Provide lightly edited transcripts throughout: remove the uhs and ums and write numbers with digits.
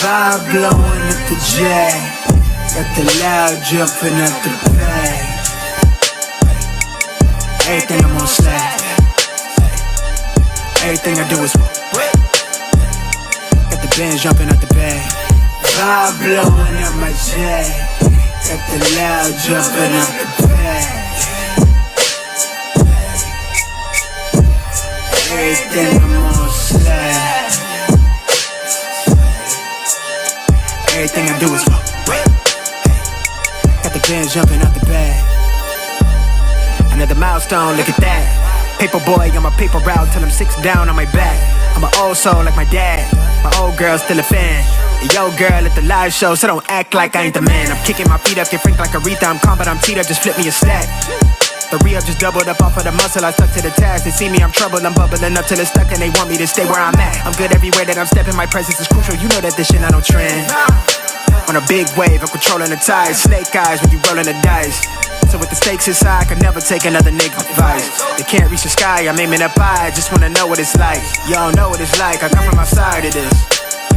Vibe blowing at the J. Got the loud jumping at the bag. Everything I'm on slack. Everything I do is got the band jumping at the bag. Vibe blowing at my J. Got the loud jumping at the bag. Everything I'm on slack. Everything I do is got the band jumping out the bag. Another milestone, look at that. Paper boy on my paper route till I'm 6 down on my back. I'm an old soul like my dad. My old girl still a fan. And yo girl at the live show, so don't act like I ain't the man. I'm kicking my feet up, get franked like Aretha. I'm calm but I'm teed up, just flip me a stack. The re-up just doubled up off of the muscle, I stuck to the task. They see me, I'm troubled, I'm bubbling up till it's stuck. And they want me to stay where I'm at. I'm good everywhere that I'm stepping, my presence is crucial. You know that this shit not no trend. On a big wave, I'm controlling the tides. Snake eyes when you rolling the dice. So with the stakes inside, I could never take another nigga advice. They can't reach the sky, I'm aiming up high. Just wanna know what it's like. Y'all know what it's like, I come from outside of this.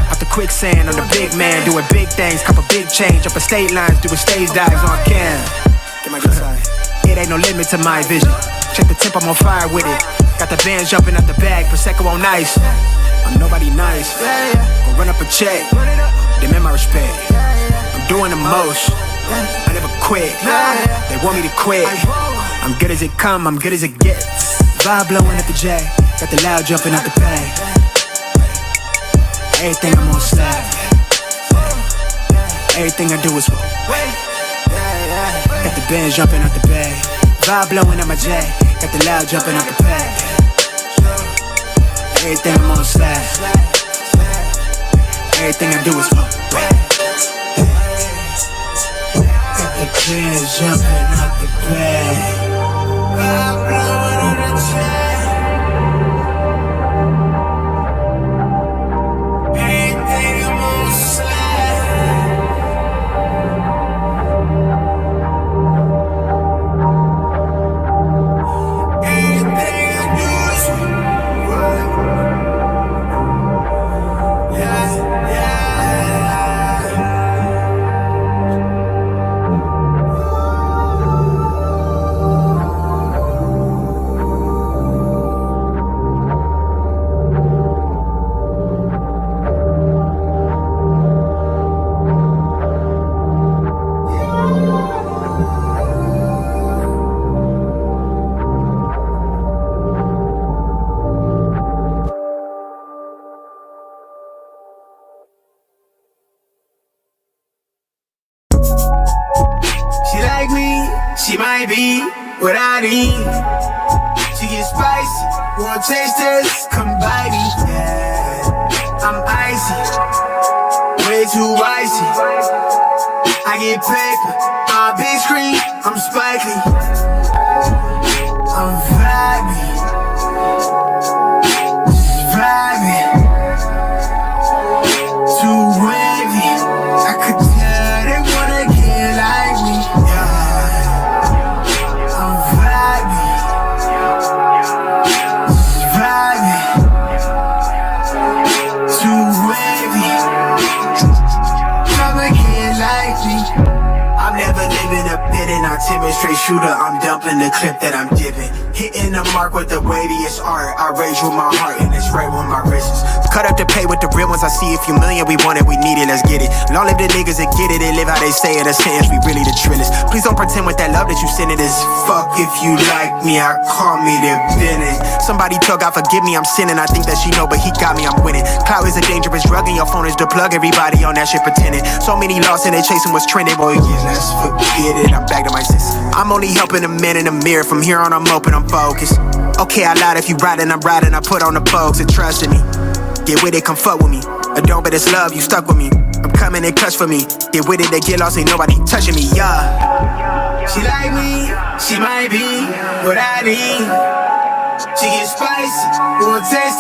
Out the quicksand, I'm the big man, doing big things. Couple big change, up a state lines, doing stage dives on cam. Get my good side. It ain't no limit to my vision. Check the temp, I'm on fire with it. Got the band jumping out the bag, Prosecco on ice. I'm nobody nice. Go run up a check, demand my respect. I'm doing the most, I never quit. They want me to quit. I'm good as it come, I'm good as it gets. Vibe blowing at the J, got the loud jumping out the bag. Everything I'm on slack. Everything I do is got the band jumping out the bag. Vibe blowing at my J, got the loud jumping out the bag. Everything I'm on slack. Everything I do is got the band jumping out the bag. Vibe blowing at the J. She might be what I need. She gets spicy, want tasters, come bite me. Yeah, I'm icy, way too icy. I get paper, on big screen, I'm spiky. I'm vibing, too wavy. I could tell they wanna get like me. Timid straight shooter, I'm dumping the clip that I'm dipping. Hitting the mark with the weightiest art. I rage with my heart and it's right with my wrists. Cut up the pay with the real ones. I see a few million, we want it, we need it, let's get it. Long live the niggas that get it, they live how they say it. A sentence, we really the trillest. Please don't pretend with that love that you send it is fuck if you like me, I call me the Bennett. Somebody tell God forgive me, I'm sinning. I think that she know, but he got me, I'm winning. Cloud is a dangerous drug and your phone is the plug. Everybody on that shit pretending. So many lost and they chasing what's trending. Boy, yeah, let's forget it, I'm back to my senses. I'm only helping a man in the mirror. From here on I'm open, I'm focused. Okay, I lied, if you riding, I'm riding. I put on the folks and trust in me. Get with it, come fuck with me. I don't, but it's love, you stuck with me. I'm coming and clutch for me. Get with it, they get lost, ain't nobody touching me, yeah. She like me, she might be what I need. She gets spicy, want taste,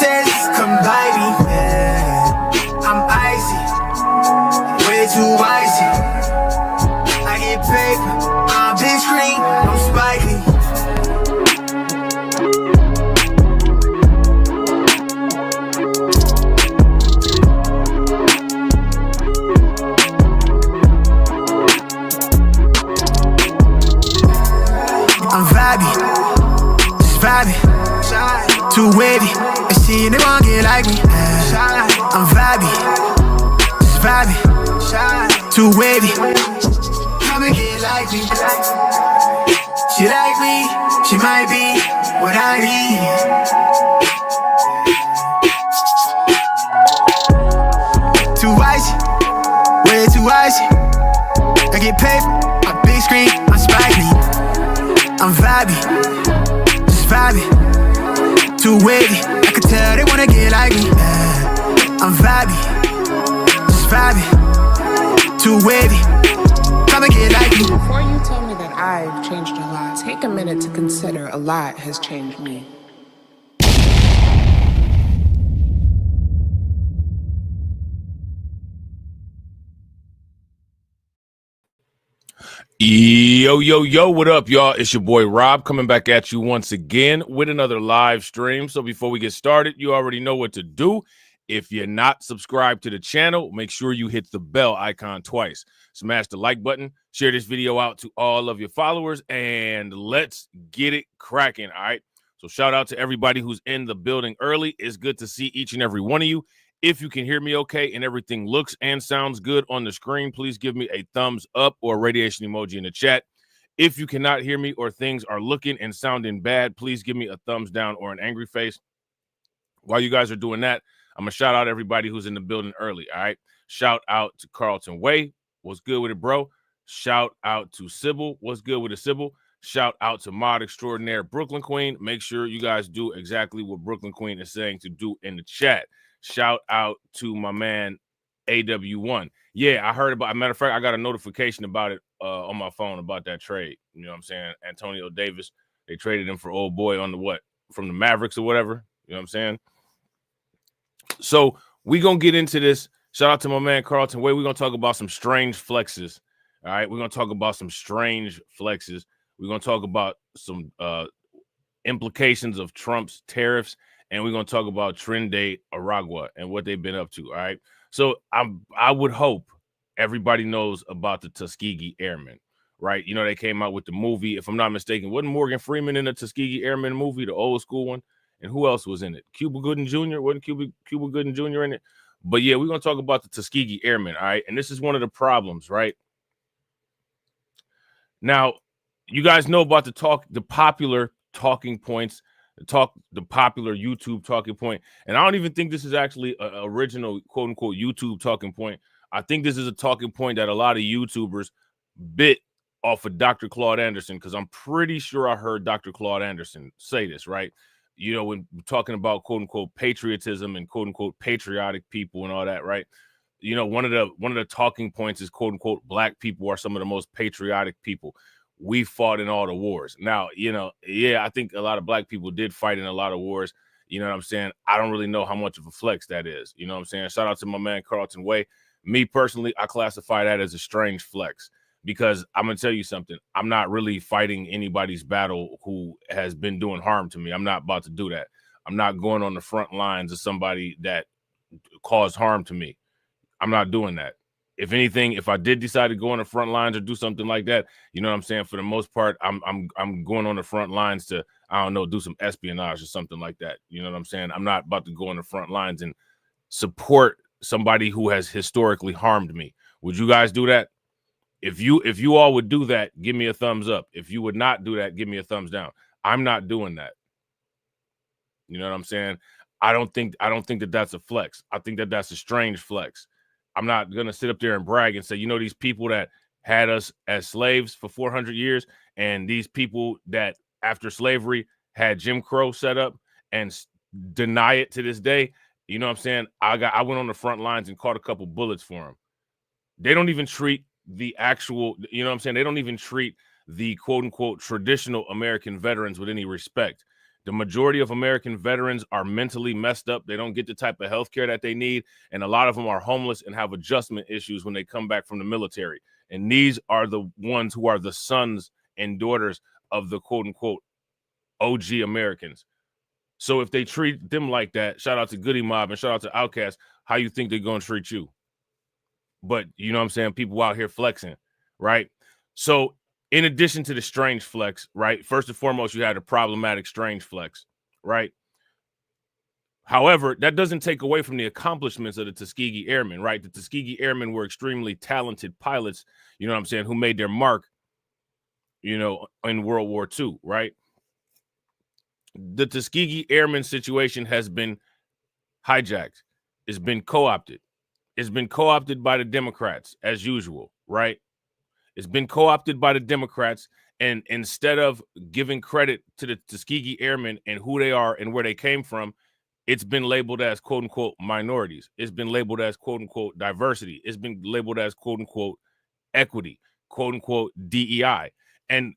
come bite me. Yeah, I'm icy, way too icy. I get paper, on big screen, I'm spiky. Just vibing, too wavy. They see they won't get like me. I'm vibing, just vibing, too wavy. Come and get like me. She like me, she might be what I need. Too icy, way too icy. I get paper, my big screen, my spike me. I'm vibing, just vibing, too wavy. I can tell they wanna get like me. I'm vibing, just vibing, too wavy. Come and get like me. Before you tell me that I've changed a lot, take a minute to consider a lot has changed me. Yo, what up, y'all? It's your boy Rob coming back at you once again with another live stream. So before we get started, you already know what to do. If you're not subscribed to the channel, make sure you hit the bell icon twice. Smash the like button, share this video out to all of your followers, and let's get it cracking, all right? So shout out to everybody who's in the building early. It's good to see each and every one of you. If you can hear me okay and everything looks and sounds good on the screen, please give me a thumbs up or a radiation emoji in the chat. If you cannot hear me or things are looking and sounding bad, please give me a thumbs down or an angry face. While you guys are doing that, I'm going to shout out everybody who's in the building early, all right? Shout out to Carlton Way. What's good with it, bro? Shout out to Sybil. What's good with it, Sybil? Shout out to Mod Extraordinaire Brooklyn Queen. Make sure you guys do exactly what Brooklyn Queen is saying to do in the chat. Shout out to my man AW1. Yeah, I heard about. As a matter of fact, I got a notification about it on my phone about that trade. You know what I'm saying? Antonio Davis. They traded him for old boy on the what? From the Mavericks or whatever. You know what I'm saying? So we're going to get into this. Shout out to my man Carlton Way. We're going to talk about some strange flexes. All right. We're going to talk about some strange flexes. We're going to talk about some implications of Trump's tariffs. And we're going to talk about Tren De Argua and what they've been up to. All right. So I would hope everybody knows about the Tuskegee Airmen, right? You know, they came out with the movie. If I'm not mistaken, wasn't Morgan Freeman in the Tuskegee Airmen movie, the old school one? And who else was in it? Cuba Gooding Jr. Wasn't Cuba Gooding Jr. in it? But yeah, we're going to talk about the Tuskegee Airmen. All right. And this is one of the problems, right? Now, you guys know about the popular talking points, the popular YouTube talking point. And I don't even think this is actually an original quote unquote YouTube talking point. I think this is a talking point that a lot of YouTubers bit off of Dr. Claude Anderson, because I'm pretty sure I heard Dr. Claude Anderson say this, right? You know, when we're talking about quote unquote patriotism and quote unquote patriotic people and all that, right? You know, one of the talking points is quote unquote black people are some of the most patriotic people. We fought in all the wars. Now, you know, yeah, I think a lot of black people did fight in a lot of wars. You know what I'm saying? I don't really know how much of a flex that is. You know what I'm saying? Shout out to my man Carlton Way. Me personally, I classify that as a strange flex, because I'm going to tell you something. I'm not really fighting anybody's battle who has been doing harm to me. I'm not about to do that. I'm not going on the front lines of somebody that caused harm to me. I'm not doing that. If anything, if I did decide to go on the front lines or do something like that, you know what I'm saying? For the most part, I'm going on the front lines to, I don't know, do some espionage or something like that. You know what I'm saying? I'm not about to go on the front lines and support somebody who has historically harmed me. Would you guys do that? If you all would do that, give me a thumbs up. If you would not do that, give me a thumbs down. I'm not doing that. You know what I'm saying? I don't think that that's a flex. I think that that's a strange flex. I'm not going to sit up there and brag and say, you know, these people that had us as slaves for 400 years and these people that after slavery had Jim Crow set up and deny it to this day. You know what I'm saying? I went on the front lines and caught a couple bullets for them. They don't even treat the actual, you know what I'm saying? They don't even treat the quote unquote traditional American veterans with any respect. The majority of American veterans are mentally messed up. They don't get the type of health care that they need. And a lot of them are homeless and have adjustment issues when they come back from the military. And these are the ones who are the sons and daughters of the quote unquote OG Americans. So if they treat them like that, shout out to Goody Mob and shout out to Outkast, how you think they're going to treat you? But you know what I'm saying? People out here flexing, right? So in addition to the strange flex, right? First and foremost, you had a problematic strange flex, right? However, that doesn't take away from the accomplishments of the Tuskegee Airmen, right? The Tuskegee Airmen were extremely talented pilots, you know what I'm saying, who made their mark, you know, in World War II, right? The Tuskegee Airmen situation has been hijacked. It's been co-opted. It's been co-opted by the Democrats, as usual, right? It's been co-opted by the Democrats, and instead of giving credit to the Tuskegee Airmen and who they are and where they came from, it's been labeled as quote-unquote minorities. It's been labeled as quote-unquote diversity. It's been labeled as quote-unquote equity, quote-unquote DEI. And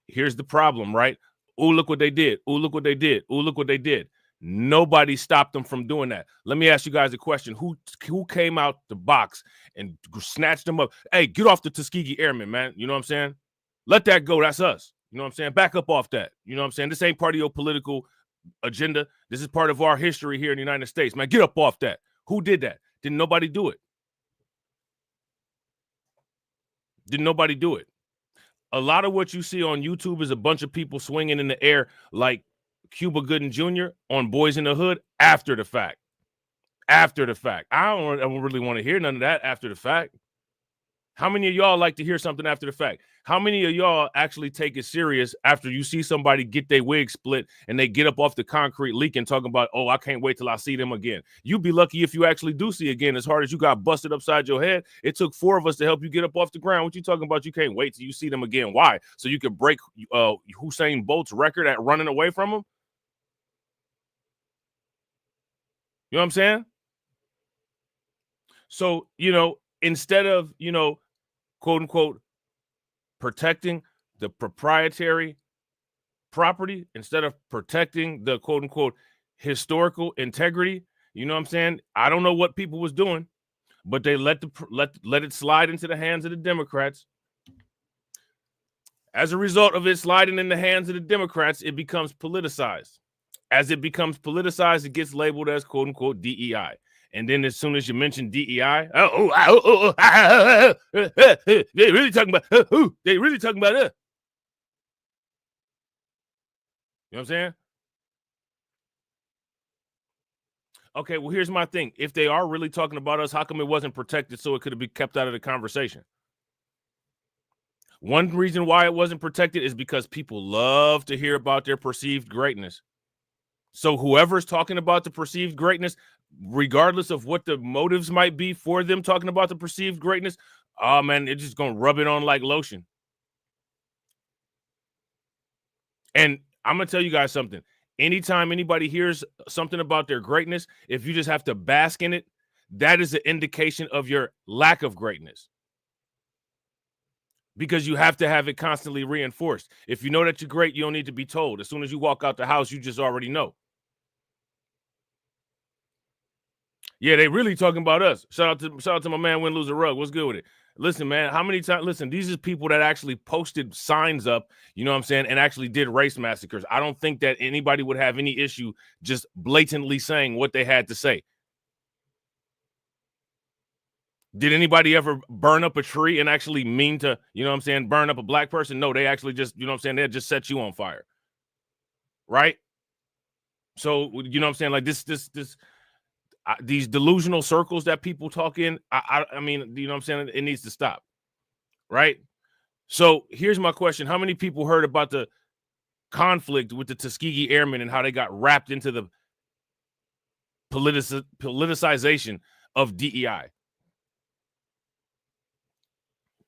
here's the problem, right? Oh, look what they did. Oh, look what they did. Oh, look what they did. Nobody stopped them from doing that. Let me ask you guys a question. Who came out the box and snatched them up? Hey, get off the Tuskegee Airmen, man. You know what I'm saying? Let that go. That's us. You know what I'm saying? Back up off that. You know what I'm saying? This ain't part of your political agenda. This is part of our history here in the United States, man. Get up off that. Who did that? Didn't nobody do it? Didn't nobody do it? A lot of what you see on YouTube is a bunch of people swinging in the air like Cuba Gooding Jr. on Boys in the Hood after the fact. After the fact. I don't really want to hear none of that after the fact. How many of y'all like to hear something after the fact? How many of y'all actually take it serious after you see somebody get their wig split and they get up off the concrete leaking talking about, oh, I can't wait till I see them again? You'd be lucky if you actually do see again. As hard as you got busted upside your head, it took 4 of us to help you get up off the ground. What you talking about? You can't wait till you see them again. Why? So you could break Usain Bolt's record at running away from them? You know what I'm saying? So, you know, instead of, you know, quote unquote, protecting the proprietary property, instead of protecting the quote unquote historical integrity, you know what I'm saying? I don't know what people was doing, but they let it slide into the hands of the Democrats. As a result of it sliding in the hands of the Democrats, it becomes politicized. As it becomes politicized, it gets labeled as quote unquote DEI. And then as soon as you mention DEI, they really talking about they really talking about us. You know what I'm saying? Okay, well, here's my thing. If they are really talking about us, how come it wasn't protected so it could have been kept out of the conversation? One reason why it wasn't protected is because people love to hear about their perceived greatness. So whoever's talking about the perceived greatness, regardless of what the motives might be for them talking about the perceived greatness, oh man, they're just gonna rub it on like lotion. And I'm gonna tell you guys something. Anytime anybody hears something about their greatness, if you just have to bask in it, that is an indication of your lack of greatness. Because you have to have it constantly reinforced. If you know that you're great, you don't need to be told. As soon as you walk out the house, you just already know. Yeah, they really talking about us. Shout out to my man Win Lose a Rug. What's good with it? Listen, man, how many times? Listen, these are people that actually posted signs up, you know what I'm saying, and actually did race massacres. I don't think that anybody would have any issue just blatantly saying what they had to say. Did anybody ever burn up a tree and actually mean to, you know what I'm saying, burn up a black person? No, they actually just, you know what I'm saying, they just set you on fire. Right? So, you know what I'm saying, like these delusional circles that people talk in, I mean, you know what I'm saying? It needs to stop, right? So here's my question. How many people heard about the conflict with the Tuskegee Airmen and how they got wrapped into the politicization of DEI?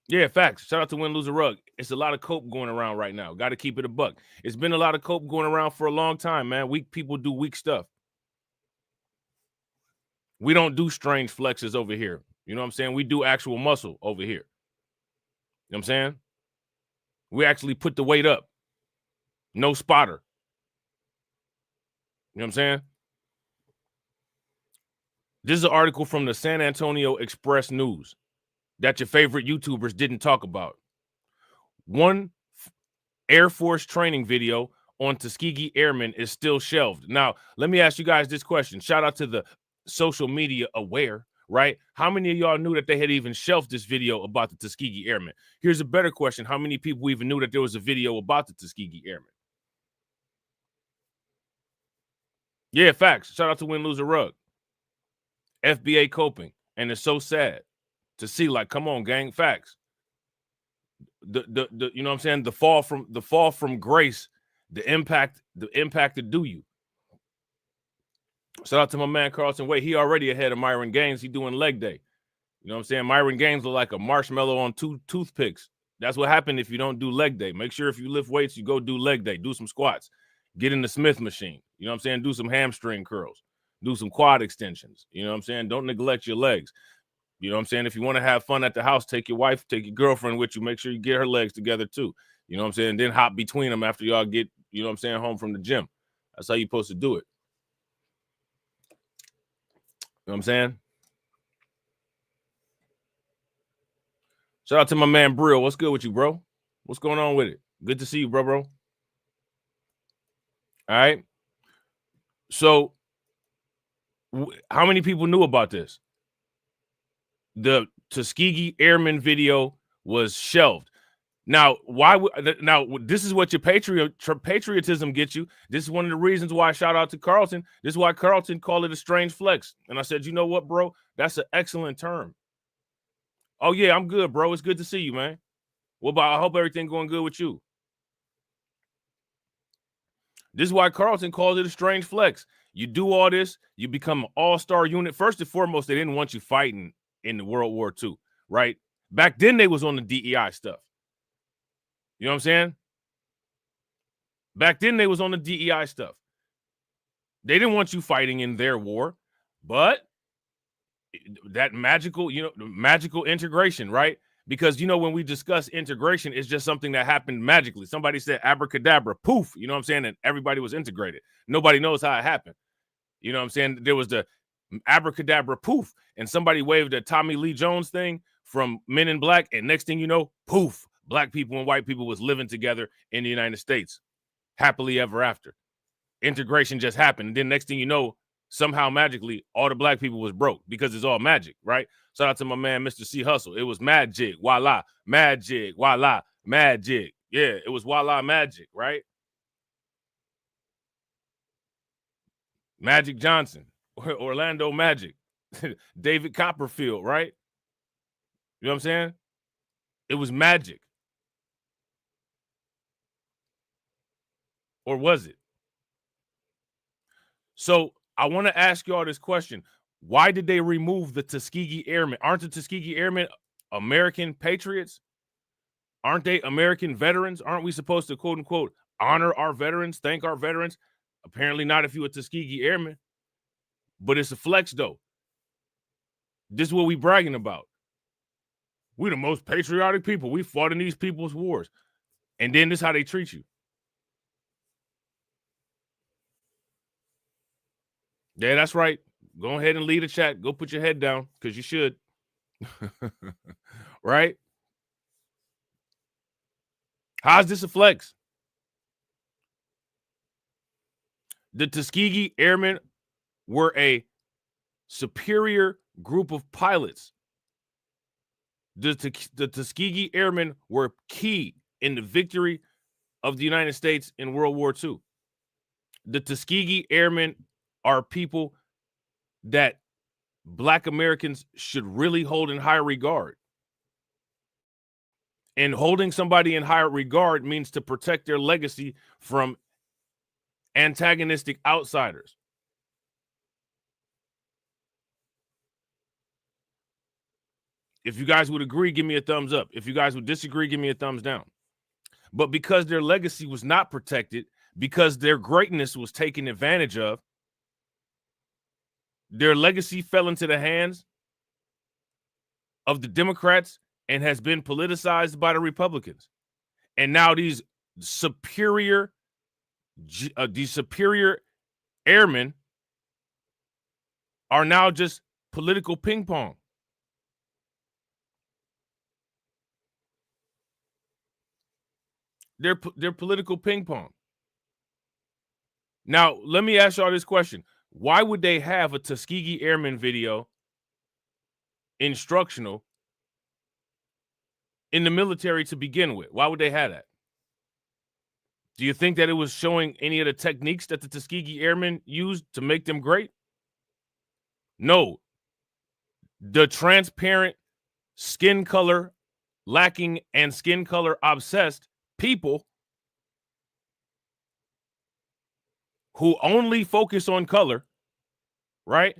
Yeah, facts. Shout out to Win Lose a Rug. It's a lot of cope going around right now. Got to keep it a buck. It's been a lot of cope going around for a long time, man. Weak people do weak stuff. We don't do strange flexes over here. You know what I'm saying? We do actual muscle over here. You know what I'm saying? We actually put the weight up. No spotter. You know what I'm saying? This is an article from the San Antonio Express News that your favorite YouTubers didn't talk about. One Air Force training video on Tuskegee Airmen is still shelved. Now, let me ask you guys this question. Shout out to the social media aware, right? How many of y'all knew that they had even shelved this video about the Tuskegee Airmen? Here's a better question. How many people even knew that there was a video about the Tuskegee Airmen? Yeah, facts. Shout out to Win, Lose, or Rug. FBA coping. And it's so sad to see, like, come on, gang, facts. The you know what I'm saying? The fall from grace, the impact to do you. Shout out to my man Carlton Wade. He already ahead of Myron Gaines. He doing leg day. You know what I'm saying? Myron Gaines look like a marshmallow on two toothpicks. That's what happened if you don't do leg day. Make sure if you lift weights, you go do leg day. Do some squats. Get in the Smith machine. You know what I'm saying? Do some hamstring curls. Do some quad extensions. You know what I'm saying? Don't neglect your legs. You know what I'm saying? If you want to have fun at the house, take your wife, take your girlfriend with you. Make sure you get her legs together too. You know what I'm saying? Then hop between them after y'all get, you know what I'm saying, home from the gym. That's how you're supposed to do it. You know what I'm saying? Shout out to my man Brill. What's good with you, bro? What's going on with it? Good to see you, bro. All right. So, how many people knew about this? The Tuskegee Airmen video was shelved. Now, this is what your patriotism gets you. This is one of the reasons why I shout out to Carlton. This is why Carlton called it a strange flex. And I said, you know what, bro? That's an excellent term. Oh, yeah, I'm good, bro. It's good to see you, man. What about, I hope everything going good with you. This is why Carlton calls it a strange flex. You do all this, you become an all-star unit. First and foremost, they didn't want you fighting in the World War II, right? Back then, they was on the DEI stuff. You know what I'm saying? Back then, they was on the DEI stuff. They didn't want you fighting in their war, but that magical, magical integration, right? Because, when we discuss integration, it's just something that happened magically. Somebody said abracadabra, poof, you know what I'm saying? And everybody was integrated. Nobody knows how it happened. You know what I'm saying? There was the abracadabra, poof, and somebody waved a Tommy Lee Jones thing from Men in Black, and next thing you know, poof, black people and white people was living together in the United States, happily ever after. Integration just happened. And then next thing you know, somehow magically, all the black people was broke because it's all magic, right? Shout out to my man, Mr. C. Hustle. It was magic, voila, magic, voila, magic. Yeah, it was voila, magic, right? Magic Johnson, Orlando Magic, David Copperfield, right? You know what I'm saying? It was magic. Or was it? So I want to ask y'all this question. Why did they remove the Tuskegee Airmen? Aren't the Tuskegee Airmen American patriots? Aren't they American veterans? Aren't we supposed to, quote unquote, honor our veterans, thank our veterans? Apparently not if you're a Tuskegee Airman. But it's a flex, though. This is what we bragging about. We're the most patriotic people. We fought in these people's wars. And then this is how they treat you. Yeah, that's right. Go ahead and lead a chat. Go put your head down, because you should. Right? How's this a flex? The Tuskegee Airmen were a superior group of pilots. The Tuskegee Airmen were key in the victory of the United States in World War II. The Tuskegee Airmen are people that Black Americans should really hold in high regard. And holding somebody in high regard means to protect their legacy from antagonistic outsiders. If you guys would agree, give me a thumbs up. If you guys would disagree, give me a thumbs down. But because their legacy was not protected, because their greatness was taken advantage of, their legacy fell into the hands of the Democrats and has been politicized by the Republicans. And now these superior airmen are now just political ping pong. They're political ping pong. Now, let me ask y'all this question. Why would they have a Tuskegee Airmen video instructional in the military to begin with? Why would they have that? Do you think that it was showing any of the techniques that the Tuskegee Airmen used to make them great? No. The transparent, skin color lacking, and skin color obsessed people who only focus on color, right,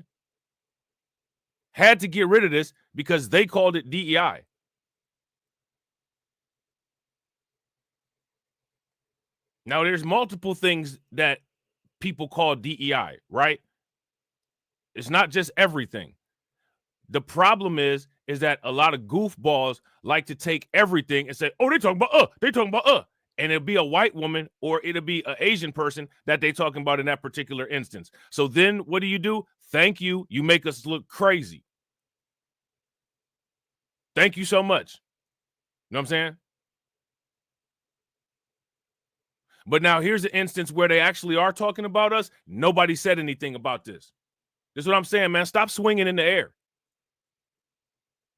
had to get rid of this because they called it DEI. Now, there's multiple things that people call DEI, right? It's not just everything. The problem is that a lot of goofballs like to take everything and say, oh, they talking about, and it'll be a white woman or it'll be an Asian person that they talking about in that particular instance. So then what do? Thank you. You make us look crazy. Thank you so much. You know what I'm saying? But now here's an instance where they actually are talking about us. Nobody said anything about this. This is what I'm saying, man. Stop swinging in the air.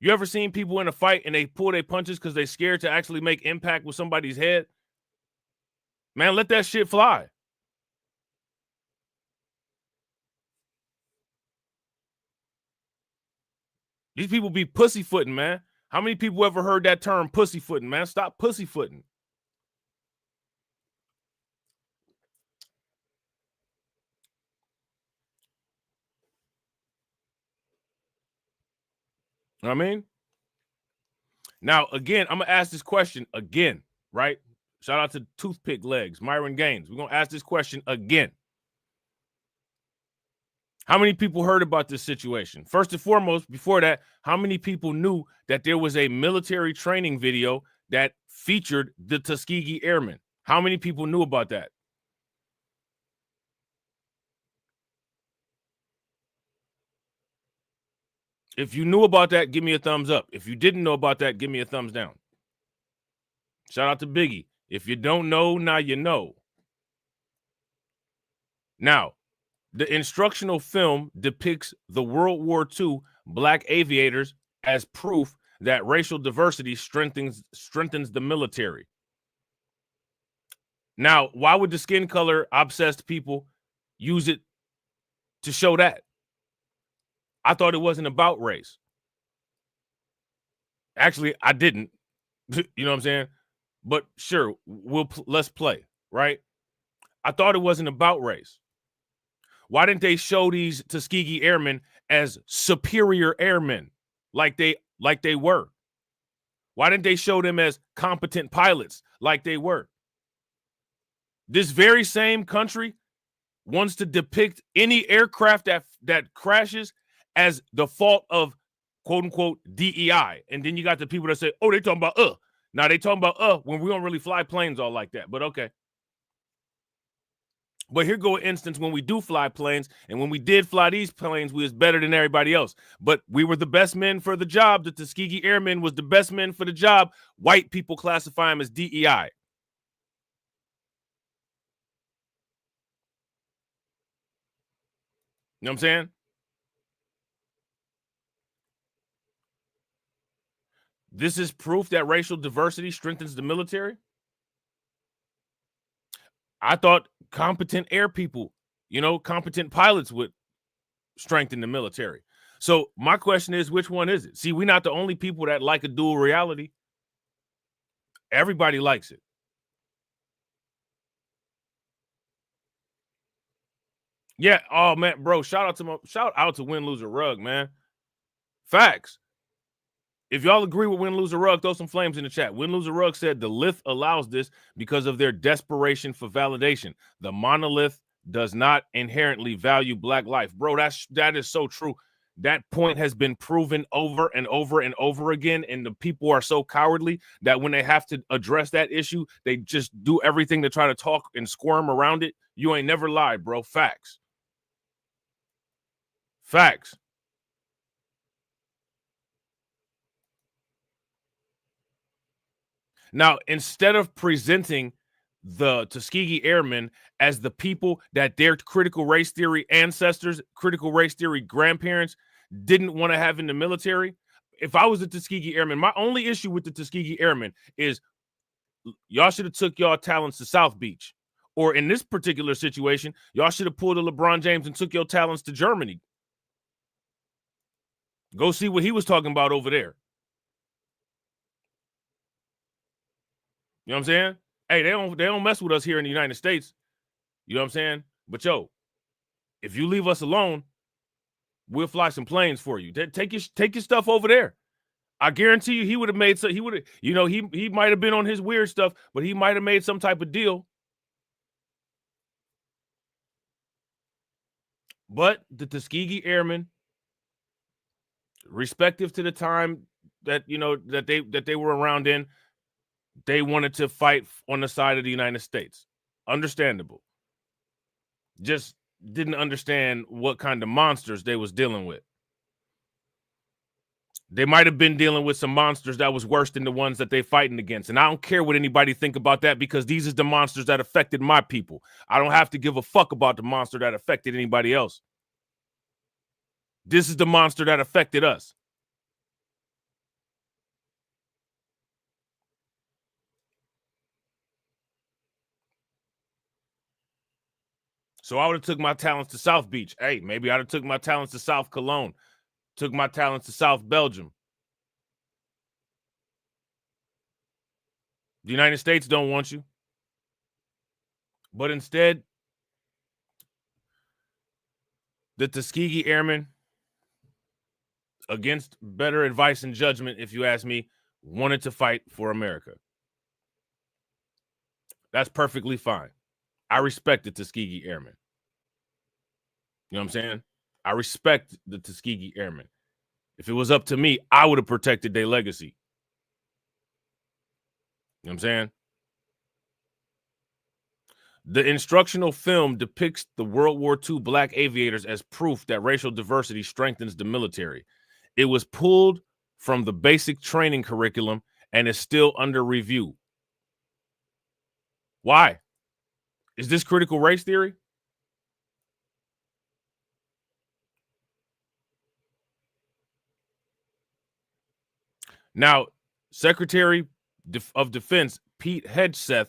You ever seen people in a fight and they pull their punches because they're scared to actually make impact with somebody's head? Man, let that shit fly. These people be pussyfooting, man. How many people ever heard that term pussyfooting, man? Stop pussyfooting. You know what I mean? Now, again, I'm going to ask this question again, right? Shout out to Toothpick Legs, Myron Gaines. We're going to ask this question again. How many people heard about this situation? First and foremost, before that, how many people knew that there was a military training video that featured the Tuskegee Airmen? How many people knew about that? If you knew about that, give me a thumbs up. If you didn't know about that, give me a thumbs down. Shout out to Biggie. If you don't know, now you know. Now, the instructional film depicts the World War II black aviators as proof that racial diversity strengthens the military. Now, why would the skin color obsessed people use it to show that? I thought it wasn't about race. Actually, I didn't. You know what I'm saying? But sure, let's play, right? I thought it wasn't about race. Why didn't they show these Tuskegee Airmen as superior airmen like they were? Why didn't they show them as competent pilots like they were? This very same country wants to depict any aircraft that crashes as the fault of quote unquote DEI. And then you got the people that say, oh, they talking about Now they talking about when we don't really fly planes all like that, but okay. But here go an instance when we do fly planes, and when we did fly these planes, we was better than everybody else. But we were the best men for the job. The Tuskegee Airmen was the best men for the job. White people classify them as DEI. You know what I'm saying? This is proof that racial diversity strengthens the military. I thought competent air people, competent pilots would strengthen the military. So my question is, which one is it? See, we're not the only people that like a dual reality. Everybody likes it. Yeah. Oh man, bro. Shout out to Win Lose or Rug, man. Facts. If y'all agree with Win Lose or Rug, throw some flames in the chat. Win Lose or Rug said the lith allows this because of their desperation for validation. The monolith does not inherently value black life. Bro, that is so true. That point has been proven over and over and over again, and the people are so cowardly that when they have to address that issue, they just do everything to try to talk and squirm around it. You ain't never lied, bro. Facts. Facts. Now, instead of presenting the Tuskegee Airmen as the people that their critical race theory ancestors, critical race theory grandparents didn't want to have in the military, if I was the Tuskegee Airmen, my only issue with the Tuskegee Airmen is y'all should have took y'all talents to South Beach. Or in this particular situation, y'all should have pulled a LeBron James and took your talents to Germany. Go see what he was talking about over there. You know what I'm saying? Hey, they don't mess with us here in the United States. You know what I'm saying? But yo, if you leave us alone, we'll fly some planes for you. Take your stuff over there. I guarantee you, he would have made so. He would have, you know, he might have been on his weird stuff, but he might have made some type of deal. But the Tuskegee Airmen, respective to the time that that they were around in, they wanted to fight on the side of the United States. Understandable. Just didn't understand what kind of monsters they was dealing with. They might have been dealing with some monsters that was worse than the ones that they fighting against. And I don't care what anybody think about that, because these is the monsters that affected my people. I don't have to give a fuck about the monster that affected anybody else. This is the monster that affected us. So I would have took my talents to South Beach. Hey, maybe I'd have took my talents to South Cologne. Took my talents to South Belgium. The United States don't want you. But instead, the Tuskegee Airmen, against better advice and judgment, if you ask me, wanted to fight for America. That's perfectly fine. I respect the Tuskegee Airmen. You know what I'm saying? I respect the Tuskegee Airmen. If it was up to me, I would have protected their legacy. You know what I'm saying? The instructional film depicts the World War II black aviators as proof that racial diversity strengthens the military. It was pulled from the basic training curriculum and is still under review. Why? Is this critical race theory? Now, Secretary of Defense Pete Hegseth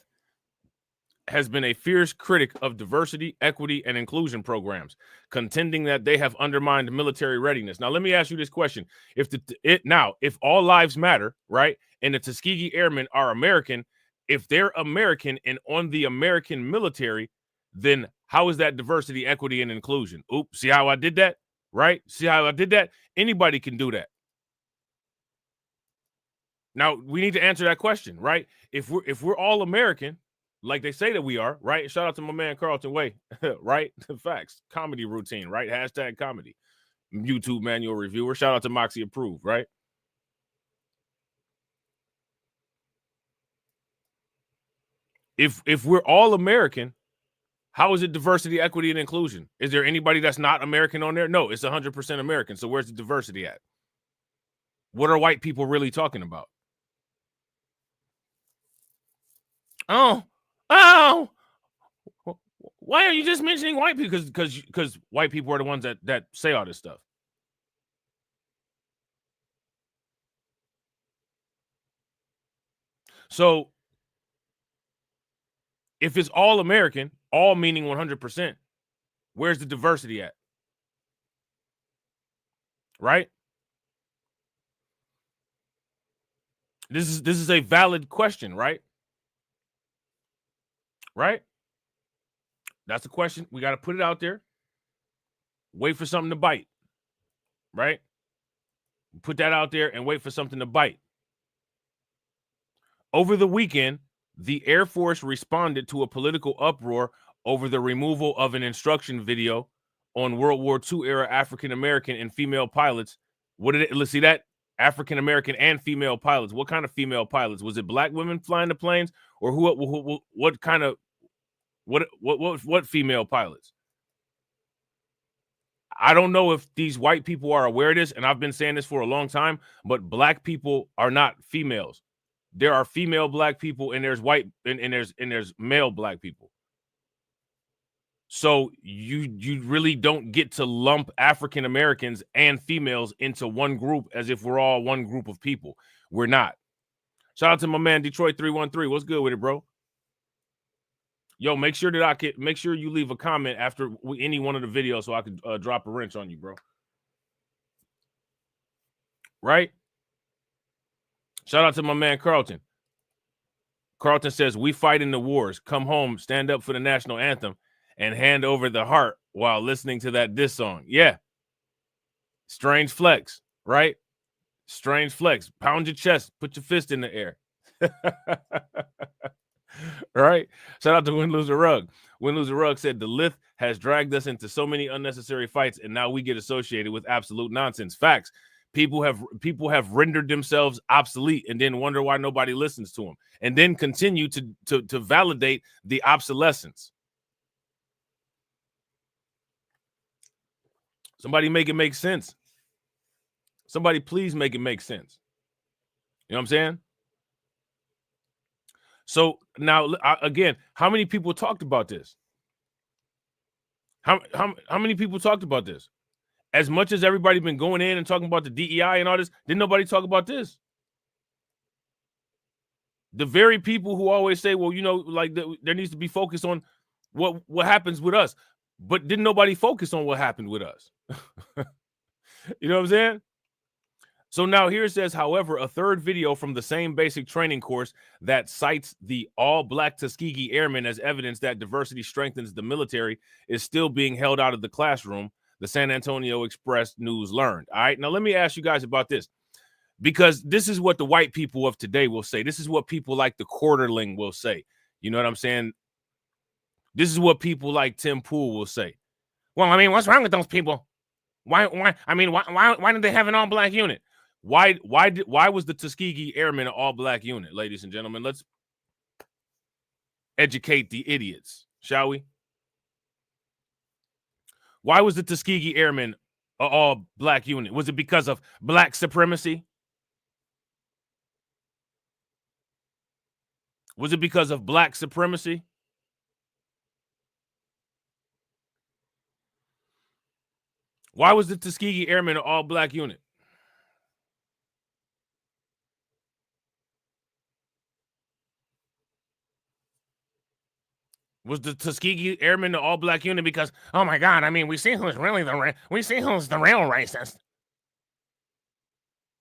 has been a fierce critic of diversity, equity, and inclusion programs, contending that they have undermined military readiness. Now, let me ask you this question. If all lives matter, right, and the Tuskegee Airmen are American, if they're American and on the American military, then how is that diversity, equity, and inclusion? Oops, see how I did that, right? See how I did that? Anybody can do that. Now, we need to answer that question, right? If we're all American, like they say that we are, right? Shout out to my man Carlton Way, right? Facts. Comedy routine, right? Hashtag comedy. YouTube manual reviewer. Shout out to Moxie Approved, right? If we're all American, how is it diversity, equity, and inclusion? Is there anybody that's not American on there? No, it's 100% American. So where's the diversity at? What are white people really talking about? Oh, why are you just mentioning white people? Because white people are the ones that say all this stuff. So if it's all American, all meaning 100%, where's the diversity at? Right? This is a valid question, right? Right? That's the question. We got to put it out there. Wait for something to bite. Right? Put that out there and wait for something to bite. Over the weekend, the Air Force responded to a political uproar over the removal of an instruction video on World War II era African American and female pilots. Let's see that African American and female pilots. What kind of female pilots? Was it black women flying the planes, or what kind of what female pilots? I don't know if these white people are aware of this, and I've been saying this for a long time, but black people are not females. There are female black people, and there's white and there's male black people. So you really don't get to lump African Americans and females into one group as if we're all one group of people. We're not. Shout out to my man Detroit 313. What's good with it, bro? Yo, make sure you leave a comment after any one of the videos so I can drop a wrench on you, bro. Right? Shout out to my man Carlton. Carlton says, we fight in the wars. Come home, stand up for the national anthem, and hand over the heart while listening to that diss song. Yeah. Strange flex, right? Strange flex. Pound your chest. Put your fist in the air. Right? Shout out to Win Loser Rug. Win Loser Rug said, the Lith has dragged us into so many unnecessary fights, and now we get associated with absolute nonsense. Facts. People have rendered themselves obsolete and then wonder why nobody listens to them, and then continue to validate the obsolescence. Somebody make it make sense. Somebody please make it make sense. You know what I'm saying? So now, again, how many people talked about this? How many people talked about this? As much as everybody been going in and talking about the DEI and all this, didn't nobody talk about this? The very people who always say, well, you know, like there needs to be focus on what happens with us. But didn't nobody focus on what happened with us? You know what I'm saying? So now here it says, however, a third video from the same basic training course that cites the all-black Tuskegee Airmen as evidence that diversity strengthens the military is still being held out of the classroom, the San Antonio Express News learned. All right, now let me ask you guys about this, because this is what the white people of today will say. This is what people like the Quarterling will say. You know what I'm saying? This is what people like Tim Pool will say. Well, I mean, what's wrong with those people? Why did they have an all-black unit? Why was the Tuskegee Airmen an all-black unit, ladies and gentlemen? Let's educate the idiots, shall we? Why was the Tuskegee Airmen an all-black unit? Was it because of black supremacy? Was it because of black supremacy? Why was the Tuskegee Airmen an all-black unit? Was the Tuskegee Airmen the all-black unit because, oh my God, I mean, we see who's really the real racist.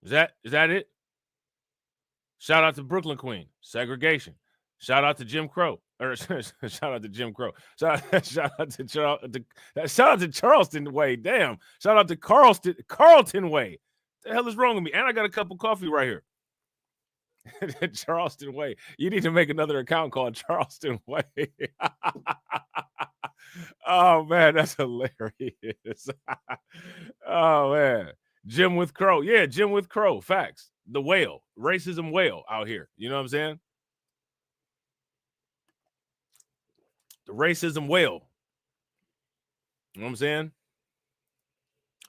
Is that it? Shout out to Brooklyn Queen, segregation. Shout out to Jim Crow. Or shout out to Jim Crow. Shout out to Charleston Way. Damn. Shout out to Carlton Way. What the hell is wrong with me? And I got a cup of coffee right here. Charleston Way. You need to make another account called Charleston Way. Oh man, that's hilarious. Oh man. Jim with Crow. Yeah, Jim with Crow. Facts. The whale. Racism whale out here. You know what I'm saying? The racism whale. You know what I'm saying?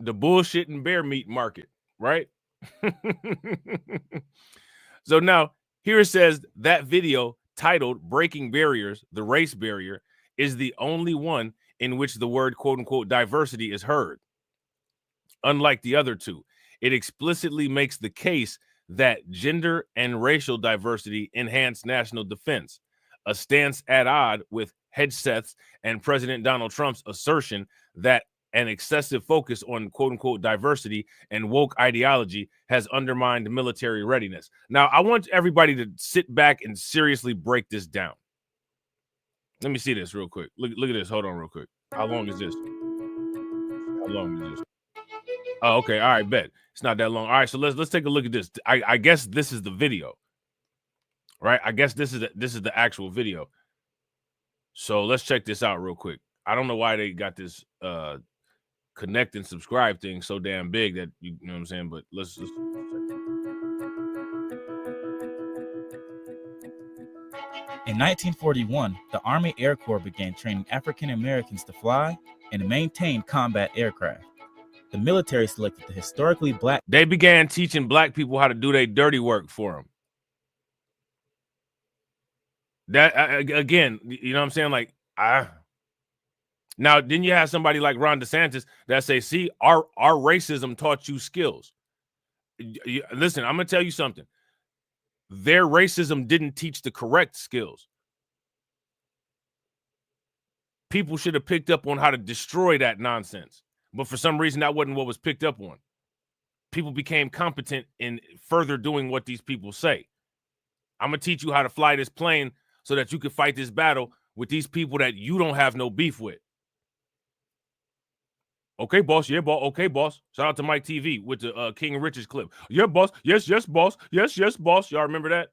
The bullshit and bear meat market, right? So now here it says that video titled Breaking Barriers, the Race Barrier, is the only one in which the word quote unquote diversity is heard. Unlike the other two, it explicitly makes the case that gender and racial diversity enhance national defense, a stance at odds with Hegseth's and President Donald Trump's assertion that an excessive focus on quote unquote diversity and woke ideology has undermined military readiness. Now, I want everybody to sit back and seriously break this down. Let me see this real quick. Look at this. Hold on real quick. How long is this? How long is this? Oh, okay. All right, bet. It's not that long. All right, so let's take a look at this. I guess this is the video. Right? I guess this is the actual video. So let's check this out real quick. I don't know why they got this connect and subscribe thing so damn big that you know what I'm saying, but let's just In 1941, the Army Air Corps began training African Americans to fly and maintain combat aircraft. The military selected the historically black. They began teaching black people how to do their dirty work for them. That again, you know what I'm saying? Like, Now, then you have somebody like Ron DeSantis that say, see, our racism taught you skills. Listen, I'm going to tell you something. Their racism didn't teach the correct skills. People should have picked up on how to destroy that nonsense. But for some reason, that wasn't what was picked up on. People became competent in further doing what these people say. I'm going to teach you how to fly this plane so that you can fight this battle with these people that you don't have no beef with. Okay, boss. Yeah, boss. Okay, boss. Shout out to Mike TV with the King Richards clip. Yeah, boss. Yes, yes, boss. Yes, yes, boss. Y'all remember that?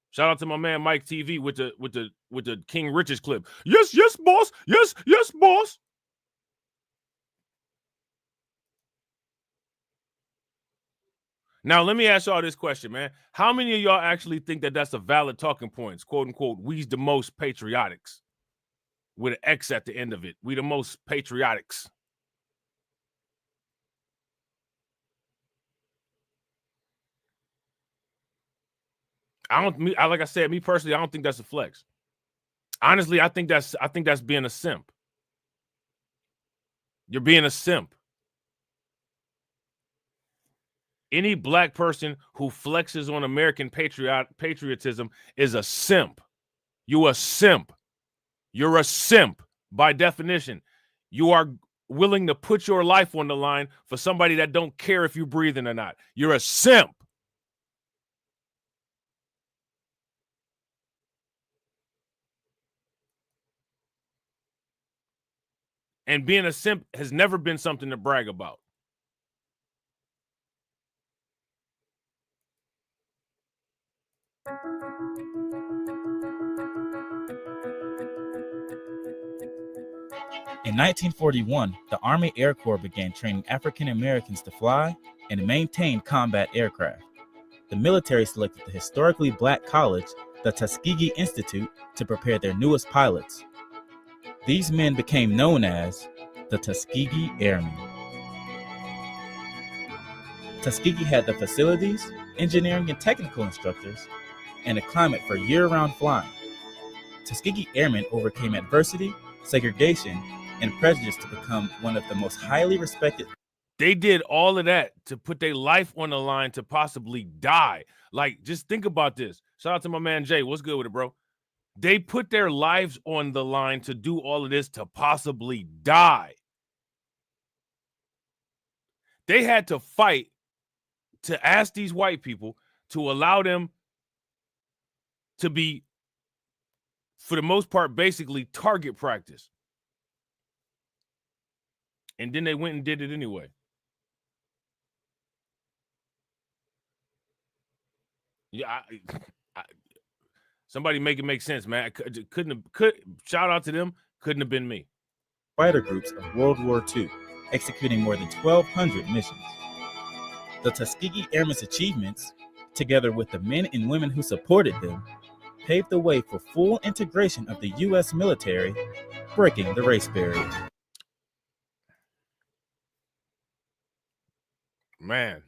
Shout out to my man Mike TV with the King Richards clip. Yes, yes, boss. Yes, yes, boss. Now, let me ask y'all this question, man. How many of y'all actually think that that's a valid talking point? Quote unquote, we's the most patriotics. With an X at the end of it. We the most patriotics. Like I said, me personally, I don't think that's a flex. Honestly, I think that's being a simp. You're being a simp. Any black person who flexes on American patriotism is a simp. You a simp. You're a simp by definition. You are willing to put your life on the line for somebody that don't care if you're breathing or not. You're a simp. And being a simp has never been something to brag about. In 1941, the Army Air Corps began training African Americans to fly and maintain combat aircraft. The military selected the historically black college, the Tuskegee Institute, to prepare their newest pilots. These men became known as the Tuskegee Airmen. Tuskegee had the facilities, engineering and technical instructors, and a climate for year-round flying. Tuskegee Airmen overcame adversity, segregation, and prejudice to become one of the most highly respected. They did all of that to put their life on the line to possibly die. Like, just think about this. Shout out to my man Jay. What's good with it, bro? They put their lives on the line to do all of this to possibly die. They had to fight to ask these white people to allow them to be, for the most part, basically target practice. And then they went and did it anyway. Yeah, somebody make it make sense, man. Shout out to them. Couldn't have been me. Fighter groups of World War II, executing more than 1,200 missions. The Tuskegee Airmen's achievements, together with the men and women who supported them, paved the way for full integration of the U.S. military, breaking the race barrier. Man,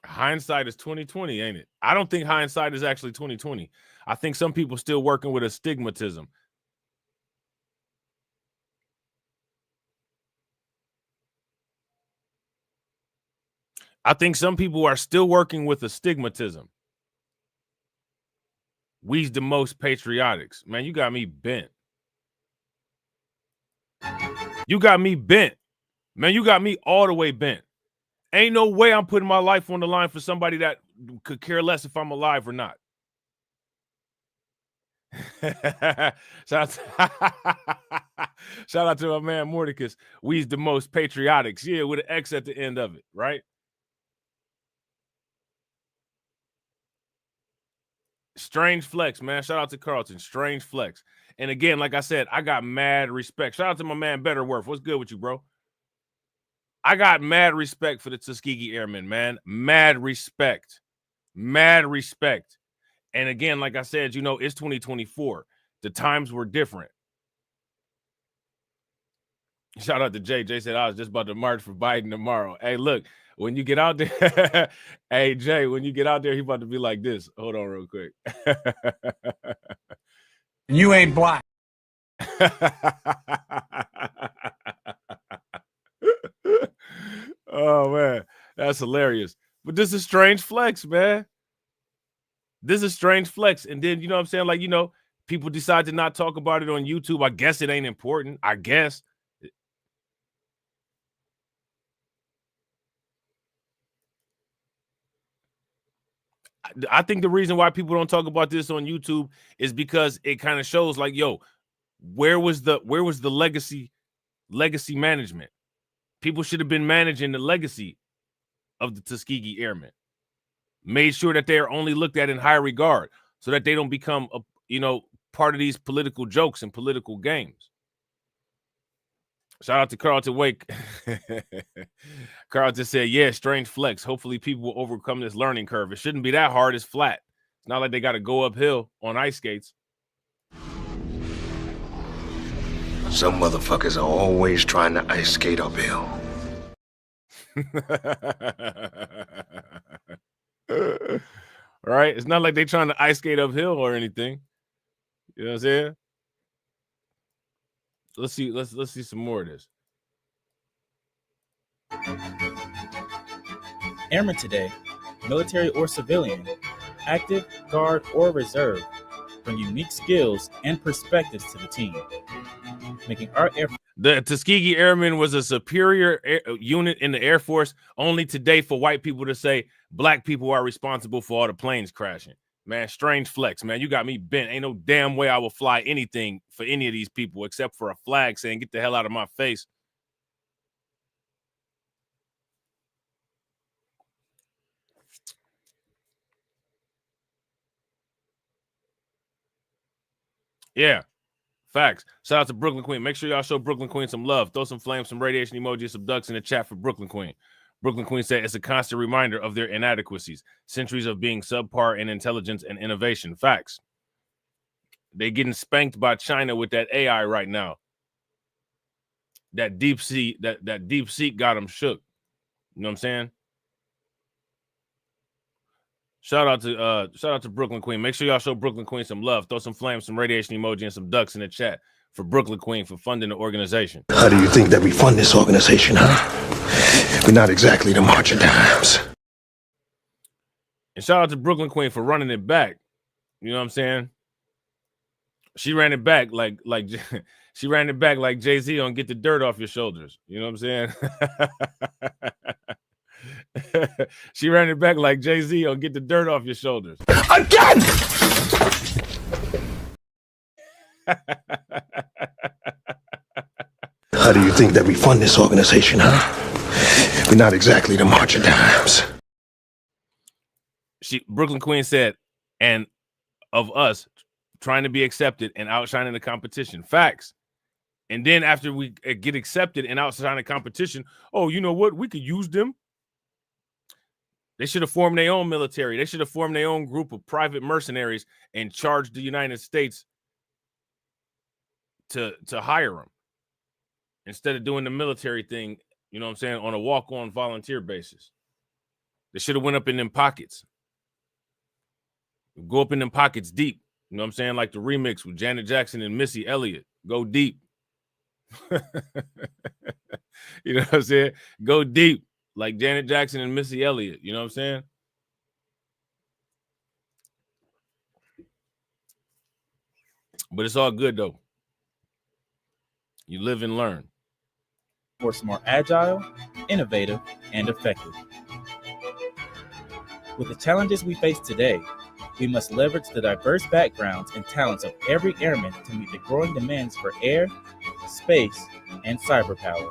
hindsight is 2020, ain't it? I don't think hindsight is actually 2020. I think some people still working with astigmatism. I think some people are still working with astigmatism. We's the most patriotics. Man, you got me bent. You got me bent. Man, you got me all the way bent. Ain't no way I'm putting my life on the line for somebody that could care less if I'm alive or not. Shout out to my man Mordecus. We's the most patriotics. Yeah, with an X at the end of it, right? Strange flex, man. Shout out to Carlton. Strange flex. And again, like I said, I got mad respect. Shout out to my man Betterworth. What's good with you, bro? I got mad respect for the Tuskegee Airmen, man. Mad respect. Mad respect. And again, like I said, you know, it's 2024. The times were different. Shout out to Jay. Jay said, I was just about to march for Biden tomorrow. Hey, look, when you get out there, hey, Jay, when you get out there, he about to be like this. Hold on real quick. You ain't black. Oh man, that's hilarious. But this is strange flex, man. This is strange flex. And then, you know what I'm saying? Like, you know, people decide to not talk about it on YouTube. I guess it ain't important. I guess. I think the reason why people don't talk about this on YouTube is because it kind of shows like, yo, where was the legacy management? People should have been managing the legacy of the Tuskegee Airmen. Made sure that they are only looked at in high regard so that they don't become a, you know, part of these political jokes and political games. Shout out to Carlton Wake. Carlton said, yeah, strange flex. Hopefully people will overcome this learning curve. It shouldn't be that hard. It's flat. It's not like they got to go uphill on ice skates. Some motherfuckers are always trying to ice skate uphill. Right? It's not like they're trying to ice skate uphill or anything. You know what I'm saying? Let's see some more of this. Airmen today, military or civilian, active, guard, or reserve, bring unique skills and perspectives to the team, making our Air Force. The Tuskegee Airmen was a superior unit in the Air Force. Only today for white people to say black people are responsible for all the planes crashing. Man, strange flex, man. You got me bent. Ain't no damn way I will fly anything for any of these people except for a flag saying, get the hell out of my face. Yeah, facts. Shout out to Brooklyn Queen. Make sure y'all show Brooklyn Queen some love. Throw some flames, some radiation emojis, some ducks in the chat for Brooklyn Queen. Brooklyn Queen said it's a constant reminder of their inadequacies, centuries of being subpar in intelligence and innovation. Facts. They getting spanked by China with that AI right now. That deep sea, that deep seek got them shook. You know what I'm saying? Shout out to Brooklyn Queen. Make sure y'all show Brooklyn Queen some love. Throw some flames, some radiation emoji, and some ducks in the chat for Brooklyn Queen for funding the organization. How do you think that we fund this organization, huh? We're not exactly the March of Dimes. And shout out to Brooklyn Queen for running it back. You know what I'm saying? She ran it back like she ran it back like Jay-Z on Get the Dirt Off Your Shoulders. You know what I'm saying? She ran it back like Jay-Z on Get the Dirt Off Your Shoulders. Again! How do you think that we fund this organization, huh? We're not exactly the March of Dimes. Brooklyn Queen said, and of us trying to be accepted and outshining the competition. Facts. And then after we get accepted and outshine the competition, oh, you know what? We could use them. They should have formed their own military. They should have formed their own group of private mercenaries and charged the United States to hire them instead of doing the military thing, you know what I'm saying, on a walk-on volunteer basis. They should have went up in them pockets. Go up in them pockets deep. You know what I'm saying? Like the remix with Janet Jackson and Missy Elliott. Go deep. You know what I'm saying? Go deep. Like Janet Jackson and Missy Elliott. You know what I'm saying? But it's all good, though. You live and learn. Force more agile, innovative, and effective. With the challenges we face today, we must leverage the diverse backgrounds and talents of every airman to meet the growing demands for air, space, and cyber power.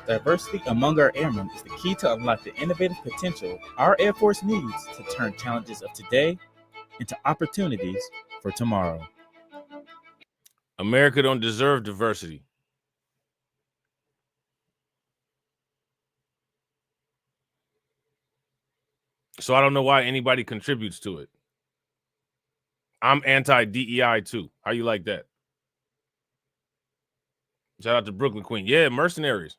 Diversity among our airmen is the key to unlock the innovative potential our Air Force needs to turn challenges of today into opportunities for tomorrow. America don't deserve diversity. So I don't know why anybody contributes to it. I'm anti-DEI too. How you like that? Shout out to Brooklyn Queen. Yeah, mercenaries.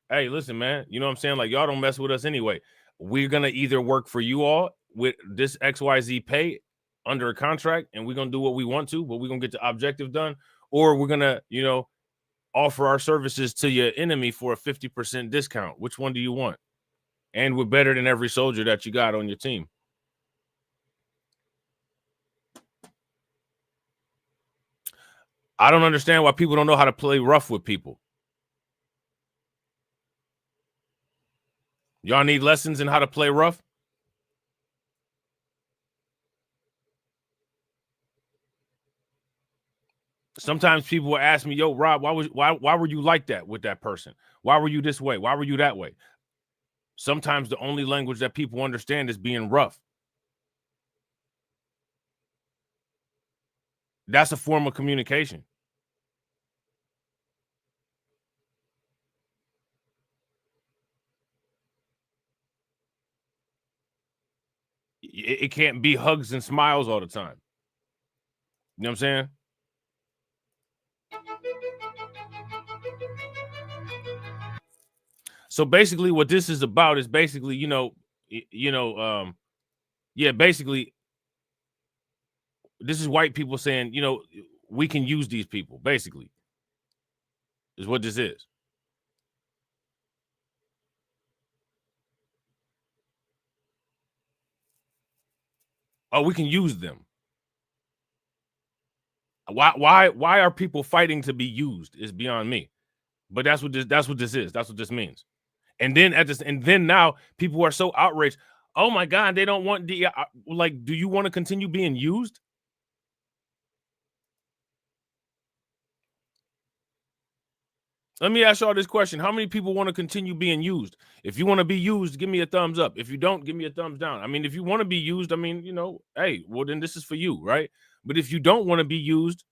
Hey, listen, man. You know what I'm saying? Like, y'all don't mess with us anyway. We're going to either work for you all with this XYZ pay under a contract, and we're going to do what we want to, but we're going to get the objective done, or we're gonna, you know, offer our services to your enemy for a 50% discount. Which one do you want? And we're better than every soldier that you got on your team. I don't understand why people don't know how to play rough with people. Y'all need lessons in how to play rough? Sometimes people will ask me, yo, Rob, why were you like that with that person? Why were you this way? Why were you that way? Sometimes the only language that people understand is being rough. That's a form of communication. It can't be hugs and smiles all the time. You know what I'm saying? So basically what this is about is basically, basically this is white people saying, you know, we can use these people, basically, is what this is. Oh, we can use them. Why are people fighting to be used is beyond me. But that's what this is. That's what this means. And then now people are so outraged. Oh my God, they don't want DEI. Like, do you want to continue being used? Let me ask y'all this question. How many people want to continue being used? If you want to be used, give me a thumbs up. If you don't, give me a thumbs down. I mean, if you want to be used, I mean, you know, hey, well, then this is for you, right? But if you don't want to be used,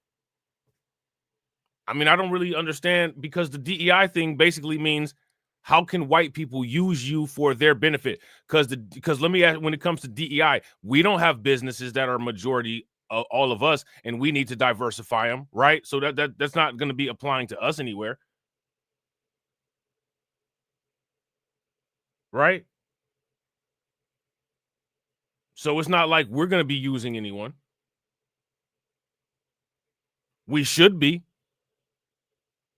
I mean, I don't really understand, because the DEI thing basically means, how can white people use you for their benefit? Because let me ask, when it comes to DEI, we don't have businesses that are majority of all of us, and we need to diversify them, right? So that's not going to be applying to us anywhere. Right? So it's not like we're going to be using anyone. We should be.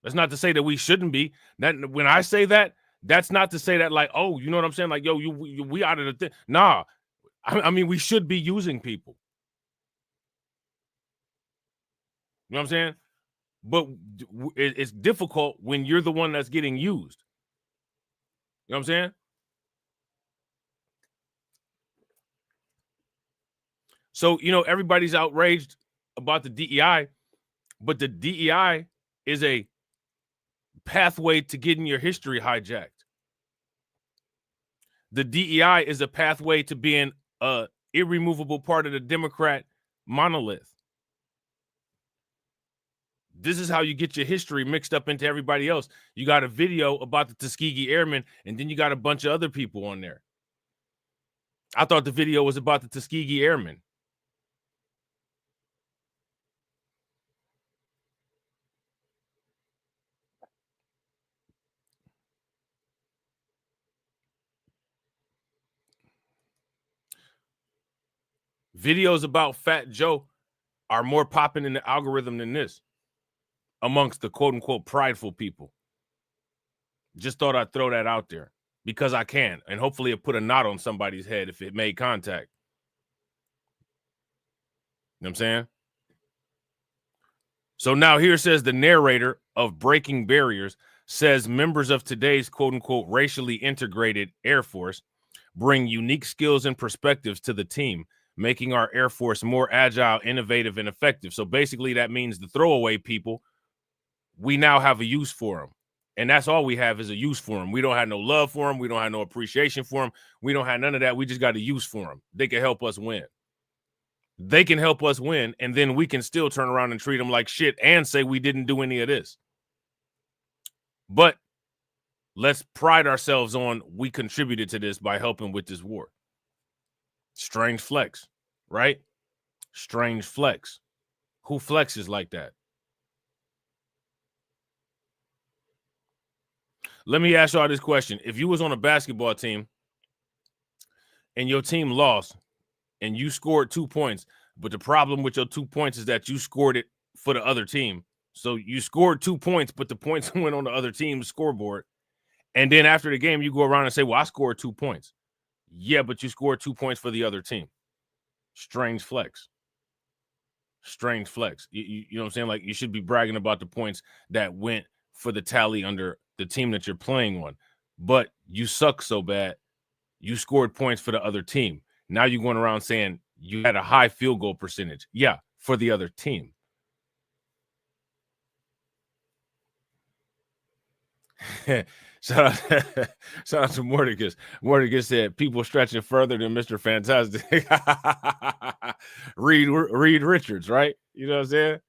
That's not to say that we shouldn't be. That when I say that, that's not to say that like, oh, you know what I'm saying? Like, yo, we out of the thing. Nah, I mean, we should be using people. You know what I'm saying? But it's difficult when you're the one that's getting used. You know what I'm saying? So, you know, everybody's outraged about the DEI, but the DEI is a pathway to getting your history hijacked. The DEI is a pathway to being a irremovable part of the Democrat monolith. This is how you get your history mixed up into everybody else. You got a video about the Tuskegee Airmen, and then you got a bunch of other people on there. I thought the video was about the Tuskegee Airmen. Videos about Fat Joe are more popping in the algorithm than this amongst the quote-unquote prideful people. Just thought I'd throw that out there because I can, and hopefully it put a knot on somebody's head if it made contact. You know what I'm saying? So now here says the narrator of Breaking Barriers says members of today's quote-unquote racially integrated Air Force bring unique skills and perspectives to the team, making our Air Force more agile, innovative, and effective. So basically that means the throwaway people, we now have a use for them. And that's all we have is a use for them. We don't have no love for them. We don't have no appreciation for them. We don't have none of that. We just got a use for them. They can help us win. They can help us win, and then we can still turn around and treat them like shit and say we didn't do any of this. But let's pride ourselves on we contributed to this by helping with this war. Strange flex, right? Strange flex. Who flexes like that? Let me ask y'all this question. If you was on a basketball team and your team lost and you scored 2 points, but the problem with your 2 points is that you scored it for the other team, So you scored 2 points, but the points went on the other team's scoreboard. And then after the game, you go around and say, well, I scored 2 points. Yeah, but you scored 2 points for the other team. Strange flex. Strange flex. You know what I'm saying? Like, you should be bragging about the points that went for the tally under the team that you're playing on. But you suck so bad, you scored points for the other team. Now you're going around saying you had a high field goal percentage. Yeah, for the other team. Shout out to Mordecus. Mordecus said people stretching further than Mr. Fantastic. Reed Richards, right? You know what I'm saying?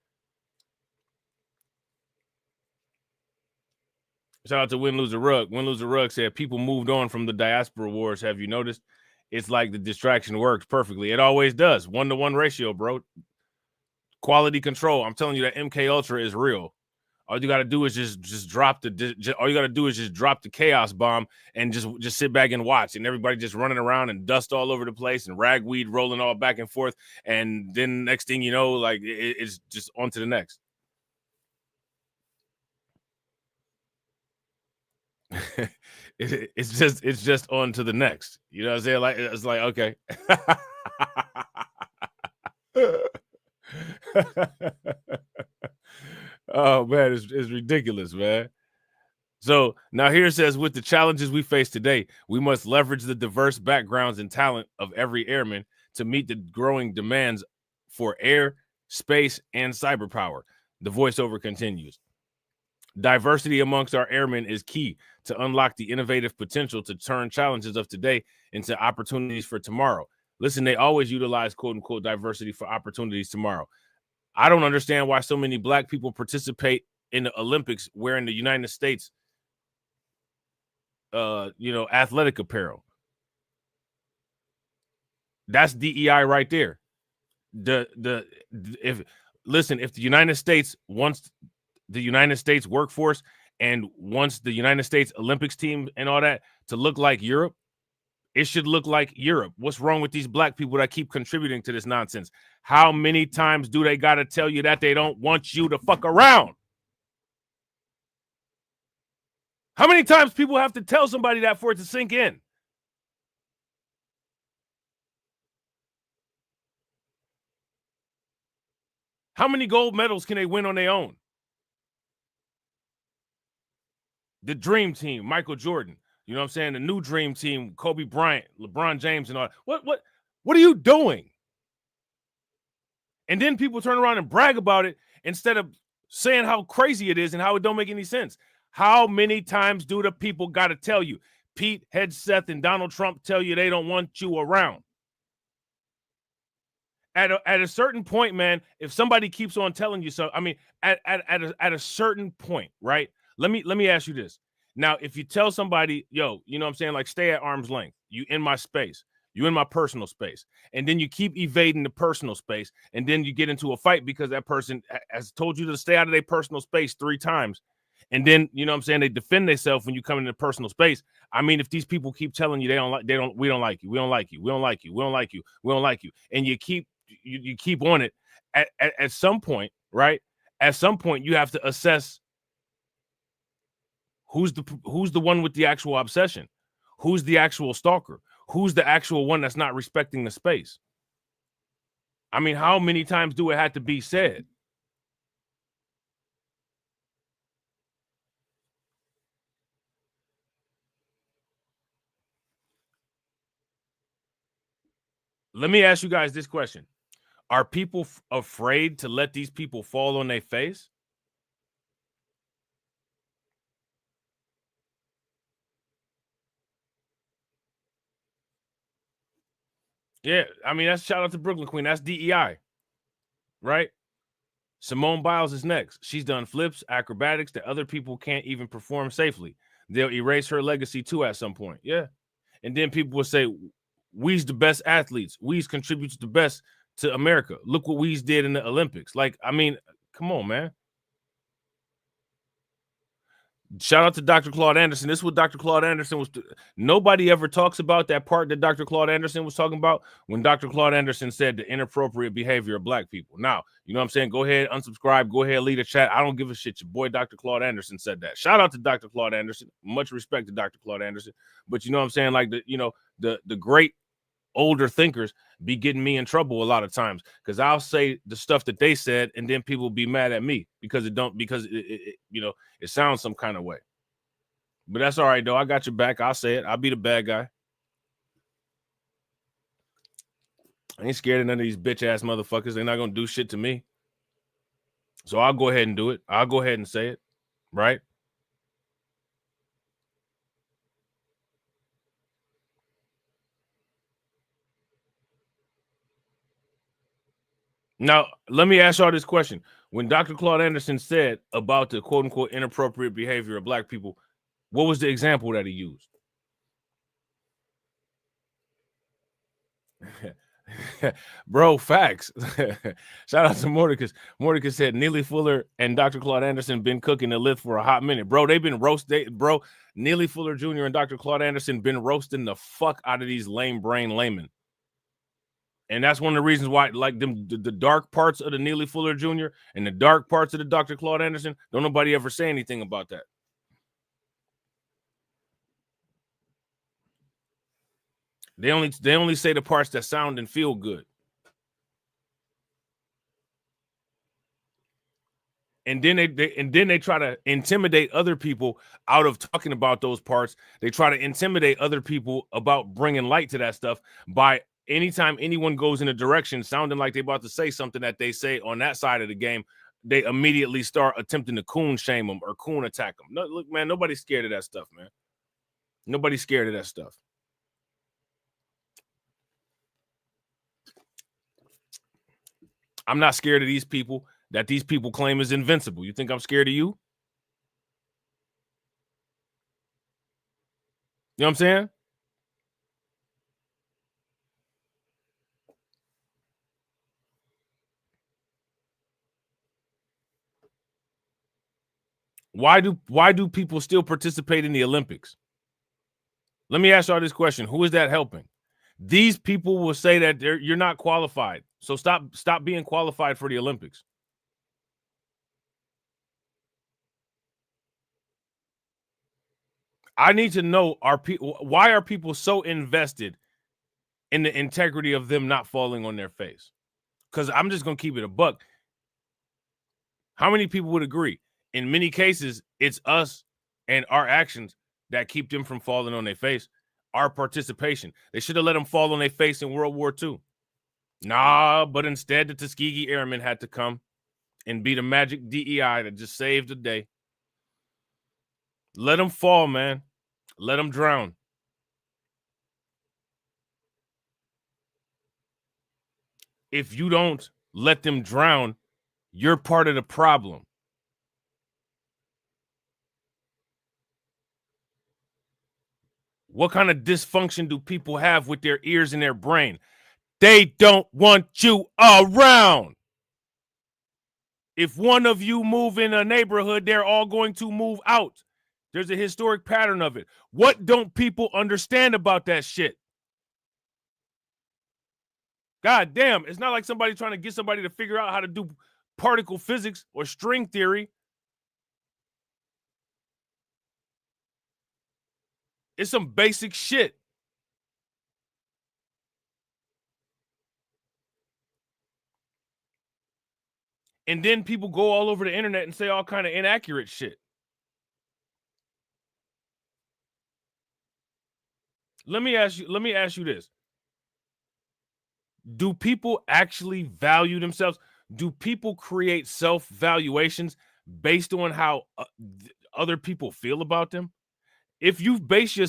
Shout out to Win Lose a Rug. Win Lose a Rug said people moved on from the diaspora wars. Have you noticed? It's like the distraction works perfectly. It always does. 1-to-1 ratio, bro. Quality control. I'm telling you that MK Ultra is real. All you got to do is just drop the chaos bomb and just sit back and watch, and everybody just running around and dust all over the place and ragweed rolling all back and forth, and then next thing you know, like it's just on to the next. It's just on to the next. You know what I'm saying? Like, it's like, okay. Oh man, it's ridiculous, man. So now here it says, with the challenges we face today, we must leverage the diverse backgrounds and talent of every airman to meet the growing demands for air, space, and cyber power. The voiceover continues. Diversity amongst our airmen is key to unlock the innovative potential to turn challenges of today into opportunities for tomorrow. Listen, they always utilize quote unquote diversity for opportunities tomorrow. I don't understand why so many black people participate in the Olympics wearing the United States, athletic apparel. That's DEI right there. If the United States wants the United States workforce and wants the United States Olympics team and all that to look like Europe, it should look like Europe. What's wrong with these black people that keep contributing to this nonsense? How many times do they got to tell you that they don't want you to fuck around? How many times people have to tell somebody that for it to sink in? How many gold medals can they win on their own? The dream team, Michael Jordan. You know what I'm saying? The new dream team, Kobe Bryant, LeBron James, and all. What are you doing? And then people turn around and brag about it instead of saying how crazy it is and how it don't make any sense. How many times do the people got to tell you? Pete Hegseth and Donald Trump tell you they don't want you around. At a certain point, man, if somebody keeps on telling you so, I mean, at a certain point, right? Let me ask you this. Now, if you tell somebody, yo, you know what I'm saying, like, stay at arm's length, you in my space, you in my personal space, and then you keep evading the personal space, and then you get into a fight because that person has told you to stay out of their personal space 3 times, and then, you know what I'm saying, they defend themselves when you come into personal space. I mean, if these people keep telling you we don't like you, we don't like you, we don't like you, we don't like you, we don't like you, and you keep on it, at some point, right? At some point, you have to assess who's the one with the actual obsession, who's the actual stalker, who's the actual one that's not respecting the space. I mean, how many times do it have to be said? Let me ask you guys this question. Are people afraid to let these people fall on their face? Yeah, I mean, that's shout out to Brooklyn Queen. That's DEI, right? Simone Biles is next. She's done flips, acrobatics that other people can't even perform safely. They'll erase her legacy too at some point. Yeah. And then people will say, we's the best athletes. We's contributes the best to America. Look what we's did in the Olympics. Like, I mean, come on, man. Shout out to Dr. Claude Anderson. This is what Dr. Claude Anderson was. Nobody ever talks about that part that Dr. Claude Anderson was talking about when Dr. Claude Anderson said the inappropriate behavior of black people. Now, you know what I'm saying? Go ahead, unsubscribe. Go ahead, leave a chat. I don't give a shit. Your boy Dr. Claude Anderson said that. Shout out to Dr. Claude Anderson. Much respect to Dr. Claude Anderson. But you know what I'm saying? Like the great older thinkers be getting me in trouble a lot of times because I'll say the stuff that they said and then people be mad at me because it sounds some kind of way. But that's all right though. I got your back. I'll say it. I'll be the bad guy. I ain't scared of none of these bitch ass motherfuckers. They're not gonna do shit to me. So I'll go ahead and do it. I'll go ahead and say it. Right? Now, let me ask y'all this question. When Dr. Claude Anderson said about the quote unquote inappropriate behavior of black people, what was the example that he used? Bro, facts. Shout out to Mordecus. Mordecus said Neely Fuller and Dr. Claude Anderson been cooking the lift for a hot minute. Bro, they've been bro, Neely Fuller Jr. and Dr. Claude Anderson been roasting the fuck out of these lame brain laymen. And that's one of the reasons why, like the dark parts of the Neely Fuller Jr. and the dark parts of the Dr. Claude Anderson, don't nobody ever say anything about that. They only say the parts that sound and feel good. And then they try to intimidate other people out of talking about those parts. They try to intimidate other people about bringing light to that stuff by anytime anyone goes in a direction sounding like they're about to say something that they say on that side of the game, they immediately start attempting to coon shame them or coon attack them. No, look, man, nobody's scared of that stuff, man. Nobody's scared of that stuff. I'm not scared of these people that these people claim is invincible. You think I'm scared of you? You know what I'm saying? Why do people still participate in the Olympics? Let me ask y'all this question. Who is that helping? These people will say that you're not qualified. So stop being qualified for the Olympics. I need to know why are people so invested in the integrity of them not falling on their face? Because I'm just gonna keep it a buck. How many people would agree? In many cases, it's us and our actions that keep them from falling on their face. Our participation. They should have let them fall on their face in World War II. Nah, but instead the Tuskegee Airmen had to come and be the magic DEI that just saved the day. Let them fall, man. Let them drown. If you don't let them drown, you're part of the problem. What kind of dysfunction do people have with their ears and their brain? They don't want you around. If one of you move in a neighborhood, they're all going to move out. There's a historic pattern of it. What don't people understand about that shit? God damn, it's not like somebody trying to get somebody to figure out how to do particle physics or string theory. It's some basic shit. And then people go all over the internet and say all kind of inaccurate shit. Let me ask you this. Do people actually value themselves? Do people create self-valuations based on how other people feel about them? If you base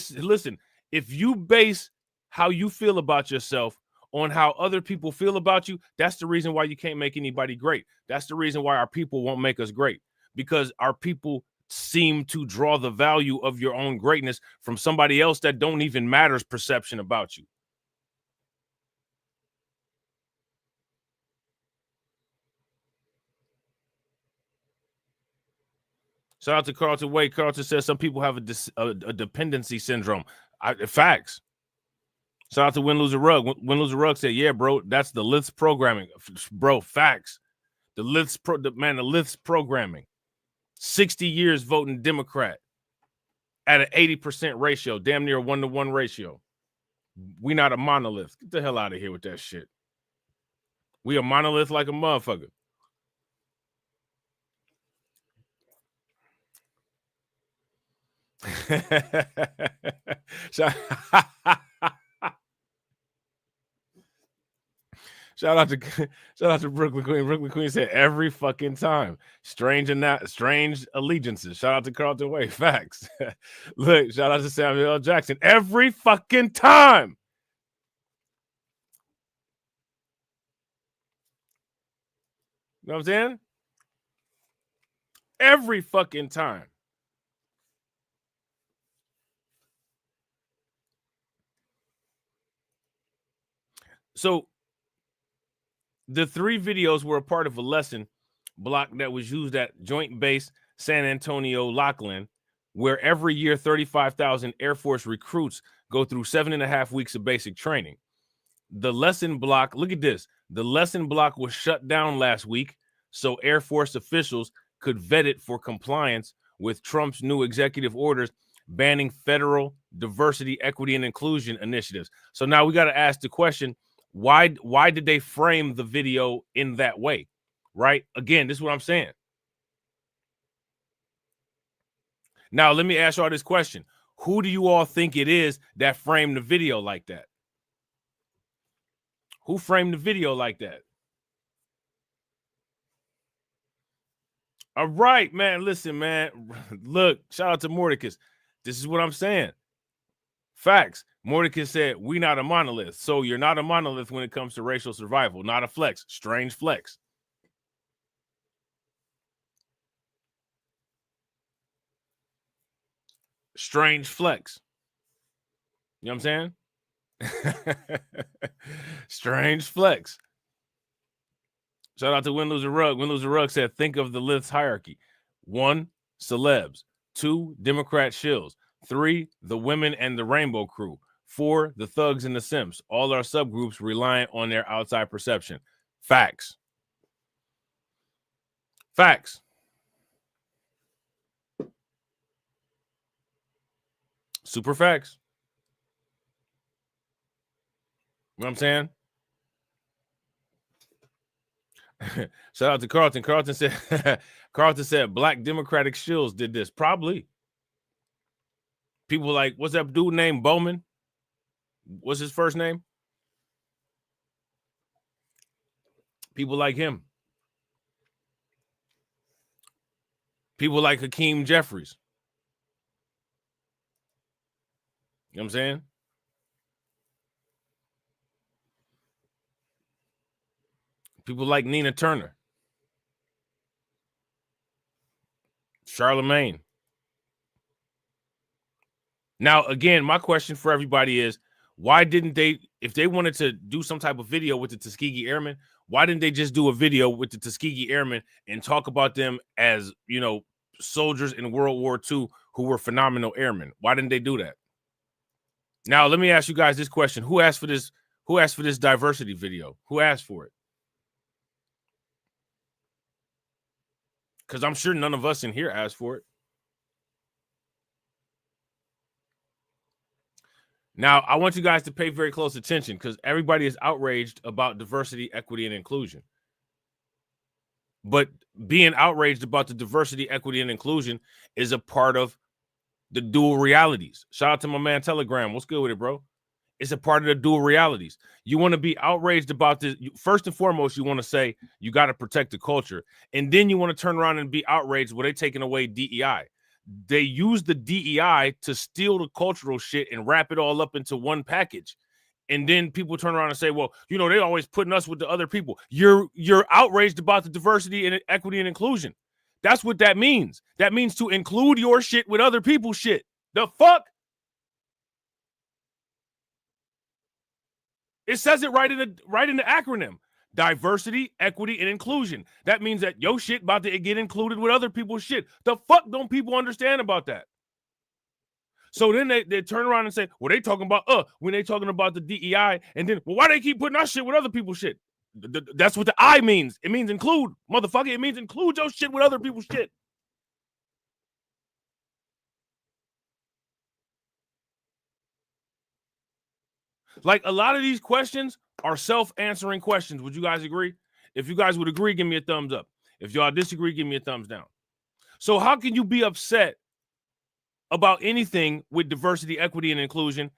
how you feel about yourself on how other people feel about you, that's the reason why you can't make anybody great. That's the reason why our people won't make us great, because our people seem to draw the value of your own greatness from somebody else that don't even matter's perception about you. Shout out to Carlton Wade. Carlton says some people have a dependency syndrome. Facts. Shout out to Win Lose a Rug. Win Lose a Rug said, yeah, bro, that's the Liths programming. Bro, facts. The Liths programming. 60 years voting Democrat at an 80% ratio, damn near a 1-to-1 ratio. We not a monolith. Get the hell out of here with that shit. We a monolith like a motherfucker. Shout out to Brooklyn Queen. Brooklyn Queen said every fucking time. Strange allegiances. Shout out to Carlton Way. Facts. Look, shout out to Samuel L. Jackson. Every fucking time. You know what I'm saying? Every fucking time. So the 3 videos were a part of a lesson block that was used at Joint Base San Antonio Laughlin, where every year 35,000 Air Force recruits go through 7.5 weeks of basic training. The lesson block, look at this. The lesson block was shut down last week so Air Force officials could vet it for compliance with Trump's new executive orders banning federal diversity, equity, and inclusion initiatives. So now we got to ask the question, why did they frame the video in that way? Right? Again, this is what I'm saying. Now, let me ask y'all this question. Who do you all think it is that framed the video like that? Who framed the video like that? All right, man. Listen, man. Look, shout out to Mordecus. This is what I'm saying. Facts. Mordecus said, we not a monolith. So you're not a monolith when it comes to racial survival. Not a flex. Strange flex. Strange flex. You know what I'm saying? Strange flex. Shout out to Win Lose a Rug. Win Lose a Rug said, think of the Liths hierarchy. 1, celebs. 2, Democrat shills. 3, the women and the rainbow crew. 4, the thugs and the simps. All our subgroups reliant on their outside perception. Facts. Facts. Super facts. You know what I'm saying? Shout out to Carlton. Carlton said Black Democratic shills did this. Probably. People like, what's that dude named Bowman? What's his first name? People like him. People like Hakeem Jeffries. You know what I'm saying? People like Nina Turner. Charlemagne. Now, again, my question for everybody is, why didn't they, if they wanted to do some type of video with the Tuskegee Airmen, why didn't they just do a video with the Tuskegee Airmen and talk about them as, you know, soldiers in World War II who were phenomenal airmen? Why didn't they do that? Now, let me ask you guys this question. Who asked for this? Who asked for this diversity video? Who asked for it? Because I'm sure none of us in here asked for it. Now, I want you guys to pay very close attention because everybody is outraged about diversity, equity, and inclusion. But being outraged about the diversity, equity, and inclusion is a part of the dual realities. Shout out to my man Telegram. What's good with it, bro? It's a part of the dual realities. You want to be outraged about this. First and foremost, you want to say you got to protect the culture. And then you want to turn around and be outraged when they're taking away DEI. They use the DEI to steal the cultural shit and wrap it all up into one package. And then people turn around and say, well, you know, they're always putting us with the other people. You're outraged about the diversity and equity and inclusion. That's what that means. That means to include your shit with other people's shit. The fuck? It says it right in the acronym. Diversity, equity, and inclusion. That means that your shit about to get included with other people's shit. The fuck don't people understand about that? So then they turn around and say, well, they talking about when they talking about the DEI, and then, well, why they keep putting our shit with other people's shit? That's what the I means. It means include, motherfucker. It means include your shit with other people's shit. Like, a lot of these questions are self-answering questions. Would you guys agree? If you guys would agree, give me a thumbs up. If y'all disagree, give me a thumbs down. So how can you be upset about anything with diversity, equity, and inclusion,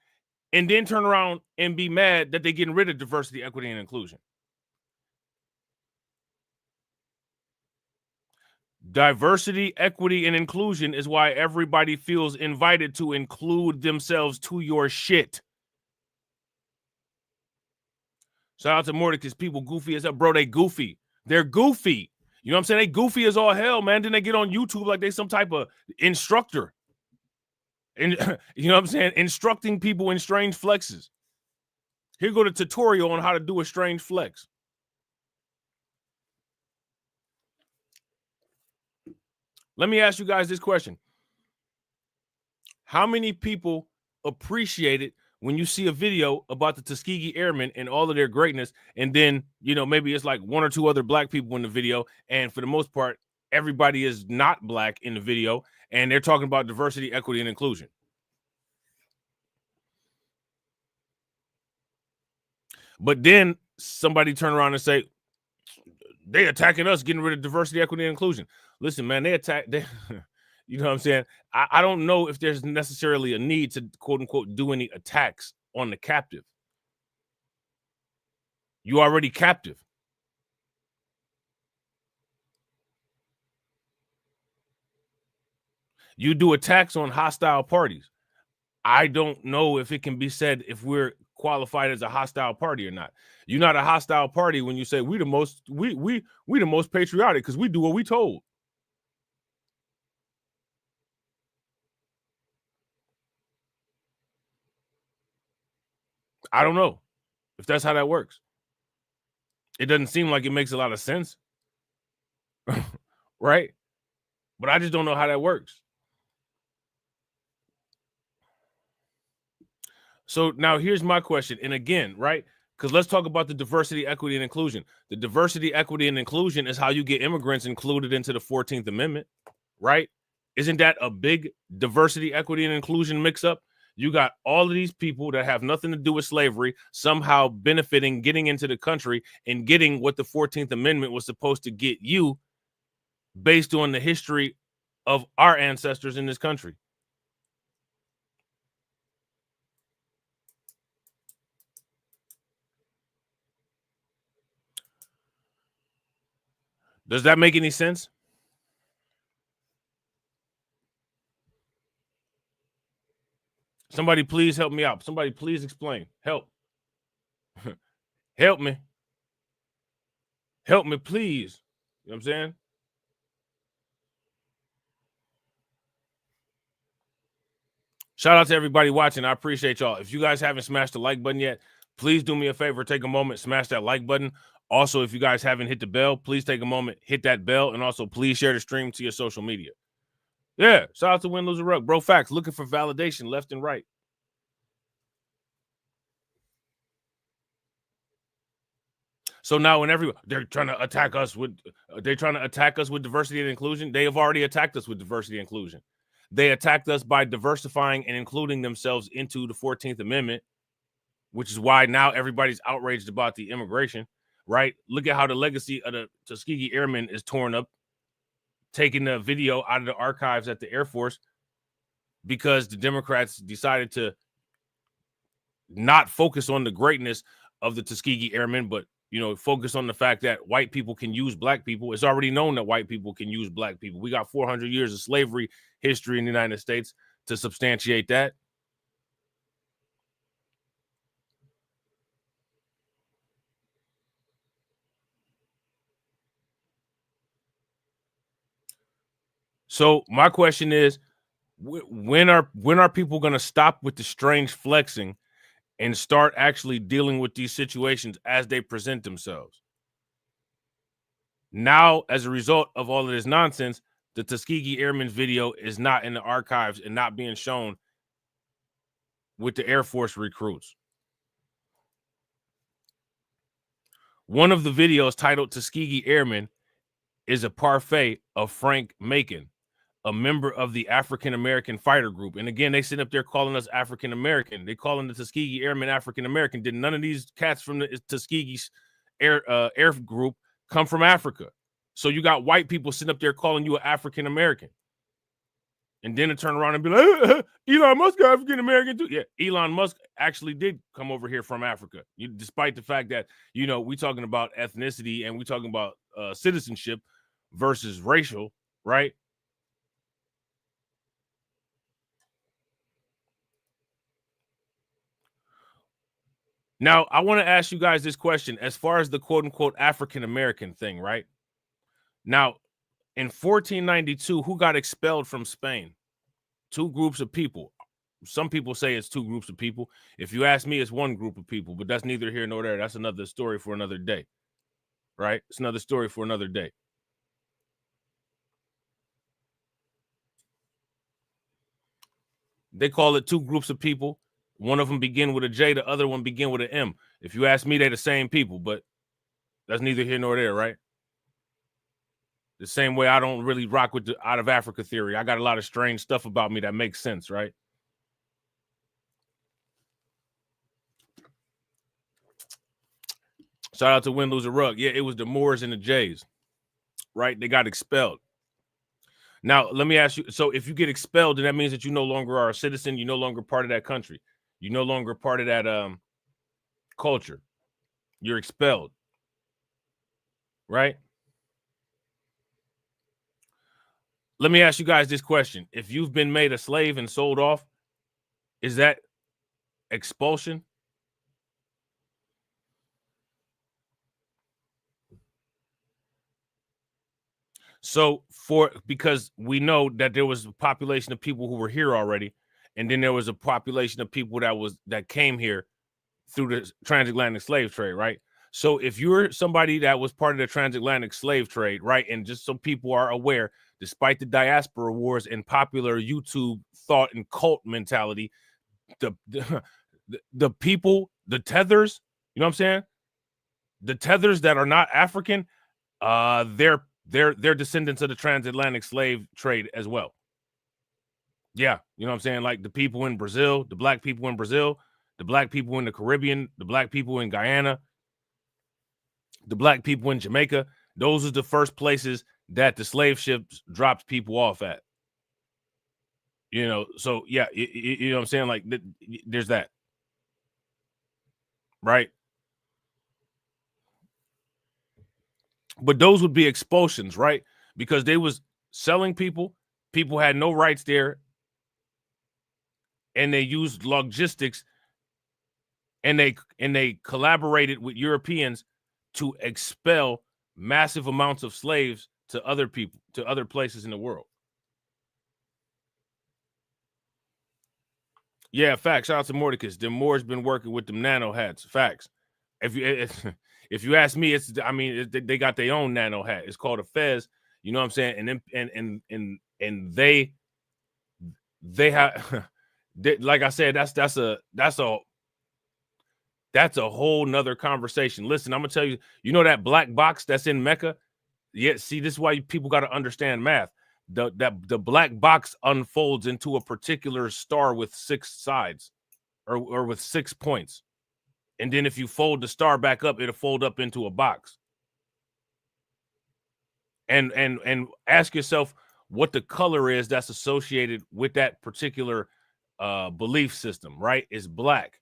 and then turn around and be mad that they're getting rid of diversity, equity, and inclusion? Diversity, equity, and inclusion is why everybody feels invited to include themselves to your shit. Shout out to Morty, because people goofy as hell. Bro, they goofy. They're goofy. You know what I'm saying? They goofy as all hell, man. Then they get on YouTube like they some type of instructor. And you know what I'm saying? Instructing people in strange flexes. Here go the tutorial on how to do a strange flex. Let me ask you guys this question. How many people appreciate it when you see a video about the Tuskegee Airmen and all of their greatness, and then, you know, maybe it's like one or two other black people in the video, and for the most part, everybody is not black in the video, and they're talking about diversity, equity, and inclusion? But then somebody turn around and say, they attacking us, getting rid of diversity, equity, and inclusion. Listen, man, you know what I'm saying? I don't know if there's necessarily a need to, quote unquote, do any attacks on the captive. You already captive. You do attacks on hostile parties. I don't know if it can be said if we're qualified as a hostile party or not. You're not a hostile party when you say we the most patriotic because we do what we told. I don't know if that's how that works. It doesn't seem like it makes a lot of sense. Right? But I just don't know how that works. So now here's my question. And again, right? Because let's talk about the diversity, equity, and inclusion. The diversity, equity, and inclusion is how you get immigrants included into the 14th Amendment, right? Isn't that a big diversity, equity, and inclusion mix-up? You got all of these people that have nothing to do with slavery somehow benefiting, getting into the country, and getting what the 14th Amendment was supposed to get you based on the history of our ancestors in this country. Does that make any sense? Somebody please help me out. Somebody please explain. Help. Help me. Help me, please. You know what I'm saying? Shout out to everybody watching. I appreciate y'all. If you guys haven't smashed the like button yet, please do me a favor. Take a moment, smash that like button. Also, if you guys haven't hit the bell, please take a moment, hit that bell, and also please share the stream to your social media. Yeah, shout out to Win, Lose, or Rug. Bro, facts, looking for validation left and right. So now when they're trying to attack us with diversity and inclusion, they have already attacked us with diversity and inclusion. They attacked us by diversifying and including themselves into the 14th Amendment, which is why now everybody's outraged about the immigration, right? Look at how the legacy of the Tuskegee Airmen is torn up, taking the video out of the archives at the Air Force because the Democrats decided to not focus on the greatness of the Tuskegee Airmen, but, you know, focus on the fact that white people can use black people. It's already known that white people can use black people. We got 400 years of slavery history in the United States to substantiate that. So my question is, when are people going to stop with the strange flexing and start actually dealing with these situations as they present themselves? Now, as a result of all of this nonsense, the Tuskegee Airmen video is not in the archives and not being shown with the Air Force recruits. One of the videos, titled Tuskegee Airmen, is a parfait of Frank Macon, a member of the African American fighter group. And again, they sit up there calling us African American. They calling the Tuskegee Airmen African American. Did none of these cats from the Tuskegee air group come from Africa? So you got white people sitting up there calling you an African American. And then to turn around and be like, Elon Musk African American too. Yeah, Elon Musk actually did come over here from Africa. Despite the fact that, we talking about ethnicity and we talking about citizenship versus racial, right? Now, I want to ask you guys this question as far as the quote-unquote African-American thing, right? Now, in 1492, who got expelled from Spain? Two groups of people. Some people say it's two groups of people. If you ask me, it's one group of people, but that's neither here nor there. That's another story for another day, right? It's another story for another day. They call it two groups of people. One of them begin with a J, the other one begin with an M. If you ask me, they're the same people, but that's neither here nor there, right? The same way I don't really rock with the out of Africa theory. I got a lot of strange stuff about me that makes sense, right? Shout out to Win Lose a Rug. Yeah, it was the Moors and the Jays, right? They got expelled. Now, let me ask you, so if you get expelled, then that means that you no longer are a citizen. You're no longer part of that country. You're no longer part of that culture. You're expelled, right? Let me ask you guys this question. If you've been made a slave and sold off, is that expulsion? So because we know that there was a population of people who were here already, and then there was a population of people that came here through the transatlantic slave trade, right? So if you're somebody that was part of the transatlantic slave trade, right, and just so people are aware, despite the diaspora wars and popular YouTube thought and cult mentality, the people, the tethers, you know what I'm saying? The tethers that are not African, they're descendants of the transatlantic slave trade as well. Yeah, you know what I'm saying? Like the people in Brazil, the black people in Brazil, the black people in the Caribbean, the black people in Guyana, the black people in Jamaica. Those are the first places that the slave ships dropped people off at. So yeah, you know what I'm saying? Like there's that. Right? But those would be expulsions, right? Because they was selling people. People had no rights there. And they used logistics, and they collaborated with Europeans to expel massive amounts of slaves to other people, to other places in the world. Yeah, facts. Shout out to Mordecus. The Moors been working with them nano hats. Facts. If you ask me, they got their own nano hat. It's called a fez. You know what I'm saying? And they have, like I said, that's a whole nother conversation. Listen, I'm gonna tell you. You know that black box that's in Mecca? Yeah. See, this is why people got to understand math. The black box unfolds into a particular star with 6 sides, or with 6 points. And then if you fold the star back up, it'll fold up into a box. And ask yourself what the color is that's associated with that particular belief system, right? It's black.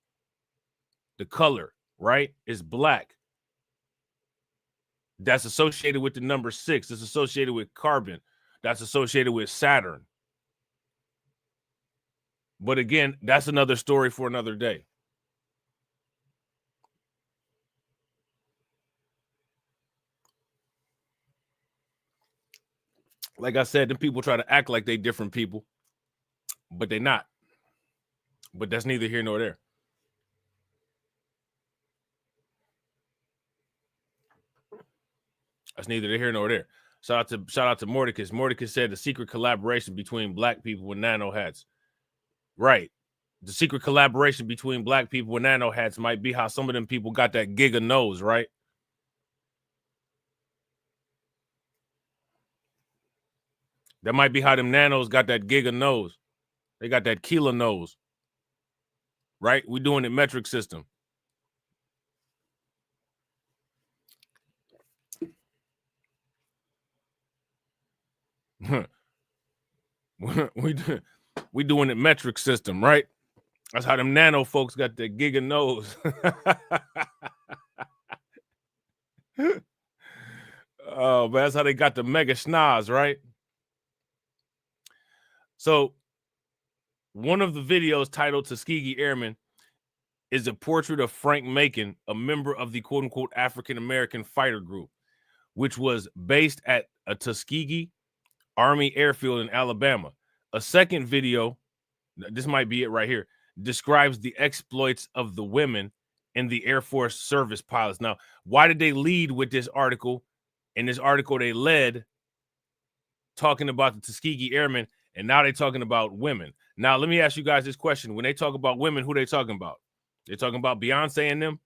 The color, right, is black. That's associated with the number 6. It's associated with carbon. That's associated with Saturn. But again, that's another story for another day. Like I said, the people try to act like they different people, but they're not. But that's neither here nor there. That's neither here nor there. Shout out to Mordecus. Mordecus said the secret collaboration between black people with nano hats. Right. The secret collaboration between black people with nano hats might be how some of them people got that giga nose, right? That might be how them nanos got that giga nose. They got that kilo nose. Right? We doing it metric system. we doing it metric system, right? That's how them nano folks got that giga nose. Oh, but that's how they got the mega schnoz, right? So one of the videos titled Tuskegee Airmen is a portrait of Frank Macon, a member of the quote-unquote African-American fighter group, which was based at a Tuskegee Army airfield in Alabama. A second video, this might be it right here, describes the exploits of the women in the Air Force service pilots. Now, why did they lead with this article? In this article, they led talking about the Tuskegee Airmen, and now they're talking about women. Now, let me ask you guys this question. When they talk about women, who they talking about? They're talking about Beyonce and them?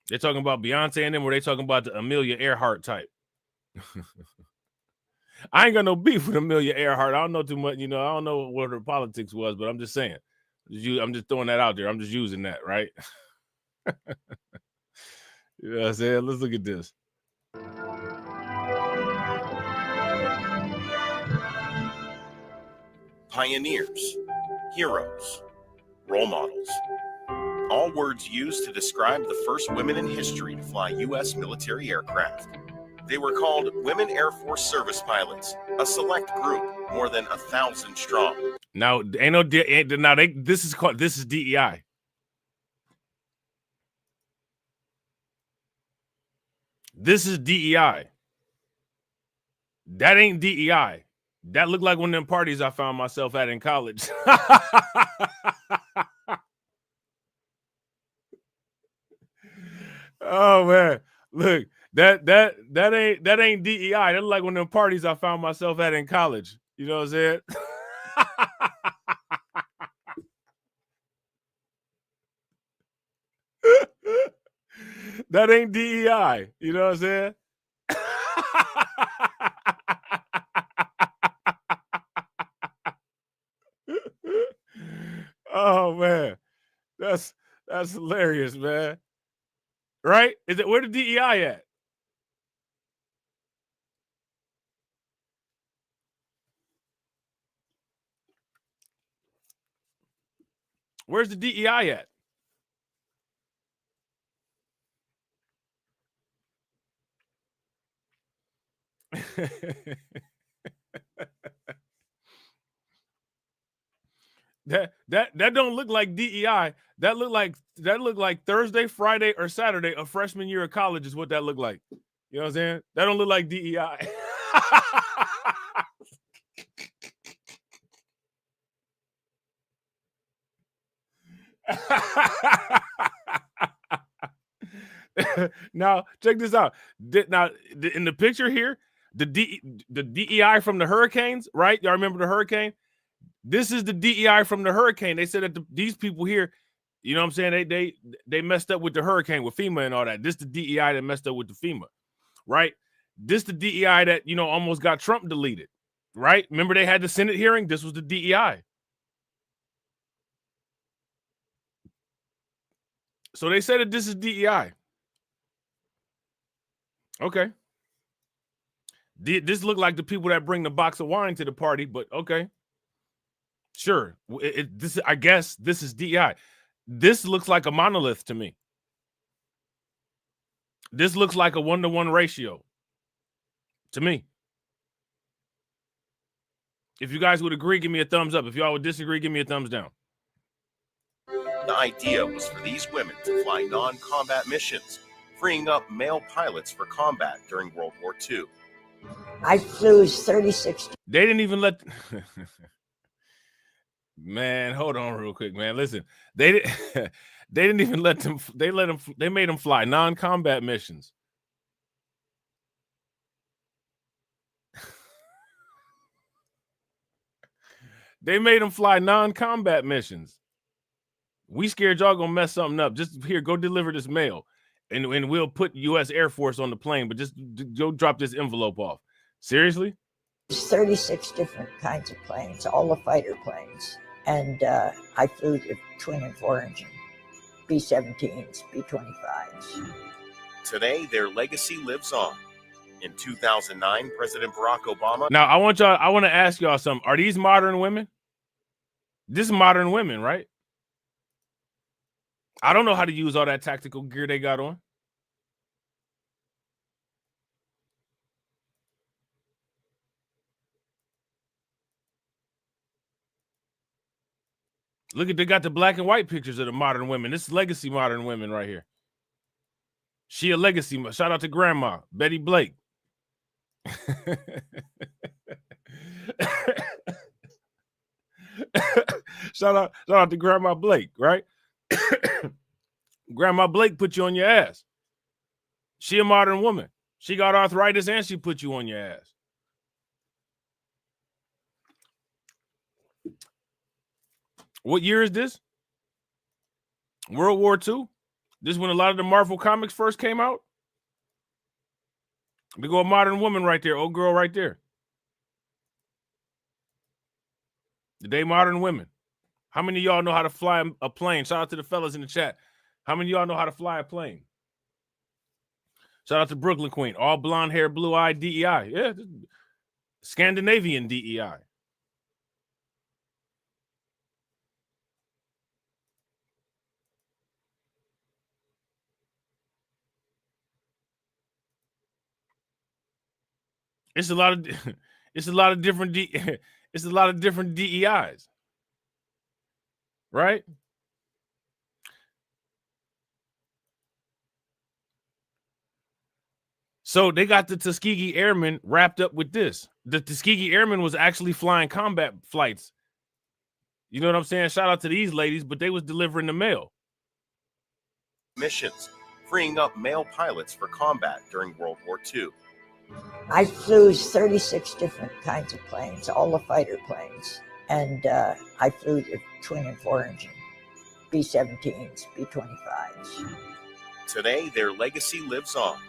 They're talking about Beyonce and them, or they talking about the Amelia Earhart type? I ain't got no beef with Amelia Earhart. I don't know too much, I don't know what her politics was, but I'm just saying. I'm just throwing that out there. I'm just using that, right? You know what I'm saying? Let's look at this. Pioneers, heroes, role models. All words used to describe the first women in history to fly U.S. military aircraft. They were called Women Air Force Service Pilots, a select group, more than 1,000 strong. Now, this is DEI. This is DEI. That ain't DEI. That looked like one of them parties I found myself at in college. Oh man, look, that ain't DEI. That look like one of them parties I found myself at in college. You know what I'm saying? That ain't DEI. You know what I'm saying? Oh man, that's hilarious, man. Right? Is it where the DEI at? Where's the DEI at? That don't look like DEI. That look like Thursday, Friday, or Saturday of freshman year of college is what that looked like. You know what I'm saying? That don't look like DEI. Now check this out. Now in the picture here, the DEI from the hurricanes, right? Y'all remember the hurricane? This is the DEI from the hurricane. They said that these people here, you know what I'm saying? They messed up with the hurricane, with FEMA and all that. This the DEI that messed up with the FEMA, right? This the DEI that, almost got Trump deleted, right? Remember they had the Senate hearing? This was the DEI. So they said that this is DEI. Okay. This looked like the people that bring the box of wine to the party, but okay. Sure. I guess this is DEI. This looks like a monolith to me. This looks like a 1-to-1 ratio to me. If you guys would agree, give me a thumbs up. If y'all would disagree, give me a thumbs down. The idea was for these women to fly non-combat missions, freeing up male pilots for combat during World War II. I flew 36. They didn't even let... Man, hold on real quick, man. Listen, they They didn't even let them. They made them fly non-combat missions. They made them fly non-combat missions. We scared y'all gonna mess something up. Just here, go deliver this mail, and we'll put U.S. Air Force on the plane. But just go drop this envelope off. Seriously? There's 36 different kinds of planes, all the fighter planes. And I flew the twin and four engine, B-17s, B-25s. Today, their legacy lives on. In 2009, President Barack Obama. Now, I want to ask y'all something. Are these modern women? This is modern women, right? I don't know how to use all that tactical gear they got on. Look at, they got the black and white pictures of the modern women. This is legacy modern women right here. She a legacy. Shout out to Grandma Betty Blake. shout out to Grandma Blake, right? Grandma Blake put you on your ass. She a modern woman. She got arthritis and she put you on your ass. What year is this? World War II? This is when a lot of the Marvel comics first came out? We go a modern woman right there. Old girl right there. They modern women. How many of y'all know how to fly a plane? Shout out to the fellas in the chat. How many of y'all know how to fly a plane? Shout out to Brooklyn Queen. All blonde hair, blue eye, DEI. Yeah. Scandinavian DEI. It's a lot of different it's a lot of different DEIs. Right? So they got the Tuskegee Airmen wrapped up with this. The Tuskegee Airmen was actually flying combat flights. You know what I'm saying? Shout out to these ladies, but they was delivering the mail. Missions, freeing up male pilots for combat during World War II. I flew 36 different kinds of planes, all the fighter planes. And I flew the twin and four engine, B-17s, B-25s. Today, their legacy lives on.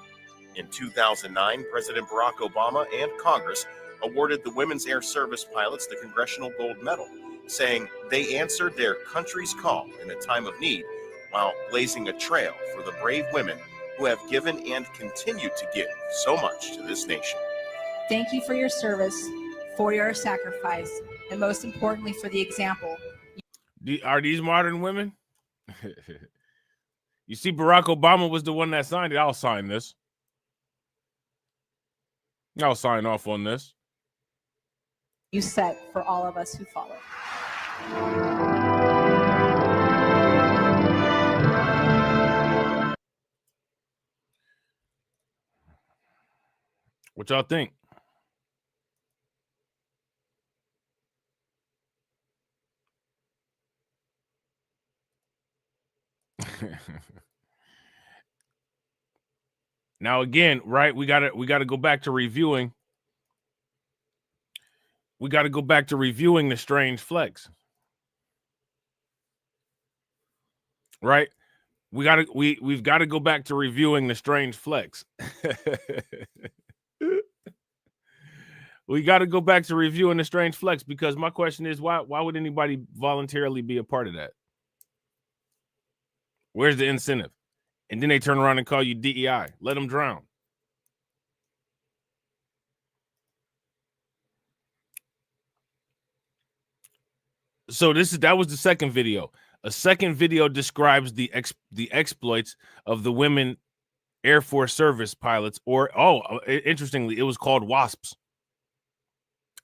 In 2009, President Barack Obama and Congress awarded the Women's Air Service pilots the Congressional Gold Medal, saying they answered their country's call in a time of need while blazing a trail for the brave women who have given and continue to give so much to this nation. Thank you for your service, for your sacrifice, and most importantly, for the example. Are these modern women? You see, Barack Obama was the one that signed it. I'll sign this. I'll sign off on this. You set for all of us who follow. What y'all think? Now again, right? We gotta go back to reviewing. We got to go back to reviewing the strange flex. Right? We've got to go back to reviewing the strange flex. We got to go back to reviewing the strange flex, because my question is, why would anybody voluntarily be a part of that? Where's the incentive? And then they turn around and call you DEI. Let them drown. So that was the second video. A second video describes the exploits of the women Air Force service pilots, or interestingly, it was called WASPs.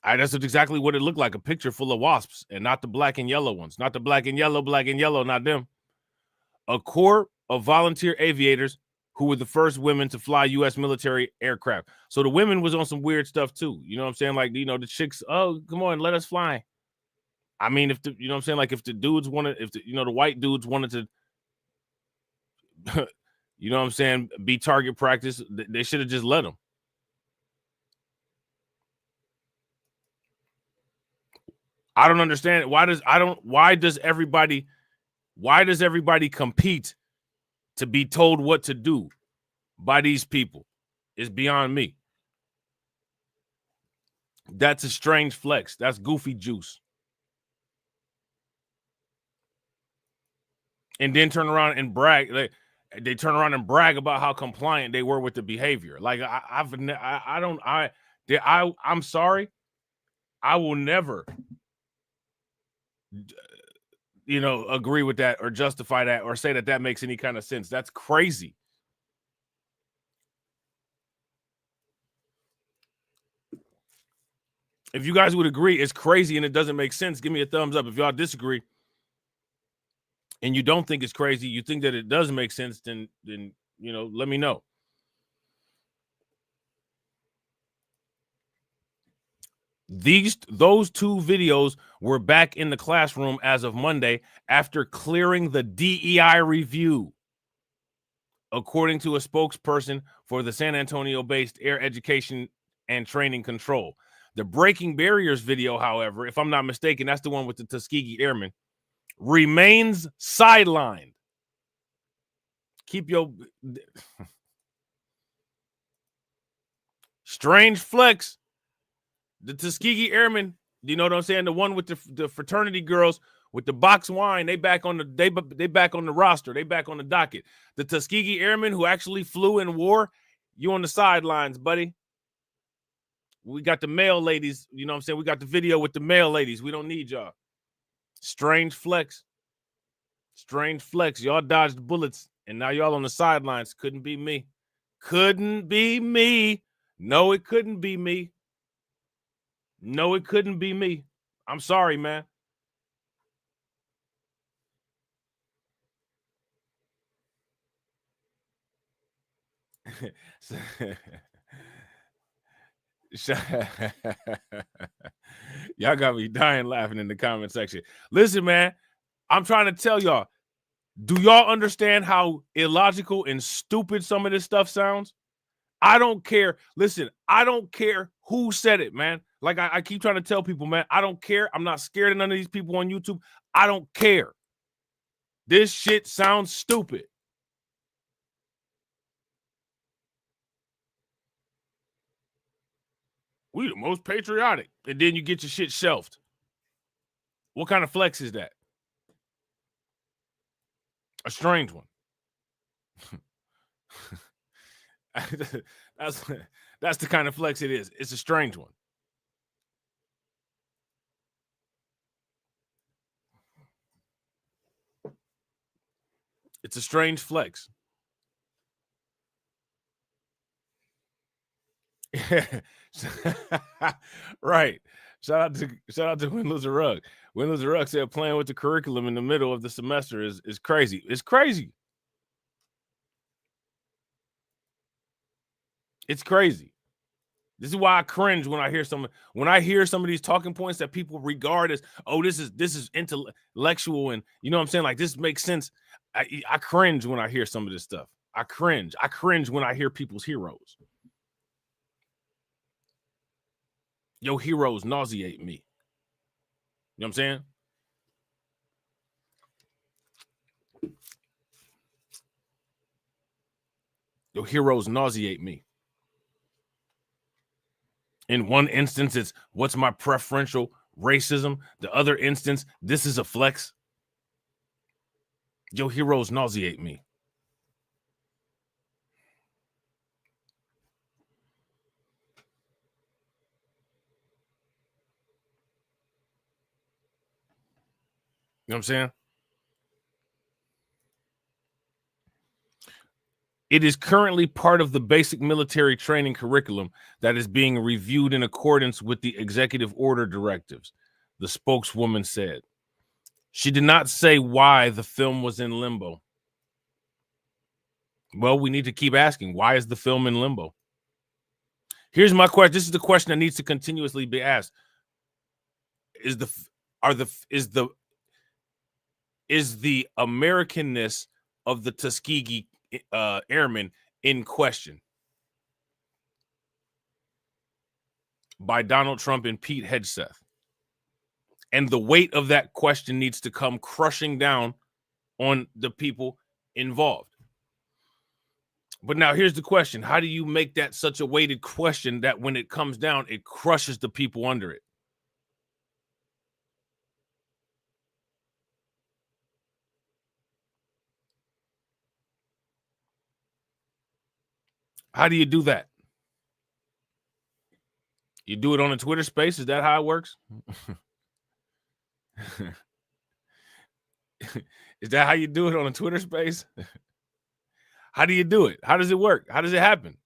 That's exactly what it looked like, a picture full of WASPs, and not the black and yellow ones. Not the black and yellow, not them. A corps of volunteer aviators who were the first women to fly U.S. military aircraft. So the women was on some weird stuff too. You know what I'm saying? Like, you know, the chicks, oh, come on, let us fly. I mean, if the, you know what I'm saying? Like if the dudes wanted, the white dudes wanted to you know what I'm saying, be target practice. They should have just let them. I don't understand it. Why does everybody compete to be told what to do by these people? It's beyond me. That's a strange flex. That's goofy juice. And then turn around and brag. They turn around and brag about how compliant they were with the behavior. Like I'm sorry. I will never, agree with that or justify that or say that makes any kind of sense. That's crazy. If you guys would agree it's crazy and it doesn't make sense, give me a thumbs up. If y'all disagree and you don't think it's crazy, you think that it does make sense, then let me know. Those two videos were back in the classroom as of Monday after clearing the DEI review, according to a spokesperson for the San Antonio-based Air Education and Training Control. The Breaking Barriers video, however, if I'm not mistaken, that's the one with the Tuskegee Airmen, remains sidelined. Keep your strange flex. The Tuskegee Airmen, you know what I'm saying? The one with the fraternity girls with the box wine, they back on the back on the roster. They back on the docket. The Tuskegee Airmen who actually flew in war, you on the sidelines, buddy. We got the male ladies, you know what I'm saying? We got the video with the male ladies. We don't need y'all. Strange flex. Strange flex. Y'all dodged bullets, and now y'all on the sidelines. Couldn't be me. Couldn't be me. No, it couldn't be me. No, it couldn't be me. I'm sorry, man. Y'all got me dying laughing in the comment section. Listen, man, I'm trying to tell y'all, do y'all understand how illogical and stupid some of this stuff sounds? I don't care. Listen, I don't care who said it, man. Like I keep trying to tell people, man, I don't care. I'm not scared of none of these people on YouTube. I don't care. This shit sounds stupid. We the most patriotic. And then you get your shit shelved. What kind of flex is that? A strange one. That's the kind of flex it is. It's a strange one. It's a strange flex. Right. Shout out to Windless a Rug. Windless a Rug said playing with the curriculum in the middle of the semester is crazy. It's crazy. It's crazy. This is why I cringe when I hear some of these talking points that people regard as, oh, this is intellectual, and you know what I'm saying? Like, this makes sense. I cringe when I hear some of this stuff. I cringe. I cringe when I hear people's heroes. Your heroes nauseate me. You know what I'm saying? Your heroes nauseate me. In one instance, it's what's my preferential racism. The other instance, this is a flex. Your heroes nauseate me. You know what I'm saying? It is currently part of the basic military training curriculum that is being reviewed in accordance with the executive order directives, the spokeswoman said. She did not say why the film was in limbo. Well, we need to keep asking, why is the film in limbo? Here's my question. This is the question that needs to continuously be asked. Is the Americanness of the Tuskegee Airmen in question by Donald Trump and Pete Hegseth. And the weight of that question needs to come crushing down on the people involved. But now here's the question. How do you make that such a weighted question that when it comes down, it crushes the people under it? How do you do that? You do it on a Twitter space? Is that how it works? Is that how you do it on a Twitter space? How do you do it? How does it work? How does it happen?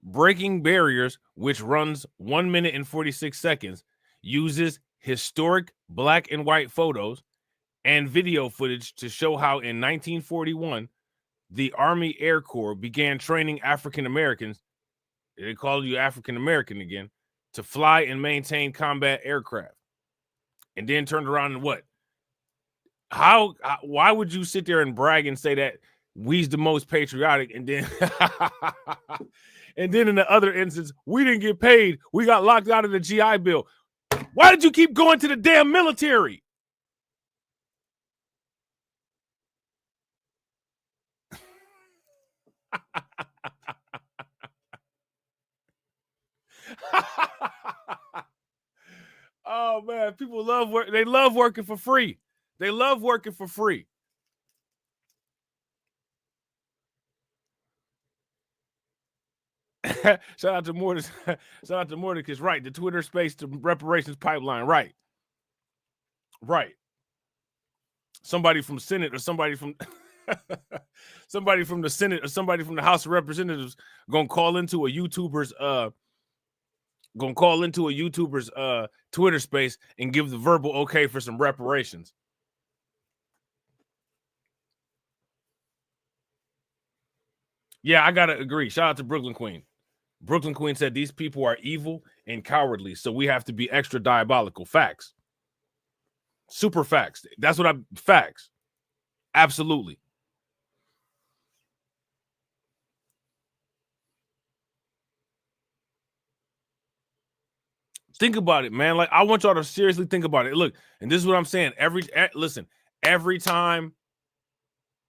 Breaking Barriers, which runs 1 minute and 46 seconds, uses historic black and white photos and video footage to show how in 1941, the Army Air Corps began training African Americans, they call you African American again, to fly and maintain combat aircraft. And then turned around and what? Why would you sit there and brag and say that we's the most patriotic, and then and then in the other instance, we didn't get paid, we got locked out of the GI Bill? Why did you keep going to the damn military? Oh man, people love work. They love working for free. They love working for free. Shout out to Mordecai. Shout out to Mordecai. Right, the Twitter space to reparations pipeline. Right. Somebody from Senate or somebody from somebody from the Senate or somebody from the House of Representatives gonna call into a YouTuber's Twitter space and give the verbal okay for some reparations. Yeah, I gotta agree. Shout out to Brooklyn Queen. Brooklyn Queen said these people are evil and cowardly, so we have to be extra diabolical. Facts. Super facts. That's what facts. Absolutely. Think about it, man. Like, I want y'all to seriously think about it. Look, and this is what I'm saying. Every time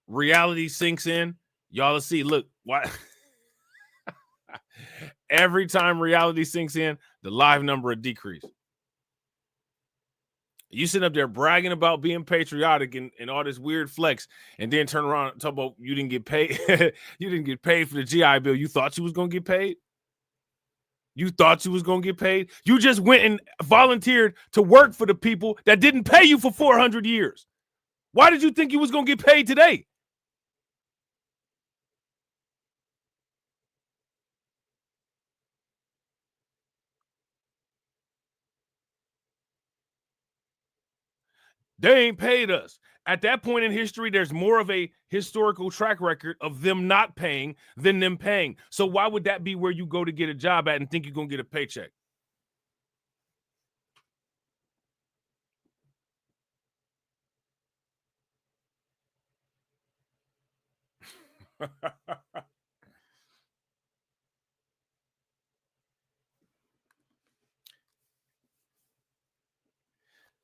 reality sinks in, y'all will see. Look, why? Every time reality sinks in, the live number will decrease. You sitting up there bragging about being patriotic and all this weird flex, and then turn around and talk about you didn't get paid. You didn't get paid for the GI Bill. You thought you was gonna get paid? You thought you was gonna get paid? You just went and volunteered to work for the people that didn't pay you for 400 years. Why did you think you was gonna get paid today? They ain't paid us. At that point in history, there's more of a historical track record of them not paying than them paying. So why would that be where you go to get a job at and think you're going to get a paycheck?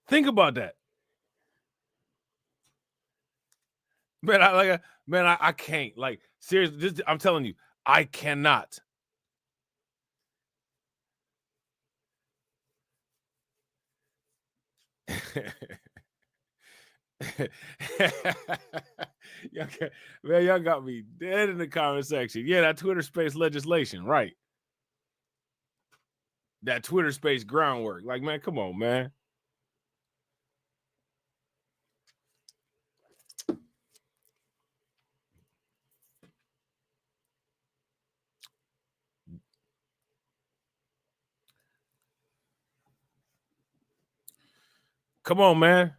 Think about that. Man, I can't. Like, seriously, I'm telling you, I cannot. Man, y'all got me dead in the comment section. Yeah, that Twitter space legislation, right? That Twitter space groundwork. Like, man, come on, man. Come on, man.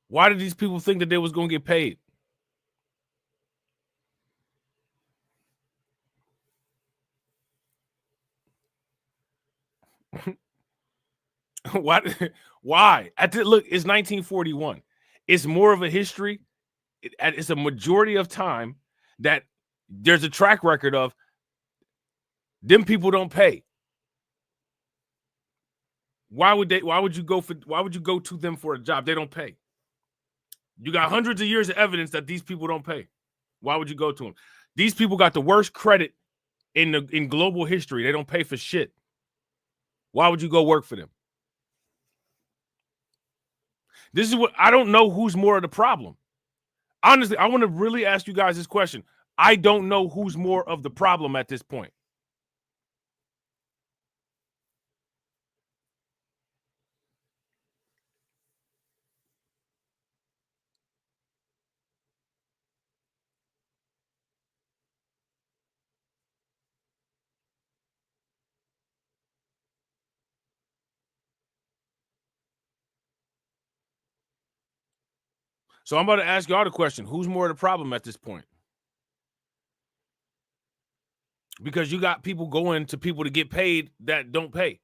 Why did these people think that they was going to get paid? Why? Look, it's 1941. It's more of a history. It's a majority of time that there's a track record of them people don't pay. Why would you go to them for a job? They don't pay. You got hundreds of years of evidence that these people don't pay. Why would you go to them? These people got the worst credit in global history. They don't pay for shit. Why would you go work for them? This is what I don't know who's more of the problem. Honestly, I want to really ask you guys this question. I don't know who's more of the problem at this point. So I'm about to ask y'all the question. Who's more of the problem at this point? Because you got people going to people to get paid that don't pay.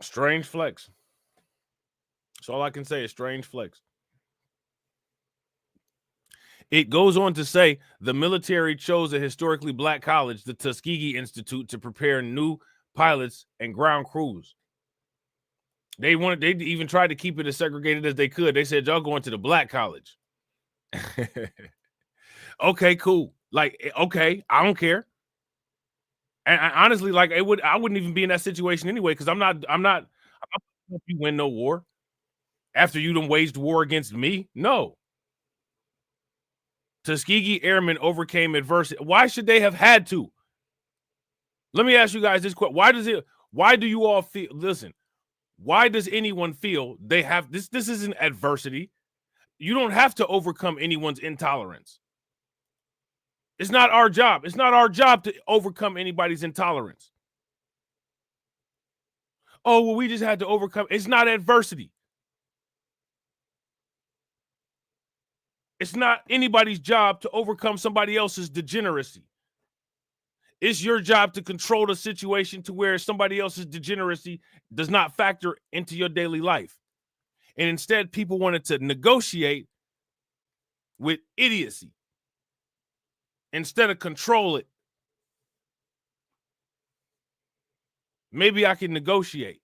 Strange flex. That's all I can say is strange flex. It goes on to say the military chose a historically black college, the Tuskegee Institute, to prepare new pilots and ground crews. They even tried to keep it as segregated as they could. They said, y'all going to the black college. Okay, cool. Like, okay, I don't care. And honestly, like I wouldn't even be in that situation anyway, because I'm not if you win no war after you done waged war against me. No. Tuskegee Airmen overcame adversity. Why should they have had to? Let me ask you guys this question. Why do you all feel, listen, why does anyone feel they have this? This isn't adversity. You don't have to overcome anyone's intolerance. It's not our job. It's not our job to overcome anybody's intolerance. Oh, well, we just had to overcome. It's not adversity. It's not anybody's job to overcome somebody else's degeneracy. It's your job to control the situation to where somebody else's degeneracy does not factor into your daily life. And instead, people wanted to negotiate with idiocy instead of control it. Maybe I can negotiate.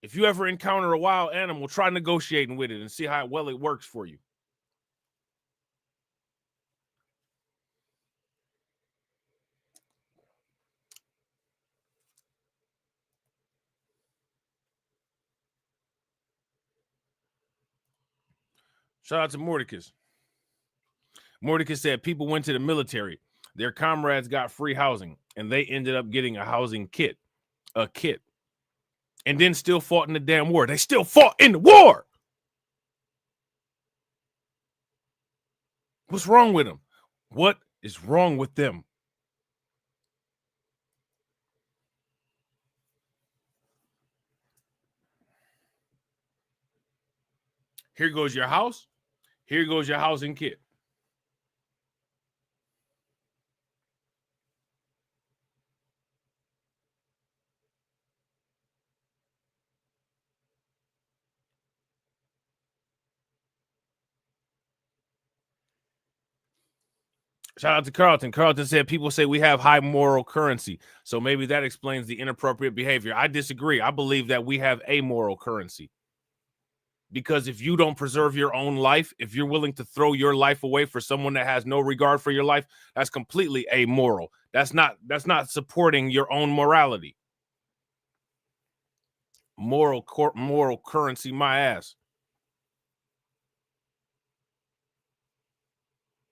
If you ever encounter a wild animal, try negotiating with it and see how well it works for you. Shout out to Mordecus. Mordecus said people went to the military. Their comrades got free housing, and they ended up getting a housing kit, and then still fought in the damn war. They still fought in the war. What's wrong with them? What is wrong with them? Here goes your house. Here goes your housing kit. Shout out to Carlton. Carlton said people say we have high moral currency. So maybe that explains the inappropriate behavior. I disagree. I believe that we have amoral currency. Because if you don't preserve your own life, if you're willing to throw your life away for someone that has no regard for your life, that's completely amoral. That's not supporting your own morality. Moral currency, my ass.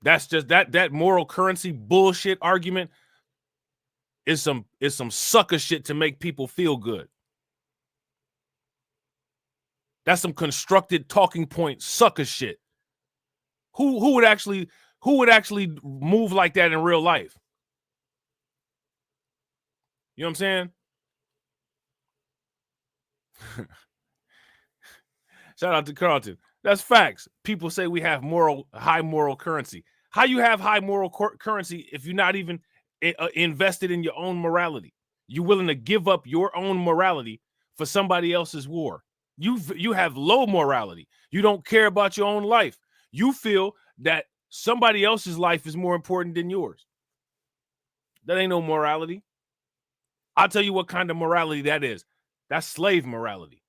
That's just that moral currency bullshit argument is some sucker shit to make people feel good. That's some constructed talking point sucker shit. Who would actually move like that in real life? You know what I'm saying? Shout out to Carlton. That's facts. People say we have high moral currency. How you have high moral currency if you're not even invested in your own morality? You're willing to give up your own morality for somebody else's war. You have low morality. You don't care about your own life. You feel that somebody else's life is more important than yours. That ain't no morality. I'll tell you what kind of morality that is. That's slave morality.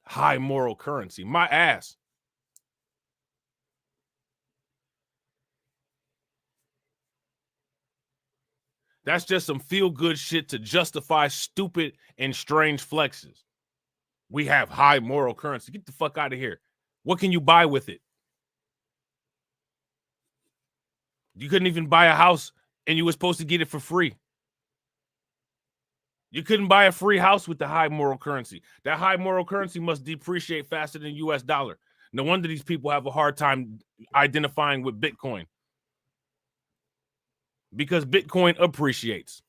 High moral currency. My ass. That's just some feel-good shit to justify stupid and strange flexes. We have high moral currency. Get the fuck out of here. What can you buy with it? You couldn't even buy a house and you were supposed to get it for free. You couldn't buy a free house with the high moral currency. That high moral currency must depreciate faster than US dollar. No wonder these people have a hard time identifying with Bitcoin. Because Bitcoin appreciates.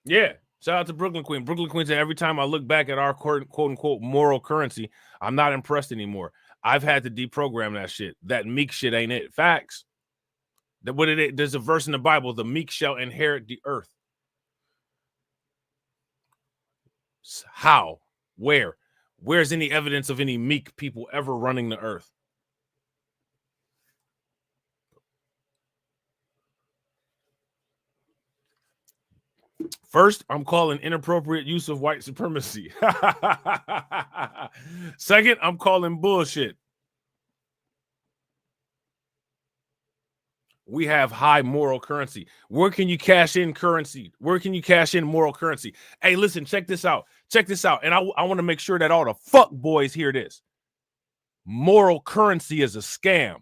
Yeah. Shout out to Brooklyn Queen. Brooklyn Queen said, every time I look back at our quote unquote moral currency, I'm not impressed anymore. I've had to deprogram that shit. That meek shit ain't it. Facts. There's a verse in the Bible, the meek shall inherit the earth. How? Where? Where's any evidence of any meek people ever running the earth? First, I'm calling inappropriate use of white supremacy. Second, I'm calling bullshit. We have high moral currency. Where can you cash in currency? Where can you cash in moral currency? Hey, listen, check this out. Check this out. And I want to make sure that all the fuck boys hear this. Moral currency is a scam.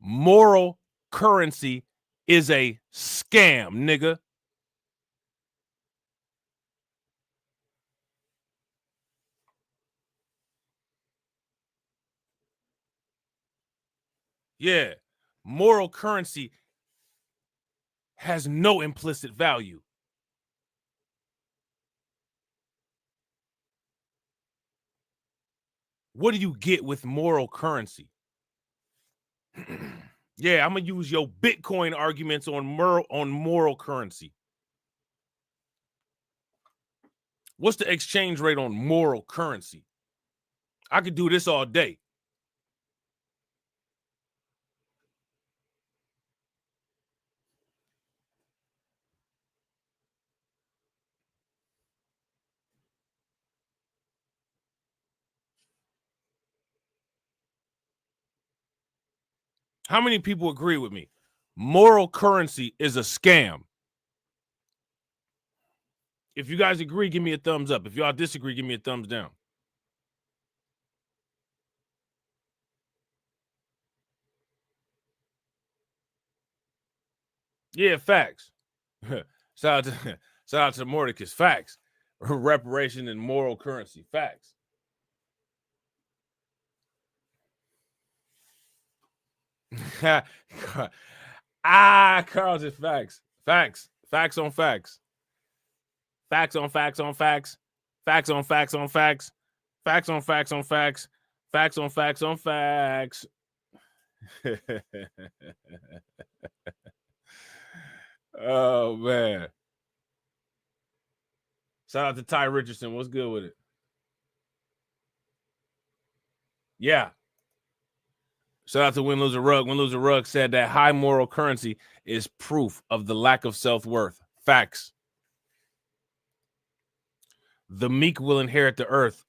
Moral currency is a scam, nigga. Yeah. Moral currency has no implicit value. What do you get with moral currency? Yeah, I'm gonna use your Bitcoin arguments on moral currency. What's the exchange rate on moral currency? I could do this all day. How many people agree with me? Moral currency is a scam. If you guys agree, give me a thumbs up. If y'all disagree, give me a thumbs down. Yeah, facts. shout out to Mordecus. Facts. Reparation and moral currency. Facts. Carl's is facts. Facts. Facts on facts. Facts on facts on facts. Facts on facts on facts. Facts on facts on facts. Facts on facts on facts. Oh man. Shout out to Ty Richardson. What's good with it? Yeah. Shout out to Win Lose a Rug. Win Lose a Rug said that high moral currency is proof of the lack of self-worth. Facts. The meek will inherit the earth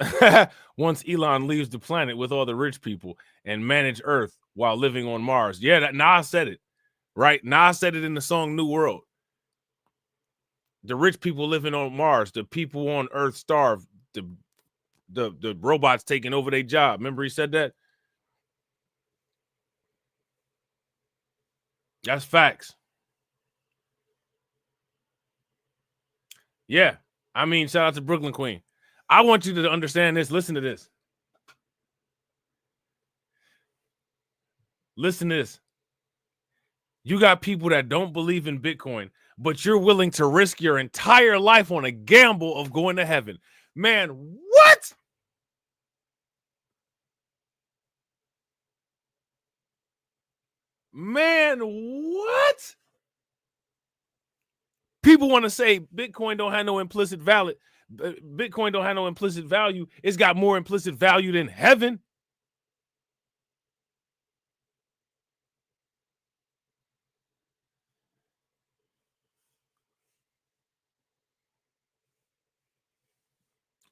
once Elon leaves the planet with all the rich people and manage Earth while living on Mars. Yeah, that Nas said it, right? Nas said it in the song New World. The rich people living on Mars, the people on Earth starve, the robots taking over their job. Remember he said that? That's facts. Yeah. I mean, shout out to Brooklyn Queen. I want you to understand this. Listen to this. Listen to this. You got people that don't believe in Bitcoin, but you're willing to risk your entire life on a gamble of going to heaven. Man, what? Man, what? People want to say Bitcoin don't have no implicit value. Bitcoin don't have no implicit value. It's got more implicit value than heaven.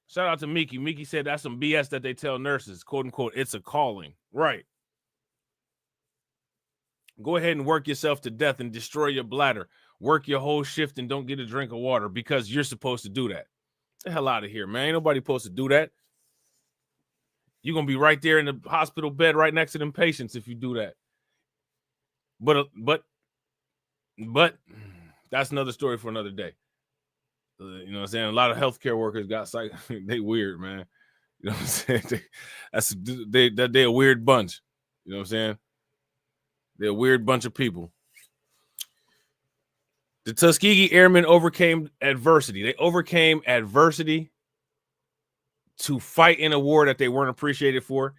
Shout out to Miki. Miki said that's some BS that they tell nurses, quote unquote, it's a calling. Right. Go ahead and work yourself to death and destroy your bladder. Work your whole shift and don't get a drink of water because you're supposed to do that. Get the hell out of here, man. Ain't nobody supposed to do that. You're going to be right there in the hospital bed right next to them patients if you do that. But that's another story for another day. You know what I'm saying? A lot of healthcare workers got psych. They weird, man. You know what I'm saying? They're a weird bunch. You know what I'm saying? They're a weird bunch of people. The Tuskegee Airmen overcame adversity. They overcame adversity to fight in a war that they weren't appreciated for.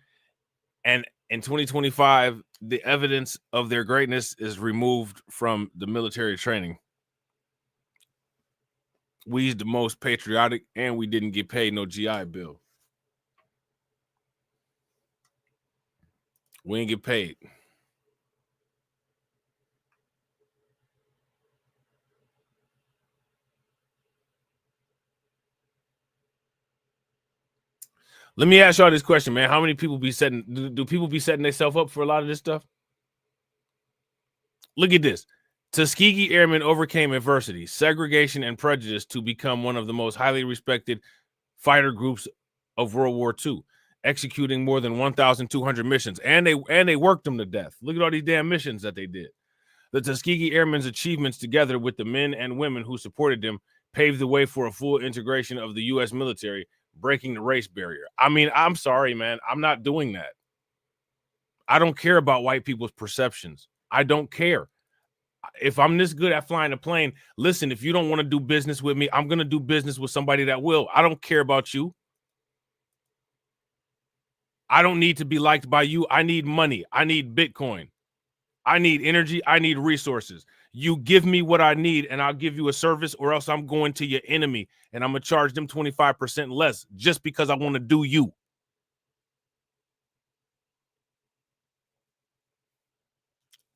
And in 2025, the evidence of their greatness is removed from the military training. We's the most patriotic, and we didn't get paid no GI Bill. We ain't get paid. Let me ask y'all this question, man. How many people be setting, do people be setting themselves up for a lot of this stuff? Look at this. Tuskegee Airmen overcame adversity, segregation, and prejudice to become one of the most highly respected fighter groups of World War II, executing more than 1,200 missions. And they worked them to death. Look at all these damn missions that they did. The Tuskegee Airmen's achievements, together with the men and women who supported them, paved the way for a full integration of the U.S. military, breaking the race barrier. I mean, I'm sorry, man. I'm not doing that. I don't care about white people's perceptions. I don't care. If I'm this good at flying a plane, listen, if you don't want to do business with me, I'm going to do business with somebody that will. I don't care about you. I don't need to be liked by you. I need money. I need Bitcoin. I need energy. I need resources. You give me what I need and I'll give you a service, or else I'm going to your enemy and I'm going to charge them 25% less just because I want to do you.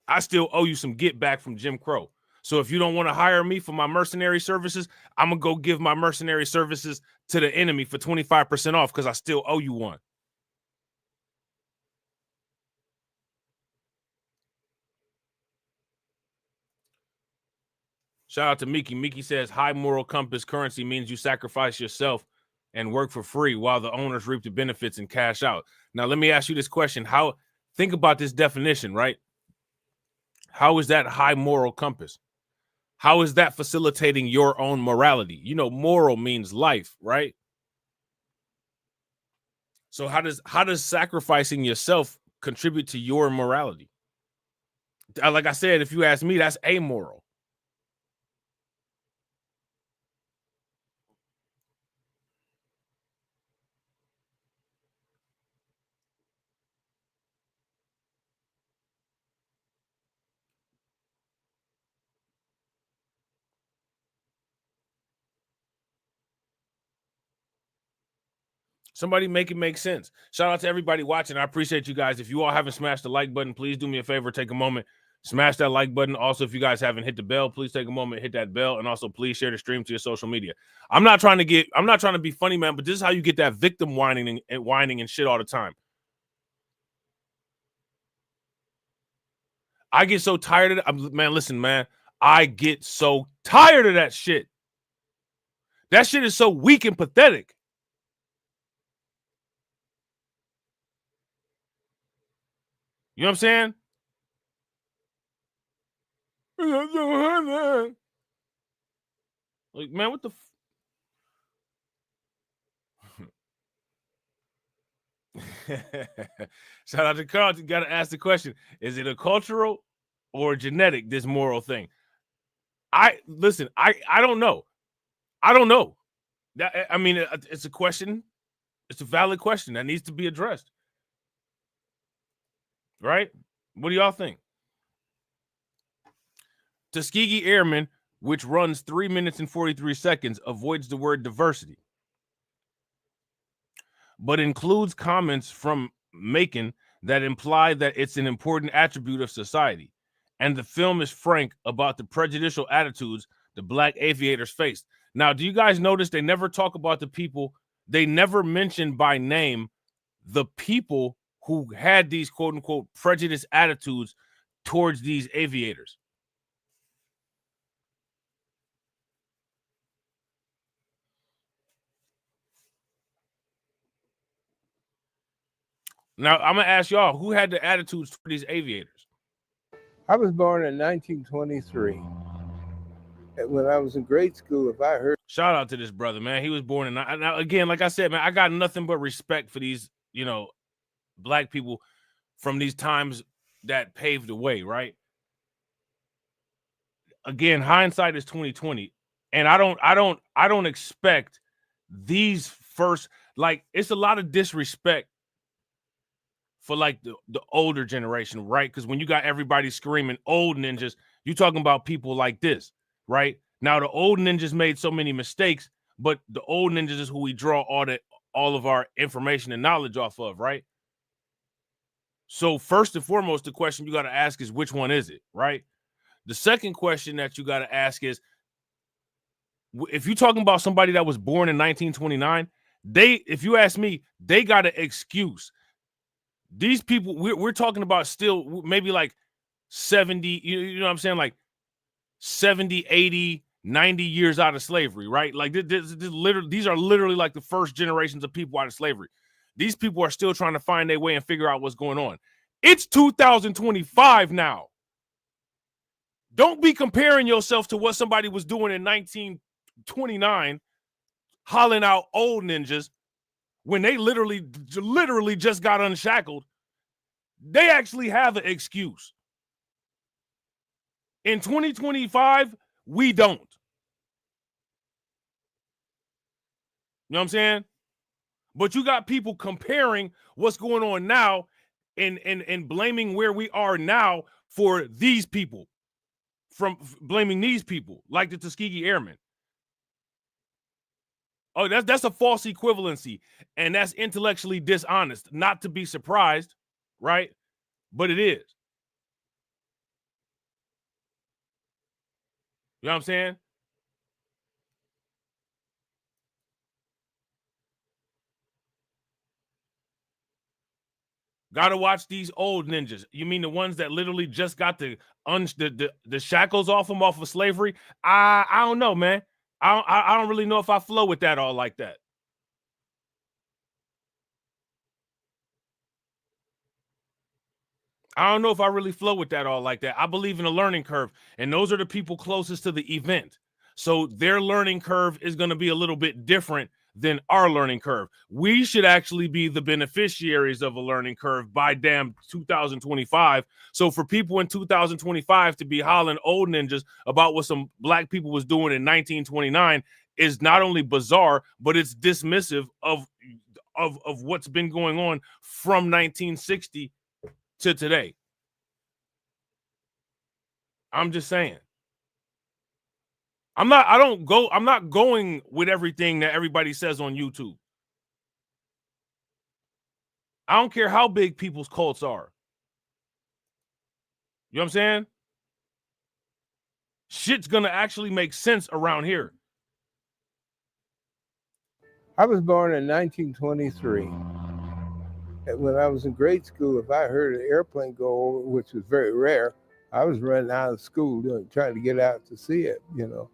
I still owe you some get back from Jim Crow. So if you don't want to hire me for my mercenary services, I'm going to go give my mercenary services to the enemy for 25% off because I still owe you one. Shout out to Miki. Miki says high moral compass currency means you sacrifice yourself and work for free while the owners reap the benefits and cash out. Now, let me ask you this question. Think about this definition, right? How is that high moral compass? How is that facilitating your own morality? You know, moral means life, right? So how does sacrificing yourself contribute to your morality? Like I said, if you ask me, that's amoral. Somebody make it make sense. Shout out to everybody watching. I appreciate you guys. If you all haven't smashed the like button, please do me a favor. Take a moment, smash that like button. Also, if you guys haven't hit the bell, please take a moment, hit that bell, and also please share the stream to your social media. I'm not trying to be funny, man, but this is how you get that victim whining and shit all the time. I get so tired of it. Man, listen, man. I get so tired of that shit. That shit is so weak and pathetic. You know what I'm saying? Like, man, what the Shout out to Carl. You got to ask the question: is it a cultural or genetic, this moral thing? I don't know. I don't know. I mean, it's a question. It's a valid question that needs to be addressed. Right? What do y'all think? Tuskegee Airmen, which runs 3 minutes and 43 seconds, avoids the word diversity, but includes comments from Macon that imply that it's an important attribute of society. And the film is frank about the prejudicial attitudes the black aviators faced. Now, do you guys notice they never talk about the people? They never mention by name the people who had these quote unquote prejudiced attitudes towards these aviators. Now, I'm going to ask y'all, who had the attitudes toward these aviators? I was born in 1923. When I was in grade school, if I heard... Shout out to this brother, man. He was born in... Now, again, like I said, man, I got nothing but respect for these, you know, black people from these times that paved the way, right? Again, hindsight is 2020. And I don't expect these first... Like, it's a lot of disrespect for like the older generation, right? Because when you got everybody screaming old ninjas, you talking about people like this, right? Now the old ninjas made so many mistakes, but the old ninjas is who we draw all of our information and knowledge off of, right? So first and foremost, the question you got to ask is, which one is it, right? The second question that you got to ask is, if you're talking about somebody that was born in 1929, if you ask me, they got an excuse. These people, we're talking about still maybe like 70, you know what I'm saying? Like 70, 80, 90 years out of slavery, right? Like these are literally like the first generations of people out of slavery. These people are still trying to find their way and figure out what's going on. It's 2025 now. Don't be comparing yourself to what somebody was doing in 1929, hollering out old ninjas, when they literally just got unshackled. They actually have an excuse. In 2025, we don't. You know what I'm saying? But you got people comparing what's going on now and blaming where we are now for these people, from blaming these people, like the Tuskegee Airmen. Oh, that's a false equivalency, and that's intellectually dishonest. Not to be surprised, right? But it is. You know what I'm saying? Gotta watch these old ninjas. You mean the ones that literally just got the shackles off them off of slavery? I don't know, man. I don't really know if I flow with that all like that. I don't know if I really flow with that all like that. I believe in a learning curve, and those are the people closest to the event. So their learning curve is going to be a little bit different than our learning curve. We should actually be the beneficiaries of a learning curve by damn 2025. So for people in 2025 to be hollering old ninjas about what some black people was doing in 1929 is not only bizarre, but it's dismissive of what's been going on from 1960 to today. I'm just saying. I'm not going with everything that everybody says on YouTube. I don't care how big people's cults are. You know what I'm saying? Shit's gonna actually make sense around here. I was born in 1923. When I was in grade school, if I heard an airplane go over, which was very rare, I was running out of school trying to get out to see it, you know.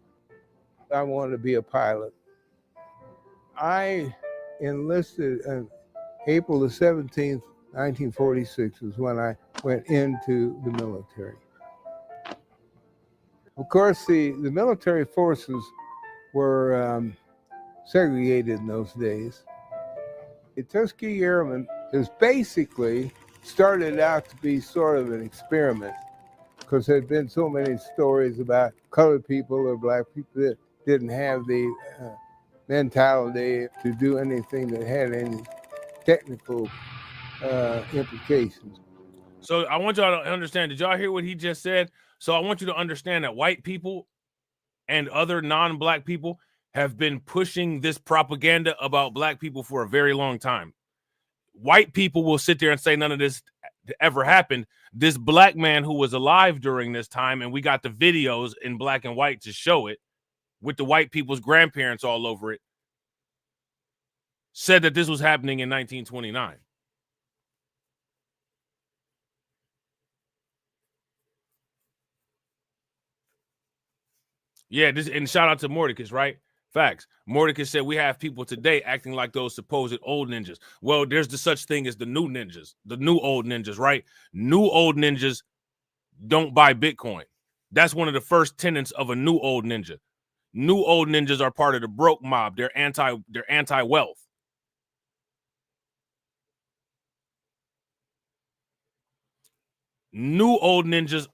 I wanted to be a pilot. I enlisted on April the 17th, 1946 was when I went into the military. Of course, the military forces were segregated in those days. The Tuskegee Airmen is basically started out to be sort of an experiment because there had been so many stories about colored people or black people that didn't have the mentality to do anything that had any technical implications. So I want y'all to understand, did y'all hear what he just said? So I want you to understand that white people and other non-black people have been pushing this propaganda about black people for a very long time. White people will sit there and say none of this ever happened. This black man who was alive during this time, and we got the videos in black and white to show it, with the white people's grandparents all over it, said that this was happening in 1929. Yeah, this, and shout out to Mordecai, right? Facts. Mordecai said we have people today acting like those supposed old ninjas. Well, there's the such thing as the new ninjas, the new old ninjas, right? New old ninjas don't buy Bitcoin. That's one of the first tenets of a new old ninja. New old ninjas are part of the broke mob. They're anti-wealth. New old ninjas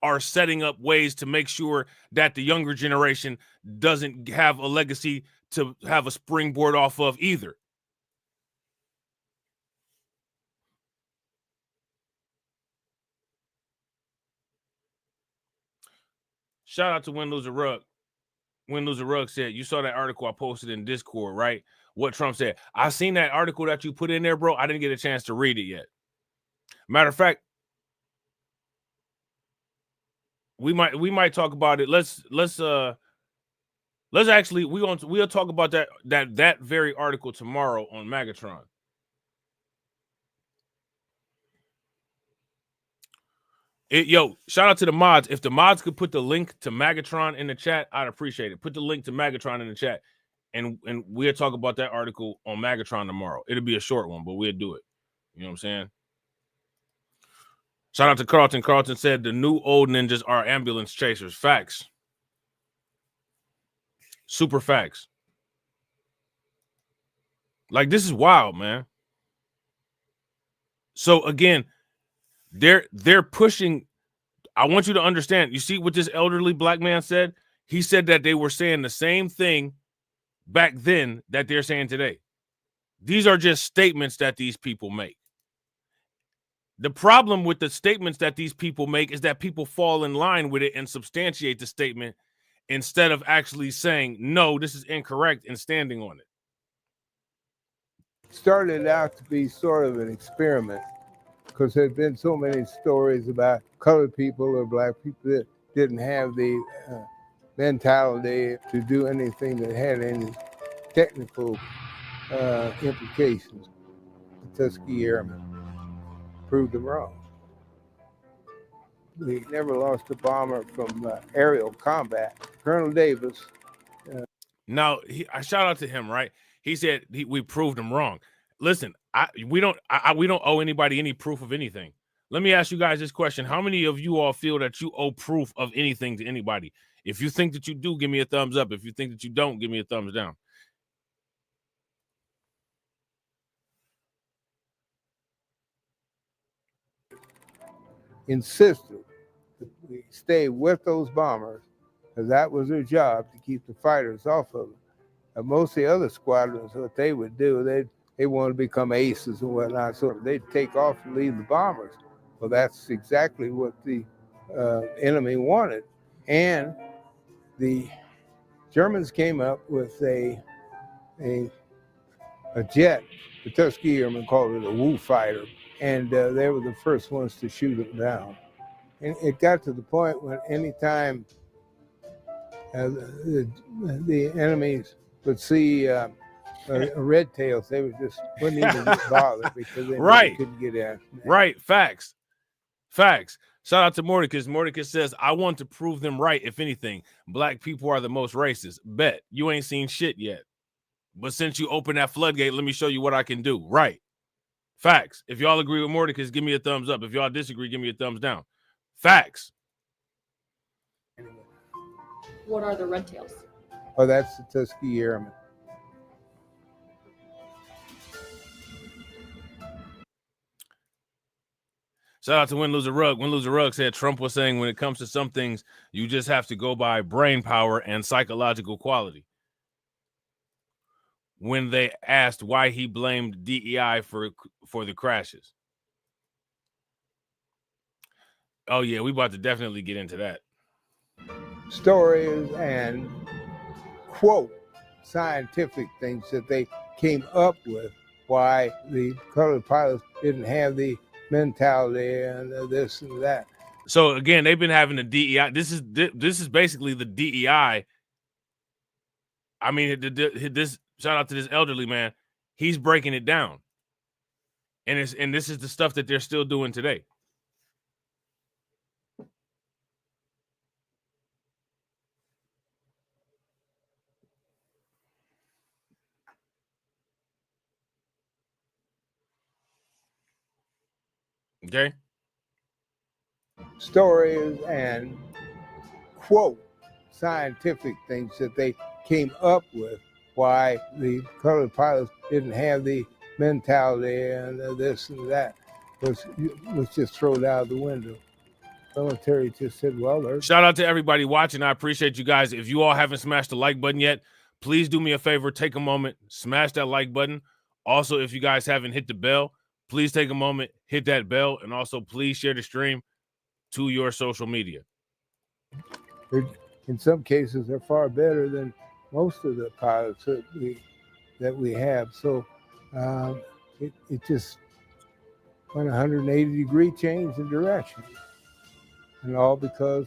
are setting up ways to make sure that the younger generation doesn't have a legacy to have a springboard off of either. Shout out to Win Lose a Rug. Win Lose a Rug said, you saw that article I posted in Discord, right? What Trump said. I seen that article that you put in there, bro. I didn't get a chance to read it yet. Matter of fact, we might talk about it. We'll talk about that very article tomorrow on Magatron. Yo, shout out to the mods. If the mods could put the link to Magatron in the chat, I'd appreciate it. Put the link to Magatron in the chat, and we'll talk about that article on Magatron tomorrow. It'll be a short one, but we'll do it. You know what I'm saying? Shout out to Carlton. Carlton said the new old ninjas are ambulance chasers. Facts. Super facts. Like, this is wild, man. So again, they're pushing. I want you to understand. You see what this elderly black man said? He said that they were saying the same thing back then that they're saying today. These are just statements that these people make. The problem with the statements that these people make is that people fall in line with it and substantiate the statement instead of actually saying, no, this is incorrect, and standing on it. Started out to be sort of an experiment because there had been so many stories about colored people or black people that didn't have the mentality to do anything that had any technical implications. The Tuskegee Airmen proved them wrong. We never lost a bomber from aerial combat. Colonel Davis. Now, I shout out to him, right? He said we proved him wrong. Listen, we don't owe anybody any proof of anything. Let me ask you guys this question. How many of you all feel that you owe proof of anything to anybody? If you think that you do, give me a thumbs up. If you think that you don't, give me a thumbs down. Insisted that we stay with those bombers because that was their job, to keep the fighters off of them. And most of the other squadrons, what they would do, they want to become aces and whatnot, so they'd take off and leave the bombers. Well, that's exactly what the enemy wanted. And the Germans came up with a jet. The Tuskegee Airmen called it a Wu fighter, and they were the first ones to shoot them down. And it got to the point when anytime the enemies would see red tails, they would just wouldn't even get bothered because they right. couldn't get in. Right. Facts. Facts. Shout out to Mordecai. Mordecai says, I want to prove them right. If anything, black people are the most racist. Bet. You ain't seen shit yet. But since you open that floodgate, let me show you what I can do. Right. Facts. If y'all agree with Mordecai, give me a thumbs up. If y'all disagree, give me a thumbs down. Facts. What are the red tails? Oh, that's the Tuskegee Airmen. Shout out to Win Lose a Rug. Win Lose a Rug said Trump was saying when it comes to some things, you just have to go by brain power and psychological quality. When they asked why he blamed DEI for the crashes. Oh yeah, we about to definitely get into that. Stories and quote scientific things that they came up with why the colored pilots didn't have the mentality and this and that. So again, they've been having the DEI. This is basically the DEI. I mean, this shout out to this elderly man. He's breaking it down, and this is the stuff that they're still doing today. Okay. Stories and quote scientific things that they came up with why the colored pilots didn't have the mentality and this and that was just thrown out of the window. Military just said, well, shout out to everybody watching. I appreciate you guys. If you all haven't smashed the like button yet, please do me a favor, take a moment, smash that like button. Also, if you guys haven't hit the bell, please take a moment, hit that bell, and also please share the stream to your social media. In some cases, they're far better than most of the pilots that we have. So it just went 180-degree change in direction. And all because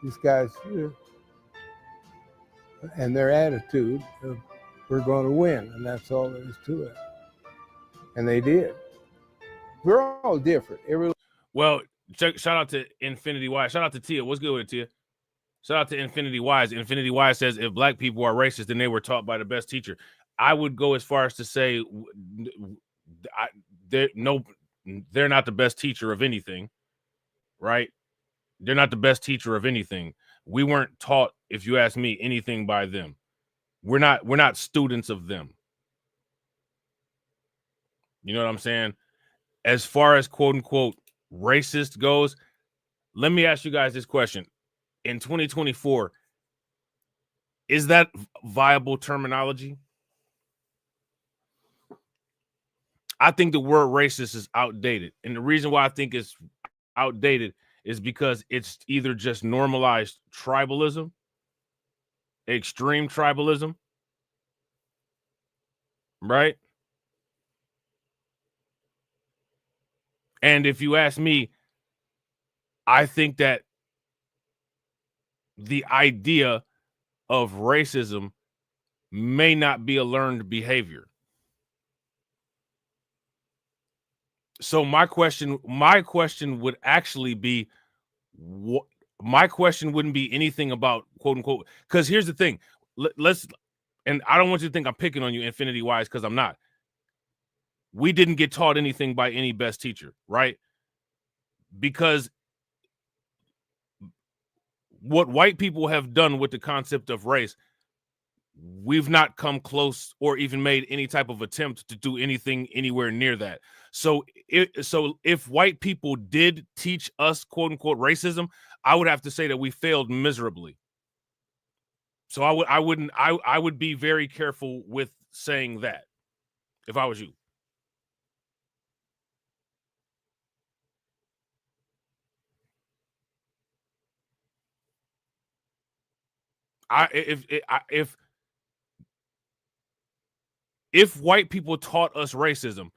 these guys and their attitude of we're going to win, and that's all there is to it. And they did. We're all different. Well, shout out to Infinity Wise. Shout out to Tia. What's good with it, Tia? Shout out to Infinity Wise. Infinity Wise says if black people are racist, then they were taught by the best teacher. I would go as far as to say they're not the best teacher of anything, right? They're not the best teacher of anything. We weren't taught, if you ask me, anything by them. We're not students of them. You know what I'm saying? As far as quote unquote racist goes, let me ask you guys this question. In 2024, is that viable terminology? I think the word racist is outdated. And the reason why I think it's outdated is because it's either just normalized tribalism, extreme tribalism, right? And if you ask me, I think that the idea of racism may not be a learned behavior. So my question would actually be, my question wouldn't be anything about quote unquote, because here's the thing. Let's, and I don't want you to think I'm picking on you, Infinity Wise, because I'm not. We didn't get taught anything by any best teacher, right? Because what white people have done with the concept of race, we've not come close or even made any type of attempt to do anything anywhere near that. So if white people did teach us quote unquote racism, I would have to say that we failed miserably. So I would be very careful with saying that if I was you. If white people taught us racism,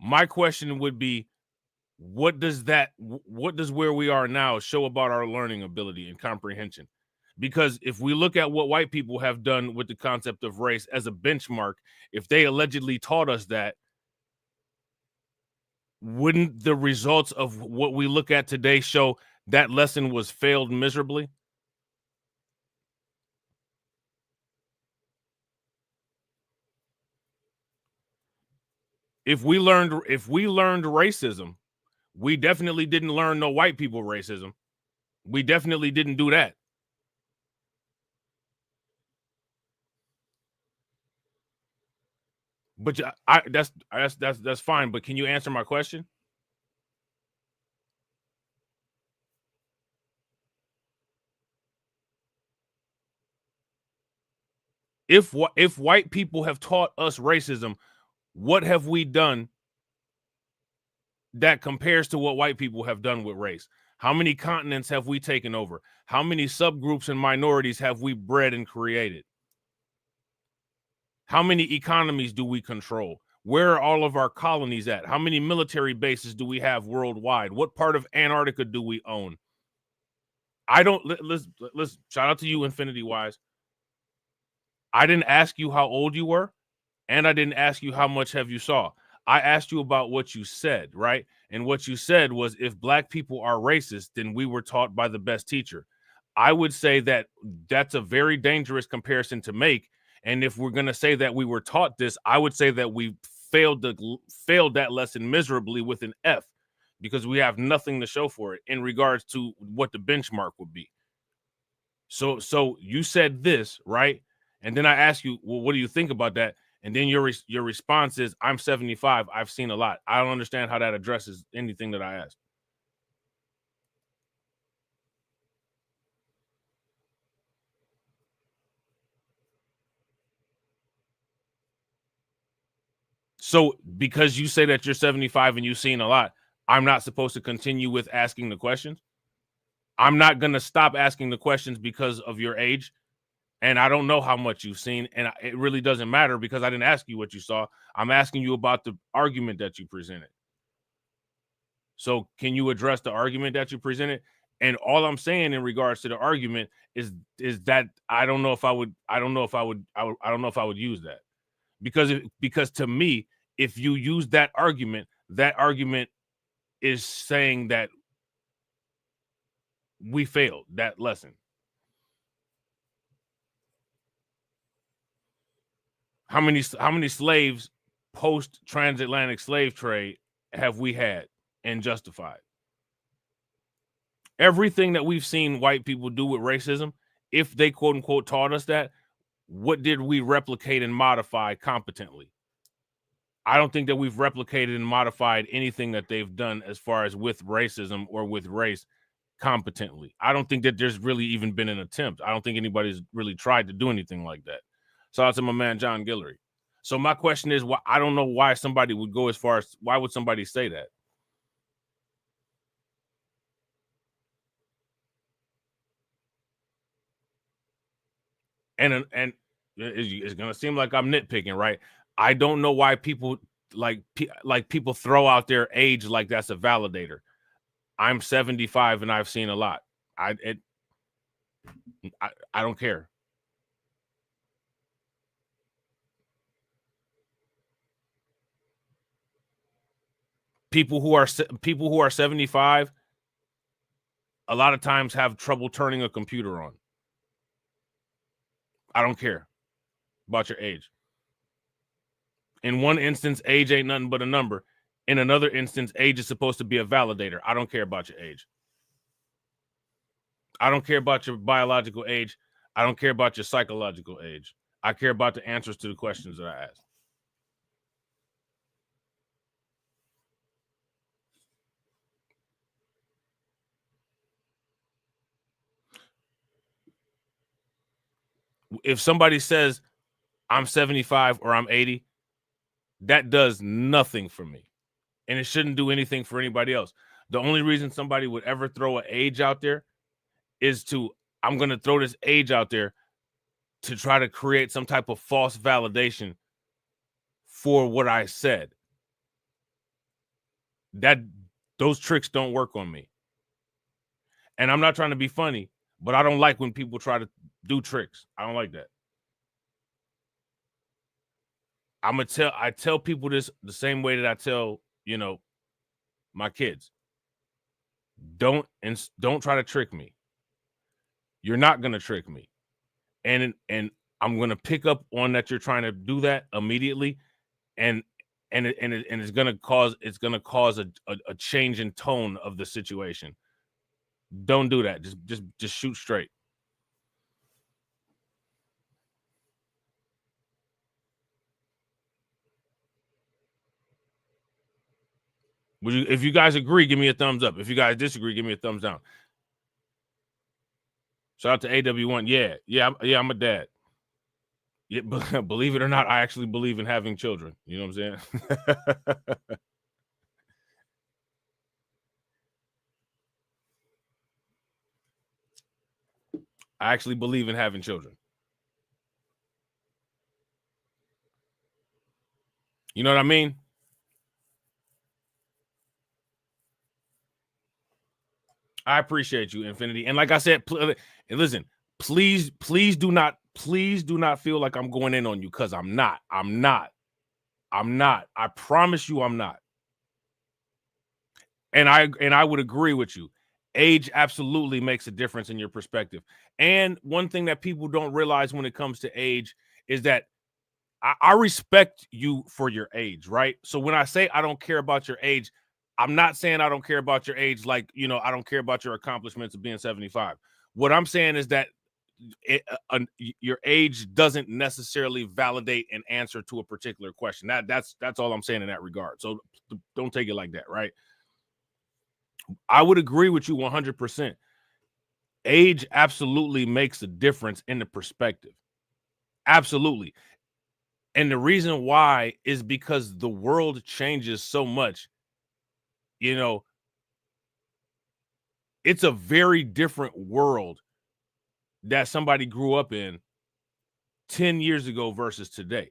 my question would be, what does where we are now show about our learning ability and comprehension? Because if we look at what white people have done with the concept of race as a benchmark, if they allegedly taught us that, wouldn't the results of what we look at today show that lesson was failed miserably? If we learned racism, we definitely didn't learn no white people racism. We definitely didn't do that. But that's fine. But can you answer my question? If white people have taught us racism, what have we done that compares to what white people have done with race? How many continents have we taken over? How many subgroups and minorities have we bred and created? How many economies do we control? Where are all of our colonies at? How many military bases do we have worldwide? What part of Antarctica do we own? I don't, let's shout out to you, Infinity Wise. I didn't ask you how old you were, and I didn't ask you how much have you saw. I asked you about what you said, right? And what you said was, if black people are racist, then we were taught by the best teacher. I would say that that's a very dangerous comparison to make. And if we're going to say that we were taught this, I would say that we failed that lesson miserably with an F, because we have nothing to show for it in regards to what the benchmark would be. So you said this, right? And then I ask you, well, what do you think about that? And then your response is, I'm 75. I've seen a lot. I don't understand how that addresses anything that I asked. So because you say that you're 75 and you've seen a lot, I'm not supposed to continue with asking the questions? I'm not going to stop asking the questions because of your age. And I don't know how much you've seen. And it really doesn't matter, because I didn't ask you what you saw. I'm asking you about the argument that you presented. So can you address the argument that you presented? And all I'm saying in regards to the argument is that I don't know if I would use that, because to me, if you use that argument is saying that we failed that lesson. How many slaves post transatlantic slave trade have we had and justified? Everything that we've seen white people do with racism, if they quote unquote taught us that, what did we replicate and modify competently? I don't think that we've replicated and modified anything that they've done as far as with racism or with race competently. I don't think that there's really even been an attempt. I don't think anybody's really tried to do anything like that. Shout out to my man, John Guillory. So my question is, why, I don't know why somebody would go as far as, why would somebody say that? And it's going to seem like I'm nitpicking, right? I don't know why people like people throw out their age like that's a validator. I'm 75 and I've seen a lot. I don't care. People who are 75 a lot of times have trouble turning a computer on. I don't care about your age. In one instance, age ain't nothing but a number. In another instance, age is supposed to be a validator. I don't care about your age. I don't care about your biological age. I don't care about your psychological age. I care about the answers to the questions that I asked. If somebody says I'm 75 or I'm 80, that does nothing for me. And it shouldn't do anything for anybody else. The only reason somebody would ever throw an age out there is I'm going to throw this age out there to try to create some type of false validation for what I said. Those tricks don't work on me. And I'm not trying to be funny, but I don't like when people try to do tricks. I don't like that. I tell people this the same way that I tell, my kids. Don't try to trick me. You're not going to trick me. And I'm going to pick up on that you're trying to do that immediately, and it's going to cause a change in tone of the situation. Don't do that. Just shoot straight. If you guys agree, give me a thumbs up. If you guys disagree, give me a thumbs down. Shout out to AW1. Yeah, I'm a dad. Yeah, believe it or not, I actually believe in having children. You know what I'm saying? I actually believe in having children. You know what I mean? I appreciate you, Infinity. And like I said, listen, please do not feel like I'm going in on you, because I'm not. I promise you I'm not. And I would agree with you. Age absolutely makes a difference in your perspective. And one thing that people don't realize when it comes to age is that I respect you for your age, right? So when I say I don't care about your age, I'm not saying I don't care about your age like, you know, I don't care about your accomplishments of being 75. What I'm saying is that your age doesn't necessarily validate an answer to a particular question. That's all I'm saying in that regard. So don't take it like that, right? I would agree with you 100%. Age absolutely makes a difference in the perspective. Absolutely. And the reason why is because the world changes so much. You know, it's a very different world that somebody grew up in 10 years ago versus today.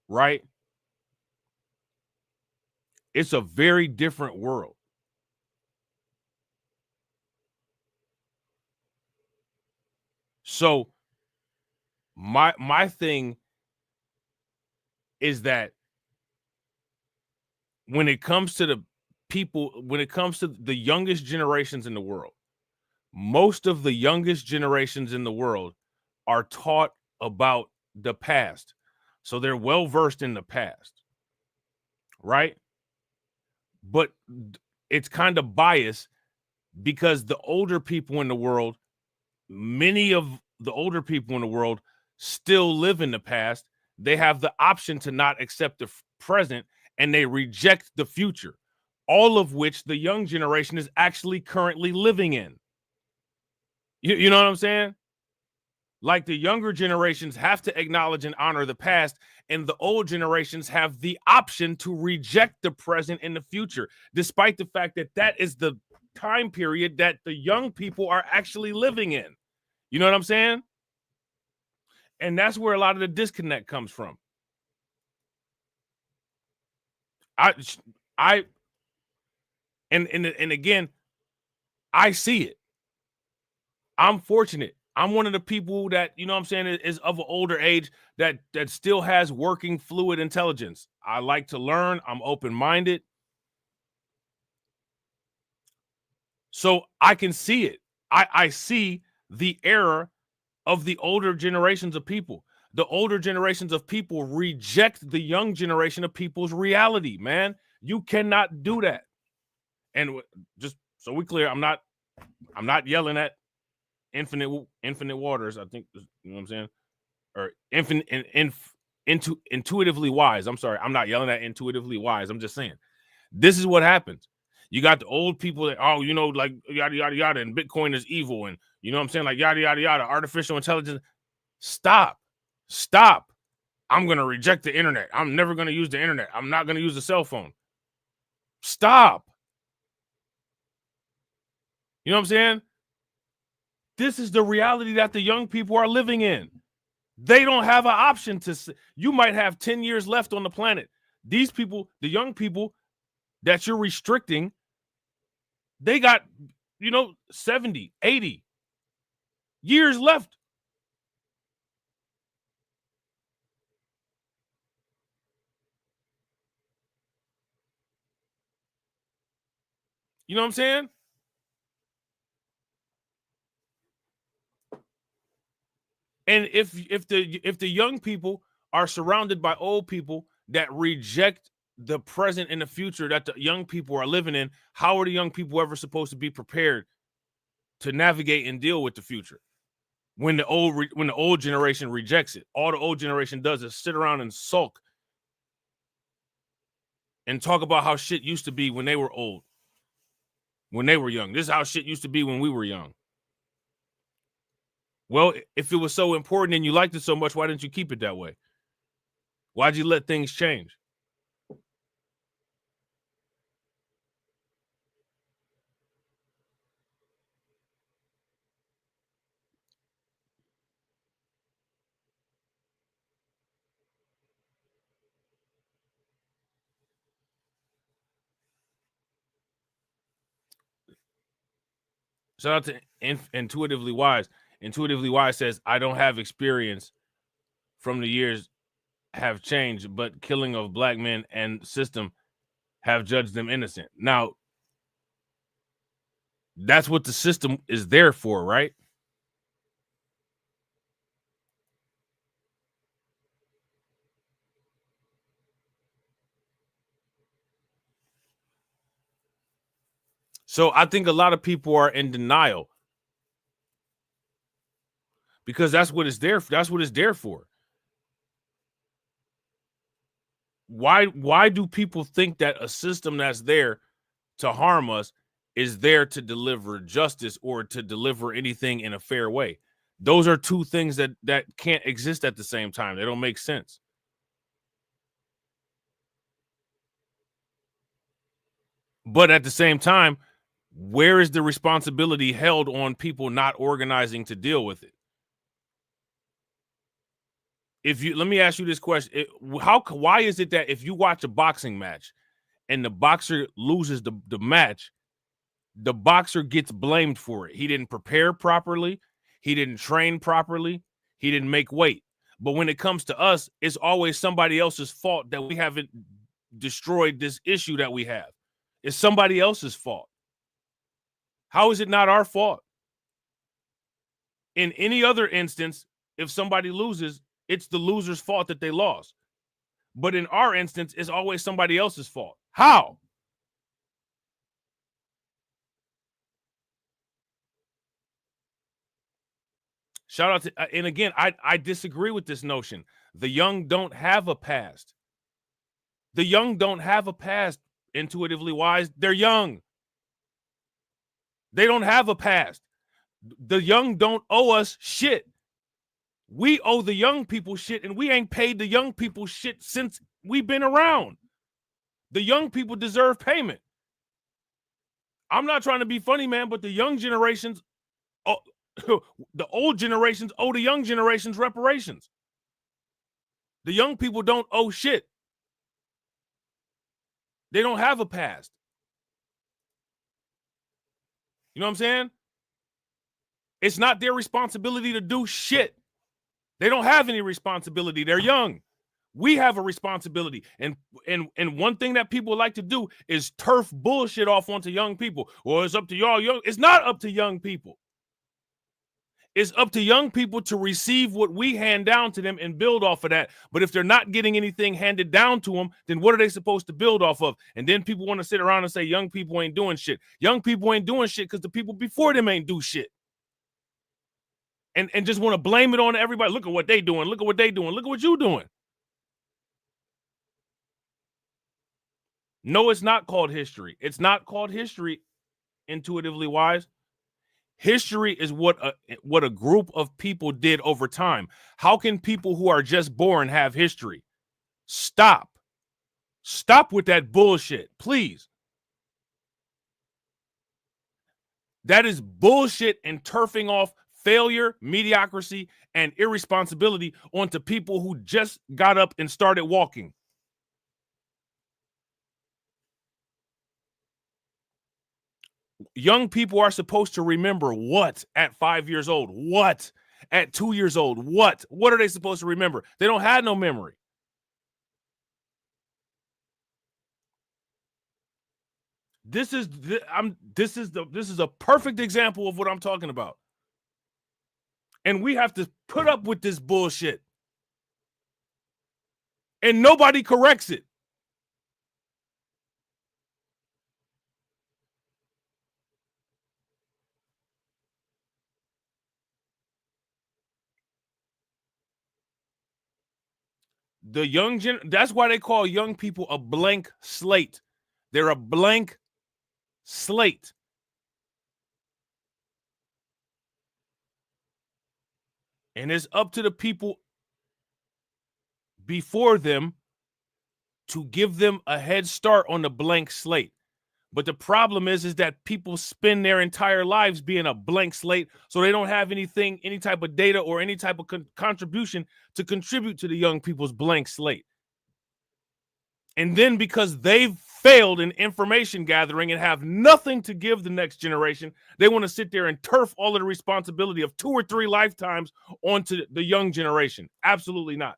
Right? It's a very different world. So my thing is that when it comes to the people, when it comes to the youngest generations in the world, most of the youngest generations in the world are taught about the past. So they're well versed in the past, right? But it's kind of biased because the older people in the world, many of the older people in the world still live in the past. They have the option to not accept the present, and they reject the future, all of which the young generation is actually currently living in. You know what I'm saying? Like, the younger generations have to acknowledge and honor the past, and the old generations have the option to reject the present and the future, despite the fact that that is the time period that the young people are actually living in. You know what I'm saying? And that's where a lot of the disconnect comes from. And again, I see it. I'm fortunate. I'm one of the people that, you know what I'm saying, is of an older age that still has working fluid intelligence. I like to learn. I'm open-minded. So I can see it. I see the error of the older generations of people. The older generations of people reject the young generation of people's reality, man. You cannot do that. And just so we clear, I'm not yelling at infinite waters. I think, you know what I'm saying, or intuitively wise. I'm sorry, I'm not yelling at intuitively wise. I'm just saying this is what happens. You got the old people that, oh, you know, like yada yada yada, and Bitcoin is evil, and you know what I'm saying, like yada yada yada, artificial intelligence. Stop. I'm gonna reject the internet. I'm never gonna use the internet. I'm not gonna use the cell phone. Stop. You know what I'm saying? This is the reality that the young people are living in. They don't have an option to. You might have 10 years left on the planet. These people, the young people that you're restricting, they got, 70, 80 years left. You know what I'm saying? And if the young people are surrounded by old people that reject the present and the future that the young people are living in, how are the young people ever supposed to be prepared to navigate and deal with the future when the old generation rejects it? All the old generation does is sit around and sulk and talk about how shit used to be when they were old, when they were young. This is how shit used to be when we were young. Well, if it was so important and you liked it so much, why didn't you keep it that way? Why'd you let things change? Shout out to Intuitively Wise. Intuitively Wise says, I don't have experience from the years have changed, but killing of black men and system have judged them innocent. Now, that's what the system is there for, right? So I think a lot of people are in denial because that's what it's there. That's what it's there for. Why do people think that a system that's there to harm us is there to deliver justice or to deliver anything in a fair way? Those are two things that can't exist at the same time. They don't make sense. But at the same time, where is the responsibility held on people not organizing to deal with it? Let me ask you this question. Why is it that if you watch a boxing match and the boxer loses the match, the boxer gets blamed for it? He didn't prepare properly. He didn't train properly. He didn't make weight. But when it comes to us, it's always somebody else's fault that we haven't destroyed this issue that we have. It's somebody else's fault. How is it not our fault? In any other instance, if somebody loses, it's the loser's fault that they lost. But in our instance, it's always somebody else's fault. How? Shout out to, and again, I disagree with this notion. The young don't have a past. The young don't have a past, Intuitively Wise. They're young. They don't have a past. The young don't owe us shit. We owe the young people shit, and we ain't paid the young people shit since we've been around. The young people deserve payment. I'm not trying to be funny, man, but the young generations, the old generations owe the young generations reparations. The young people don't owe shit. They don't have a past. You know what I'm saying? It's not their responsibility to do shit. They don't have any responsibility. They're young. We have a responsibility. And one thing that people like to do is turf bullshit off onto young people. Well, it's up to y'all. It's not up to young people. It's up to young people to receive what we hand down to them and build off of that. But if they're not getting anything handed down to them, then what are they supposed to build off of? And then people want to sit around and say young people ain't doing shit. Young people ain't doing shit because the people before them ain't do shit. And just want to blame it on everybody. Look at what they doing. Look at what they doing. Look at what you doing. No, it's not called history. It's not called history, Intuitively Wise. History is what a group of people did over time. How can people who are just born have history? Stop. Stop with that bullshit, please. That is bullshit and turfing off failure, mediocrity, and irresponsibility onto people who just got up and started walking. Young people are supposed to remember what at 5 years old? What at 2 years old? What are they supposed to remember? They don't have no memory. This is a perfect example of what I'm talking about. And we have to put up with this bullshit. And nobody corrects it. That's why they call young people a blank slate. They're a blank slate. And it's up to the people before them to give them a head start on the blank slate. But the problem is that people spend their entire lives being a blank slate, so they don't have anything, any type of data or any type of contribution to contribute to the young people's blank slate. And then because they've failed in information gathering and have nothing to give the next generation, they want to sit there and turf all of the responsibility of 2 or 3 lifetimes onto the young generation. Absolutely not.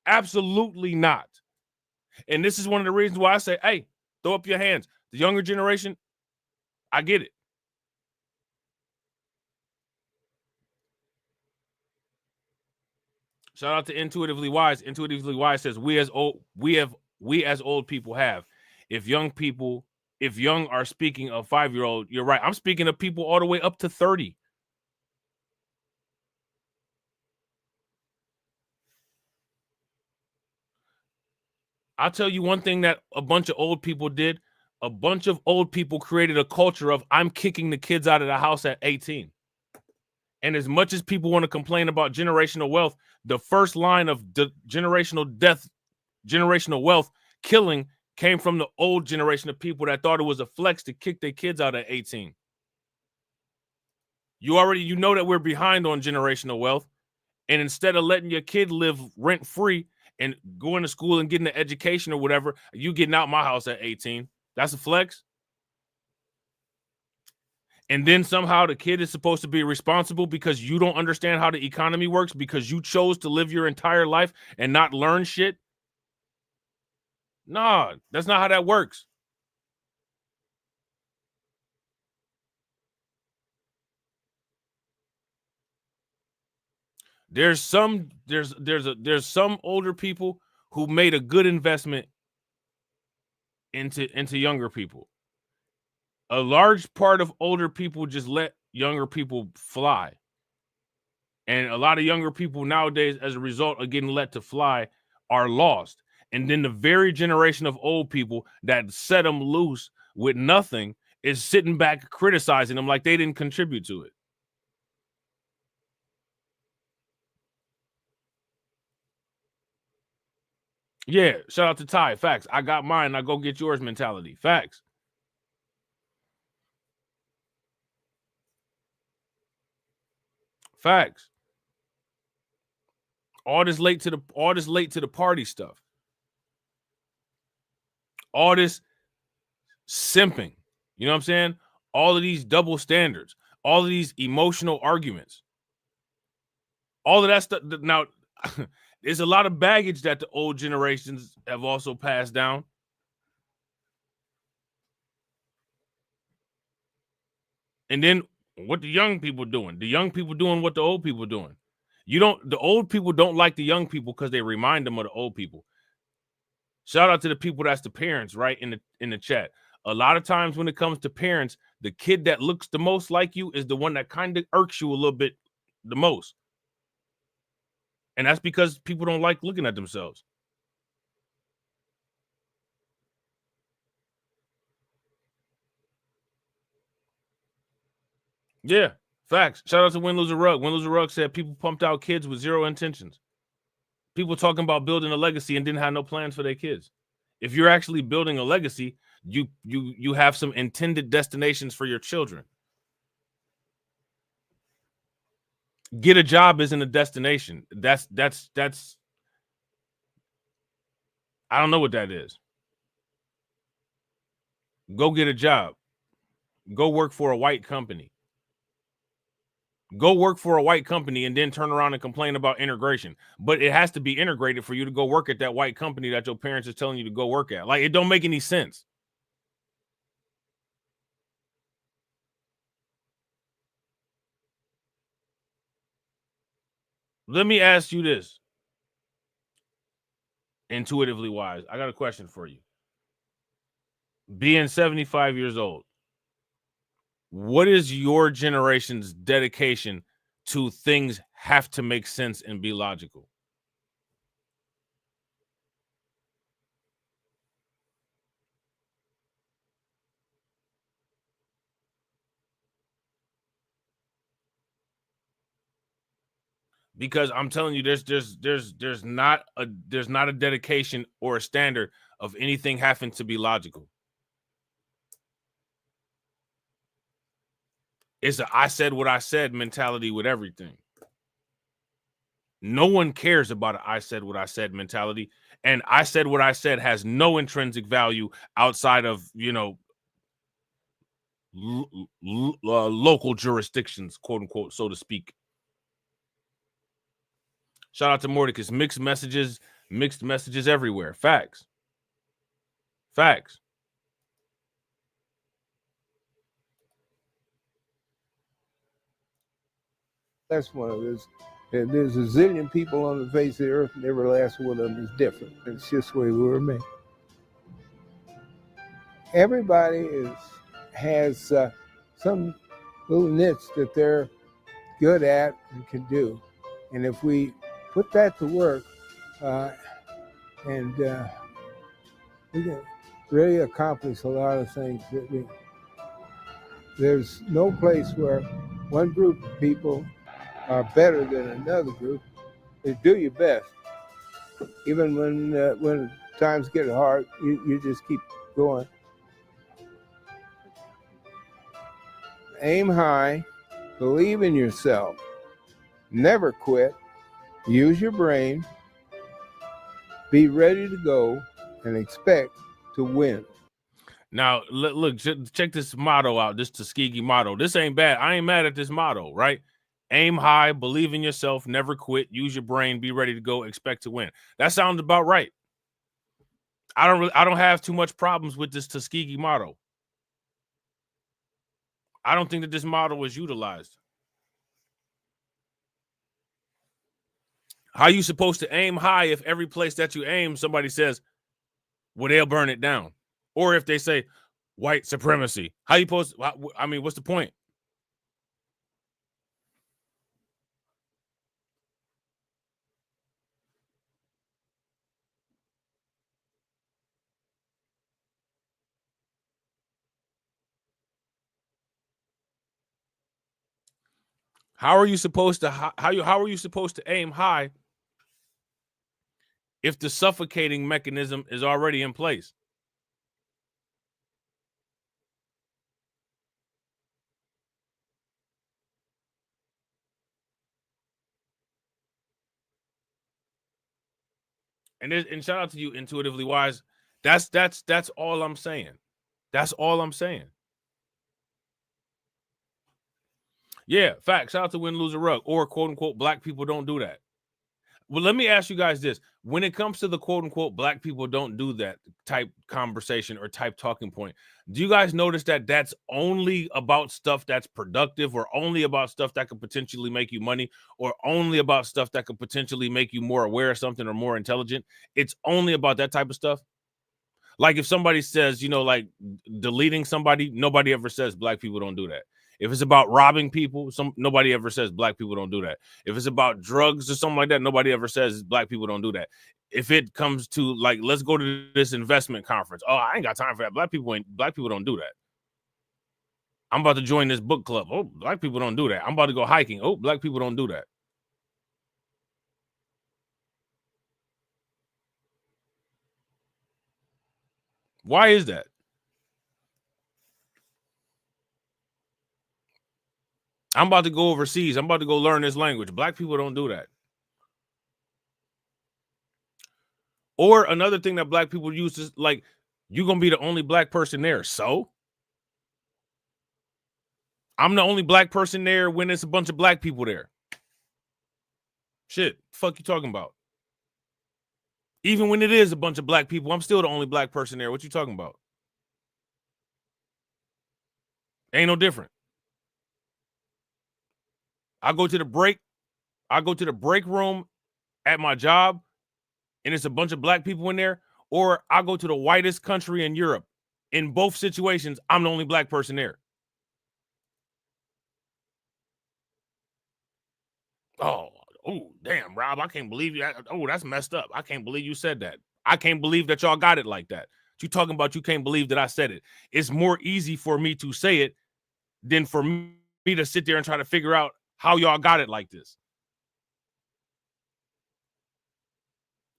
Absolutely not. And this is one of the reasons why I say, hey, throw up your hands. The younger generation, I get it. Shout out to Intuitively Wise. Intuitively Wise says, we as old people have. If young are speaking of 5-year-old, you're right. I'm speaking of people all the way up to 30. I'll tell you one thing that a bunch of old people did. A bunch of old people created a culture of, I'm kicking the kids out of the house at 18. And as much as people want to complain about generational wealth, the first line of the generational wealth killing came from the old generation of people that thought it was a flex to kick their kids out at 18. You know that we're behind on generational wealth. And instead of letting your kid live rent-free and going to school and getting an education or whatever, you getting out my house at 18. That's a flex. And then somehow the kid is supposed to be responsible because you don't understand how the economy works, because you chose to live your entire life and not learn shit. Nah, that's not how that works. There's some older people who made a good investment into younger people. A large part of older people just let younger people fly. And a lot of younger people nowadays, as a result of getting let to fly, are lost. And then the very generation of old people that set them loose with nothing is sitting back criticizing them like they didn't contribute to it. Yeah, shout out to Ty. Facts. I got mine. I go get yours mentality. Facts. Facts. All this late to the party stuff. All this simping. You know what I'm saying? All of these double standards. All of these emotional arguments. All of that stuff. Now, there's a lot of baggage that the old generations have also passed down. And then what the young people doing? The young people doing what the old people doing. The old people don't like the young people because they remind them of the old people. Shout out to the people that's the parents, right? In the chat. A lot of times when it comes to parents, the kid that looks the most like you is the one that kind of irks you a little bit the most. And that's because people don't like looking at themselves. Yeah, facts. Shout out to Win Lose a Rug. Win Lose a Rug said people pumped out kids with zero intentions. People talking about building a legacy and didn't have no plans for their kids. If you're actually building a legacy, you have some intended destinations for your children. Get a job isn't a destination. That's I don't know what that is. Go get a job. Go work for a white company. Go work for a white company and then turn around and complain about integration. But it has to be integrated for you to go work at that white company that your parents is telling you to go work at. Like, it don't make any sense. Let me ask you this. Intuitively Wise, I got a question for you. Being 75 years old, what is your generation's dedication to things have to make sense and be logical? Because I'm telling you, there's not a dedication or a standard of anything having to be logical. It's a I said what I said mentality with everything. No one cares about an I said what I said mentality. And I said what I said has no intrinsic value outside of, local jurisdictions, quote unquote, so to speak. Shout out to Mordecus. Mixed messages everywhere. Facts. That's one of those. There's a zillion people on the face of the earth, and every last one of them is different. It's just the way we were made. Everybody has some little niche that they're good at and can do. And if we put that to work, and we can really accomplish a lot of things. There's no place where one group of people are better than another group. Is do your best. Even when times get hard, you just keep going. Aim high, believe in yourself, never quit, use your brain, be ready to go, and expect to win. Now, look, check this motto out, this Tuskegee motto. This ain't bad. I ain't mad at this motto, right? Aim high, believe in yourself, never quit, use your brain, be ready to go, expect to win. That sounds about right. I don't have too much problems with this Tuskegee motto. I don't think that this motto was utilized. How are you supposed to aim high if every place that you aim, somebody says, well, they'll burn it down? Or if they say white supremacy, how you supposed to, I mean, what's the point? How are you supposed to how are you supposed to aim high if the suffocating mechanism is already in place? And shout out to you, Intuitively Wise. That's all I'm saying. That's all I'm saying. Yeah, fact. Shout out to Win, Lose, or Rug, or quote unquote black people don't do that. Well, let me ask you guys this. When it comes to the quote unquote black people don't do that type conversation or type talking point, do you guys notice that that's only about stuff that's productive, or only about stuff that could potentially make you money, or only about stuff that could potentially make you more aware of something or more intelligent? It's only about that type of stuff. Like if somebody says, like deleting somebody, nobody ever says black people don't do that. If it's about robbing people, nobody ever says black people don't do that. If it's about drugs or something like that, nobody ever says black people don't do that. If it comes to like, let's go to this investment conference. Oh, I ain't got time for that. Black people don't do that. I'm about to join this book club. Oh, black people don't do that. I'm about to go hiking. Oh, black people don't do that. Why is that? I'm about to go overseas. I'm about to go learn this language. Black people don't do that. Or another thing that black people use is like, you're going to be the only black person there. So I'm the only black person there when there's a bunch of black people there. Shit, fuck you talking about? Even when it is a bunch of black people, I'm still the only black person there. What you talking about? Ain't no different. I go to the break room at my job, and it's a bunch of black people in there, or I go to the whitest country in Europe. In both situations, I'm the only black person there. Oh, damn, Rob, I can't believe you. Oh, that's messed up. I can't believe you said that. I can't believe that y'all got it like that. You talking about you can't believe that I said it. It's more easy for me to say it than for me to sit there and try to figure out how y'all got it like this.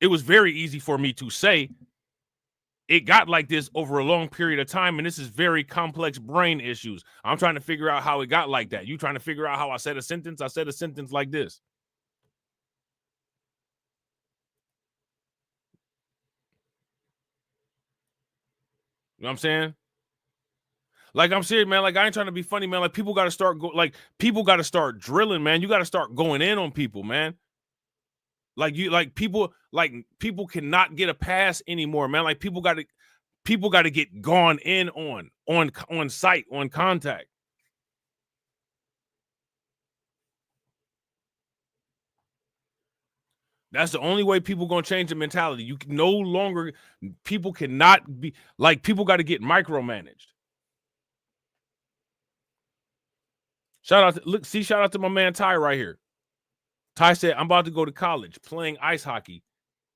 It was very easy for me to say it got like this over a long period of time, and this is very complex brain issues. I'm trying to figure out how it got like that. You trying to figure out how I said a sentence? I said a sentence like this. You know what I'm saying? Like, I'm serious, man. Like, I ain't trying to be funny, man. Like, people got to start people got to start drilling, man. You got to start going in on people, man. People cannot get a pass anymore, man. Like, people got to get gone in on site, on contact. That's the only way people gonna change the mentality. You can no longer, people cannot be like, people got to get micromanaged. Shout out to my man Ty right here. Ty said, I'm about to go to college playing ice hockey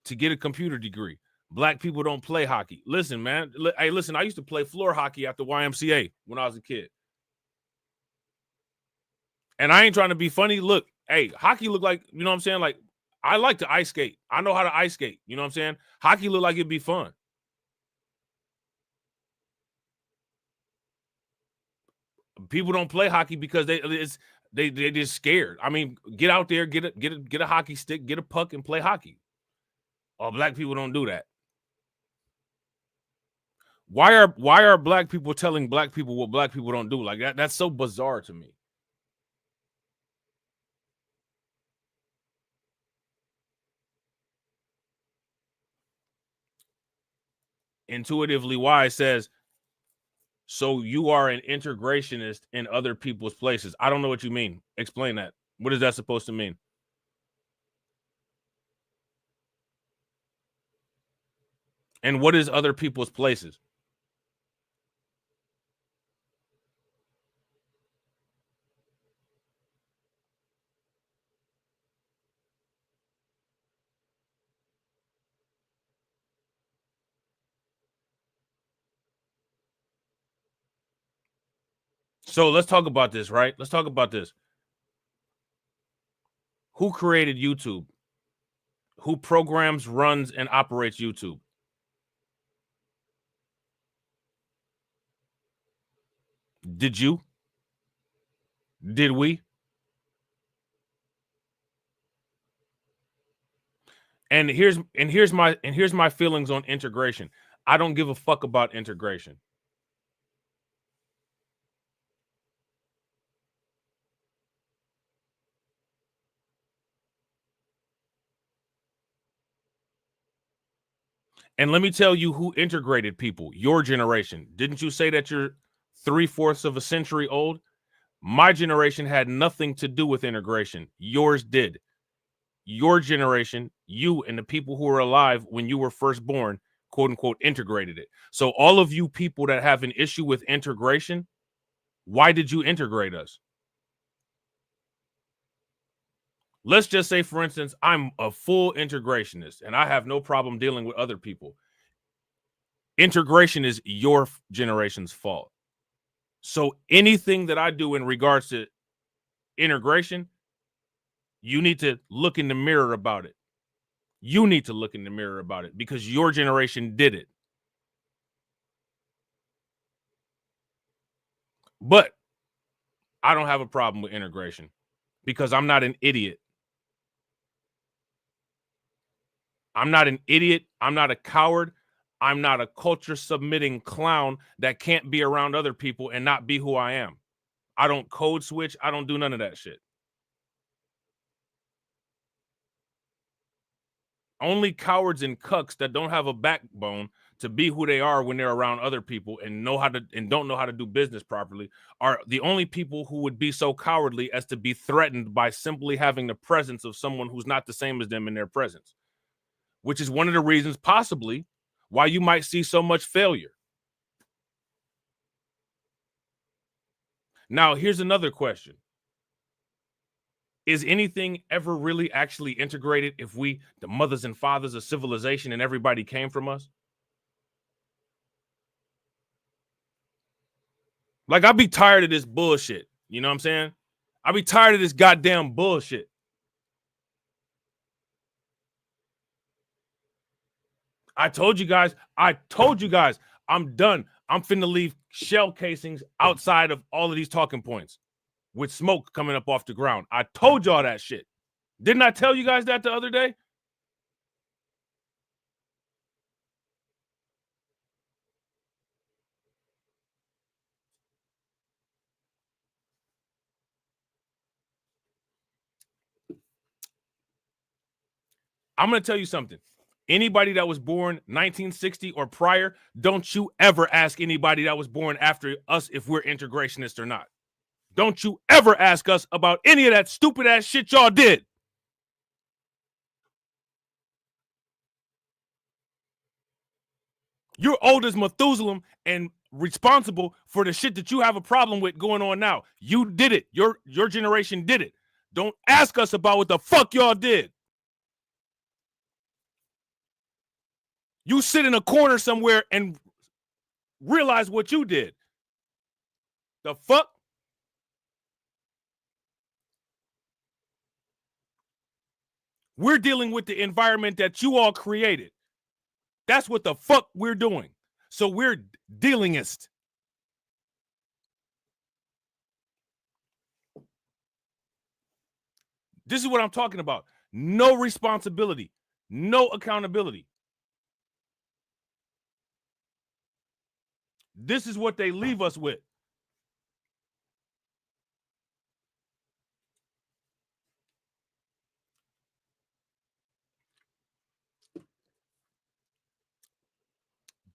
to get a computer degree. Black people don't play hockey. Listen, man. Hey, listen, I used to play floor hockey at the YMCA when I was a kid. And I ain't trying to be funny. Look, hey, hockey look like, you know what I'm saying? Like, I like to ice skate. I know how to ice skate. You know what I'm saying? Hockey look like it'd be fun. People don't play hockey because they just scared. I mean, get out there, get a hockey stick, get a puck, and play hockey. Oh, black people don't do that. Why are black people telling black people what black people don't do? Like that? That's so bizarre to me. Intuitively Wise says, so you are an integrationist in other people's places. I don't know what you mean. Explain that. What is that supposed to mean? And what is other people's places? So let's talk about this, right? Let's talk about this. Who created YouTube? Who programs, runs, and operates YouTube? Did you? Did we? And here's my feelings on integration. I don't give a fuck about integration. And let me tell you who integrated people. Your generation. Didn't you say that you're 3/4 of a century old? My generation had nothing to do with integration. Yours did. Your generation, you and the people who were alive when you were first born, quote unquote, integrated it. So all of you people that have an issue with integration, why did you integrate us? Let's just say, for instance, I'm a full integrationist and I have no problem dealing with other people. Integration is your generation's fault. So anything that I do in regards to integration, you need to look in the mirror about it. You need to look in the mirror about it because your generation did it. But I don't have a problem with integration because I'm not an idiot. I'm not an idiot. I'm not a coward. I'm not a culture submitting clown that can't be around other people and not be who I am. I don't code switch. I don't do none of that shit. Only cowards and cucks that don't have a backbone to be who they are when they're around other people and don't know how to do business properly are the only people who would be so cowardly as to be threatened by simply having the presence of someone who's not the same as them in their presence, which is one of the reasons possibly why you might see so much failure. Now, here's another question. Is anything ever really actually integrated if we, the mothers and fathers of civilization, and everybody came from us? Like, I'd be tired of this bullshit. You know what I'm saying? I'd be tired of this goddamn bullshit. I told you guys, I'm done. I'm finna leave shell casings outside of all of these talking points with smoke coming up off the ground. I told y'all that shit. Didn't I tell you guys that the other day? I'm going to tell you something. Anybody that was born 1960 or prior, don't you ever ask anybody that was born after us if we're integrationists or not. Don't you ever ask us about any of that stupid ass shit y'all did. You're old as Methuselah and responsible for the shit that you have a problem with going on now. You did it. Your generation did it. Don't ask us about what the fuck y'all did. You sit in a corner somewhere and realize what you did. The fuck? We're dealing with the environment that you all created. That's what the fuck we're doing. So we're dealingist. This is what I'm talking about. No responsibility, no accountability. This is what they leave us with.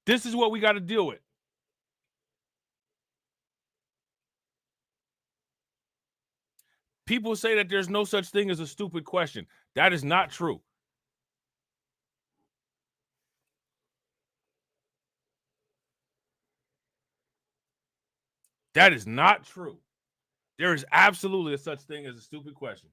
This is what we got to deal with. People say that there's no such thing as a stupid question. That is not true. That is not true. There is absolutely a such thing as a stupid question.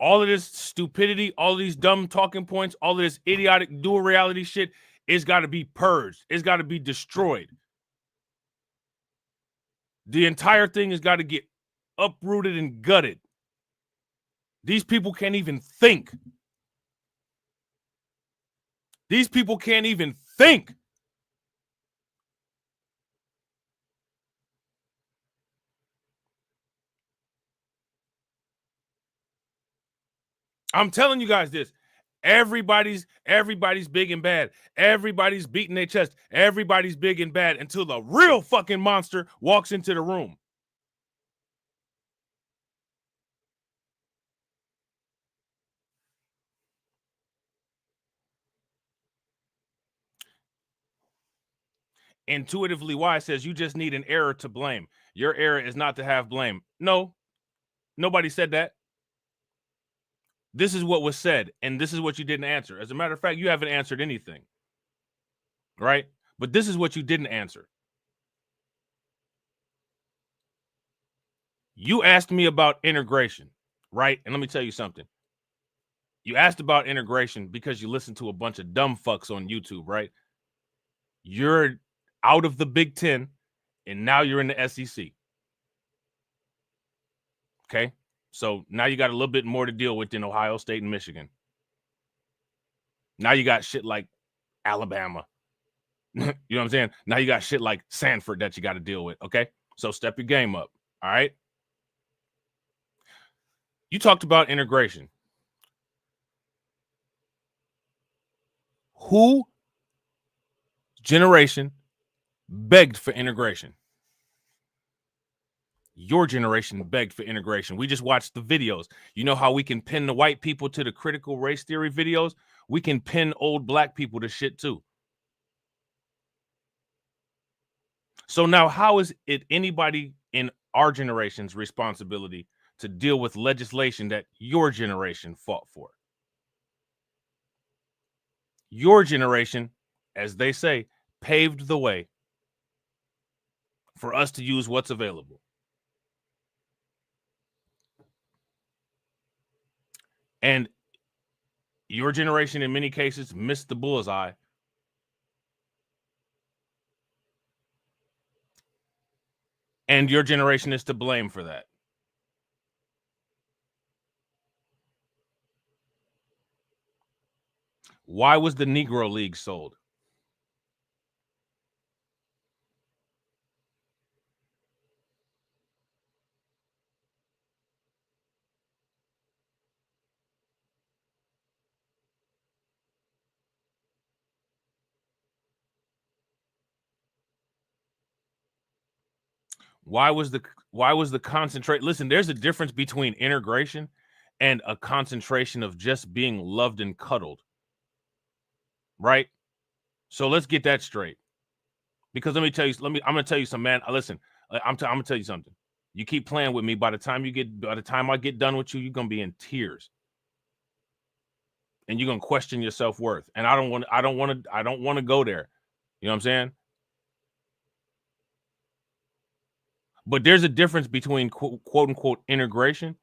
All of this stupidity, all of these dumb talking points, all of this idiotic dual reality shit, it's got to be purged. It's got to be destroyed. The entire thing has got to get uprooted and gutted. These people can't even think. These people can't even think. I'm telling you guys this. Everybody's big and bad. Everybody's beating their chest. Everybody's big and bad until the real fucking monster walks into the room. Intuitively Wise says you just need an error to blame. Your error is not to have blame. No, nobody said that. This is what was said, and this is what you didn't answer. As a matter of fact, you haven't answered anything, right? But this is what you didn't answer. You asked me about integration, right? And let me tell you something. You asked about integration because you listened to a bunch of dumb fucks on YouTube, right? You're out of the Big Ten, and now you're in the SEC. Okay? So now you got a little bit more to deal with in Ohio State and Michigan. Now you got shit like Alabama. You know what I'm saying? Now you got shit like Sanford that you got to deal with, okay? So step your game up, all right? You talked about integration. Who generation begged for integration? Your generation begged for integration. We just watched the videos. You know how we can pin the white people to the critical race theory videos? We can pin old black people to shit too. So now how is it anybody in our generation's responsibility to deal with legislation that your generation fought for? Your generation, as they say, paved the way for us to use what's available. And your generation, in many cases, missed the bullseye. And your generation is to blame for that. Why was the Negro League sold? Why was the concentrate? Listen, there's a difference between integration and a concentration of just being loved and cuddled. Right? So let's get that straight. Because let me tell you, I'm gonna tell you something, man. Listen, I'm gonna tell you something. You keep playing with me. By the time I get done with you, you're gonna be in tears. And you're gonna question your self-worth. And I don't want to go there. You know what I'm saying? But there's a difference between quote unquote integration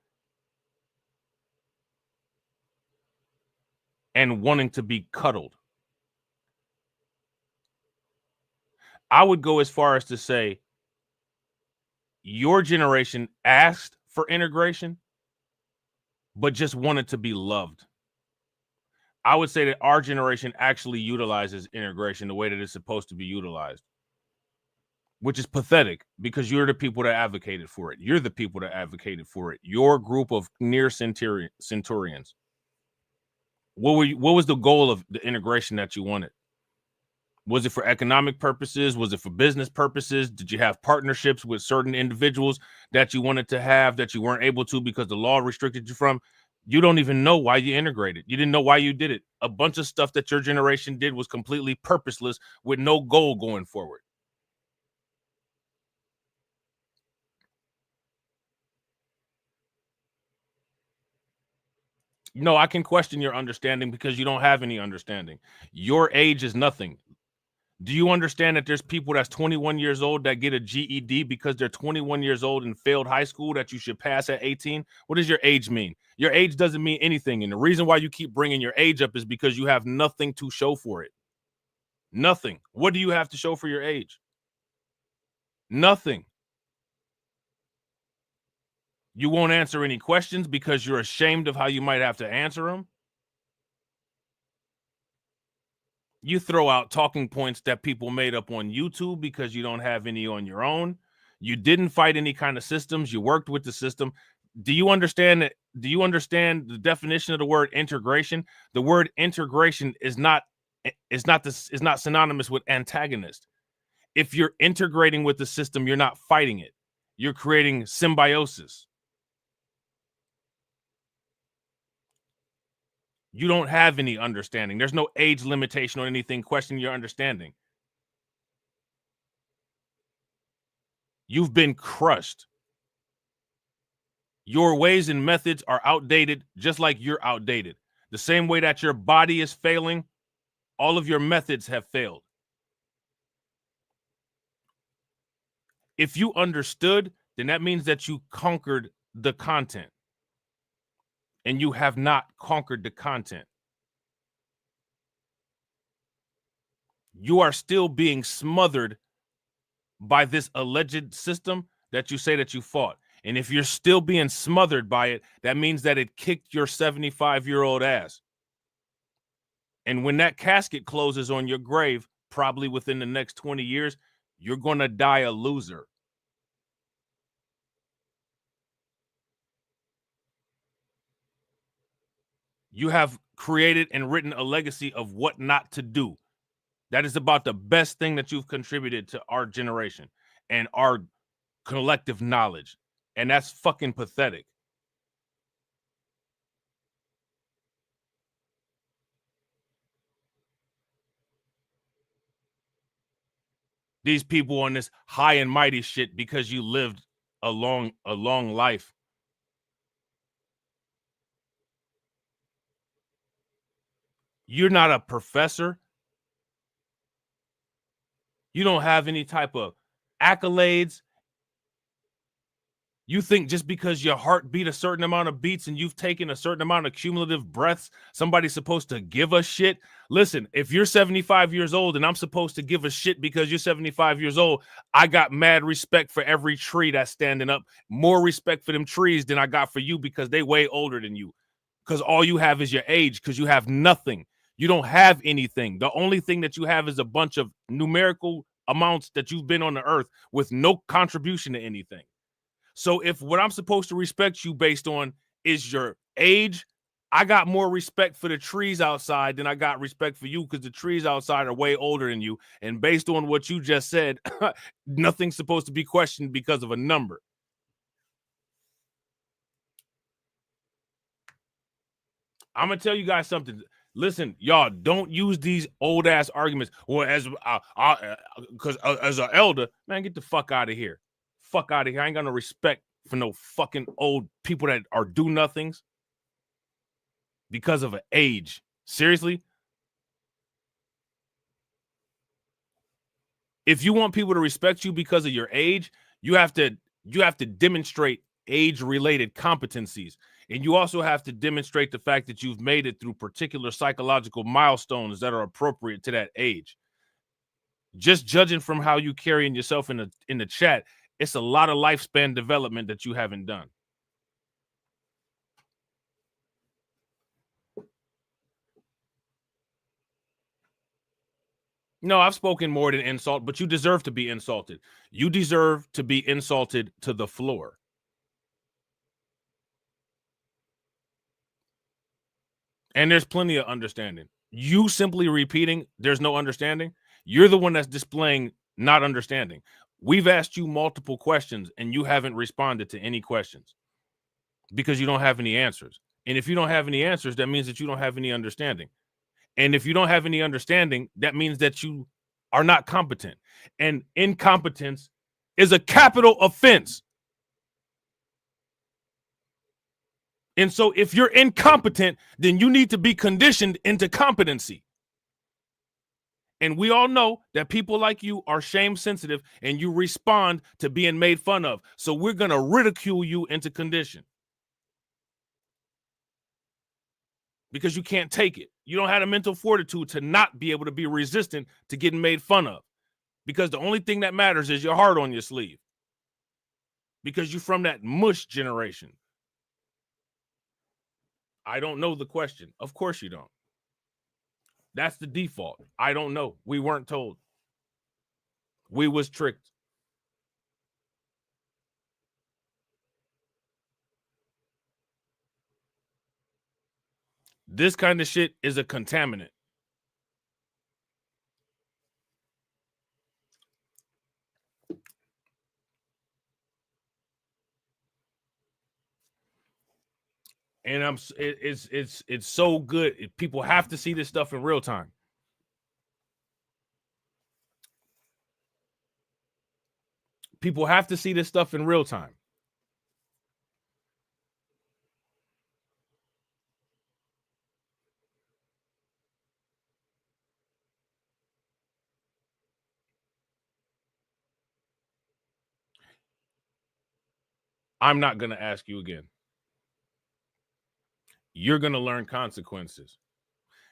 and wanting to be cuddled. I would go as far as to say your generation asked for integration, but just wanted to be loved. I would say that our generation actually utilizes integration the way that it's supposed to be utilized, which is pathetic because you're the people that advocated for it. You're the people that advocated for it. Your group of near centurions. What was the goal of the integration that you wanted? Was it for economic purposes? Was it for business purposes? Did you have partnerships with certain individuals that you wanted to have that you weren't able to because the law restricted you from? You don't even know why you integrated. You didn't know why you did it. A bunch of stuff that your generation did was completely purposeless with no goal going forward. No, I can question your understanding because you don't have any understanding. Your age is nothing. Do you understand that there's people that's 21 years old that get a GED because they're 21 years old and failed high school that you should pass at 18? What does your age mean? Your age doesn't mean anything. And the reason why you keep bringing your age up is because you have nothing to show for it. Nothing. What do you have to show for your age? Nothing. You won't answer any questions because you're ashamed of how you might have to answer them. You throw out talking points that people made up on YouTube because you don't have any on your own. You didn't fight any kind of systems. You worked with the system. Do you understand that? Do you understand the definition of the word integration? The word integration is not synonymous with antagonist. If you're integrating with the system, you're not fighting it. You're creating symbiosis. You don't have any understanding. There's no age limitation on anything questioning your understanding. You've been crushed. Your ways and methods are outdated, just like you're outdated. The same way that your body is failing, all of your methods have failed. If you understood, then that means that you conquered the content. And you have not conquered the content. You are still being smothered by this alleged system that you say that you fought. And if you're still being smothered by it, that means that it kicked your 75-year-old ass. And when that casket closes on your grave, probably within the next 20 years, you're going to die a loser. You have created and written a legacy of what not to do. That is about the best thing that you've contributed to our generation and our collective knowledge. And that's fucking pathetic. These people on this high and mighty shit because you lived a long life. You're not a professor. You don't have any type of accolades. You think just because your heart beat a certain amount of beats and you've taken a certain amount of cumulative breaths, somebody's supposed to give a shit? Listen, if you're 75 years old and I'm supposed to give a shit because you're 75 years old, I got mad respect for every tree that's standing up. More respect for them trees than I got for you because they way older than you. Because all you have is your age, because you have nothing. You don't have anything. The only thing that you have is a bunch of numerical amounts that you've been on the earth with no contribution to anything. So if what I'm supposed to respect you based on is your age, I got more respect for the trees outside than I got respect for you, because the trees outside are way older than you. And based on what you just said, nothing's supposed to be questioned because of a number. I'm going to tell you guys something. Listen, y'all, don't use these old ass arguments. Well, as an elder, man, get the fuck out of here. Fuck out of here. I ain't got no respect for no fucking old people that are do nothings because of an age. Seriously? If you want people to respect you because of your age, you have to demonstrate age-related competencies. And you also have to demonstrate the fact that you've made it through particular psychological milestones that are appropriate to that age. Just judging from how you carrying yourself in the chat, it's a lot of lifespan development that you haven't done. No, I've spoken more than insult, but you deserve to be insulted. You deserve to be insulted to the floor. And there's plenty of understanding. You simply repeating, there's no understanding. You're the one that's displaying not understanding. We've asked you multiple questions and you haven't responded to any questions because you don't have any answers. And if you don't have any answers, that means that you don't have any understanding. And if you don't have any understanding, that means that you are not competent. And incompetence is a capital offense. And so if you're incompetent, then you need to be conditioned into competency. And we all know that people like you are shame sensitive and you respond to being made fun of. So we're going to ridicule you into condition. Because you can't take it. You don't have the mental fortitude to not be able to be resistant to getting made fun of. Because the only thing that matters is your heart on your sleeve. Because you're from that mush generation. I don't know the question. Of course you don't. That's the default. I don't know. We weren't told. We was tricked. This kind of shit is a contaminant. And it's so good. People have to see this stuff in real time. People have to see this stuff in real time. I'm not going to ask you again. You're going to learn consequences.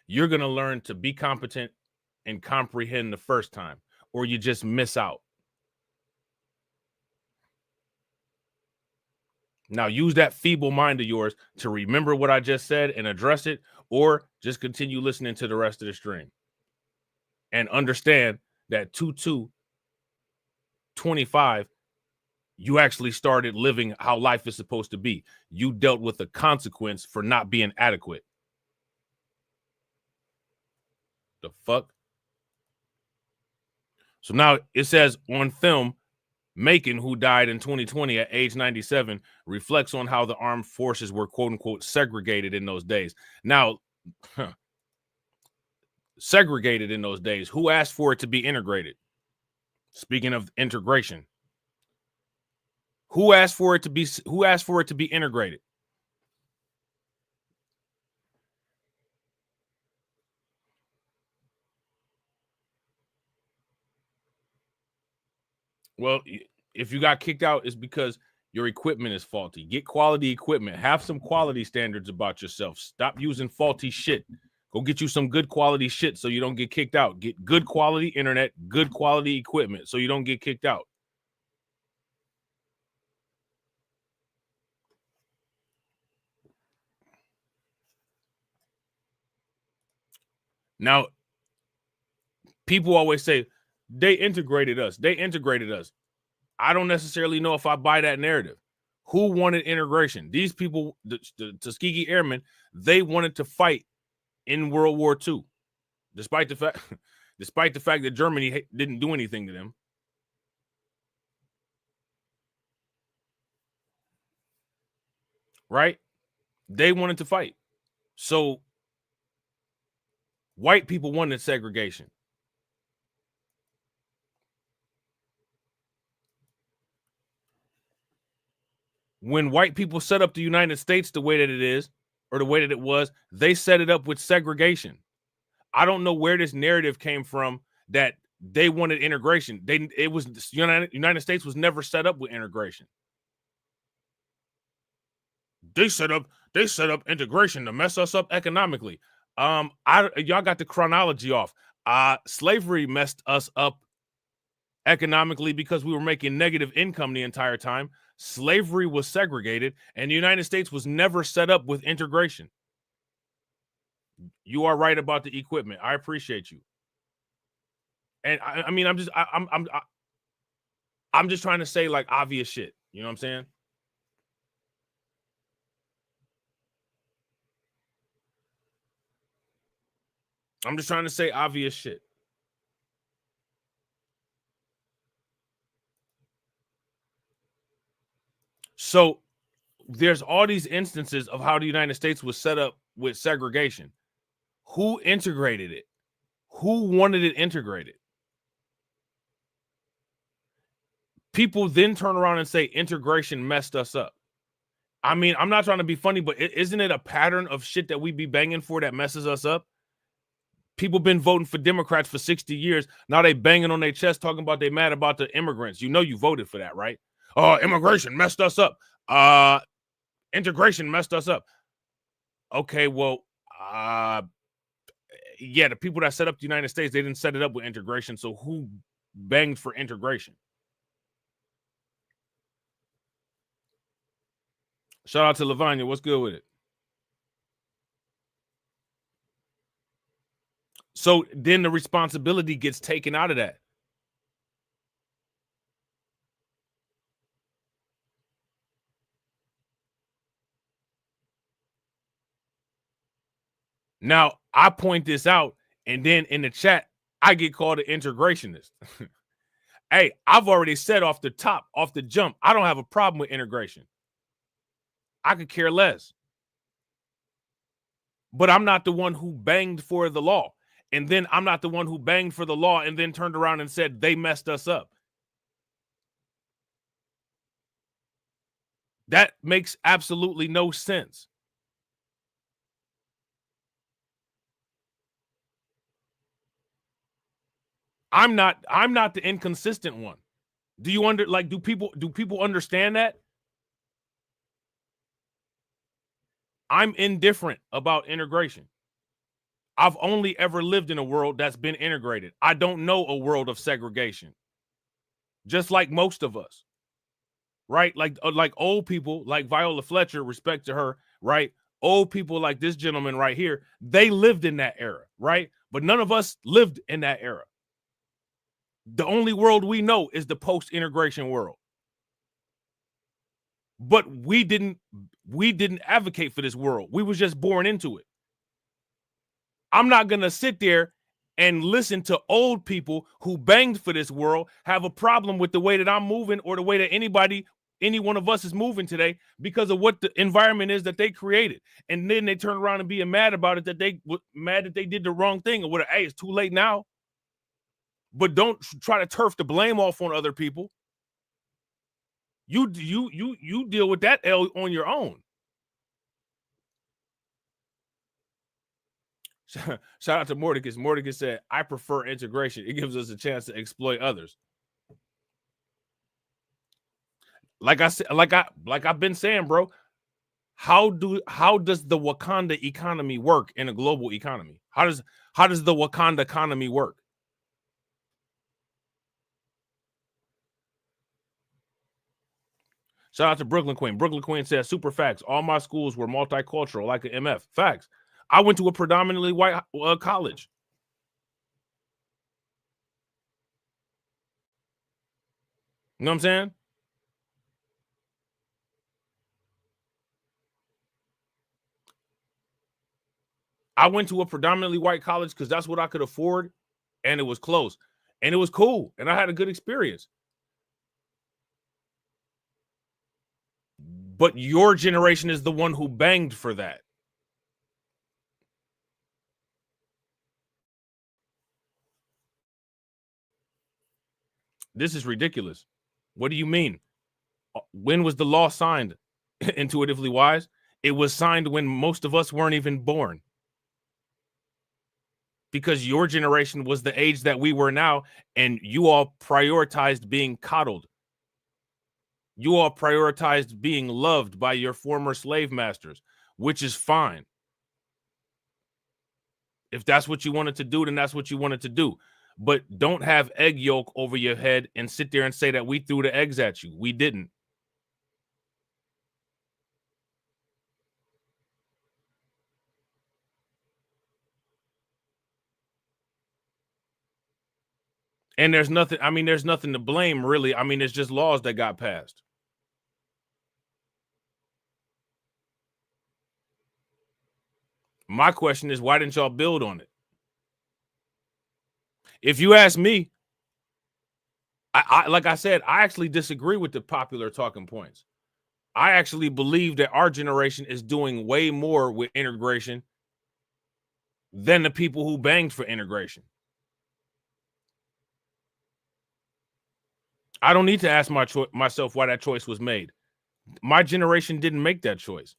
You're going to learn to be competent and comprehend the first time, or you just miss out. Now, use that feeble mind of yours to remember what I just said and address it, or just continue listening to the rest of the stream. And understand that 2225, you actually started living how life is supposed to be. You dealt with the consequence for not being adequate. The fuck? So now it says on film, Macon, who died in 2020 at age 97, reflects on how the armed forces were, quote unquote, segregated in those days. Now, segregated in those days, who asked for it to be integrated? Speaking of integration, who asked for it to be integrated? Well, if you got kicked out, it's because your equipment is faulty. Get quality equipment. Have some quality standards about yourself. Stop using faulty shit. Go get you some good quality shit so you don't get kicked out. Get good quality internet, good quality equipment so you don't get kicked out. Now, people always say they integrated us. They integrated us. I don't necessarily know if I buy that narrative. Who wanted integration? These people, the Tuskegee Airmen, they wanted to fight in World War II, despite the fact that Germany didn't do anything to them. Right? They wanted to fight. So white people wanted segregation. When white people set up the United States the way that it is, or the way that it was, they set it up with segregation. I don't know where this narrative came from that they wanted integration. United States was never set up with integration. They set up integration to mess us up economically. Y'all got the chronology off. Slavery messed us up economically because we were making negative income the entire time. Slavery was segregated, and the United States was never set up with integration. You are right about the equipment. I appreciate you. And I mean, I'm just trying to say like obvious shit. You know what I'm saying? I'm just trying to say obvious shit. So there's all these instances of how the United States was set up with segregation. Who integrated it? Who wanted it integrated? People then turn around and say integration messed us up. I mean, I'm not trying to be funny, but isn't it a pattern of shit that we be banging for that messes us up? People been voting for Democrats for 60 years. Now they banging on their chest talking about they mad about the immigrants. You know you voted for that, right? Oh, immigration messed us up. Integration messed us up. Okay, well, yeah, the people that set up the United States, they didn't set it up with integration. So who banged for integration? Shout out to Lavanya. What's good with it? So then the responsibility gets taken out of that. Now, I point this out, and then in the chat, I get called an integrationist. Hey, I've already said off the top, off the jump, I don't have a problem with integration. I could care less. But I'm not the one who banged for the law. And then I'm not the one who banged for the law and then turned around and said they messed us up. That makes absolutely no sense. I'm not the inconsistent one. Do you do people understand that? I'm indifferent about integration. I've only ever lived in a world that's been integrated. I don't know a world of segregation. Just like most of us. Right? Like old people, like Viola Fletcher, respect to her, right? Old people like this gentleman right here, they lived in that era, right? But none of us lived in that era. The only world we know is the post-integration world. But we didn't advocate for this world. We was just born into it. I'm not going to sit there and listen to old people who banged for this world have a problem with the way that I'm moving or the way that any one of us is moving today because of what the environment is that they created. And then they turn around and being mad about it, that they were mad that they did the wrong thing or whatever. Hey, it's too late now. But don't try to turf the blame off on other people. You deal with that L on your own. Shout out to Mordecus. Mordecus said, I prefer integration. It gives us a chance to exploit others. Like I said, like I've been saying, bro, how does the Wakanda economy work in a global economy? How does the Wakanda economy work? Shout out to Brooklyn Queen. Brooklyn Queen says, super facts. All my schools were multicultural, like an MF. Facts. I went to a predominantly white college. You know what I'm saying? I went to a predominantly white college because that's what I could afford, and it was close, and it was cool, and I had a good experience. But your generation is the one who banged for that. This is ridiculous. What do you mean? When was the law signed? Intuitively wise, it was signed when most of us weren't even born. Because your generation was the age that we were now, and you all prioritized being coddled. You all prioritized being loved by your former slave masters, which is fine. If that's what you wanted to do, then that's what you wanted to do. But don't have egg yolk over your head and sit there and say that we threw the eggs at you. We didn't. And there's nothing, I mean, there's nothing to blame, really. I mean, it's just laws that got passed. My question is, why didn't y'all build on it? If you ask me, I like I said, I actually disagree with the popular talking points. I actually believe that our generation is doing way more with integration than the people who banged for integration. I don't need to ask myself why that choice was made. My generation didn't make that choice.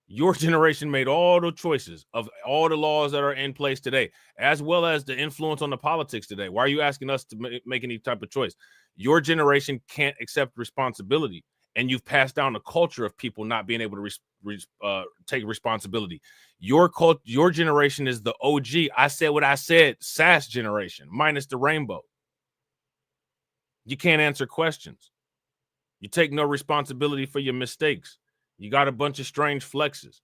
Your generation made all the choices of all the laws that are in place today, as well as the influence on the politics today. Why are you asking us to make any type of choice? Your generation can't accept responsibility, and you've passed down a culture of people not being able to take responsibility. Your generation is the OG. I said what I said, SAS generation, minus the rainbow. You can't answer questions. You take no responsibility for your mistakes. You got a bunch of strange flexes.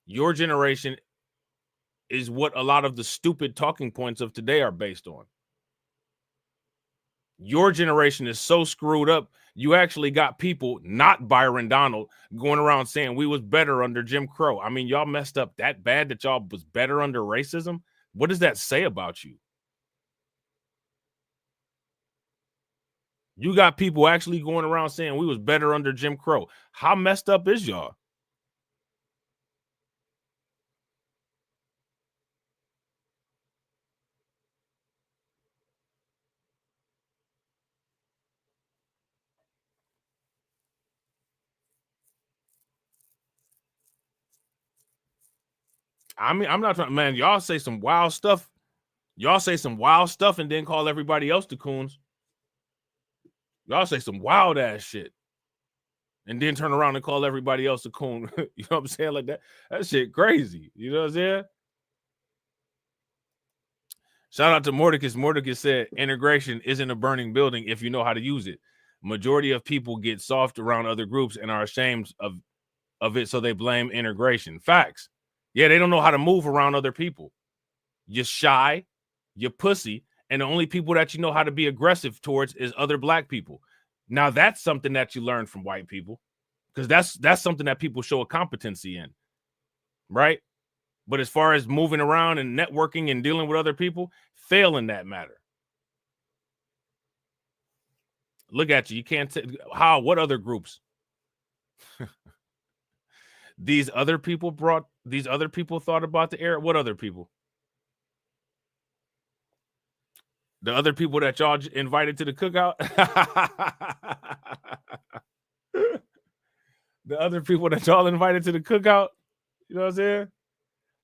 Your generation is what a lot of the stupid talking points of today are based on. Your generation is so screwed up, you actually got people, not Byron Donald, going around saying we was better under Jim Crow. I mean, y'all messed up that bad that y'all was better under racism? What does that say about you? You got people actually going around saying we was better under Jim Crow. How messed up is y'all? I mean, I'm not trying, man. Y'all say some wild stuff. Y'all say some wild stuff and then call everybody else the coons. Y'all say some wild ass shit and then turn around and call everybody else a coon. You know what I'm saying? Like that. That shit crazy. You know what I'm saying? Shout out to Mordecus. Mordecus said integration isn't a burning building if you know how to use it. Majority of people get soft around other groups and are ashamed of it, so they blame integration. Facts. Yeah, they don't know how to move around other people. You're shy, you're pussy, and the only people that you know how to be aggressive towards is other black people. Now that's something that you learn from white people, because that's something that people show a competency in, right? But as far as moving around and networking and dealing with other people, fail in that matter. Look at you. You can't how? What other groups? These other people thought about the air. What other people? The other people that y'all invited to the cookout? The other people that y'all invited to the cookout? You know what I'm saying?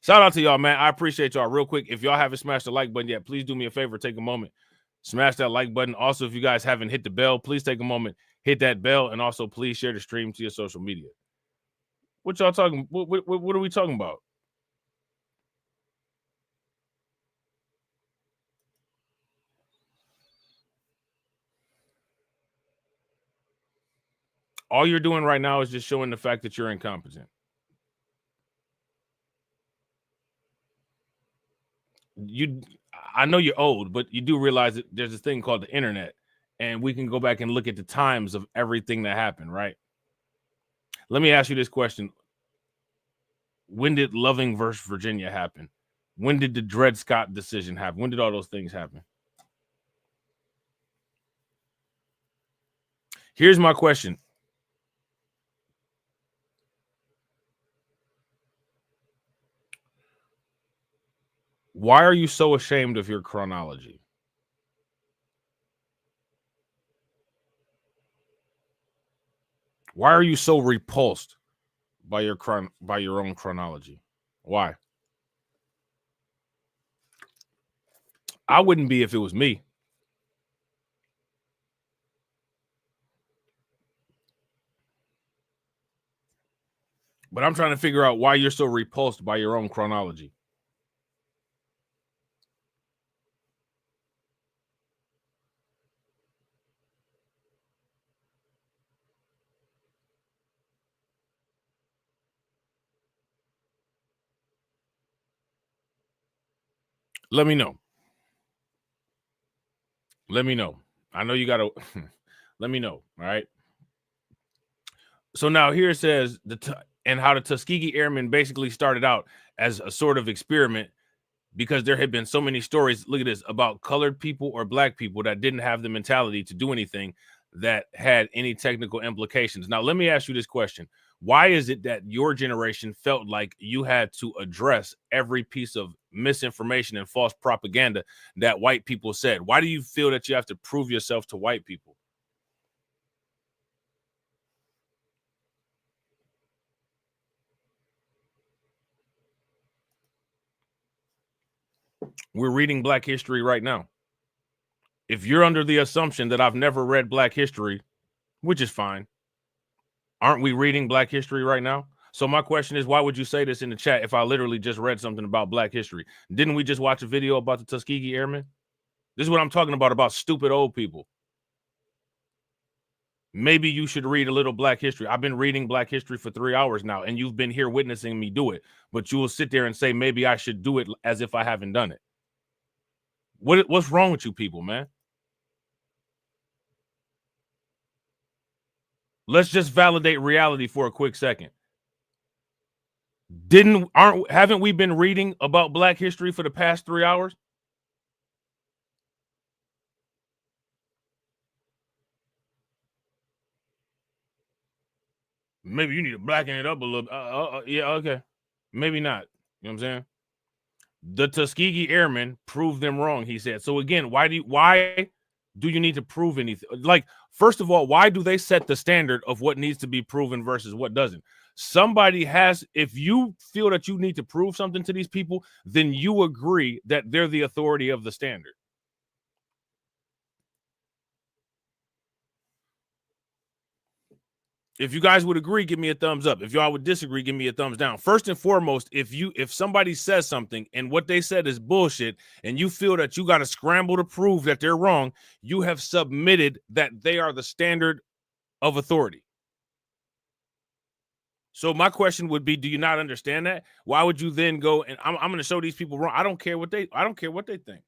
Shout out to y'all, man. I appreciate y'all. Real quick, if y'all haven't smashed the like button yet, please do me a favor. Take a moment. Smash that like button. Also, if you guys haven't hit the bell, please take a moment. Hit that bell. And also, please share the stream to your social media. What y'all talking? What are we talking about? All you're doing right now is just showing the fact that you're incompetent. I know you're old, but you do realize that there's this thing called the internet, and we can go back and look at the times of everything that happened, right? Let me ask you this question. When did Loving versus Virginia happen? When did the Dred Scott decision happen? When did all those things happen? Here's my question. Why are you so ashamed of your chronology? Why are you so repulsed by your own chronology? Why? I wouldn't be if it was me. But I'm trying to figure out why you're so repulsed by your own chronology. Let me know. Let me know. I know you got to let me know. All right. So now here it says and how the Tuskegee Airmen basically started out as a sort of experiment because there had been so many stories. Look at this about colored people or black people that didn't have the mentality to do anything that had any technical implications. Now, let me ask you this question. Why is it that your generation felt like you had to address every piece of misinformation and false propaganda that white people said? Why do you feel that you have to prove yourself to white people? We're reading Black history right now. If you're under the assumption that I've never read Black history, which is fine, aren't we reading Black history right now? So my question is, why would you say this in the chat if I literally just read something about Black history? Didn't we just watch a video about the Tuskegee Airmen? This is what I'm talking about stupid old people. Maybe you should read a little Black history. I've been reading Black history for 3 hours now, and you've been here witnessing me do it. But you will sit there and say, maybe I should do it as if I haven't done it. What's wrong with you people, man? Let's just validate reality for a quick second. Haven't we been reading about Black history for the past 3 hours? Maybe you need to blacken it up a little. Yeah, okay. Maybe not. You know what I'm saying? The Tuskegee Airmen proved them wrong, he said. So again, why do you need to prove anything? Like, first of all, why do they set the standard of what needs to be proven versus what doesn't? Somebody has, if you feel that you need to prove something to these people, then you agree that they're the authority of the standard. If you guys would agree, give me a thumbs up. If y'all would disagree, give me a thumbs down. First and foremost, if somebody says something and what they said is bullshit and you feel that you got to scramble to prove that they're wrong, you have submitted that they are the standard of authority. So my question would be, do you not understand that? Why would you then go and I'm going to show these people wrong? I don't care what they think.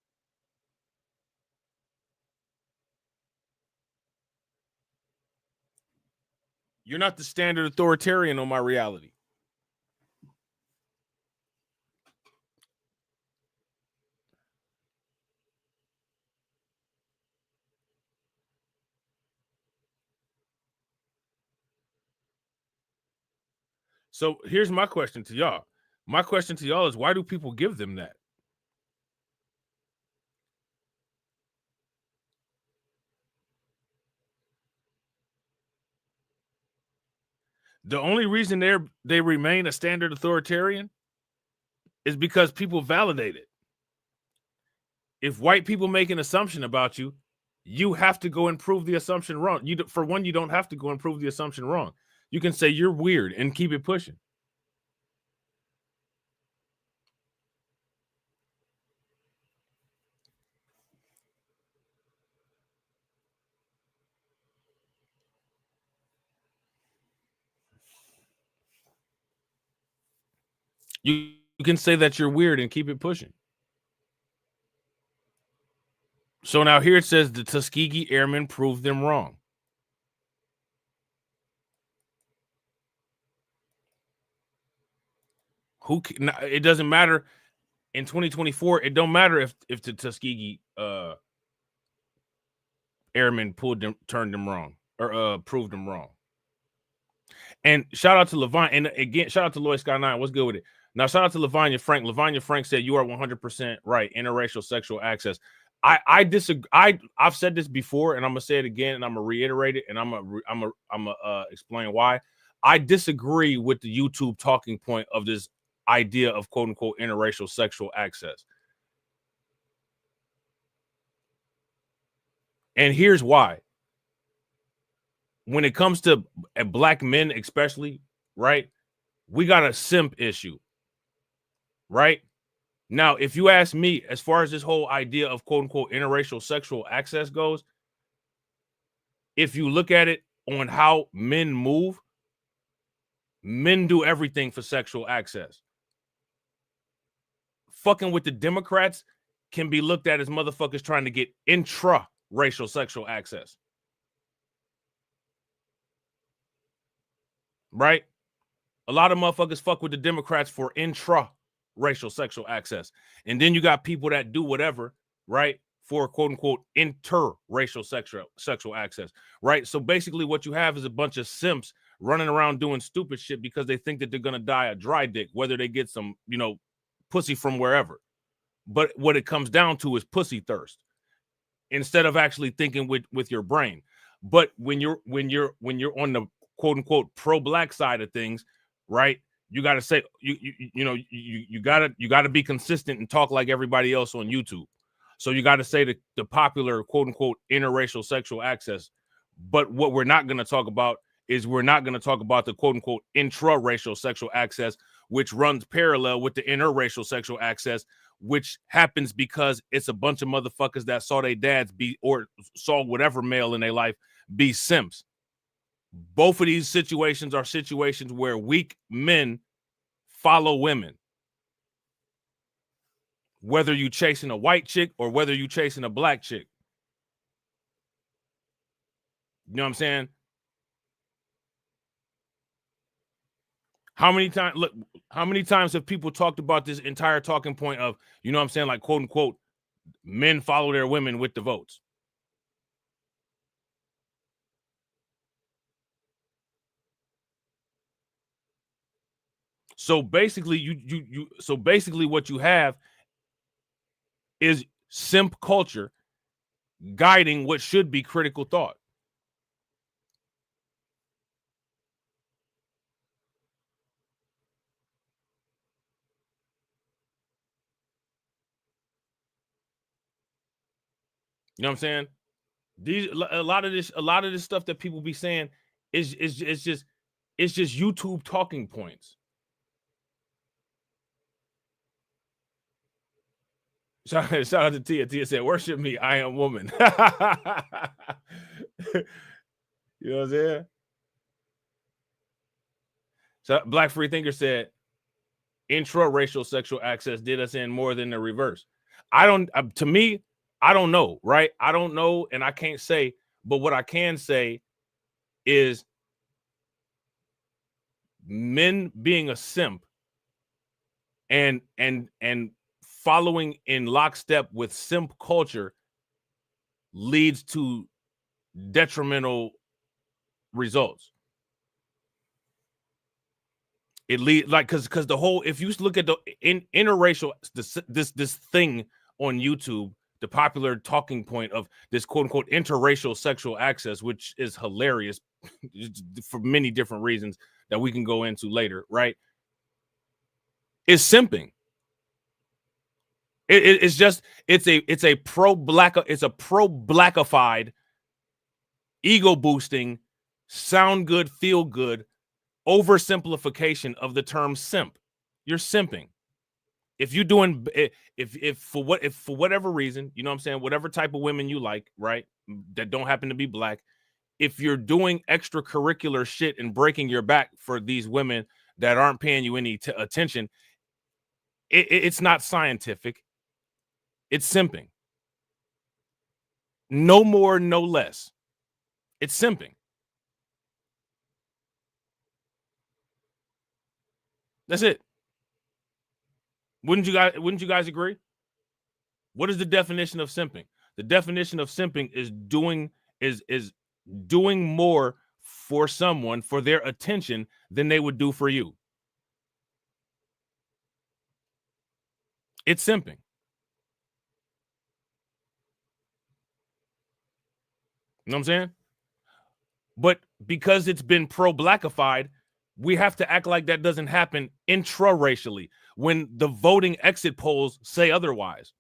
You're not the standard authoritarian on my reality. So here's my question to y'all. My question to y'all is, why do people give them that? The only reason they remain a standard authoritarian is because people validate it. If white people make an assumption about you, you have to go and prove the assumption wrong. For one, you don't have to go and prove the assumption wrong. You can say you're weird and keep it pushing. You can say that you're weird and keep it pushing. So now here it says the Tuskegee Airmen proved them wrong. It doesn't matter in 2024. It don't matter if the Tuskegee Airmen turned them wrong or proved them wrong. And shout out to Levine, and again, shout out to Lloyd Sky 9. What's good with it? Now, shout out to Lavanya Frank. Lavanya Frank said you are 100% right. Interracial sexual access. I disagree. I've said this before, and I'm gonna say it again, and I'm gonna reiterate it, and I'm gonna explain why. I disagree with the YouTube talking point of this idea of quote unquote interracial sexual access. And here's why. When it comes to black men, especially, right, we got a simp issue, right? Now, if you ask me, as far as this whole idea of quote unquote interracial sexual access goes, if you look at it on how men move, men do everything for sexual access. Fucking with the Democrats can be looked at as motherfuckers trying to get intra-racial sexual access. Right? A lot of motherfuckers fuck with the Democrats for intra-racial sexual access. And then you got people that do whatever, right, for quote unquote interracial sexual access, right? So basically what you have is a bunch of simps running around doing stupid shit because they think that they're going to die a dry dick, whether they get some, you know, pussy from wherever. But what it comes down to is pussy thirst instead of actually thinking with your brain. But when you're on the quote unquote pro-black side of things, right? You got to say you got to be consistent and talk like everybody else on YouTube. So you got to say the popular quote unquote interracial sexual access. But what we're not going to talk about is we're not going to talk about the quote unquote intra-racial sexual access, which runs parallel with the interracial sexual access, which happens because it's a bunch of motherfuckers that saw their dads be or saw whatever male in their life be simps. Both of these situations are situations where weak men follow women. Whether you chasing a white chick or whether you chasing a black chick. You know what I'm saying? How many times have people talked about this entire talking point of, you know what I'm saying, like quote unquote, men follow their women with the votes? So basically, what you have is simp culture guiding what should be critical thought. You know what I'm saying? A lot of this stuff that people be saying is just YouTube talking points. Shout out to Tia. Tia said, "Worship me, I am woman." You know what I'm saying? So Black Free Thinker said, intra-racial sexual access did us in more than the reverse. To me, I don't know, right? I don't know, and I can't say, but what I can say is men being a simp and following in lockstep with simp culture leads to detrimental results. It leads like because the whole, if you look at the interracial this thing on YouTube, the popular talking point of this quote unquote interracial sexual access, which is hilarious for many different reasons that we can go into later, right? Is simping. It's a pro-blackified, ego boosting, sound good, feel good oversimplification of the term simp. You're simping. If you're doing, if for whatever reason, you know what I'm saying, whatever type of women you like, right, that don't happen to be black, if you're doing extracurricular shit and breaking your back for these women that aren't paying you any attention, it's not scientific. It's simping. No more, no less. It's simping. That's it. Wouldn't you guys agree? What is the definition of simping? The definition of simping is doing more for someone, for their attention, than they would do for you. It's simping. You know what I'm saying? But because it's been pro-blackified, we have to act like that doesn't happen intra-racially when the voting exit polls say otherwise.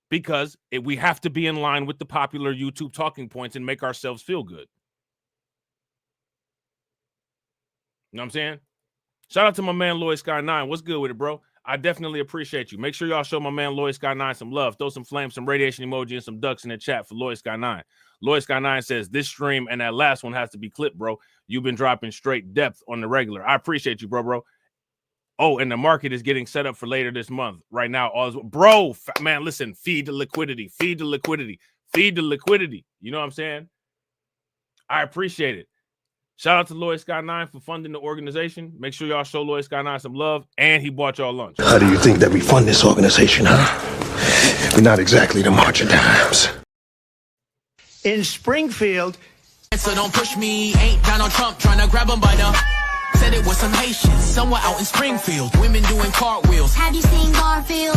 Because we have to be in line with the popular YouTube talking points and make ourselves feel good. You know what I'm saying? Shout out to my man Lloyd Sky 9. What's good with it, bro? I definitely appreciate you. Make sure y'all show my man Lloyd Sky 9 some love. Throw some flames, some radiation emoji, and some ducks in the chat for Lloyd Sky 9. Lloyd Sky 9 says, this stream and that last one has to be clipped, bro. You've been dropping straight depth on the regular. I appreciate you, bro. Oh, and the market is getting set up for later this month. Right now, bro, man, listen, feed the liquidity. Feed the liquidity. Feed the liquidity. You know what I'm saying? I appreciate it. Shout out to Lloyd Sky 9 for funding the organization. Make sure y'all show Lloyd Sky 9 some love, and he bought y'all lunch. How do you think that we fund this organization, huh? We're not exactly the March of Dimes. In Springfield, so don't push me, ain't Donald Trump trying to grab him by the... Said it was some Haitians somewhere out in Springfield. Women doing cartwheels. Have you seen Garfield?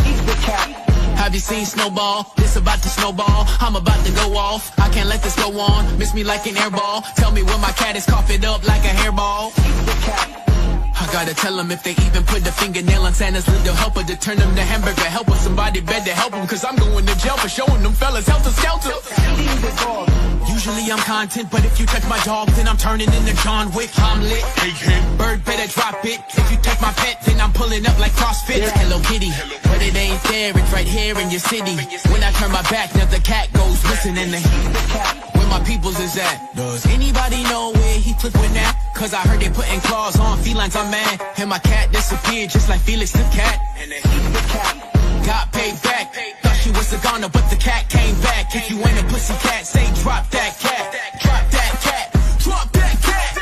Have you seen Snowball? This about to snowball. I'm about to go off. I can't let this go on. Miss me like an airball. Tell me when my cat is cough it up like a hairball. I gotta tell them if they even put the fingernail on Santa's little helper to turn them to hamburger helper. Somebody better help them, cause I'm going to jail for showing them fellas helter skelter. Usually I'm content, but if you touch my dog, then I'm turning into John Wick. I'm lit. Bird better drop it. If you touch my pet, then I'm pulling up like CrossFit. Hello Kitty, but it ain't there, it's right here in your city. When I turn my back, now the cat goes missing in the where my peoples is at. Does anybody know where he flipping at? Cause I heard they putting claws on felines, I'm mad. And my cat disappeared just like Felix the cat. And the got paid back. Thought she was a goner, but the cat came back. If you ain't a pussy cat, say drop that cat. Drop that cat. Drop that cat.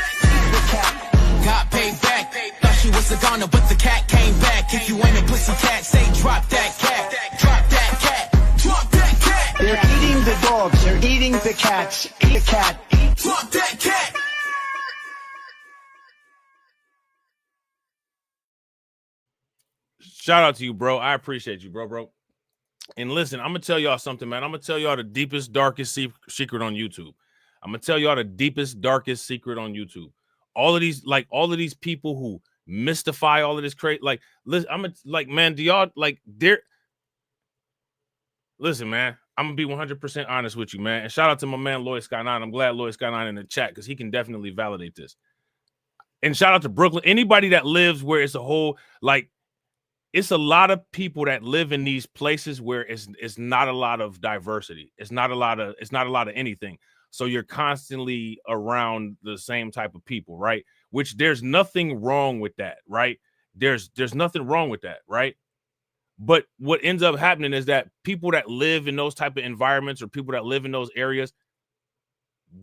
Got paid back. Thought she was a goner, but the cat came back. If you ain't a pussy cat, say drop that cat. Drop that cat. Drop that cat. they're eating the dogs, they're eating the cats. Eat the cat. Drop that cat. Shout out to you, bro. I appreciate you, bro. And listen, I'm going to tell y'all something, man. I'm going to tell y'all the deepest, darkest secret on YouTube. I'm going to tell y'all the deepest, darkest secret on YouTube. All of these people who mystify all of this crazy, like, listen, man, do y'all, listen, man, I'm going to be 100% honest with you, man. And shout out to my man, Lloyd Sky 9. I'm glad Lloyd Sky 9 in the chat because he can definitely validate this. And shout out to Brooklyn. Anybody that lives where it's a whole, it's a lot of people that live in these places where it's not a lot of diversity. It's not a lot of anything. So you're constantly around the same type of people, right? Which there's nothing wrong with that, right? There's nothing wrong with that, right? But what ends up happening is that people that live in those type of environments or people that live in those areas,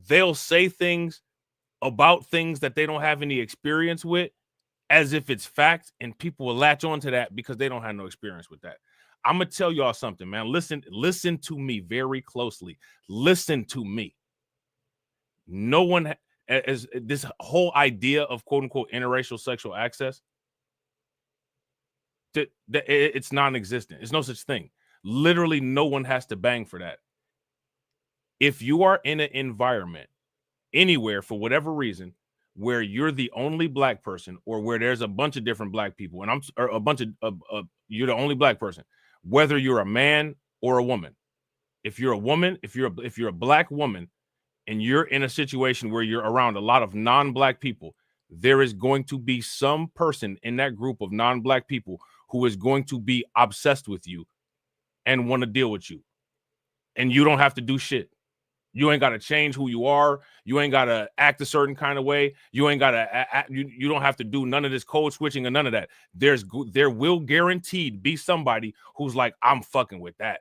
they'll say things about things that they don't have any experience with as if it's fact, and people will latch on to that because they don't have no experience with that. I'm going to tell y'all something, man. Listen to me very closely. Listen to me. No one, as this whole idea of quote unquote interracial sexual access, it's non-existent. It's no such thing. Literally, no one has to bang for that. If you are in an environment anywhere for whatever reason where you're the only black person, or where there's a bunch of different black people, and you're the only black person, whether you're a man or a woman. If you're a woman, if you're a black woman, and you're in a situation where you're around a lot of non-black people, there is going to be some person in that group of non-black people who is going to be obsessed with you and want to deal with you. And you don't have to do shit. You ain't got to change who you are. You ain't got to act a certain kind of way. You ain't got to you don't have to do none of this code switching or none of that. There will guaranteed be somebody who's like, I'm fucking with that.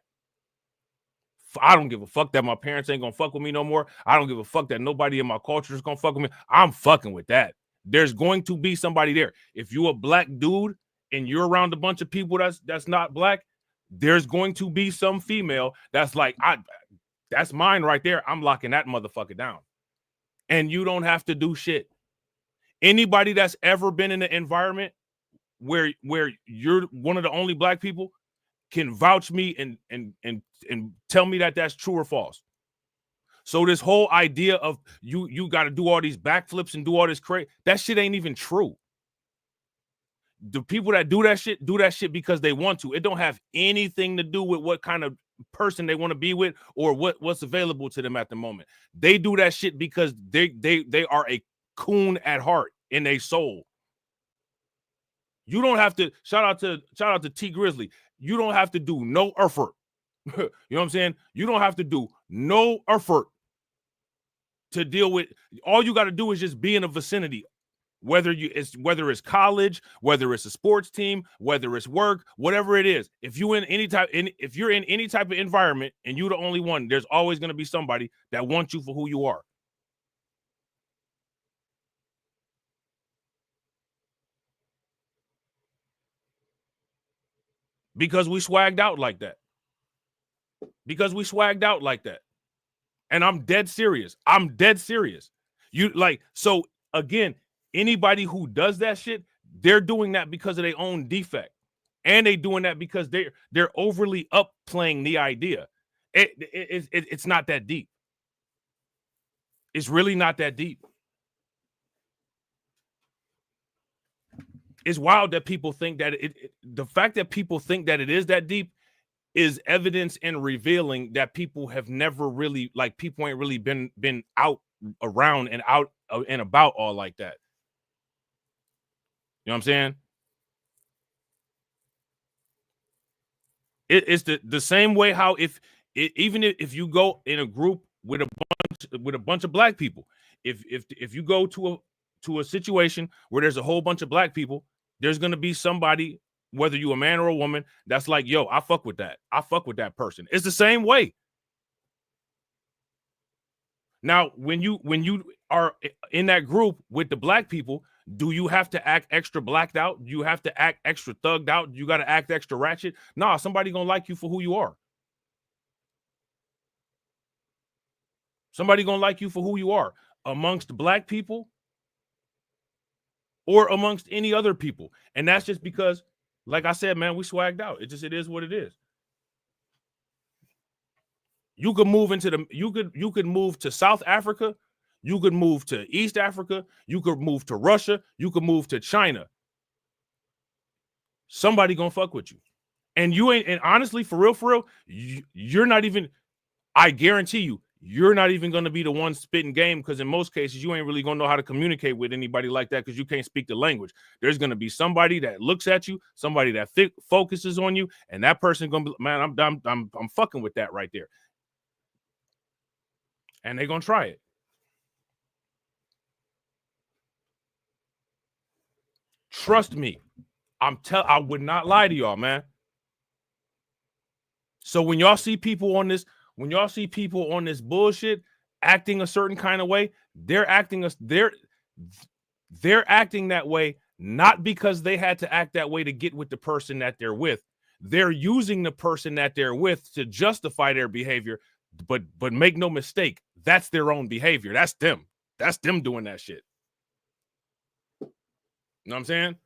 I don't give a fuck that my parents ain't gonna fuck with me no more. I don't give a fuck that nobody in my culture is gonna fuck with me. I'm fucking with that. There's going to be somebody there. If you're a black dude and you're around a bunch of people that's not black, there's going to be some female that's like, that's mine right there. I'm locking that motherfucker down. And you don't have to do shit. Anybody that's ever been in an environment where you're one of the only black people can vouch me and tell me that that's true or false. So this whole idea of you got to do all these backflips and do all this crazy, that shit ain't even true. The people that do that shit because they want to. It don't have anything to do with what kind of person they want to be with or what's available to them at the moment. They do that shit because they are a coon at heart in their soul. You don't have to shout out to T Grizzly. You don't have to do no effort. You know what I'm saying? You don't have to do no effort to deal with. All you got to do is just be in a vicinity, whether it's college, whether it's a sports team, whether it's work, whatever it is. If you're in any type of environment and you're the only one, there's always going to be somebody that wants you for who you are. Because we swagged out like that. And I'm dead serious. So again, anybody who does that shit, they're doing that because of their own defect. And they doing that because they're overly upplaying the idea. It's not that deep. It's really not that deep. It's wild that people think that the fact that people think that it is that deep is evidence and revealing that people have never really, people ain't really been out around and out and about all like that. You know what I'm saying? It's the same way how even if you go in a group with a bunch of black people, if you go to a situation where there's a whole bunch of black people, there's gonna be somebody, whether you a man or a woman, that's like, yo, I fuck with that. I fuck with that person. It's the same way. Now, when you are in that group with the black people, do you have to act extra blacked out? Do you have to act extra thugged out? You got to act extra ratchet? Nah, somebody gonna like you for who you are. Somebody gonna like you for who you are amongst black people or amongst any other people. And that's just because, like I said, man, we swagged out. It is what it is. You could move you could move to South Africa, you could move to East Africa, you could move to Russia, you could move to China. Somebody gonna fuck with you. And you ain't, and honestly, for real, you're not even, I guarantee you, you're not even going to be the one spitting game, because in most cases, you ain't really going to know how to communicate with anybody like that because you can't speak the language. There's going to be somebody that looks at you, somebody that focuses on you, and that person going to be, man, I'm fucking with that right there. And they're going to try it. Trust me. I would not lie to y'all, man. So when y'all see people on this bullshit acting a certain kind of way, they're acting that way not because they had to act that way to get with the person that they're with. They're using the person that they're with to justify their behavior, but make no mistake, that's their own behavior. That's them. That's them doing that shit. You know what I'm saying?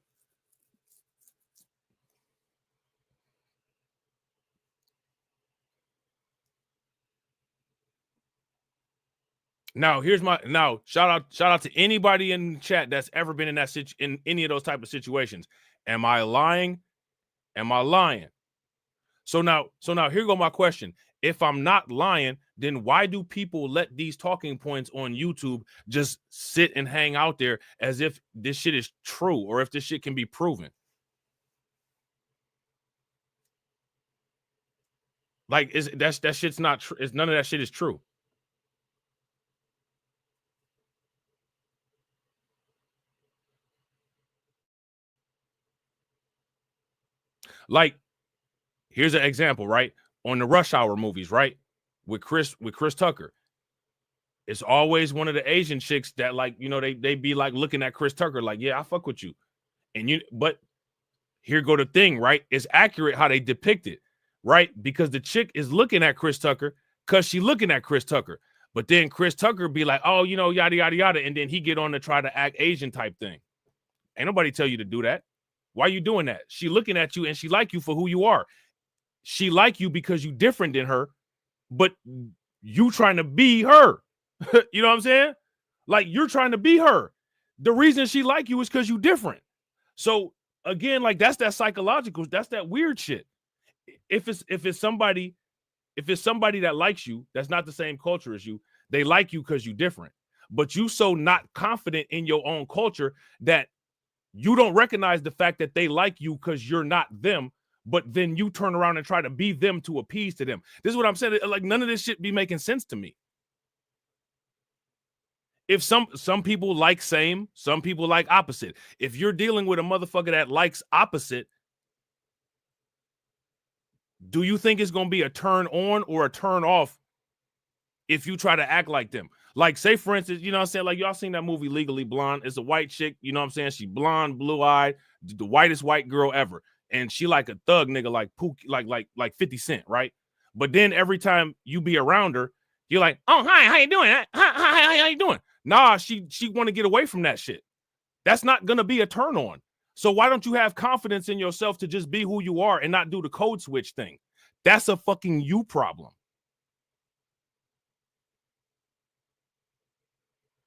Now, shout out to anybody in the chat that's ever been in in any of those type of situations. Am I lying? Am I lying? So now here go my question. If I'm not lying, then why do people let these talking points on YouTube just sit and hang out there as if this shit is true or if this shit can be proven? Like, that shit's not true. None of that shit is true. Like, here's an example, right? On the Rush Hour movies, right? with Chris Tucker. It's always one of the Asian chicks that, like, you know, they be like looking at Chris Tucker like, yeah, I fuck with you. But here go the thing, right? It's accurate how they depict it, right? Because the chick is looking at Chris Tucker because she looking at Chris Tucker. But then Chris Tucker be like, oh, you know, yada, yada, yada. And then he get on to try to act Asian type thing. Ain't nobody tell you to do that. Why are you doing that? She looking at you and she like you for who you are. She like you because you different than her, but you trying to be her. You know what I'm saying? Like, you're trying to be her. The reason she like you is because you different. So again, like, that's that psychological, that's that weird shit. If it's somebody that likes you, that's not the same culture as you, they like you because you different. But you so not confident in your own culture that you don't recognize the fact that they like you because you're not them, but then you turn around and try to be them to appease to them. This is what I'm saying. Like, none of this shit be making sense to me. If some people like same, some people like opposite. If you're dealing with a motherfucker that likes opposite, do you think it's going to be a turn on or a turn off if you try to act like them? Like, say, for instance, you know what I'm saying? Like, y'all seen that movie Legally Blonde? It's a white chick, you know what I'm saying? She blonde, blue-eyed, the whitest white girl ever. And she like a thug nigga, like Pookie, like 50 Cent, right? But then every time you be around her, you're like, oh, hi, how you doing? Hi, how you doing? Nah, she want to get away from that shit. That's not going to be a turn on. So why don't you have confidence in yourself to just be who you are and not do the code switch thing? That's a fucking you problem.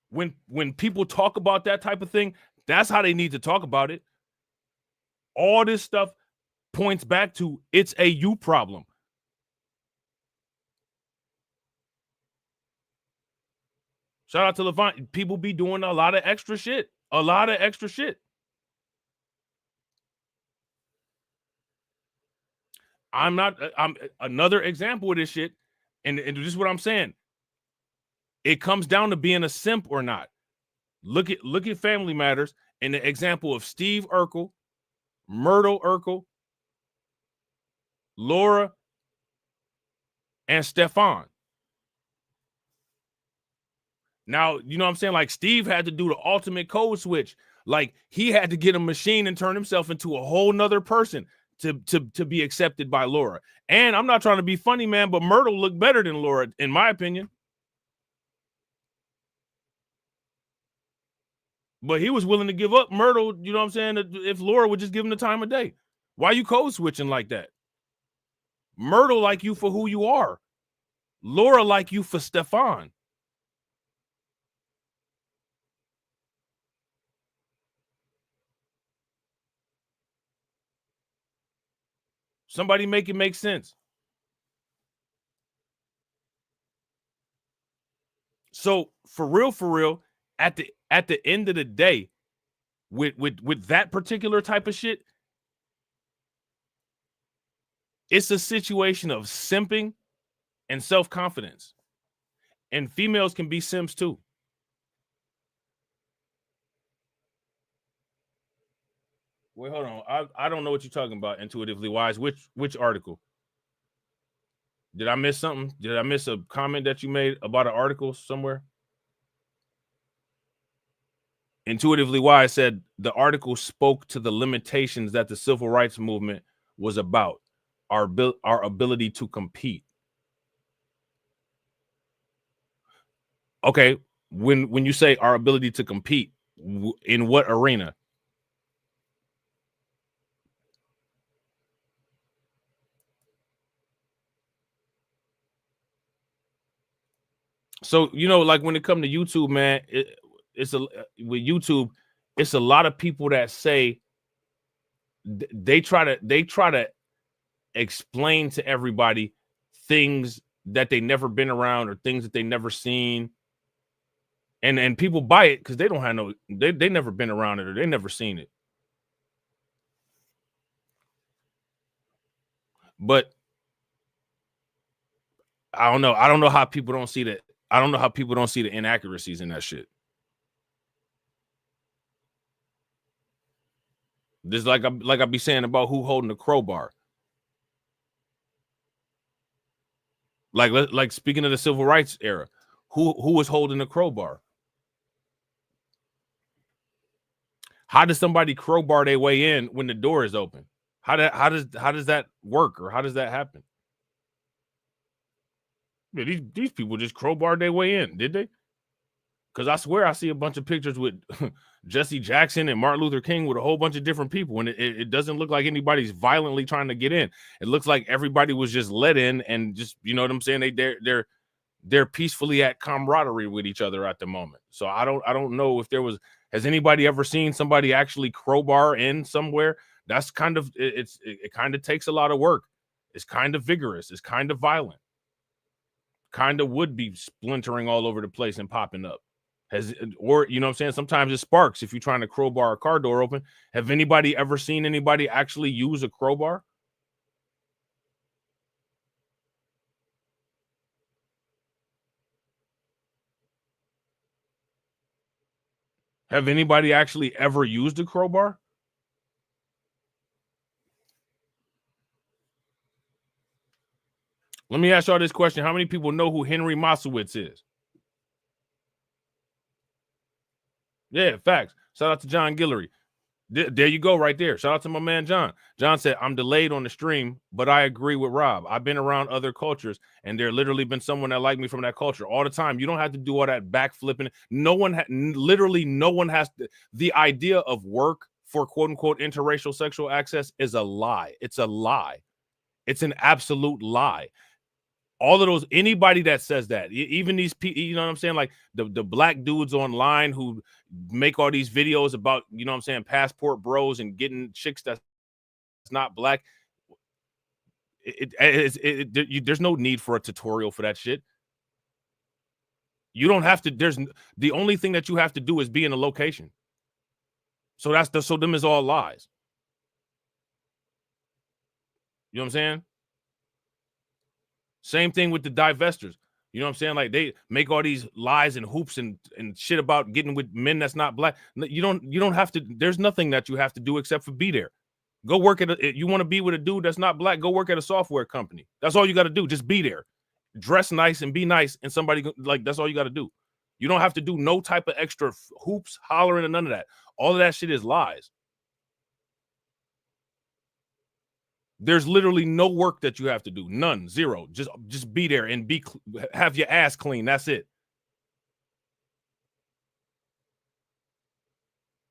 When people talk about that type of thing, that's how they need to talk about it. All this stuff points back to it's a you problem. Shout out to Levant. People be doing a lot of extra shit. I'm another example of this shit. And this is what I'm saying. It comes down to being a simp or not. Look at Family Matters and the example of Steve Urkel, Myrtle Urkel, Laura, and Stefan. Now, you know what I'm saying? Like, Steve had to do the ultimate code switch. Like, he had to get a machine and turn himself into a whole nother person to be accepted by Laura. And I'm not trying to be funny, man, but Myrtle looked better than Laura, in my opinion. But he was willing to give up Myrtle, you know what I'm saying, if Laura would just give him the time of day. Why you code switching like that? Myrtle like you for who you are. Laura like you for Stefan. Somebody make it make sense. So for real, at the end of the day, with that particular type of shit, it's a situation of simping and self-confidence. And females can be simps too. Wait, hold on. I don't know what you're talking about, Intuitively Wise. Which article? Did I miss something? Did I miss a comment that you made about an article somewhere? Intuitively Wise said the article spoke to the limitations that the civil rights movement was about, our ability to compete. Okay, when you say our ability to compete, in what arena? So, you know, like when it comes to YouTube, man, with YouTube, it's a lot of people that say they try to explain to everybody things that they never been around or things that they never seen, and people buy it because they don't have they never been around it or they never seen it. But I don't know how people don't see that. I don't know how people don't see the inaccuracies in that shit. Just like I be saying about who holding the crowbar. Like speaking of the civil rights era, who was holding the crowbar? How does somebody crowbar their way in when the door is open? How does that work, or how does that happen? Yeah, these people just crowbarred their way in, did they? Because I swear I see a bunch of pictures with Jesse Jackson and Martin Luther King with a whole bunch of different people, and it doesn't look like anybody's violently trying to get in. It looks like everybody was just let in, and just, you know what I'm saying, they're peacefully at camaraderie with each other at the moment. So I don't know if there was, has anybody ever seen somebody actually crowbar in somewhere? That's kind of, it kind of takes a lot of work. It's kind of vigorous. It's kind of violent. Kind of would be splintering all over the place and popping up. Or you know what I'm saying, sometimes it sparks if you're trying to crowbar a car door open. Have anybody ever seen anybody actually use a crowbar? Have anybody actually ever used a crowbar? Let me ask y'all this question. How many people know who Henry Moskowitz is? Yeah, facts. Shout out to John Guillory. There you go, right there. Shout out to my man John. John said, I'm delayed on the stream, but I agree with Rob. I've been around other cultures, and there literally been someone that liked me from that culture all the time. You don't have to do all that backflipping. Literally no one has to. The idea of work for quote unquote interracial sexual access is a lie. It's a lie. It's an absolute lie. All of those, anybody that says that, even these people, you know what I'm saying, like the black dudes online who make all these videos about, you know what I'm saying, passport bros and getting chicks that's not black. There's no need for a tutorial for that shit. You don't have to. The only thing that you have to do is be in a location. So so them is all lies. You know what I'm saying? Same thing with the divestors. You know what I'm saying? Like they make all these lies and hoops and shit about getting with men that's not black. You don't have to. There's nothing that you have to do except for be there. Go work at you want to be with a dude that's not black, go work at a software company. That's all you got to do. Just be there. Dress nice and be nice, and somebody, like, that's all you got to do. You don't have to do no type of extra hoops, hollering, and none of that. All of that shit is lies. There's literally no work that you have to do. None. Zero. Just be there and have your ass clean. That's it.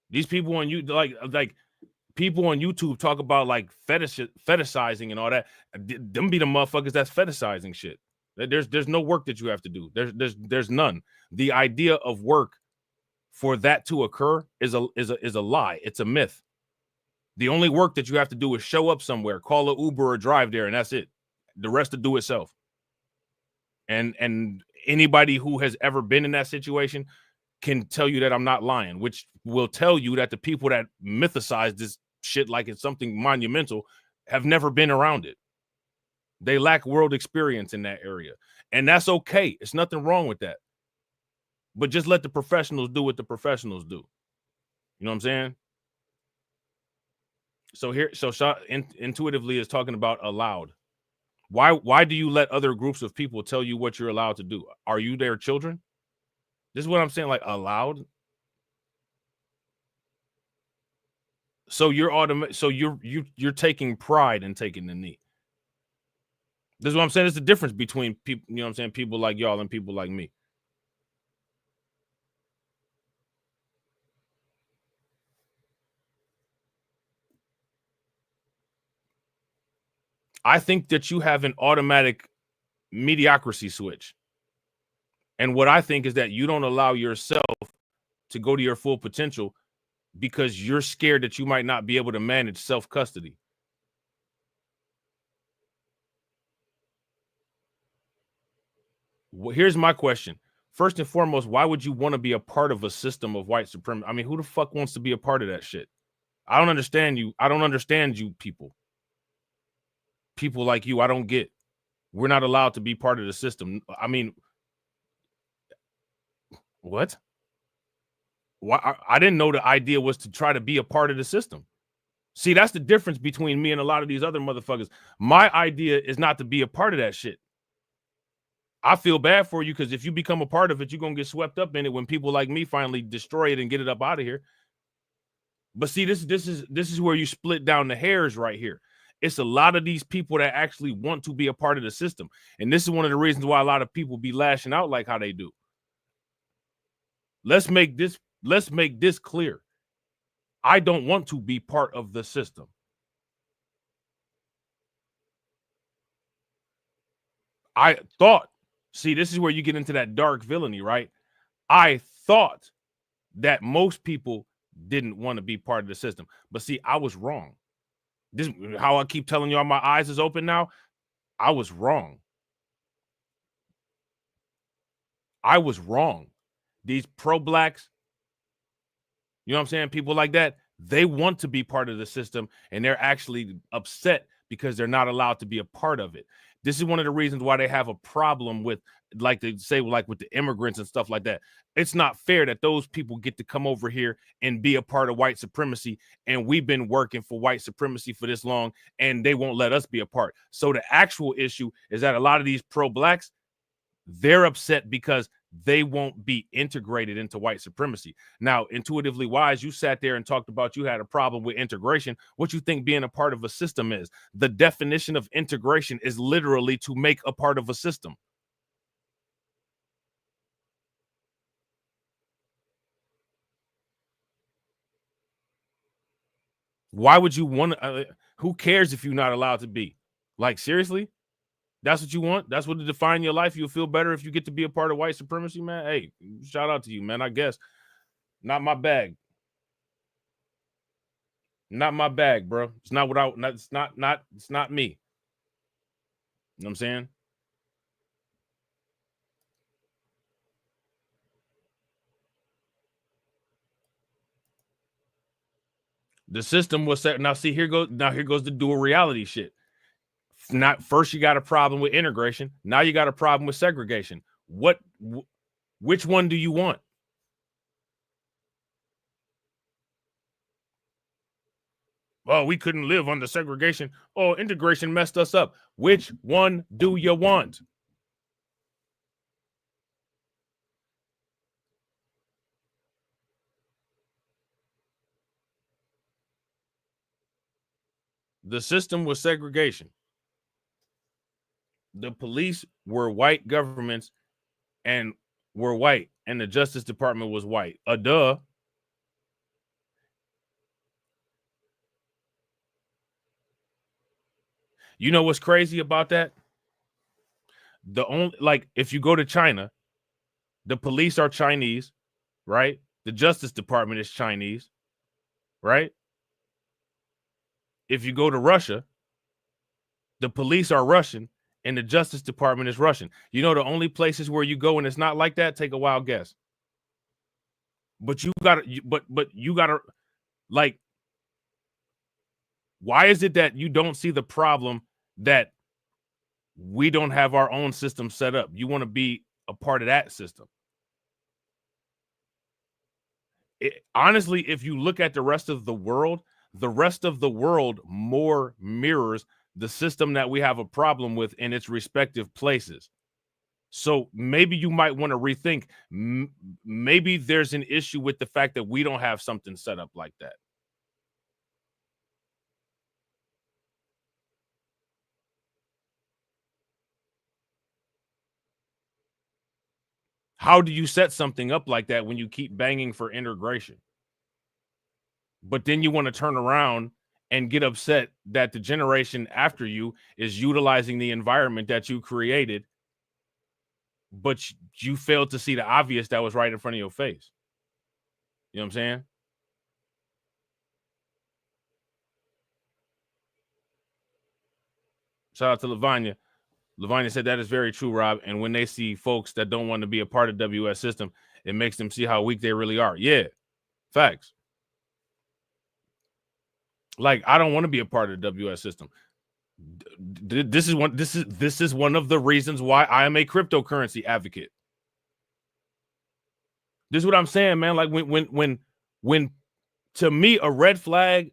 These people on you like people on YouTube talk about like fetishizing and all that. Them be the motherfuckers that's fetishizing shit. There's no work that you have to do. There's none. The idea of work for that to occur is a lie. It's a myth. The only work that you have to do is show up somewhere, call an Uber or drive there, and that's it. The rest to do itself. And anybody who has ever been in that situation can tell you that I'm not lying, which will tell you that the people that mythicize this shit like it's something monumental have never been around it. They lack world experience in that area. And that's okay. It's nothing wrong with that. But just let the professionals do what the professionals do. You know what I'm saying? So here, intuitively is talking about allowed. Why do you let other groups of people tell you what you're allowed to do? Are you their children? This is what I'm saying, like allowed. So you're taking pride in taking the knee. This is what I'm saying. It's the difference between people, you know what I'm saying, people like y'all and people like me. I think that you have an automatic mediocrity switch. And what I think is that you don't allow yourself to go to your full potential because you're scared that you might not be able to manage self-custody. Well, here's my question. First and foremost, why would you want to be a part of a system of white supremacy? I mean, who the fuck wants to be a part of that shit? I don't understand you. I don't understand you people. People like you, I don't get. We're not allowed to be part of the system. I mean, what? Why? I didn't know the idea was to try to be a part of the system. See, that's the difference between me and a lot of these other motherfuckers. My idea is not to be a part of that shit. I feel bad for you because if you become a part of it, you're gonna get swept up in it when people like me finally destroy it and get it up out of here. But see, this is where you split down the hairs right here. It's a lot of these people that actually want to be a part of the system. And this is one of the reasons why a lot of people be lashing out like how they do. Let's make this clear. I don't want to be part of the system. I thought, see, this is where you get into that dark villainy, right? I thought that most people didn't want to be part of the system. But see, I was wrong. This how I keep telling y'all my eyes is open now. I was wrong. I was wrong. These pro-blacks, you know what I'm saying? People like that, they want to be part of the system, and they're actually upset because they're not allowed to be a part of it. This is one of the reasons why they have a problem with, like they say, like with the immigrants and stuff like that. It's not fair that those people get to come over here and be a part of white supremacy, and we've been working for white supremacy for this long, and they won't let us be a part. So the actual issue is that a lot of these pro-blacks, they're upset because they won't be integrated into white supremacy. Now, intuitively wise, you sat there and talked about you had a problem with integration. What you think being a part of a system is? The definition of integration is literally to make a part of a system. Why would you want to? Who cares if you're not allowed to be? Like, seriously? That's what you want? That's what to define your life? You'll feel better if you get to be a part of white supremacy, man? Hey, shout out to you, man. I guess. Not my bag. Not my bag, bro. It's not what I. It's not me. You know what I'm saying? The system was set. Now, see, here goes the dual reality shit. Not first, you got a problem with integration. Now you got a problem with segregation. Which one do you want? Oh, we couldn't live under segregation. Oh, integration messed us up. Which one do you want? The system was segregation. The police were white governments and were white, and the Justice Department was white. Duh. You know what's crazy about that? The only, like, if you go to China, the police are Chinese, right? The Justice Department is Chinese, right? If you go to Russia, the police are Russian and the Justice Department is Russian. You know the only places where you go and it's not like that? Take a wild guess. But you gotta, like, why is it that you don't see the problem that we don't have our own system set up? You want to be a part of that system. Honestly, if you look at the rest of the world more mirrors the system that we have a problem with in its respective places. So maybe you might want to rethink. Maybe there's an issue with the fact that we don't have something set up like that. How do you set something up like that when you keep banging for integration? But then you want to turn around and get upset that the generation after you is utilizing the environment that you created, but you failed to see the obvious that was right in front of your face. You know what I'm saying? Shout out to Lavanya. Lavanya said that is very true, Rob. And when they see folks that don't want to be a part of WS system, it makes them see how weak they really are. Yeah, facts. Like, I don't want to be a part of the WS system. This is one of the reasons why I am a cryptocurrency advocate. This is what I'm saying, man. Like, when to me, a red flag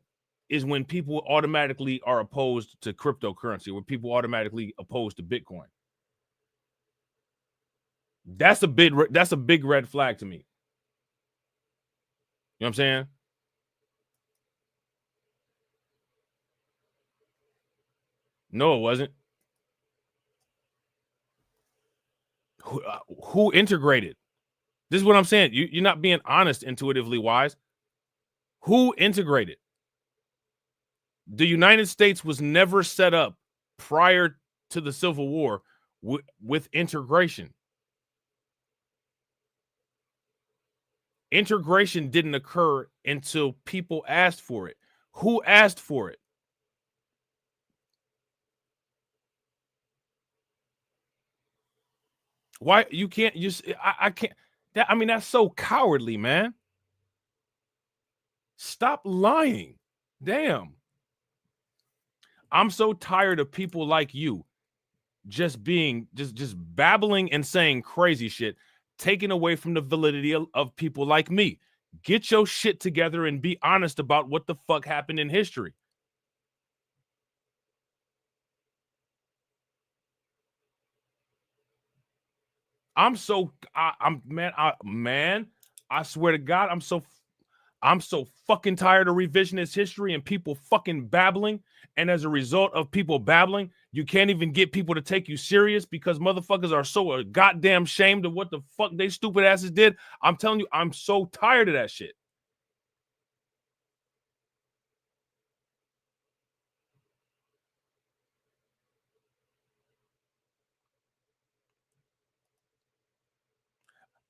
is when people automatically are opposed to cryptocurrency, when people automatically opposed to Bitcoin. That's a big red flag to me. You know what I'm saying? No, it wasn't. Who integrated? This is what I'm saying. You're not being honest, intuitively wise. Who integrated? The United States was never set up prior to the Civil War with integration. Integration didn't occur until people asked for it. Who asked for it? Why you can't I can't that I mean that's so cowardly, man. Stop lying. Damn. I'm so tired of people like you just being just babbling and saying crazy shit, taking away from the validity of people like me. Get your shit together and be honest about what the fuck happened in history. I'm man, I swear to God, I'm so fucking tired of revisionist history and people fucking babbling. And as a result of people babbling, you can't even get people to take you serious because motherfuckers are so goddamn ashamed of what the fuck they stupid asses did. I'm telling you, I'm so tired of that shit.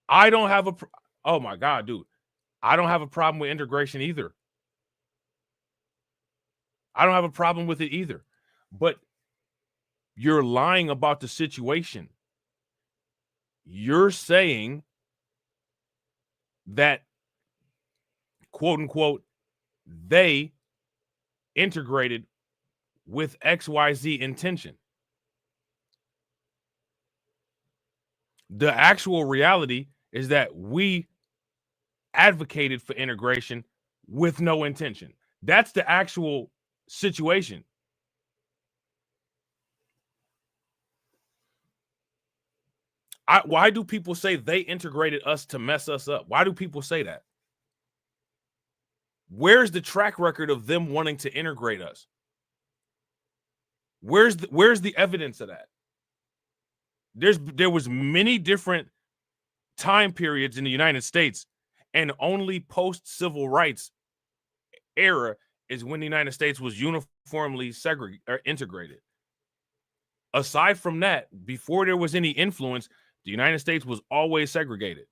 I don't have oh my God, dude. I don't have a problem with integration either. I don't have a problem with it either. But you're lying about the situation. You're saying that, quote unquote, they integrated with XYZ intention. The actual reality is that we advocated for integration with no intention. That's the actual situation. Why do people say they integrated us to mess us up? Why do people say that? Where's the track record of them wanting to integrate us? Where's the evidence of that? There was many different time periods in the United States, and only post-civil rights era is when the United States was uniformly segregated or integrated. Aside from that, before there was any influence, the United States was always segregated.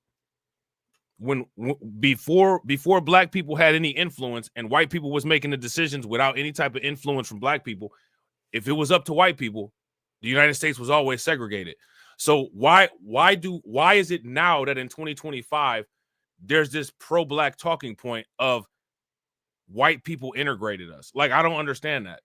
Before black people had any influence and white people was making the decisions without any type of influence from black people, if it was up to white people, the United States was always segregated. So why is it now that in 2025 there's this pro-black talking point of white people integrated us? Like, I don't understand that.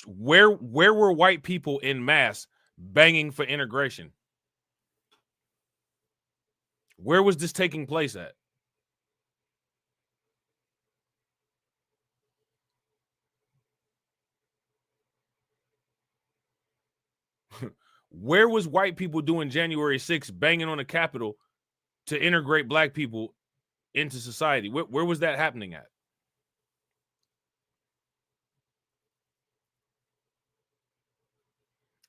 Where were white people in mass banging for integration? Where was this taking place at? Where was white people doing January 6th banging on the Capitol to integrate black people into society? Where was that happening at?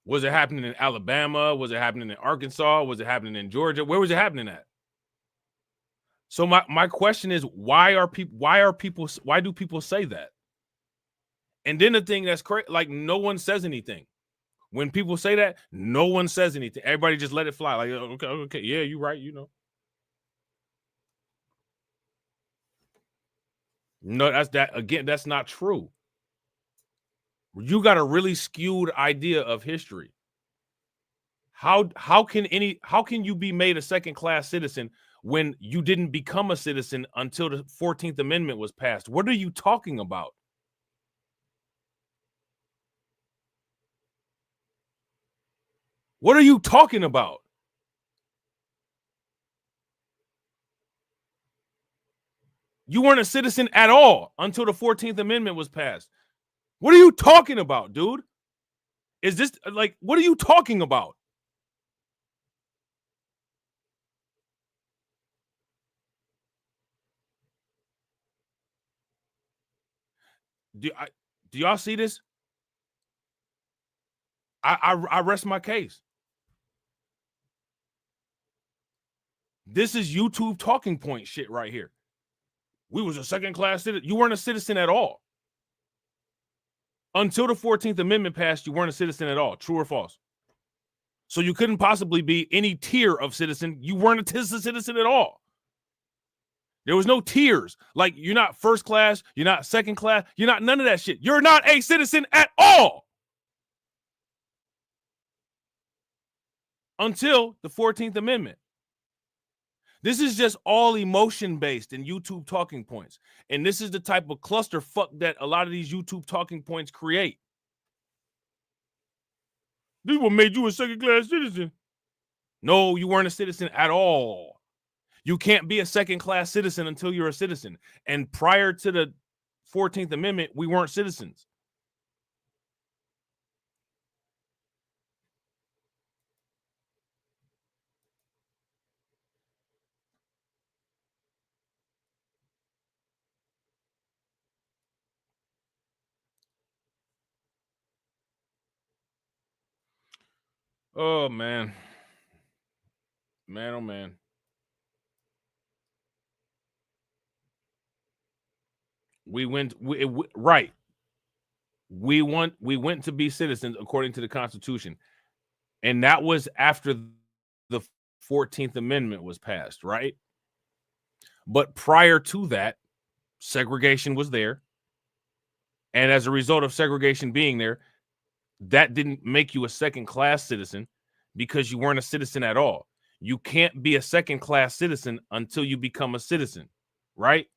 Was it happening in Alabama? Was it happening in Arkansas? Was it happening in Georgia? Where was it happening at? So my question is, why do people say that? And then the thing that's crazy, like, no one says anything. When people say that, no one says anything. Everybody just let it fly. Like, okay, yeah, you're right, you know. No, that's not true. You got a really skewed idea of history. How can you be made a second-class citizen when you didn't become a citizen until the 14th Amendment was passed? What are you talking about? What are you talking about? You weren't a citizen at all until the 14th Amendment was passed. What are you talking about, dude? Is this like, what are you talking about? Do y'all see this? I rest my case. This is YouTube talking point shit right here. We was a second-class citizen. You weren't a citizen at all. Until the 14th Amendment passed, you weren't a citizen at all. True or false? So you couldn't possibly be any tier of citizen. You weren't a citizen at all. There was no tiers. Like, you're not first class, you're not second class, you're not none of that shit. You're not a citizen at all. Until the 14th Amendment. This is just all emotion-based and YouTube talking points. And this is the type of clusterfuck that a lot of these YouTube talking points create. This is what made you a second-class citizen. No, you weren't a citizen at all. You can't be a second-class citizen until you're a citizen. And prior to the 14th Amendment, we weren't citizens. Oh, man. Man, oh, man. We went to be citizens according to the Constitution. And that was after the 14th Amendment was passed, right? But prior to that, segregation was there. And as a result of segregation being there, that didn't make you a second-class citizen because you weren't a citizen at all. You can't be a second-class citizen until you become a citizen, right?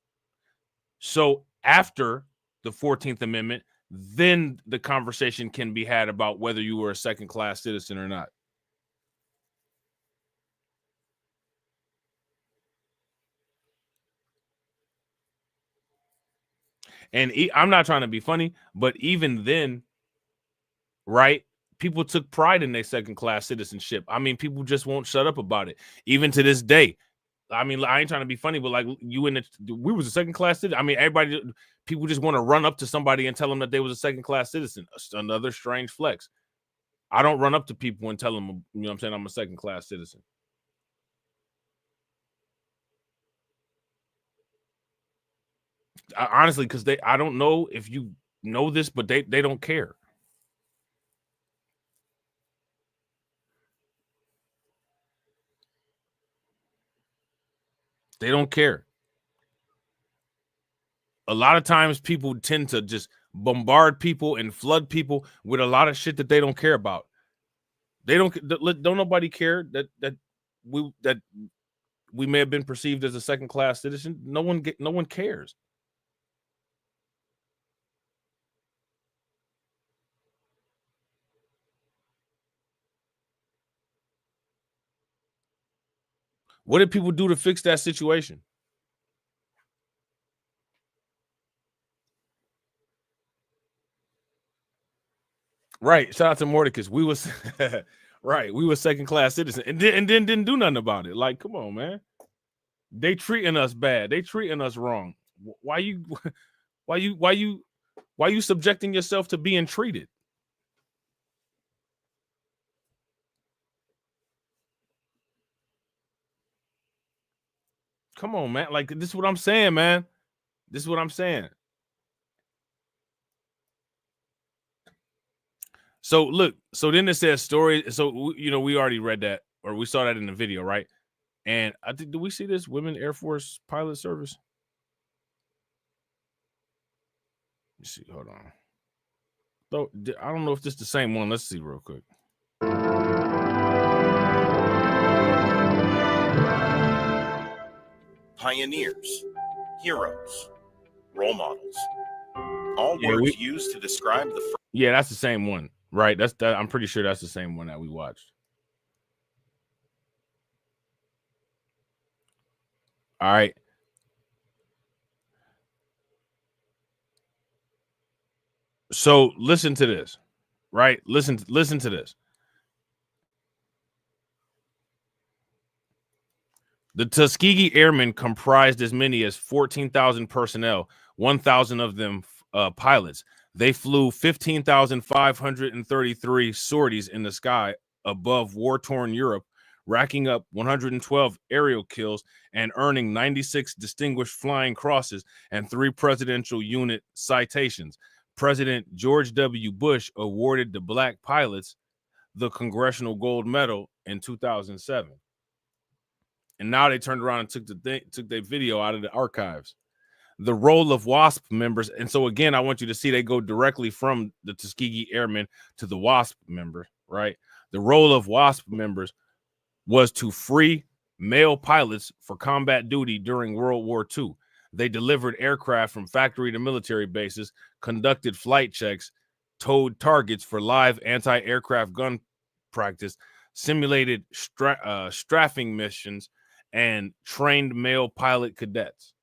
So after the 14th Amendment, then the conversation can be had about whether you were a second-class citizen or not. And I'm not trying to be funny, but even then, right, people took pride in their second-class citizenship. I mean, people just won't shut up about it. Even to this day. I mean, I ain't trying to be funny, but like we was a second-class citizen. I mean, people just want to run up to somebody and tell them that they was a second-class citizen. Another strange flex. I don't run up to people and tell them, you know what I'm saying, I'm a second-class citizen. Honestly, because I don't know if you know this, but they don't care. They don't care. A lot of times people tend to just bombard people and flood people with a lot of shit that they don't care about. They don't nobody care that we may have been perceived as a second-class citizen. No one cares. What did people do to fix that situation? Right. Shout out to Mordecus. We was right. We were second-class citizens and then didn't do nothing about it. Like, come on, man. They treating us bad. They treating us wrong. Why you subjecting yourself to being treated? Come on, man. Like, this is what I'm saying, man. This is what I'm saying. So look, so then it says story. So, you know, we already read that, or we saw that in the video, right? And I think, do we see this Women Air Force Pilot Service? Let's see, hold on. So I don't know if this is the same one. Let's see real quick. Pioneers, heroes, role models. All words used to describe the first. Yeah, that's the same one, right? I'm pretty sure that's the same one that we watched. All right. So listen to this, right? Listen to this. The Tuskegee Airmen comprised as many as 14,000 personnel, 1,000 of them pilots. They flew 15,533 sorties in the sky above war-torn Europe, racking up 112 aerial kills and earning 96 distinguished flying crosses and 3 presidential unit citations. President George W. Bush awarded the black pilots the Congressional Gold Medal in 2007. And now they turned around and took their video out of the archives. The role of WASP members, and so again, I want you to see they go directly from the Tuskegee Airmen to the WASP member, right? The role of WASP members was to free male pilots for combat duty during World War II. They delivered aircraft from factory to military bases, conducted flight checks, towed targets for live anti-aircraft gun practice, simulated strafing missions, and trained male pilot cadets.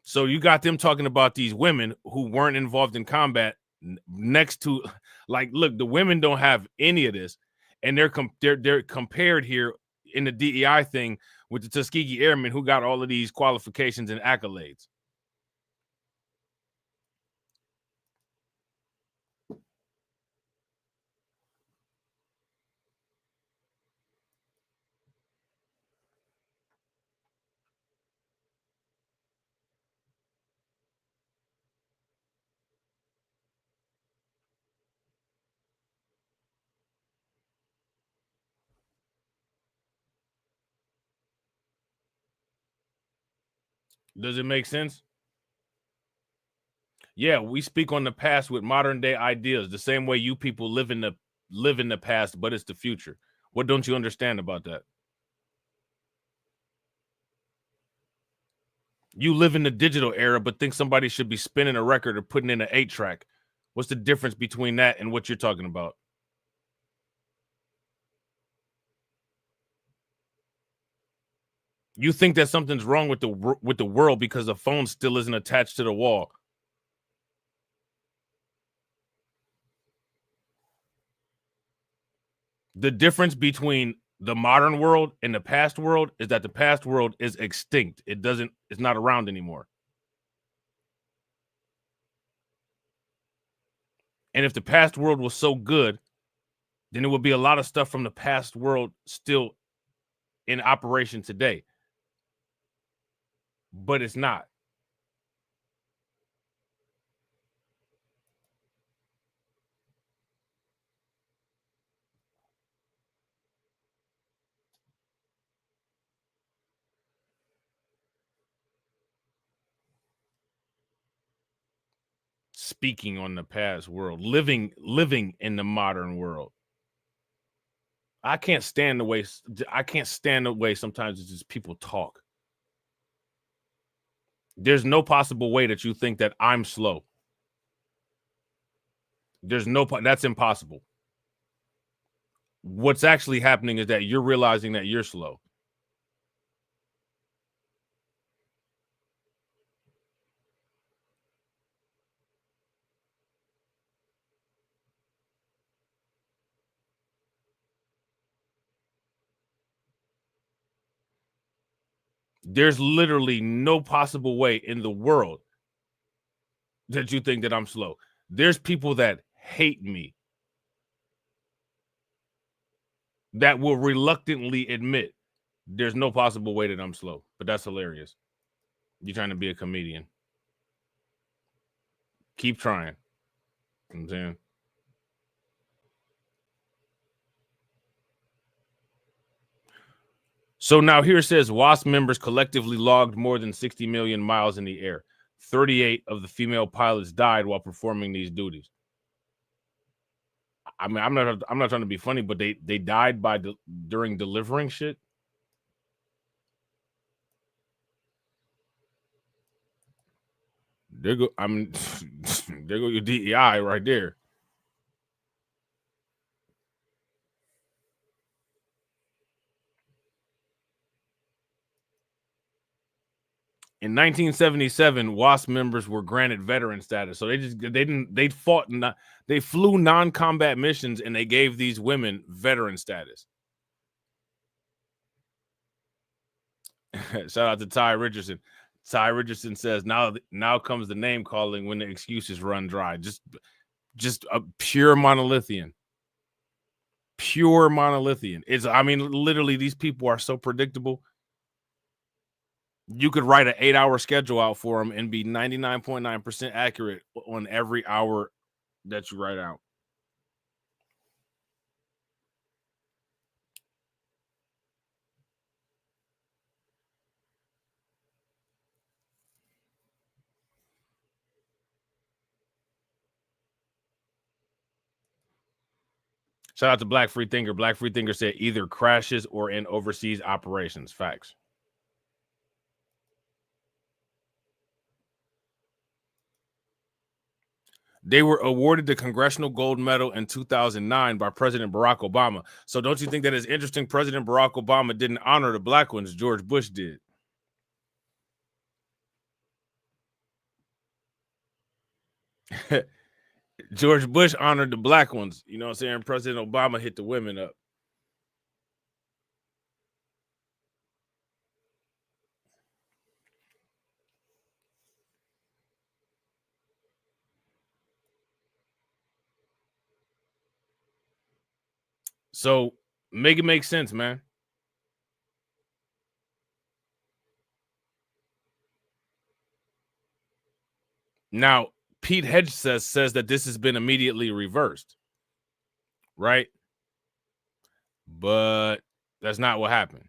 So you got them talking about these women who weren't involved in combat next to, like, look, the women don't have any of this, and they're compared here in the DEI thing with the Tuskegee Airmen who got all of these qualifications and accolades. Does it make sense? Yeah, we speak on the past with modern day ideas, the same way you people live in the past, but it's the future. What don't you understand about that? You live in the digital era, but think somebody should be spinning a record or putting in an 8-track. What's the difference between that and what you're talking about? You think that something's wrong with the world because the phone still isn't attached to the wall. The difference between the modern world and the past world is that the past world is extinct. It's not around anymore. And if the past world was so good, then there would be a lot of stuff from the past world still in operation today. But it's not. Speaking on the past world, living in the modern world. I can't stand the way sometimes it's just people talk. There's no possible way that you think that I'm slow. That's impossible. What's actually happening is that you're realizing that you're slow. There's literally no possible way in the world that you think that I'm slow. There's people that hate me that will reluctantly admit there's no possible way that I'm slow, but that's hilarious. You're trying to be a comedian. Keep trying. You know what I'm saying? So now here it says WASP members collectively logged more than 60 million miles in the air. 38 of the female pilots died while performing these duties. I mean, I'm not trying to be funny, but they died during delivering shit. There go there go your DEI right there. In 1977, WASP members were granted veteran status. So they flew non-combat missions and they gave these women veteran status. Shout out to Ty Richardson. Ty Richardson says, now comes the name calling when the excuses run dry. Just a pure monolithian. Pure monolithian. Literally, these people are so predictable. You could write an 8-hour schedule out for them and be 99.9% accurate on every hour that you write out. Shout out to Black Free Thinker. Black Free Thinker said either crashes or in overseas operations. Facts. They were awarded the Congressional Gold Medal in 2009 by President Barack Obama. So don't you think that is interesting? President Barack Obama didn't honor the black ones. George Bush did. George Bush honored the black ones. You know what I'm saying? President Obama hit the women up. So make it make sense, man. Now, Pete Hedge says that this has been immediately reversed, right? But that's not what happened.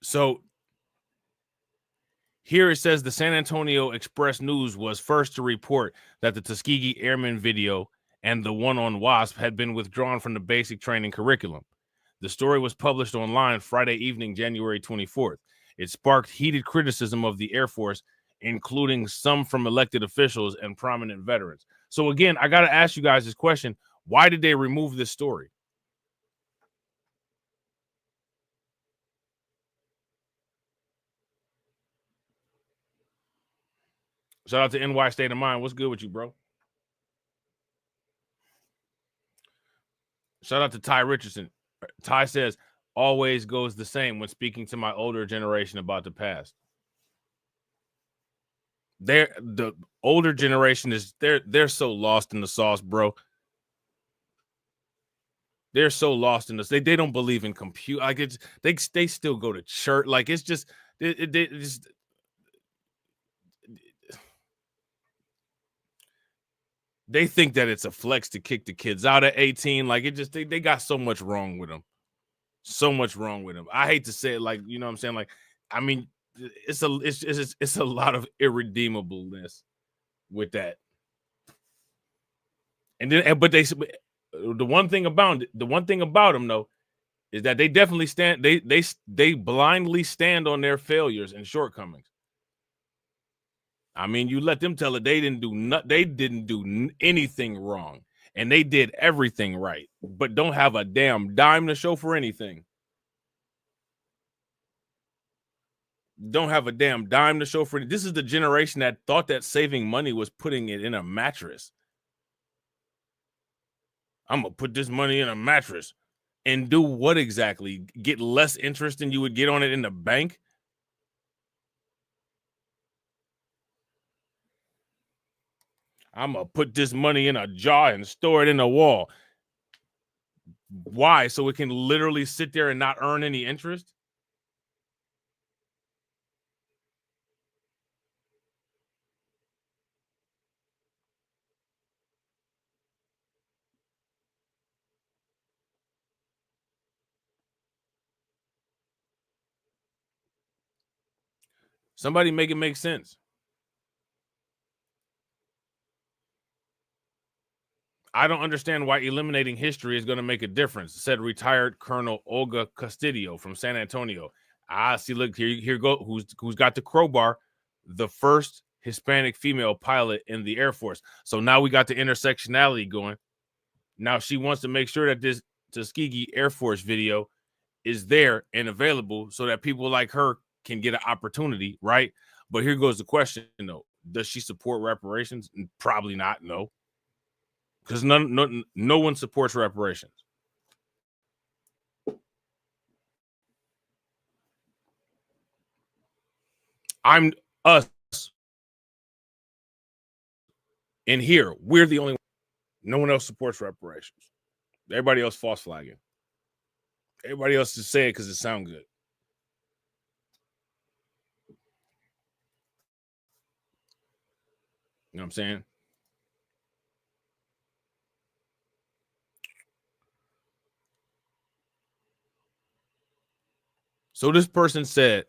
So here it says the San Antonio Express News was first to report that the Tuskegee Airmen video and the one on WASP had been withdrawn from the basic training curriculum. The story was published online Friday evening, January 24th. It sparked heated criticism of the Air Force, including some from elected officials and prominent veterans. So again, I got to ask you guys this question. Why did they remove this story? Shout out to NY State of Mind. What's good with you, bro? Shout out to Ty Richardson. Ty says, always goes the same when speaking to my older generation about the past. The older generation they're so lost in the sauce, bro. They're so lost in this. They don't believe in compute. Like it's they still go to church. Like it's just they think that it's a flex to kick the kids out at 18. Like it just they got so much wrong with them. So much wrong with them. I hate to say it, like, you know what I'm saying? Like, I mean, it's a lot of irredeemableness with that. And then, but the one thing about them though is that they definitely stand. They blindly stand on their failures and shortcomings. I mean, you let them tell it. They didn't do anything wrong, and they did everything right, but don't have a damn dime to show for anything. Don't have a damn dime to show for it. This is the generation that thought that saving money was putting it in a mattress. I'm gonna put this money in a mattress and do what exactly? Get less interest than you would get on it in the bank? I'm gonna put this money in a jar and store it in the wall. Why? So it can literally sit there and not earn any interest? Somebody make it make sense. I don't understand why eliminating history is going to make a difference, said retired Colonel Olga Castillo from San Antonio. See, look, here go. Who's got the crowbar? The first Hispanic female pilot in the Air Force. So now we got the intersectionality going. Now she wants to make sure that this Tuskegee Air Force video is there and available so that people like her can get an opportunity, right? But here goes the question, though. Does she support reparations? Probably not, no. Because no one supports reparations. I'm us in here. We're the only one. No one else supports reparations. Everybody else false flagging. Everybody else just say it because it sounds good. You know what I'm saying? So this person said,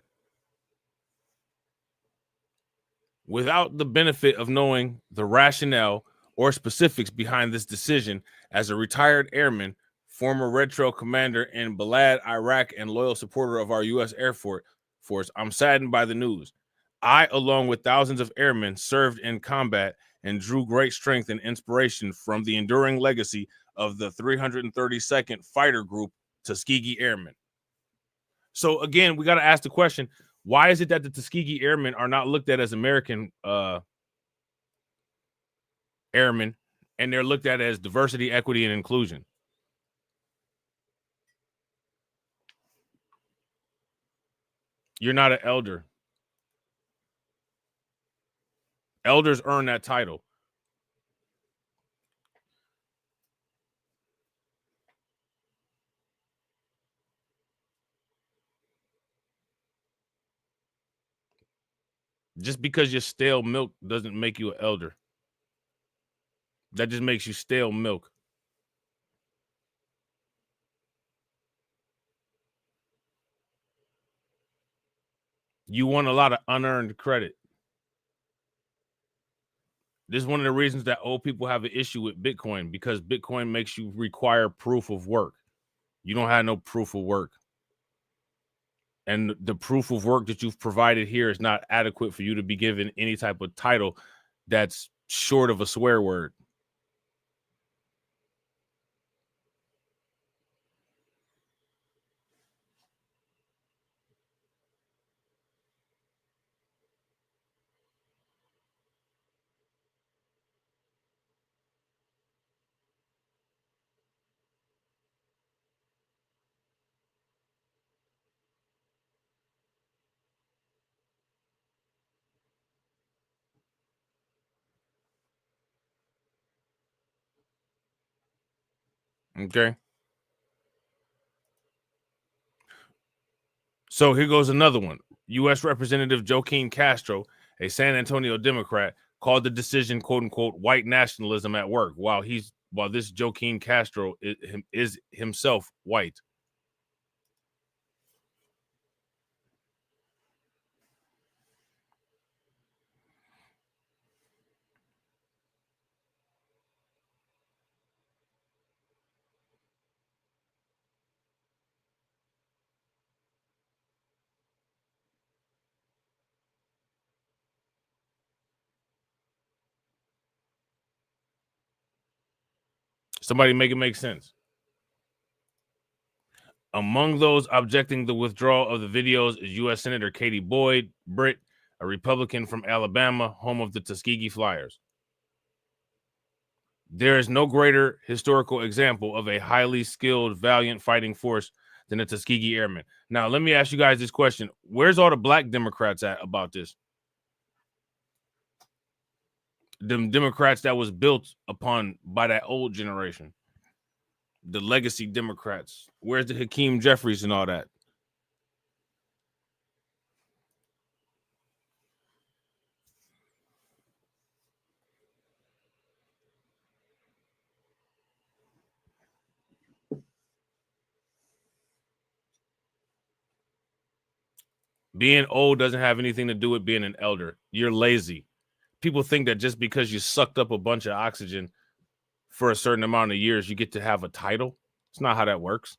without the benefit of knowing the rationale or specifics behind this decision, as a retired airman, former Red Trail commander in Balad, Iraq, and loyal supporter of our U.S. Air Force, I'm saddened by the news. I, along with thousands of airmen, served in combat and drew great strength and inspiration from the enduring legacy of the 332nd Fighter Group, Tuskegee Airmen. So again, we got to ask the question, why is it that the Tuskegee Airmen are not looked at as American airmen, and they're looked at as diversity, equity, and inclusion? You're not an elder. Elders earn that title. Just because you're stale milk doesn't make you an elder. That just makes you stale milk. You want a lot of unearned credit. This is one of the reasons that old people have an issue with Bitcoin, because Bitcoin makes you require proof of work. You don't have no proof of work. And the proof of work that you've provided here is not adequate for you to be given any type of title that's short of a swear word. Okay. So here goes another one. U.S. Representative Joaquin Castro, a San Antonio Democrat, called the decision, quote unquote, white nationalism at work, while this Joaquin Castro is himself white. Somebody make it make sense. Among those objecting the withdrawal of the videos is U.S. Senator Katie Boyd Britt, a Republican from Alabama, home of the Tuskegee Flyers. There is no greater historical example of a highly skilled, valiant fighting force than the Tuskegee Airmen. Now, let me ask you guys this question. Where's all the black Democrats at about this? Them Democrats that was built upon by that old generation. The legacy Democrats. Where's the Hakeem Jeffries and all that? Being old doesn't have anything to do with being an elder. You're lazy. People think that just because you sucked up a bunch of oxygen for a certain amount of years, you get to have a title. It's not how that works.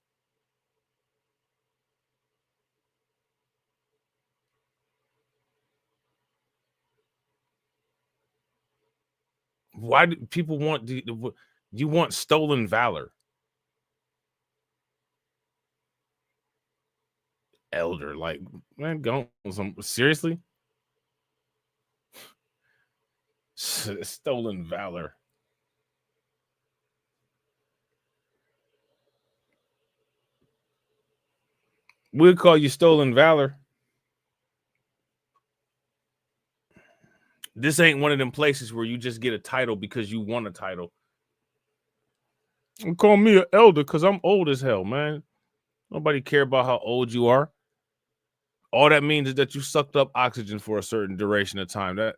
Why do people want you want stolen valor? Elder, like, man, go seriously? Stolen valor. We'll call you stolen valor. This ain't one of them places where you just get a title because you want a title. Call me an elder because I'm old as hell, man. Nobody care about how old you are. All that means is that you sucked up oxygen for a certain duration of time. That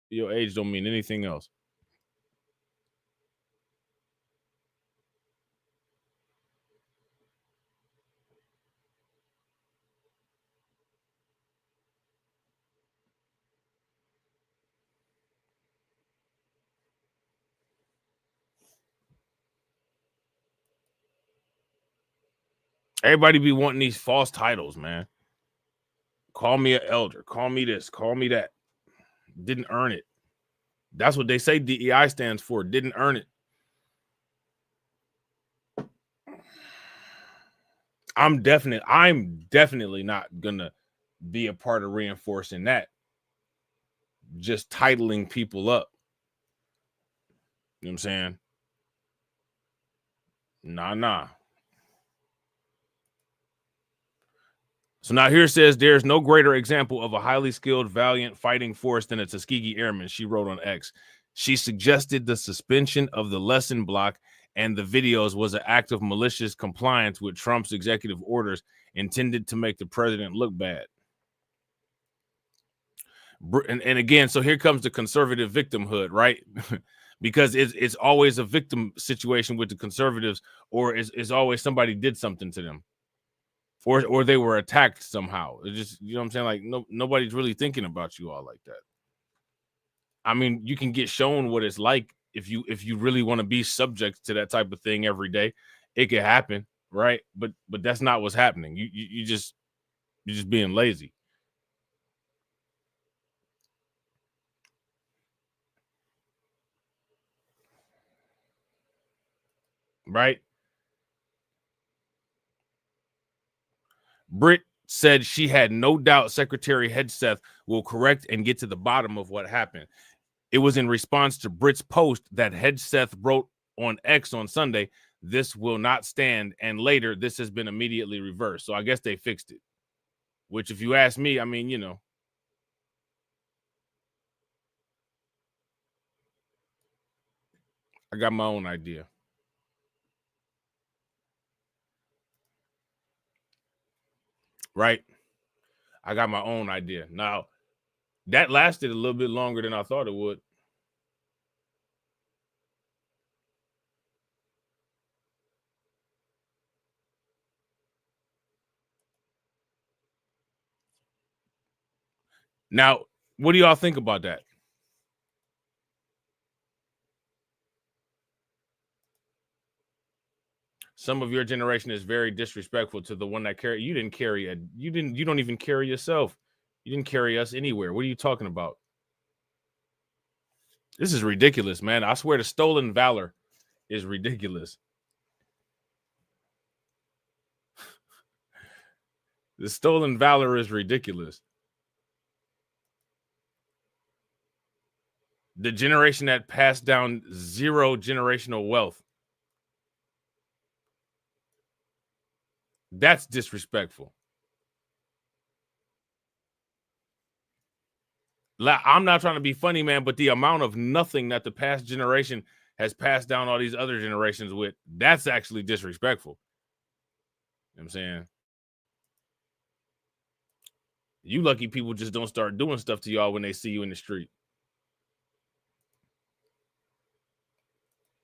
your age don't mean anything else. Everybody be wanting these false titles, man. Call me an elder. Call me this. Call me that. Didn't earn it. That's what they say DEI stands for. Didn't earn it. I'm definitely not gonna be a part of reinforcing that. Just titling people up. You know what I'm saying? Nah. So now here it says there's no greater example of a highly skilled, valiant fighting force than a Tuskegee Airmen, she wrote on X. She suggested the suspension of the lesson block and the videos was an act of malicious compliance with Trump's executive orders intended to make the president look bad. And again, so here comes the conservative victimhood, right? Because it's always a victim situation with the conservatives, or it's always somebody did something to them. Or they were attacked somehow. It's just, you know what I'm saying? Like, nobody's really thinking about you all like that. I mean, you can get shown what it's like if you really want to be subject to that type of thing every day. It could happen, right? But that's not what's happening. You're just being lazy. Right? Britt said she had no doubt Secretary Hegseth will correct and get to the bottom of what happened. It was in response to Britt's post that Hegseth wrote on X on Sunday, "This will not stand," and later this has been immediately reversed. So I guess they fixed it. Which, if you ask me, I mean, you know, I got my own idea. Right? I got my own idea. Now, that lasted a little bit longer than I thought it would. Now, what do y'all think about that? Some of your generation is very disrespectful to the one that carry. You didn't carry it. You don't even carry yourself. You didn't carry us anywhere. What are you talking about? This is ridiculous, man. I swear the stolen valor is ridiculous. The stolen valor is ridiculous. The generation that passed down zero generational wealth. That's disrespectful. I'm not trying to be funny, man, but the amount of nothing that the past generation has passed down all these other generations with, that's actually disrespectful. You know what I'm saying? You lucky people just don't start doing stuff to y'all when they see you in the street.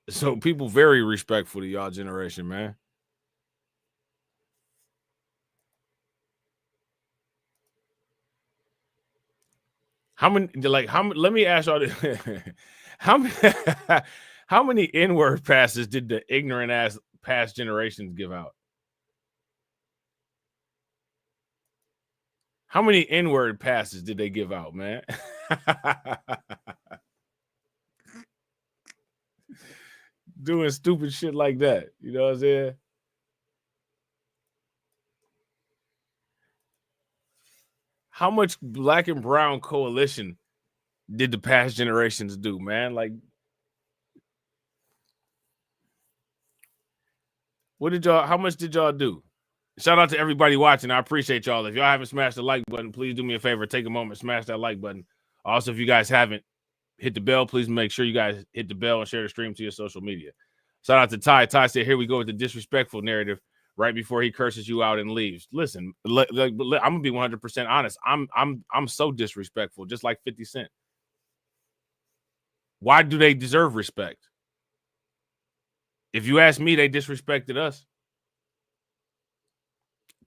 So people very respectful to y'all generation, man. How many, like, let me ask y'all this. How many N-word passes did the ignorant ass past generations give out? How many N-word passes did they give out, man? doing stupid shit like that. You know what I'm saying? How much black and brown coalition did the past generations do, man? Like, how much did y'all do? Shout out to everybody watching. I appreciate y'all. If y'all haven't smashed the like button, please do me a favor. Take a moment, smash that like button. Also, if you guys haven't hit the bell, please make sure you guys hit the bell and share the stream to your social media. Shout out to Ty. Ty said, here we go with the disrespectful narrative right before he curses you out and leaves. Listen, I'm gonna be 100% honest. I'm so disrespectful, just like 50 Cent. Why do they deserve respect? If you ask me, they disrespected us.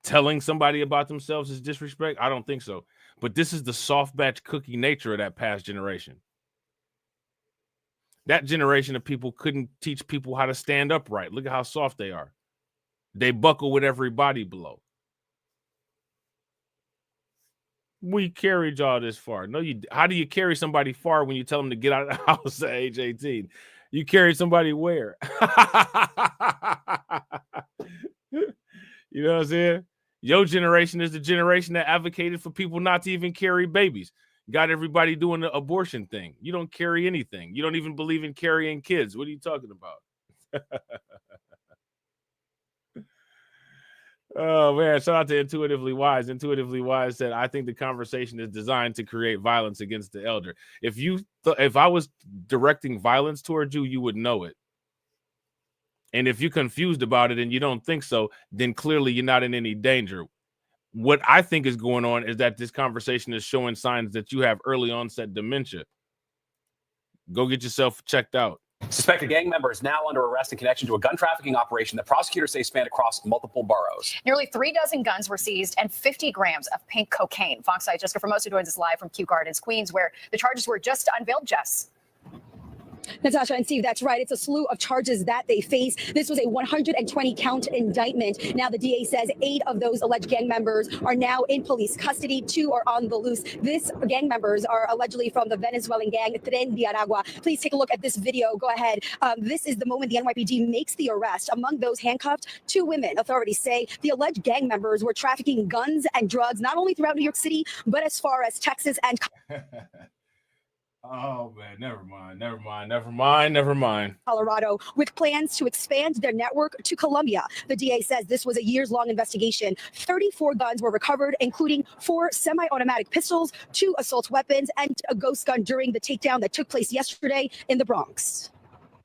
Telling somebody about themselves is disrespect? I don't think so. But this is the soft batch cookie nature of that past generation. That generation of people couldn't teach people how to stand upright. Look at how soft they are. They buckle with everybody below. We carried y'all this far. No, how do you carry somebody far when you tell them to get out of the house at age 18? You carry somebody where? You know what I'm saying? Your generation is the generation that advocated for people not to even carry babies. Got everybody doing the abortion thing. You don't carry anything. You don't even believe in carrying kids. What are you talking about? Oh, man. Shout out to Intuitively Wise. Intuitively Wise said, I think the conversation is designed to create violence against the elder. If I was directing violence towards you, you would know it. And if you're confused about it and you don't think so, then clearly you're not in any danger. What I think is going on is that this conversation is showing signs that you have early onset dementia. Go get yourself checked out. Suspected gang member is now under arrest in connection to a gun trafficking operation that prosecutors say spanned across multiple boroughs. Nearly 36 guns were seized and 50 grams of pink cocaine. Fox 5 Jessica Formosa joins us live from Kew Gardens, Queens, where the charges were just unveiled, Jess. Natasha and Steve, that's right. It's a slew of charges that they face. This was a 120-count indictment. Now the DA says 8 of those alleged gang members are now in police custody. 2 are on the loose. These gang members are allegedly from the Venezuelan gang Tren De Argua. Please take a look at this video. Go ahead. This is the moment the NYPD makes the arrest. Among those handcuffed, 2 women. Authorities say the alleged gang members were trafficking guns and drugs, not only throughout New York City, but as far as Texas and Oh, man, never mind. Colorado, with plans to expand their network to Colombia. The DA says this was a years-long investigation. 34 guns were recovered, including 4 semi-automatic pistols, 2 assault weapons, and a ghost gun during the takedown that took place yesterday in the Bronx.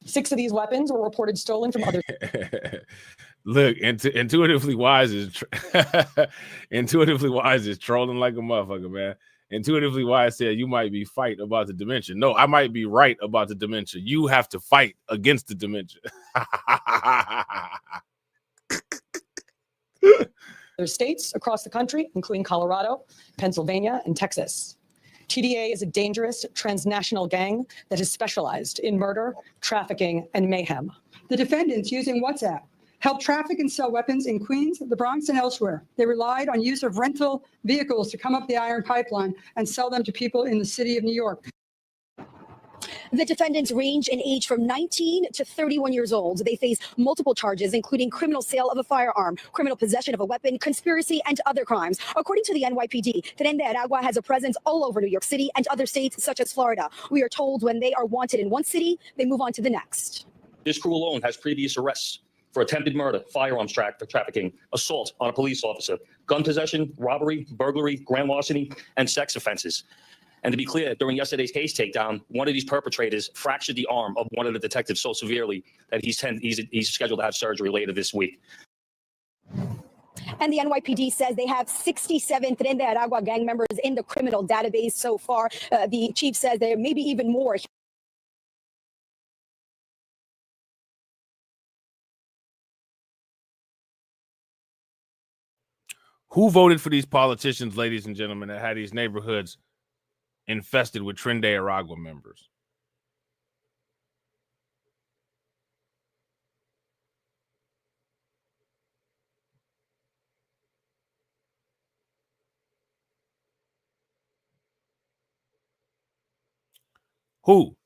6 of these weapons were reported stolen from other. Look, Intuitively Wise is Intuitively Wise is trolling like a motherfucker, man. Intuitively Wise said, you might be fight about the dementia. No, I might be right about the dementia. You have to fight against the dementia. There's states across the country, including Colorado, Pennsylvania, and Texas. TDA is a dangerous transnational gang that is specialized in murder, trafficking, and mayhem. The defendants, using WhatsApp, helped traffic and sell weapons in Queens, the Bronx, and elsewhere. They relied on use of rental vehicles to come up the iron pipeline and sell them to people in the city of New York. The defendants range in age from 19 to 31 years old. They face multiple charges, including criminal sale of a firearm, criminal possession of a weapon, conspiracy, and other crimes. According to the NYPD, Tren De Argua has a presence all over New York City and other states such as Florida. We are told when they are wanted in one city, they move on to the next. This crew alone has previous arrests for attempted murder, firearms trafficking, assault on a police officer, gun possession, robbery, burglary, grand larceny, and sex offenses. And to be clear, during yesterday's case takedown, one of these perpetrators fractured the arm of one of the detectives so severely that he's scheduled to have surgery later this week. And the NYPD says they have 67 Tren De Argua gang members in the criminal database so far. The chief says there may be even more. Who voted for these politicians, ladies and gentlemen, that had these neighborhoods infested with Tren De Argua members? Who?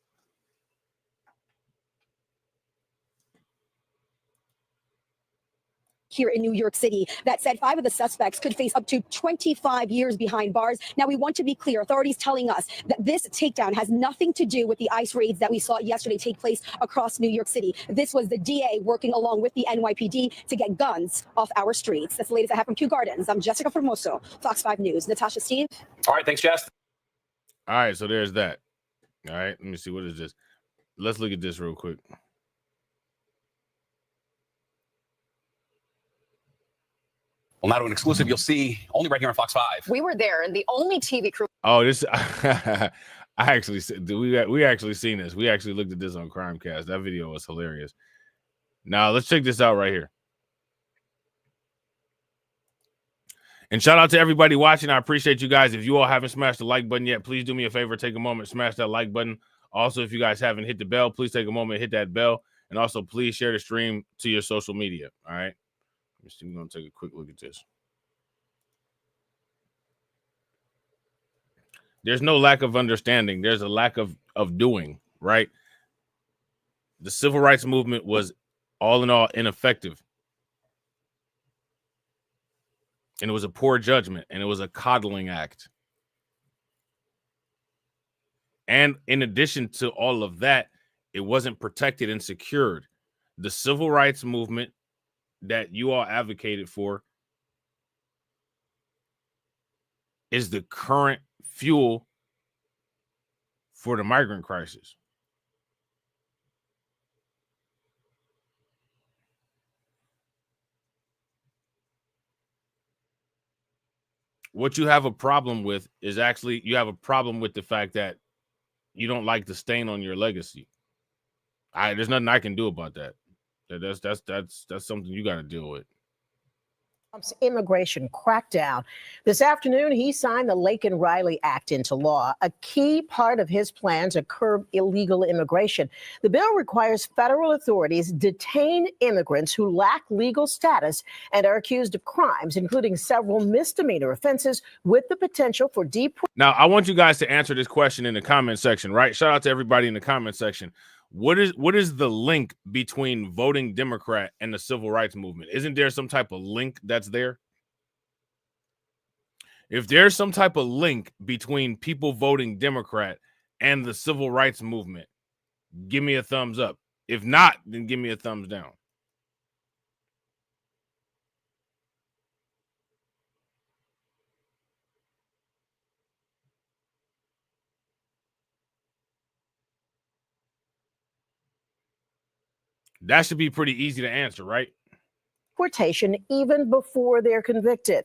here in New York City that said 5 of the suspects could face up to 25 years behind bars. Now, we want to be clear. Authorities telling us that this takedown has nothing to do with the ICE raids that we saw yesterday take place across New York City. This was the DA working along with the NYPD to get guns off our streets. That's the latest I have from Kew Gardens. I'm Jessica Formoso, Fox 5 News. Natasha, Steve. All right, thanks, Jess. All right, so there's that. All right, let me see. What is this? Let's look at this real quick. Well, now to an exclusive you'll see only right here on Fox 5. We were there, and the only TV crew. Oh, this I actually we actually seen this. We actually looked at this on Crimecast. That video was hilarious. Now let's check this out right here. And shout out to everybody watching. I appreciate you guys. If you all haven't smashed the like button yet, please do me a favor. Take a moment, smash that like button. Also, if you guys haven't hit the bell, please take a moment, hit that bell. And also, please share the stream to your social media. All right. We're going to take a quick look at this. There's no lack of understanding. There's a lack of doing, right? The civil rights movement was all in all ineffective. And it was a poor judgment, and it was a coddling act. And in addition to all of that, it wasn't protected and secured. The civil rights movement that you all advocated for is the current fuel for the migrant crisis. What you have a problem with is actually you have a problem with the fact that you don't like the stain on your legacy. There's nothing I can do about that. That's something you got to deal with. Trump's immigration crackdown. This afternoon, he signed the Laken Riley Act into law, a key part of his plan to curb illegal immigration. The bill requires federal authorities detain immigrants who lack legal status and are accused of crimes, including several misdemeanor offenses with the potential for deportation. Now, I want you guys to answer this question in the comment section, right? Shout out to everybody in the comment section. What is the link between voting Democrat and the civil rights movement? Isn't there some type of link that's there? If there's some type of link between people voting Democrat and the civil rights movement, give me a thumbs up. If not, then give me a thumbs down. That should be pretty easy to answer, right? Deportation even before they're convicted.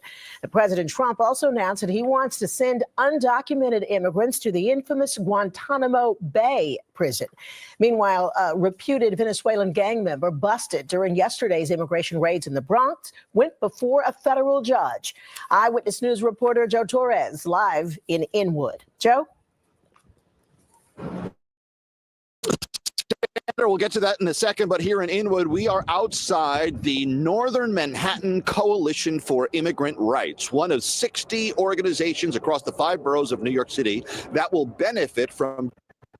President Trump also announced that he wants to send undocumented immigrants to the infamous Guantanamo Bay prison. Meanwhile, a reputed Venezuelan gang member busted during yesterday's immigration raids in the Bronx went before a federal judge. Eyewitness News reporter Joe Torres live in Inwood. Joe? We'll get to that in a second, but here in Inwood, we are outside the Northern Manhattan Coalition for Immigrant Rights, one of 60 organizations across the 5 boroughs of New York City that will benefit from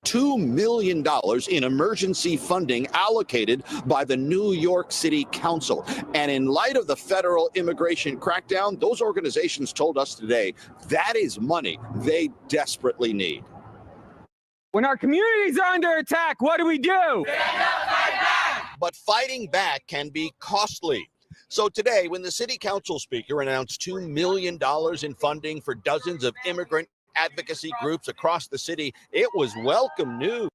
$2 million in emergency funding allocated by the New York City Council. And in light of the federal immigration crackdown, those organizations told us today that is money they desperately need. When our communities are under attack, what do we do? Stand up, fight back! But fighting back can be costly. So today, when the city council speaker announced $2 million in funding for dozens of immigrant advocacy groups across the city, it was welcome news.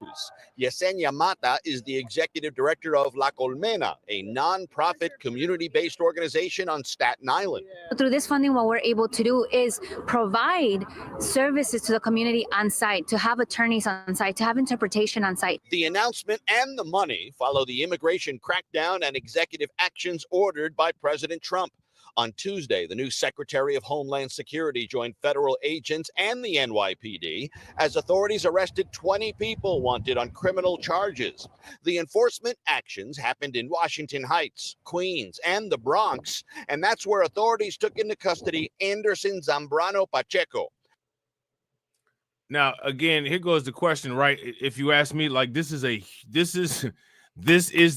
Yesenia Mata is the executive director of La Colmena, a nonprofit community-based organization on Staten Island. Through this funding, what we're able to do is provide services to the community on site, to have attorneys on site, to have interpretation on site. The announcement and the money follow the immigration crackdown and executive actions ordered by President Trump. On Tuesday, the new Secretary of Homeland Security joined federal agents and the NYPD as authorities arrested 20 people wanted on criminal charges. The enforcement actions happened in Washington Heights, Queens, and the Bronx, and that's where authorities took into custody Anderson Zambrano Pacheco. Now, again, here goes the question, right? If you ask me, like, this is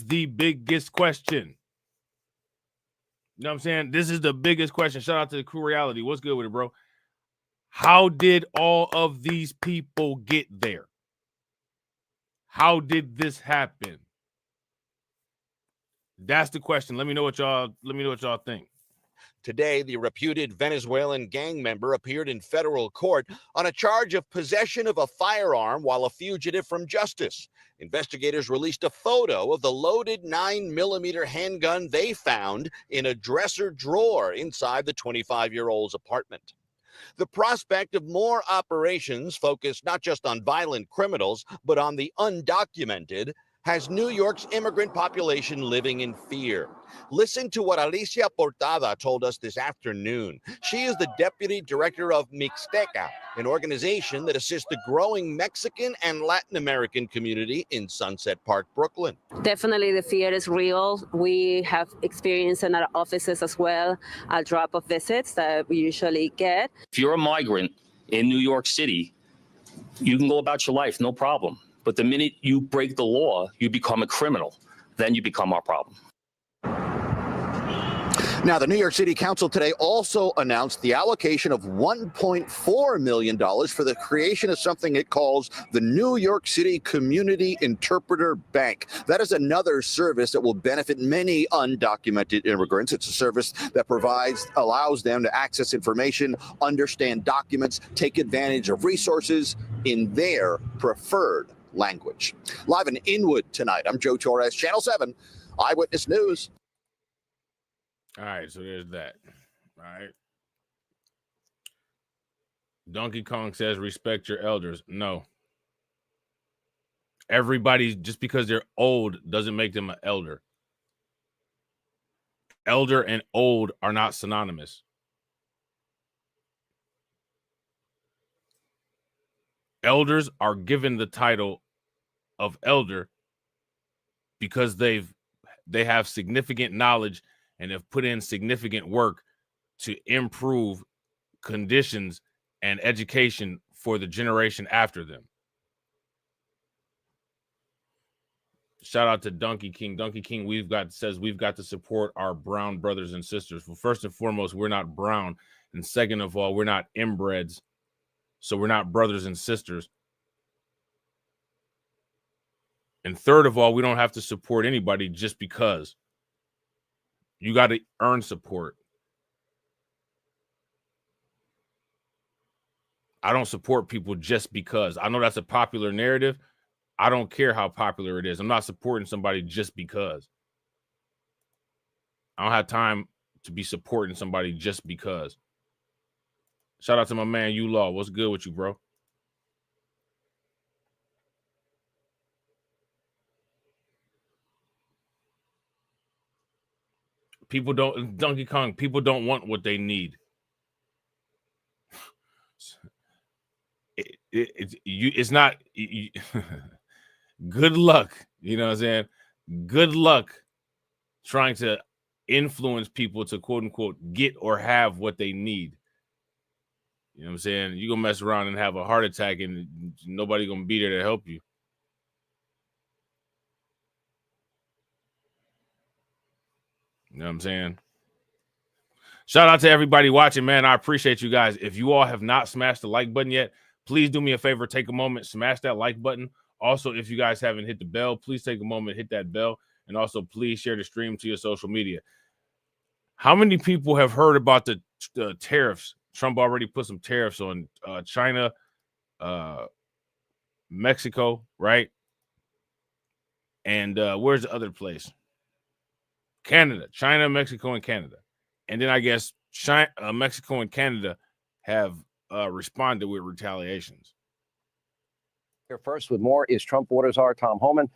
the biggest question. You know what I'm saying? This is the biggest question. Shout out to the Crew Reality. What's good with it, bro? How did all of these people get there? How did this happen? That's the question. Let me know what y'all think. Today, the reputed Venezuelan gang member appeared in federal court on a charge of possession of a firearm while a fugitive from justice. Investigators released a photo of the loaded 9mm handgun they found in a dresser drawer inside the 25-year-old's apartment. The prospect of more operations focused not just on violent criminals, but on the undocumented, has New York's immigrant population living in fear. Listen to what Alicia Portada told us this afternoon. She is the deputy director of Mixteca, an organization that assists the growing Mexican and Latin American community in Sunset Park, Brooklyn. Definitely the fear is real. We have experienced in our offices as well a drop of visits that we usually get. If you're a migrant in New York City, you can go about your life, no problem. But the minute you break the law, you become a criminal. Then you become our problem. Now, the New York City Council today also announced the allocation of $1.4 million for the creation of something it calls the New York City Community Interpreter Bank. That is another service that will benefit many undocumented immigrants. It's a service that allows them to access information, understand documents, take advantage of resources in their preferred language. Live in Inwood tonight, I'm Joe Torres, Channel 7 Eyewitness News. All right, so there's that. All right. Donkey Kong says, respect your elders. No. Everybody, just because they're old doesn't make them an elder. Elder and old are not synonymous. Elders are given the title of elder because they have significant knowledge and have put in significant work to improve conditions and education for the generation after them. Shout out to Donkey King. Donkey King says we've got to support our brown brothers and sisters. Well, first and foremost, we're not brown. And second of all, we're not inbreds. So we're not brothers and sisters. And third of all, we don't have to support anybody just because. You got to earn support. I don't support people just because. I know that's a popular narrative. I don't care how popular it is. I'm not supporting somebody just because. I don't have time to be supporting somebody just because. Shout out to my man, U-Law. What's good with you, bro? People don't, Donkey Kong, people don't want what they need. It's not, good luck. You know what I'm saying? Good luck trying to influence people to quote unquote get or have what they need. You know what I'm saying? You're going to mess around and have a heart attack and nobody going to be there to help you. You know what I'm saying? Shout out to everybody watching, man. I appreciate you guys. If you all have not smashed the like button yet, please do me a favor. Take a moment, smash that like button. Also, if you guys haven't hit the bell, please take a moment, hit that bell. And also, please share the stream to your social media. How many people have heard about the tariffs? Trump already put some tariffs on China, Mexico, right? And where's the other place? Canada, China, Mexico, and Canada. And then I guess China, Mexico and Canada have responded with retaliations. Here first with more is Trump Water Czar Tom Homan.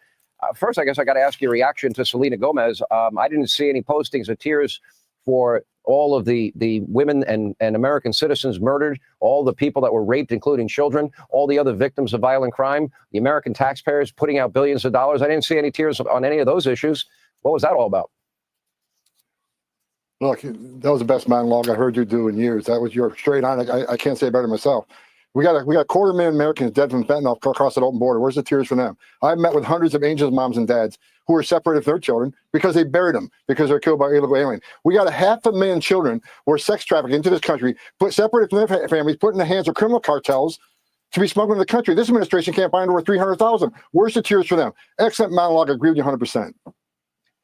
First, I guess I got to ask your reaction to Selena Gomez. I didn't see any postings of tears for all of the women and American citizens murdered, all the people that were raped, including children, all the other victims of violent crime, the American taxpayers putting out billions of dollars. I didn't see any tears on any of those issues. What was that all about? Look, that was the best monologue I heard you do in years. That was your straight on. I can't say it better myself. We got 250,000 Americans dead from fentanyl across that open border. Where's the tears for them? I've met with hundreds of angels, moms, and dads who were separated from their children because they buried them because they're killed by illegal alien. We got 500,000 children who are sex trafficked into this country, separated from their families, put in the hands of criminal cartels to be smuggled into the country. This administration can't find over 300,000. Where's the tears for them? Excellent monologue. I agree with you 100%.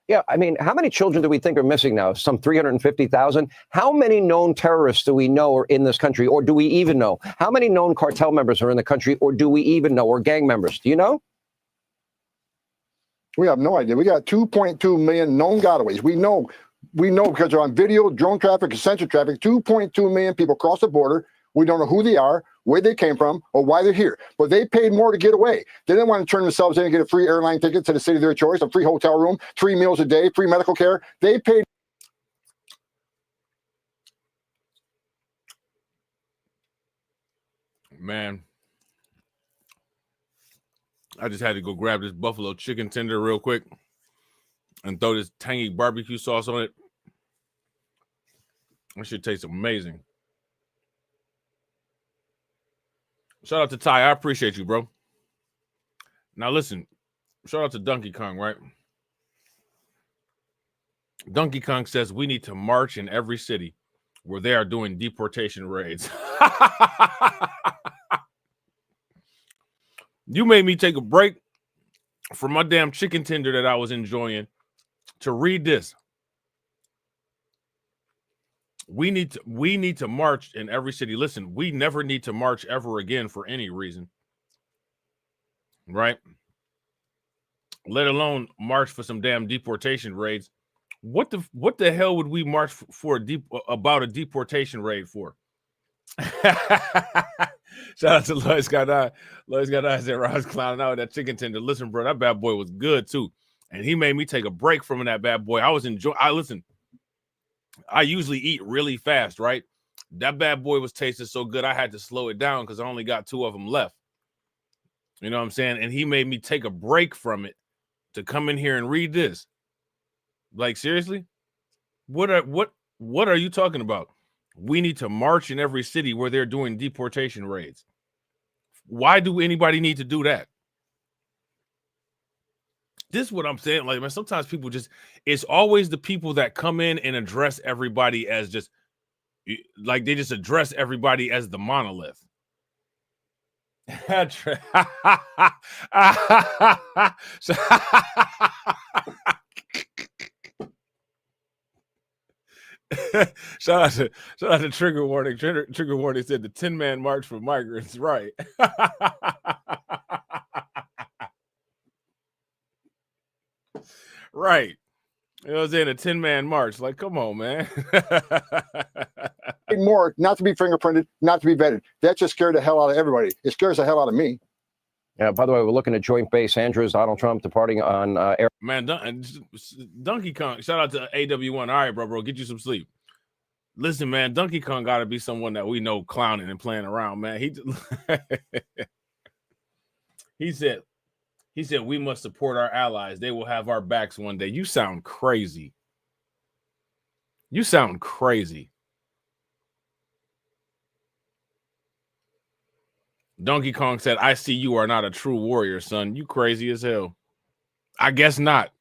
Yeah, I mean, how many children do we think are missing now? Some 350,000? How many known terrorists do we know are in this country, or do we even know? How many known cartel members are in the country, or do we even know, or gang members? Do you know? We have no idea. We got 2.2 million known gotaways. We know because they're on video, drone traffic, eccentric traffic, 2.2 million people cross the border. We don't know who they are, where they came from, or why they're here. But they paid more to get away. They didn't want to turn themselves in and get a free airline ticket to the city of their choice, a free hotel room, 3 meals a day, free medical care. They paid. Man, I just had to go grab this buffalo chicken tender real quick and throw this tangy barbecue sauce on it. It should taste amazing. Shout out to Ty. I appreciate you, bro. Now, listen. Shout out to Donkey Kong, right? Donkey Kong says we need to march in every city where they are doing deportation raids. You made me take a break from my damn chicken tender that I was enjoying to read this. We need to march in every city. Listen, we never need to march ever again for any reason. Right? Let alone march for some damn deportation raids. What the hell would we march for about a deportation raid for? Shout out to Lois Got Eye. Lois Got Eye said, I was clowning out that chicken tender. Listen, bro, that bad boy was good too. And he made me take a break from that bad boy. Listen, I usually eat really fast, right? That bad boy was tasting so good, I had to slow it down because I only got 2 of them left. You know what I'm saying? And he made me take a break from it to come in here and read this. Like, seriously? What are you talking about? We need to march in every city where they're doing deportation raids. Why do anybody need to do that? This is what I'm saying. Like, man, sometimes people it's always the people that come in and address everybody as just, like, they just address everybody as the monolith. Shout out to Trigger Warning. Trigger Warning said the 10-man march for migrants. Right. Right. You know what I'm saying? A 10-man march. Like, come on, man. More, not to be fingerprinted, not to be vetted. That just scared the hell out of everybody. It scares the hell out of me. Yeah, by the way, we're looking at Joint Base Andrews, Donald Trump departing on air. Man, Donkey Kong, shout out to AW1. All right, bro, get you some sleep. Listen, man, Donkey Kong got to be someone that we know clowning and playing around, man. He said we must support our allies. They will have our backs one day. You sound crazy. You sound crazy. Donkey Kong said, I see you are not a true warrior, son. You crazy as hell. I guess not.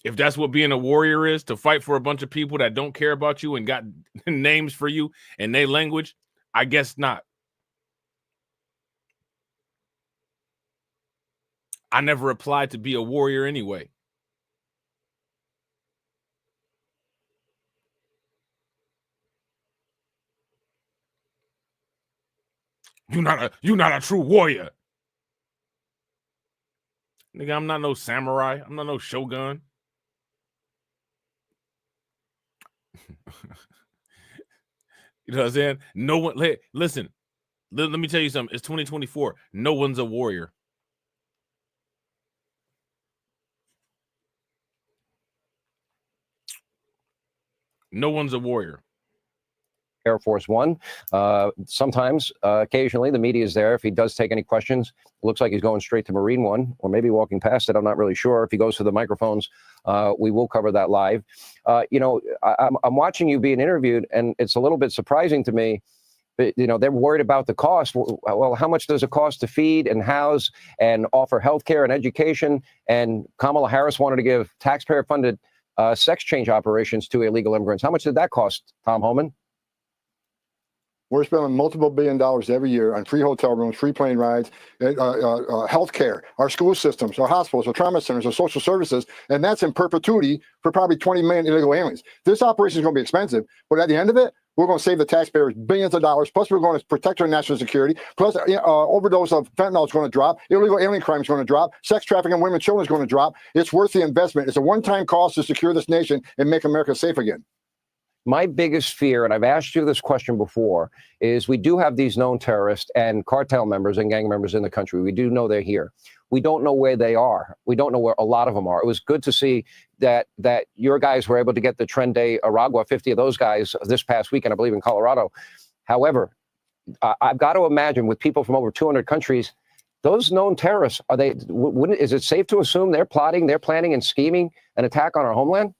If that's what being a warrior is, to fight for a bunch of people that don't care about you and got names for you in their language, I guess not. I never applied to be a warrior anyway. You're not a true warrior. Nigga, I'm not no samurai. I'm not no shogun. You know what I'm saying? No one, listen, let me tell you something. It's 2024. No one's a warrior. No one's a warrior. Air Force One. Sometimes, occasionally, the media is there. If he does take any questions, it looks like he's going straight to Marine One, or maybe walking past it. I'm not really sure. If he goes to the microphones, we will cover that live. I'm watching you being interviewed, and it's a little bit surprising to me they're worried about the cost. Well, how much does it cost to feed and house and offer health care and education? And Kamala Harris wanted to give taxpayer-funded sex change operations to illegal immigrants. How much did that cost, Tom Homan? We're spending multiple $1 billion every year on free hotel rooms, free plane rides, health care, our school systems, our hospitals, our trauma centers, our social services, and that's in perpetuity for probably 20 million illegal aliens. This operation is going to be expensive, but at the end of it, we're going to save the taxpayers billions of dollars, plus we're going to protect our national security, plus overdose of fentanyl is going to drop, illegal alien crime is going to drop, sex trafficking of women and children is going to drop. It's worth the investment. It's a one-time cost to secure this nation and make America safe again. My biggest fear, and I've asked you this question before, is we do have these known terrorists and cartel members and gang members in the country. We do know they're here. We don't know where they are. We don't know where a lot of them are. It was good to see that your guys were able to get the Tren De Argua, 50 of those guys this past weekend, I believe, in Colorado. However, I've got to imagine with people from over 200 countries, those known terrorists, is it safe to assume they're planning and scheming an attack on our homeland?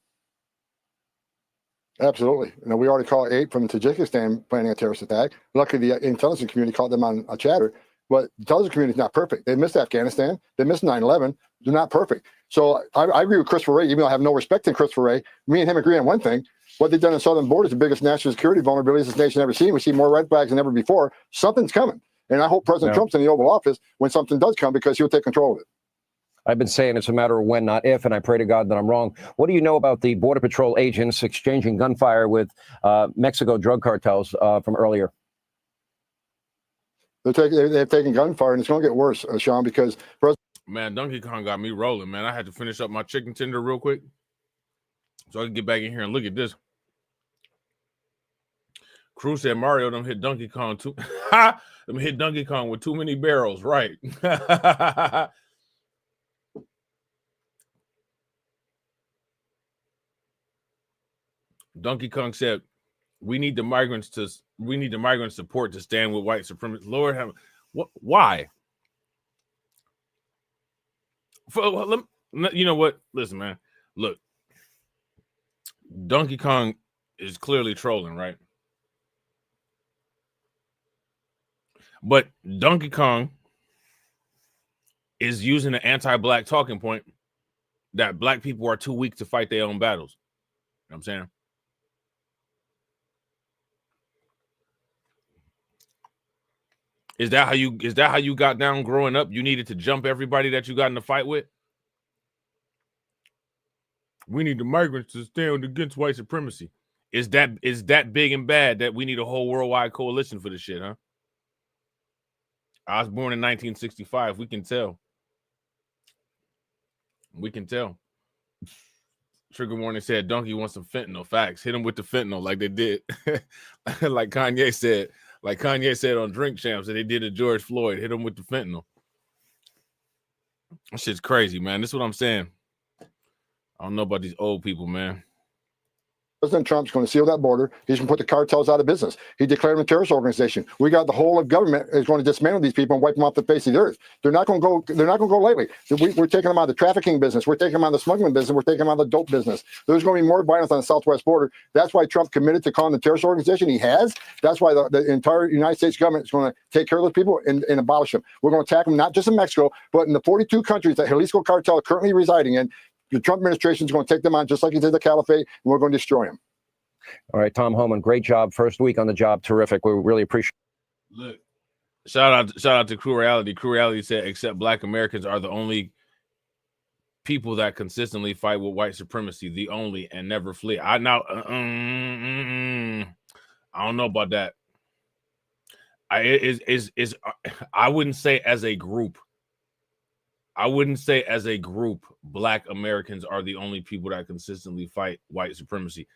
Absolutely. We already caught 8 from Tajikistan planning a terrorist attack. Luckily, the intelligence community caught them on a chatter. But the intelligence community is not perfect. They missed Afghanistan. They missed 9/11. They're not perfect. So I agree with Christopher Wray, even though I have no respect in Christopher Wray. Me and him agree on one thing. What they've done in southern border is the biggest national security vulnerability this nation ever seen. We see more red flags than ever before. Something's coming. And I hope President Trump's in the Oval Office when something does come, because he'll take control of it. I've been saying it's a matter of when, not if, and I pray to God that I'm wrong. What do you know about the Border Patrol agents exchanging gunfire with Mexico drug cartels from earlier? They've taken gunfire, and it's going to get worse, Sean, because man, Donkey Kong got me rolling, man. I had to finish up my chicken tender real quick so I can get back in here and look at this. Cruz said Mario them hit Donkey Kong too. Them hit Donkey Kong with too many barrels, right? Donkey Kong said, "We need the migrants support to stand with white supremacists." Lord have what? Why? You know what? Listen, man. Look, Donkey Kong is clearly trolling, right? But Donkey Kong is using an anti-black talking point that black people are too weak to fight their own battles. You know what I'm saying? Is that how you got down growing up? You needed to jump everybody that you got in the fight with? We need the migrants to stand against white supremacy. Is that big and bad that we need a whole worldwide coalition for this shit, huh? I was born in 1965. We can tell. We can tell. Trigger warning said Donkey wants some fentanyl. Facts. Hit him with the fentanyl like they did. Like Kanye said. Like Kanye said on Drink Champs that they did to George Floyd. Hit him with the fentanyl. That shit's crazy, man. This is what I'm saying. I don't know about these old people, man. President Trump's going to seal that border. He's going to put the cartels out of business. He declared them a terrorist organization. We got the whole of government is going to dismantle these people and wipe them off the face of the earth. They're not going to go. They're not going to go lightly. We're taking them out of the trafficking business. We're taking them out of the smuggling business. We're taking them out of the dope business. There's going to be more violence on the southwest border. That's why Trump committed to calling the terrorist organization. He has. That's why the entire United States government is going to take care of those people and abolish them. We're going to attack them not just in Mexico, but in the 42 countries that Jalisco cartel are currently residing in. The Trump administration is going to take them on just like he did the caliphate, and we're going to destroy them. All right, Tom Homan, great job. First week on the job. Terrific. We really appreciate it. Look, shout out to Crew Reality. Crew Reality said, except Black Americans are the only people that consistently fight with white supremacy, the only, and never flee. I don't know about that. I wouldn't say as a group. I wouldn't say as a group, Black Americans are the only people that consistently fight white supremacy.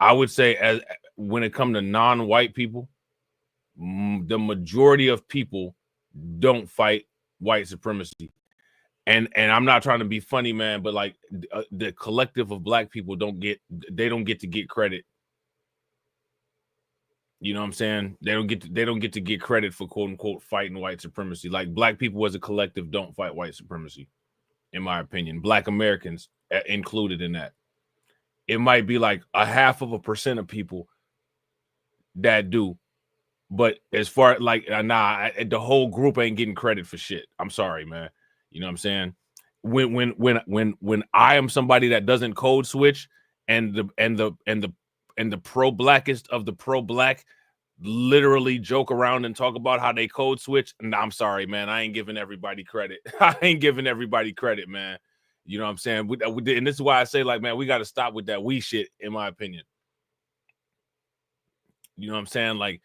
I would say as when it comes to non-white people, the majority of people don't fight white supremacy. And I'm not trying to be funny, man, but like the collective of Black people don't get to get credit. You know what I'm saying? They don't get to get credit for quote unquote fighting white supremacy. Like Black people as a collective don't fight white supremacy, in my opinion. Black Americans included in that. It might be like 0.5% of people that do, But as far like the whole group ain't getting credit for shit. I'm sorry, man. You know what I'm saying? When I am somebody that doesn't code switch and the pro-blackest of the pro-black literally joke around and talk about how they code switch, and I'm sorry, man, I ain't giving everybody credit. I ain't giving everybody credit, man. You know what I'm saying? And this is why I say, like, man, we got to stop with that we shit, in my opinion. You know what I'm saying? Like,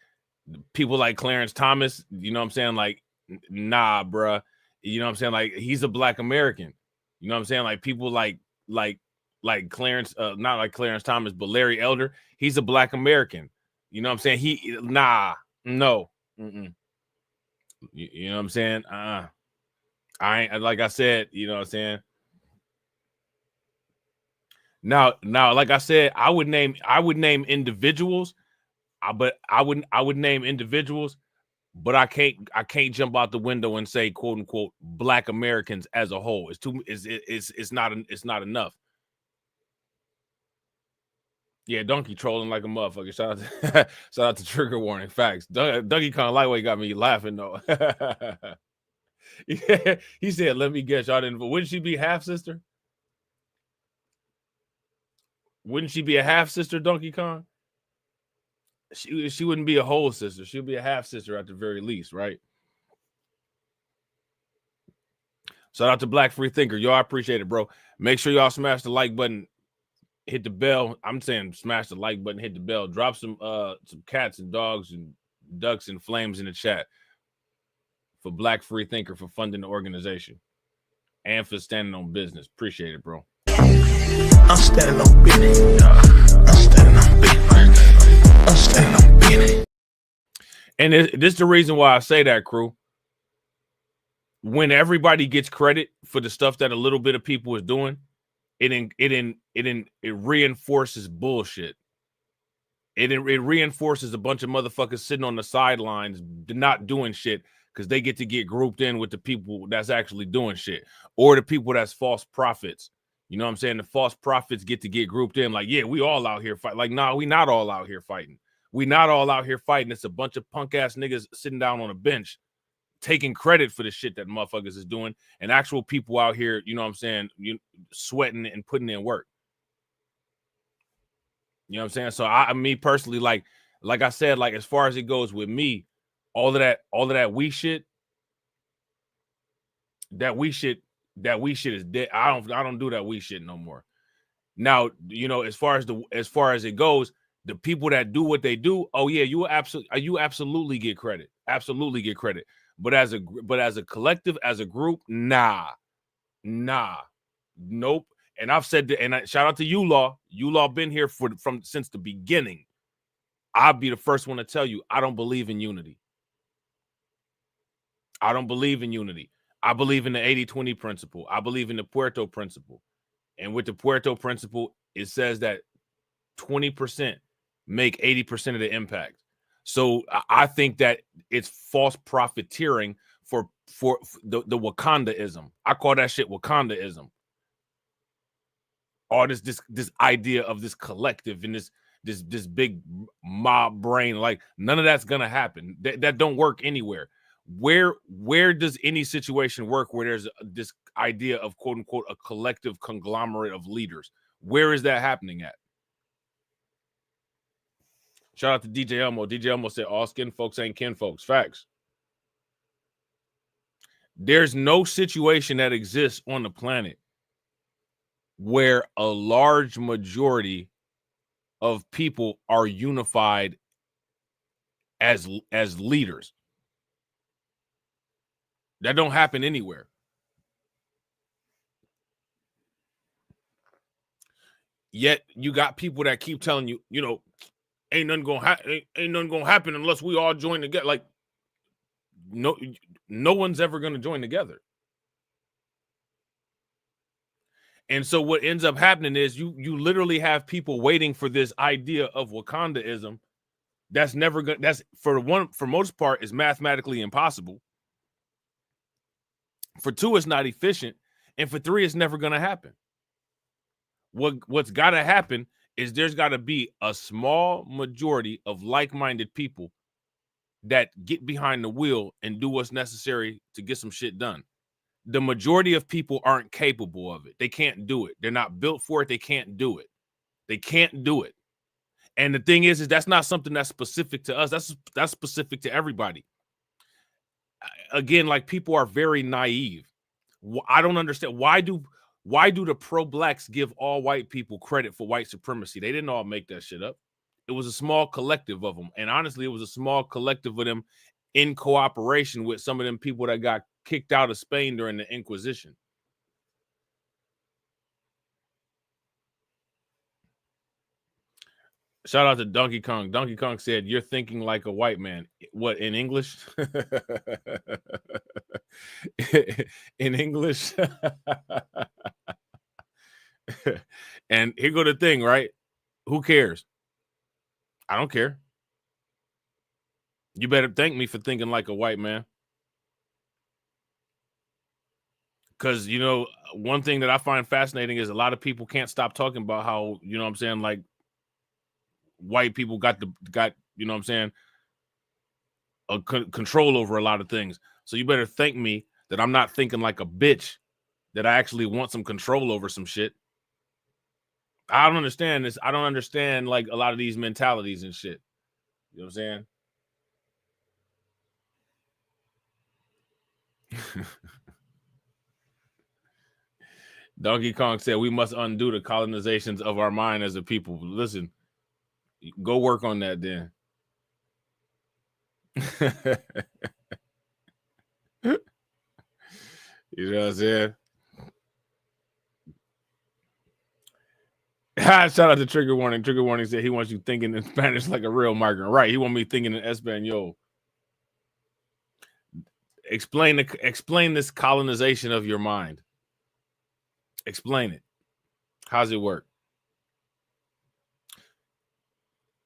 people like Clarence Thomas, you know what I'm saying? Like, nah, bruh. You know what I'm saying? Like, he's a Black American. You know what I'm saying? Like, people like Clarence, not like Clarence Thomas, but Larry Elder, he's a Black American. You know what I'm saying? No. You know what I'm saying? I ain't, like I said, you know what I'm saying? Now, like I said, I would name individuals, but I would name individuals, but I can't jump out the window and say quote unquote Black Americans as a whole. It's not enough. Yeah, Donkey trolling like a motherfucker. Shout out to Trigger Warning. Facts. Donkey Kong Lightweight got me laughing though. Yeah, he said, "Let me guess, y'all didn't." But wouldn't she be half sister? Wouldn't she be a half sister, Donkey Kong? She wouldn't be a whole sister. She'll be a half sister at the very least, right? Shout out to Black Free Thinker. Y'all, I appreciate it, bro. Make sure y'all smash the like button, hit the bell. I'm saying smash the like button, hit the bell. Drop some cats and dogs and ducks and flames in the chat for Black Free Thinker, for funding the organization and for standing on business. Appreciate it, bro. I'm standing on business. I'm standing on business. I'm standing on business. And this is the reason why I say that, crew. When everybody gets credit for the stuff that a little bit of people is doing, it reinforces bullshit. It reinforces a bunch of motherfuckers sitting on the sidelines not doing shit because they get to get grouped in with the people that's actually doing shit, or the people that's false prophets. You know what I'm saying? The false prophets get to get grouped in like, yeah, we all out here fighting. Like, nah, we not all out here fighting. We not all out here fighting. It's a bunch of punk ass niggas sitting down on a bench taking credit for the shit that motherfuckers is doing, and actual people out here, you know what I'm saying, sweating and putting in work. You know what I'm saying? So me personally, like I said, like as far as it goes with me, all of that we shit, that we shit is dead. I don't do that we shit no more. Now, you know, as far as it goes, the people that do what they do, oh yeah, you absolutely get credit. Absolutely get credit. But as a collective, as a group, nah, nope. And I've said that, and shout out to ULaw. ULaw been here since the beginning. I'll be the first one to tell you, I don't believe in unity. I don't believe in unity. I believe in the 80-20 principle. I believe in the Puerto principle. And with the Puerto principle, it says that 20% make 80% of the impact. So I think that it's false profiteering for the Wakandaism. I call that shit Wakandaism. Or this idea of this collective and this big mob brain. Like, none of that's gonna happen. That don't work anywhere. Where does any situation work where there's this idea of quote unquote a collective conglomerate of leaders? Where is that happening at? Shout out to DJ Elmo. DJ Elmo said, all skin folks ain't kin folks. Facts. There's no situation that exists on the planet where a large majority of people are unified as leaders. That don't happen anywhere. Yet you got people that keep telling you, you know, ain't nothing gonna happen unless we all join together. Like, no one's ever gonna join together. And so what ends up happening is you literally have people waiting for this idea of Wakandaism that's never gonna, that's for most part is mathematically impossible. For two, it's not efficient, and for three, it's never gonna happen. What's gotta happen is there's gotta be a small majority of like-minded people that get behind the wheel and do what's necessary to get some shit done. The majority of people aren't capable of it. They can't do it. They're not built for it. They can't do it. They can't do it. And the thing is that's not something that's specific to us. That's specific to everybody. Again, like, people are very naive. I don't understand. Why do the pro-blacks give all white people credit for white supremacy? They didn't all make that shit up. It was a small collective of them. And honestly, it was a small collective of them in cooperation with some of them people that got kicked out of Spain during the Inquisition. Shout out to Donkey Kong. Donkey Kong said, "You're thinking like a white man." What, in English? In English? And here go the thing, right? Who cares? I don't care. You better thank me for thinking like a white man. Because, you know, one thing that I find fascinating is a lot of people can't stop talking about how, you know what I'm saying, like, white people got you know what I'm saying, a control over a lot of things. So you better thank me that I'm not thinking like a bitch, that I actually want some control over some shit. I don't understand this. I don't understand, like, a lot of these mentalities and shit. You know what I'm saying? Donkey Kong said, "We must undo the colonizations of our mind as a people." Listen, go work on that then. You know what I'm saying? Shout out to Trigger Warning. Trigger Warning said he wants you thinking in Spanish like a real migrant. Right. He want me thinking in Espanol. Explain this colonization of your mind. Explain it. How's it work?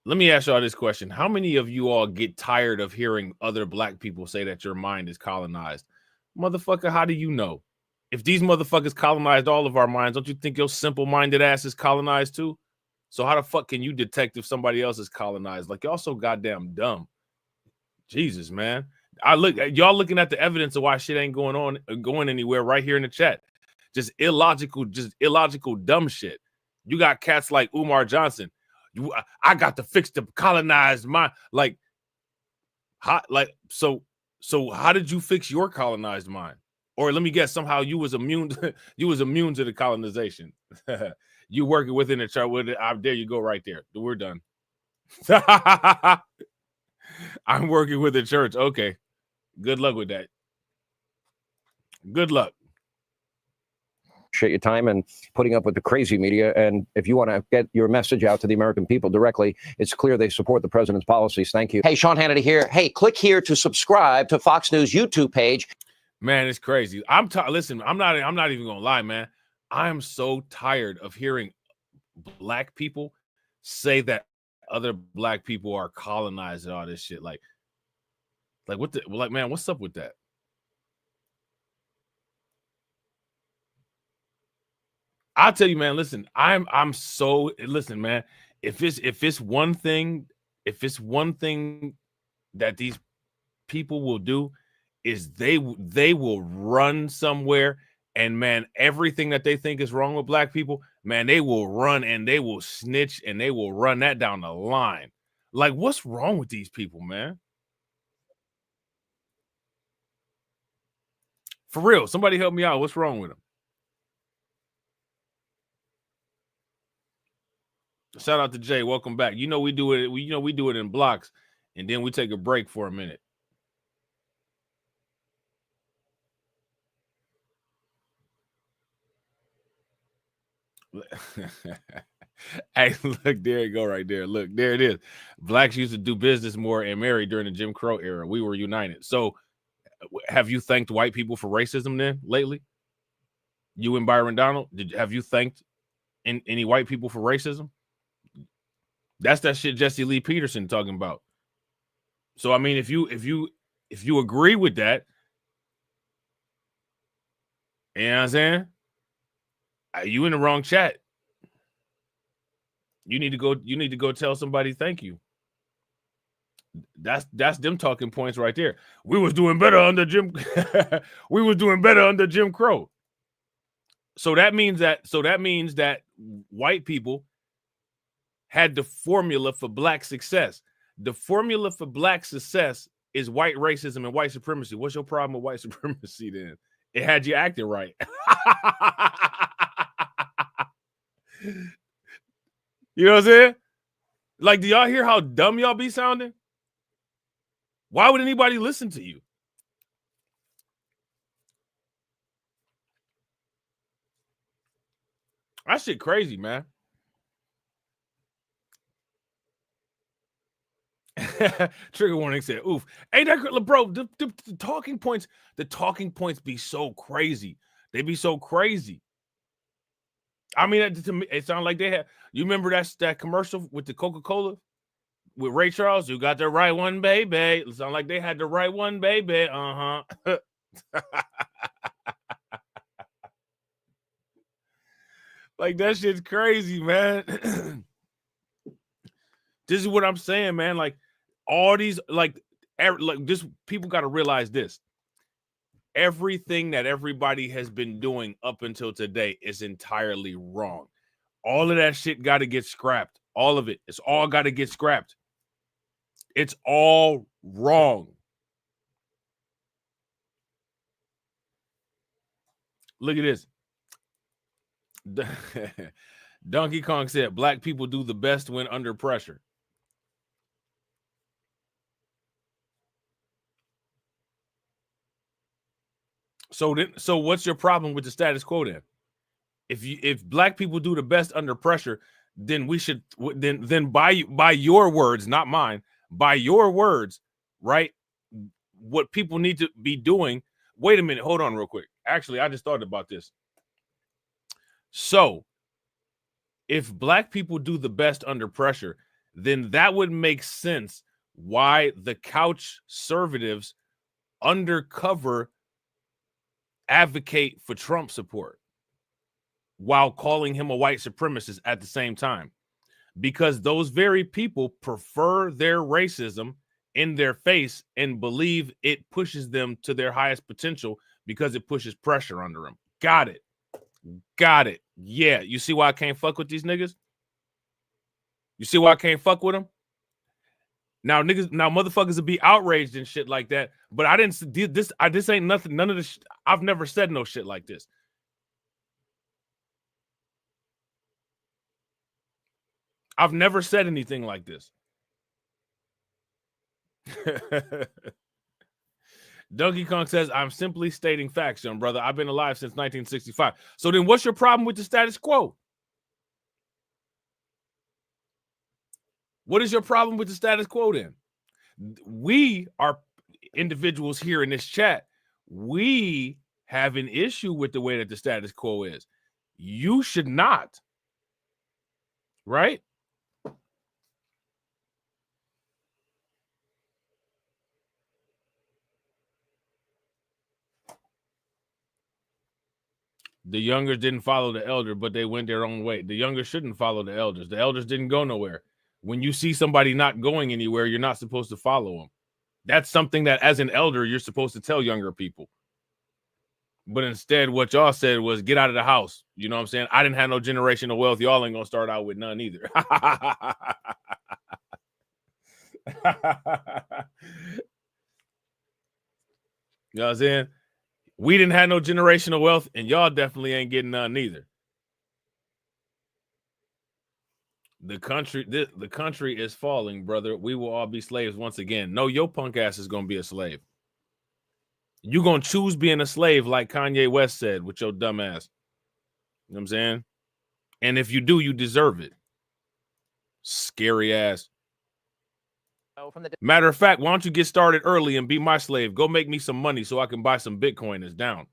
Let me ask y'all this question. How many of you all get tired of hearing other black people say that your mind is colonized? Motherfucker, how do you know? If these motherfuckers colonized all of our minds, don't you think your simple-minded ass is colonized too? So how the fuck can you detect if somebody else is colonized? Like, y'all so goddamn dumb. Jesus, man. Y'all looking at the evidence of why shit ain't going anywhere right here in the chat. Just illogical dumb shit. You got cats like Umar Johnson. I got to fix the colonized mind. So how did you fix your colonized mind? Or let me guess, somehow you was immune to the colonization. You working within the chart with it. There you go, right there. We're done. I'm working with the church. Okay. Good luck with that. Good luck. Appreciate your time and putting up with the crazy media. And if you want to get your message out to the American people directly, it's clear they support the president's policies. Thank you. Hey, Sean Hannity here. Hey, click here to subscribe to Fox News YouTube page. Man, it's crazy. Listen, I'm not even gonna lie, man. I'm so tired of hearing black people say that other black people are colonized and all this shit. Like man, what's up with that? I'll tell you, man, listen, listen, man, if it's one thing that these people will do is they will run somewhere, and man, everything that they think is wrong with black people, man, they will run and they will snitch and they will run that down the line. Like, what's wrong with these people, man? For real, somebody help me out. What's wrong with them? Shout out to Jay. Welcome back. You know we do it. We do it in blocks, and then we take a break for a minute. Hey, look, there you go, right there. Look, there it is. Blacks used to do business more and marry during the Jim Crow era. We were united. So, have you thanked white people for racism then lately? You and Byron Donald, have you thanked any white people for racism? That's that shit Jesse Lee Peterson talking about. So I mean, if you agree with that, you know what I'm saying? You in the wrong chat. You need to go tell somebody thank you. That's them talking points right there. We was doing better under Jim. We was doing better under Jim Crow. So that means that white people had the formula for black success. The formula for black success is white racism and white supremacy. What's your problem with white supremacy then? It had you acting right. You know what I'm saying? Like, do y'all hear how dumb y'all be sounding? Why would anybody listen to you? That shit crazy, man. Trigger warning said, oof. Ain't that, bro, the talking points be so crazy. They be so crazy. I mean, to me, it sounds like they had, you remember that commercial with the Coca-Cola with Ray Charles? You got the right one, baby. It sounds like they had the right one, baby. Uh-huh. Like, that shit's crazy, man. This is what I'm saying, man. Like, all these, like this, people got to realize this. Everything that everybody has been doing up until today is entirely wrong. All of that shit got to get scrapped. All of it. It's all got to get scrapped. It's all wrong. Look at this. Donkey Kong said, black people do the best when under pressure. So what's your problem with the status quo then? If black people do the best under pressure, then we should then by your words, not mine, by your words, right? What people need to be doing. Wait a minute, hold on real quick. Actually, I just thought about this. So if black people do the best under pressure, then that would make sense why the couch conservatives undercover advocate for Trump support while calling him a white supremacist at the same time, because those very people prefer their racism in their face and believe it pushes them to their highest potential because it pushes pressure under them. Got it. Yeah, you see why I can't fuck with these niggas? You see why I can't fuck with them? Now motherfuckers will be outraged and shit like that, but I didn't this. This ain't nothing. None of this. I've never said no shit like this. I've never said anything like this. Donkey Kong says, I'm simply stating facts, young brother. I've been alive since 1965. So then what's your problem with the status quo? What is your problem with the status quo then? We are individuals here in this chat. We have an issue with the way that the status quo is. You should not. Right? The youngers didn't follow the elder, but they went their own way. The youngers shouldn't follow the elders. The elders didn't go nowhere. When you see somebody not going anywhere, you're not supposed to follow them. That's something that as an elder, you're supposed to tell younger people. But instead, what y'all said was get out of the house. You know what I'm saying? I didn't have no generational wealth. Y'all ain't going to start out with none either. You know what I'm saying? We didn't have no generational wealth, and y'all definitely ain't getting none either. The country is falling, brother. We will all be slaves once again. No, your punk ass is going to be a slave. You're going to choose being a slave like Kanye West said with your dumb ass. You know what I'm saying? And if you do, you deserve it. Scary ass. Matter of fact, why don't you get started early and be my slave? Go make me some money so I can buy some Bitcoin. It's down.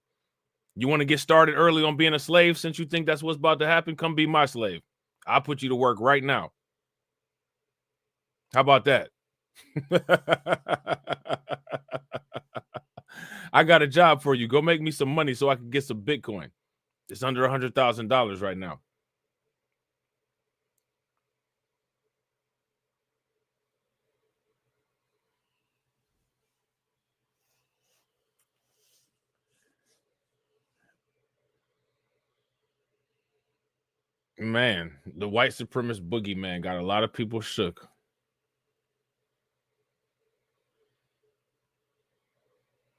You want to get started early on being a slave since you think that's what's about to happen? Come be my slave. I'll put you to work right now. How about that? I got a job for you. Go make me some money so I can get some Bitcoin. It's under $100,000 right now. Man, the white supremacist boogeyman got a lot of people shook.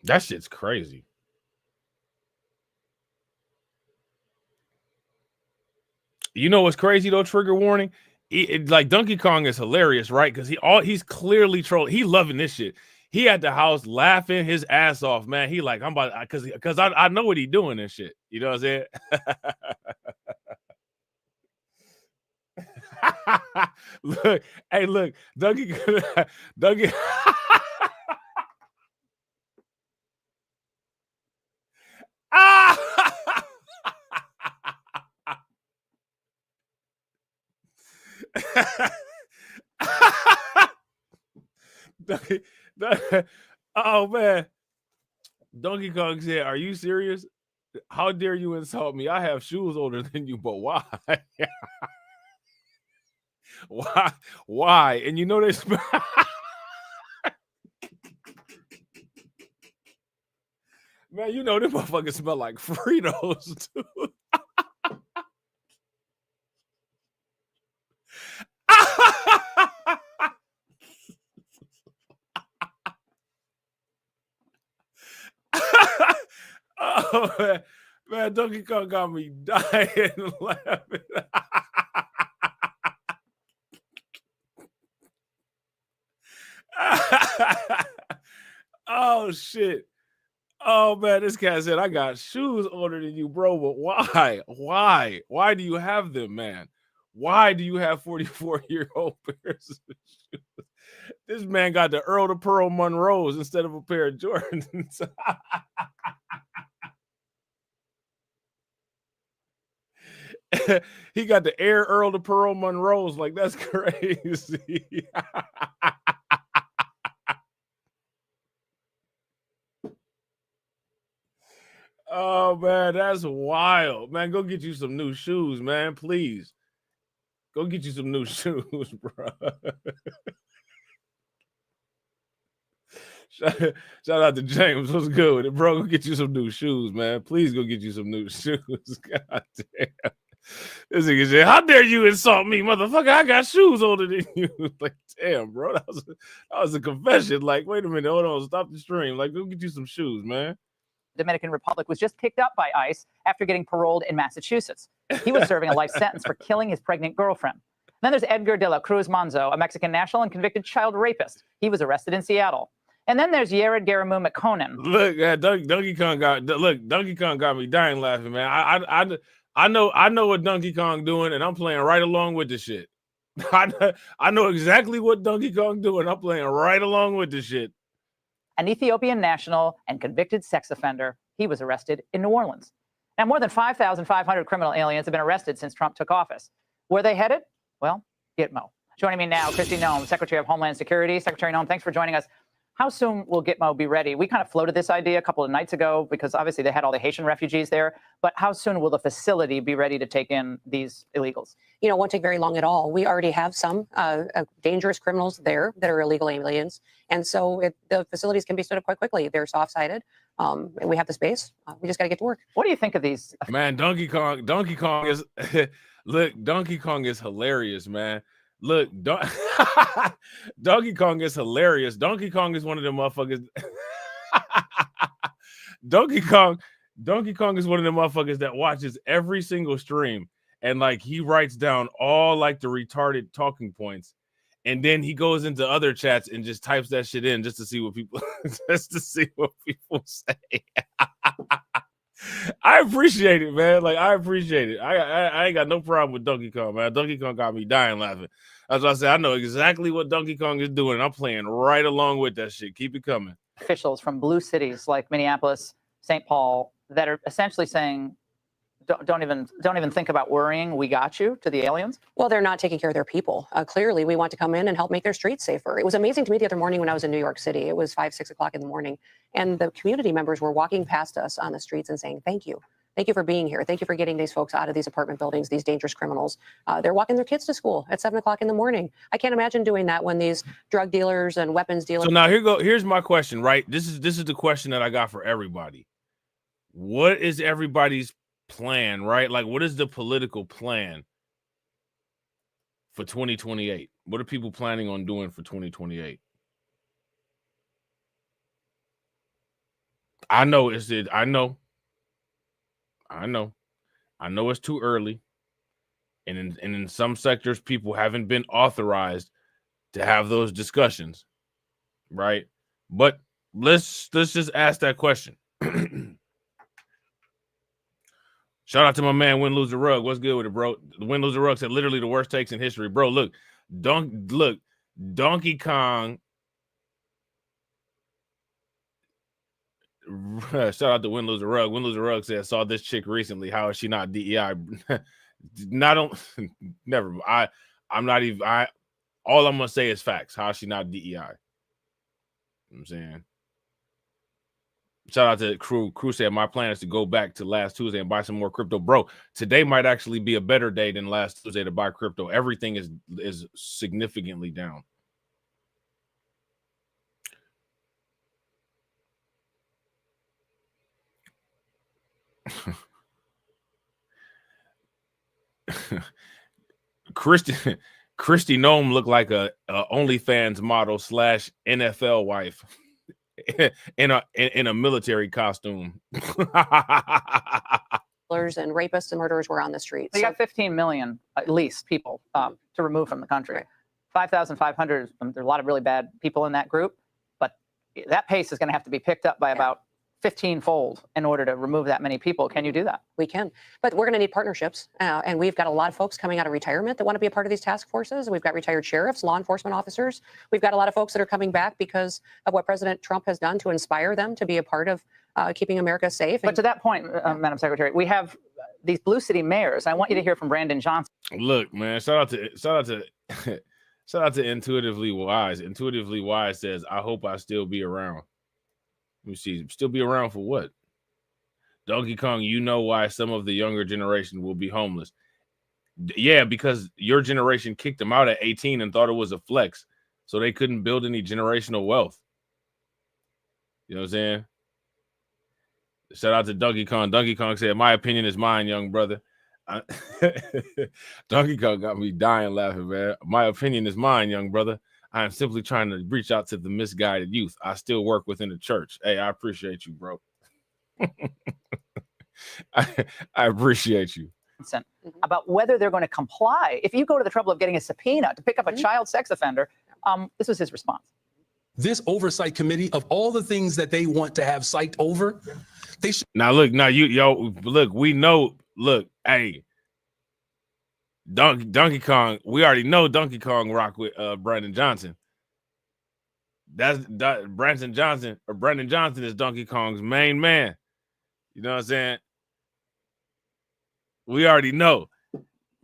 That shit's crazy. You know what's crazy though? Trigger warning. Like Donkey Kong is hilarious, right? Because he's clearly trolling. He loving this shit. He at the house laughing his ass off, man. He like, I'm about, because I know what he doing and shit. You know what I'm saying? Look, hey, look, Donkey. Oh man, Donkey Kong said, "Are you serious? How dare you insult me? I have shoes older than you, but why? Why? And you know they smell." Man, you know them motherfuckers smell like Fritos too. Oh man, Donkey Kong got me dying laughing. Oh shit. Oh man, this cat said, I got shoes older than you, bro. But why? Why do you have them, man? Why do you have 44-year-old pairs of shoes? This man got the Earl to Pearl Monroes instead of a pair of Jordans. He got the Air Earl to Pearl Monroes. Like, that's crazy. Oh man, that's wild. Man, go get you some new shoes, man. Please. Go get you some new shoes, bro. Shout out to James. What's good with it, bro? Go get you some new shoes, man. Please go get you some new shoes. God damn. This nigga said, how dare you insult me, motherfucker? I got shoes older than you. Like, damn, bro. That was a confession. Like, wait a minute. Hold on. Stop the stream. Like, go get you some shoes, man. Dominican Republic was just picked up by ICE after getting paroled in Massachusetts. He was serving a life sentence for killing his pregnant girlfriend. Then there's Edgar de la Cruz Manzo, a Mexican national and convicted child rapist. He was arrested in Seattle. And then there's Yared Garamu McConan. Look, Donkey Kong got me dying laughing, man. I know what Donkey Kong doing, and I'm playing right along with the shit. I know exactly what Donkey Kong doing. I'm playing right along with the shit. An Ethiopian national and convicted sex offender. He was arrested in New Orleans. Now, more than 5,500 criminal aliens have been arrested since Trump took office. Where they headed? Well, Gitmo. Joining me now, Kristi Noem, Secretary of Homeland Security. Secretary Noem, thanks for joining us. How soon will Gitmo be ready? We kind of floated this idea a couple of nights ago because obviously they had all the Haitian refugees there. But how soon will the facility be ready to take in these illegals? You know, it won't take very long at all. We already have some dangerous criminals there that are illegal aliens. And so the facilities can be stood up quite quickly. They're soft-sided. And we have the space. We just got to get to work. What do you think of these? Man, Donkey Kong is look, Donkey Kong is hilarious, man. Look, Donkey Kong is hilarious. Donkey Kong is one of them motherfuckers. Donkey Kong is one of them motherfuckers that watches every single stream and like he writes down all like the retarded talking points, and then he goes into other chats and just types that shit in just to see what people say. I appreciate it, man. Like, I appreciate it. I ain't got no problem with Donkey Kong, man. Donkey Kong got me dying laughing. That's why I say I know exactly what Donkey Kong is doing, and I'm playing right along with that shit. Keep it coming. Officials from blue cities like Minneapolis, St. Paul, that are essentially saying, don't even think about worrying. We got you, to the aliens. Well, they're not taking care of their people. Clearly, we want to come in and help make their streets safer. It was amazing to me the other morning when I was in New York City. It was 5, 6 o'clock in the morning. And the community members were walking past us on the streets and saying, thank you. Thank you for being here. Thank you for getting these folks out of these apartment buildings, these dangerous criminals. They're walking their kids to school at 7 o'clock in the morning. I can't imagine doing that when these drug dealers and weapons dealers. So now here's my question, right? This is the question that I got for everybody. What is everybody's plan, right? Like, what is the political plan for 2028? What are people planning on doing for 2028? I know I know it's too early. And in some sectors, people haven't been authorized to have those discussions, right? But let's just ask that question. Shout out to my man Win Lose the Rug. What's good with it, bro? The Win Lose the Rug said literally the worst takes in history, bro. Look, Donkey Kong. Shout out to Win Lose the Rug. Win Lose the Rug said, saw this chick recently. How is she not DEI? Never. I'm not even. All I'm gonna say is facts. How is she not DEI? You know what I'm saying. Shout out to Crew. Crew said, my plan is to go back to last Tuesday and buy some more crypto. Bro, today might actually be a better day than last Tuesday to buy crypto. Everything is significantly down. Christy Nome looked like a OnlyFans model / NFL wife in a military costume. And rapists and murderers were on the streets. So you got 15 million, at least, people to remove from the country. Right. 5,500, there's a lot of really bad people in that group, but that pace is going to have to be picked up by about 15-fold in order to remove that many people. Can you do that? We can, but we're going to need partnerships. And we've got a lot of folks coming out of retirement that want to be a part of these task forces. We've got retired sheriffs, law enforcement officers. We've got a lot of folks that are coming back because of what President Trump has done to inspire them to be a part of keeping America safe. But to that point, Madam Secretary, we have these blue city mayors. I want you to hear from Brandon Johnson. Look, man, shout out to Intuitively Wise. Intuitively Wise says, I hope I still be around. Let me see. Still be around for what? Donkey Kong, you know why some of the younger generation will be homeless. Yeah, because your generation kicked them out at 18 and thought it was a flex. So they couldn't build any generational wealth. You know what I'm saying? Shout out to Donkey Kong. Donkey Kong said, my opinion is mine, young brother. Donkey Kong got me dying laughing, man. My opinion is mine, young brother. I am simply trying to reach out to the misguided youth. I still work within the church. Hey, I appreciate you, bro. I appreciate you. About whether they're going to comply. If you go to the trouble of getting a subpoena to pick up a child sex offender, this was his response. This oversight committee, of all the things that they want to have psyched over, they should. Now, look, look, we know, look, hey, Donkey Kong, we already know Donkey Kong rock with Brandon Johnson. Brandon Johnson is Donkey Kong's main man. You know what I'm saying? We already know.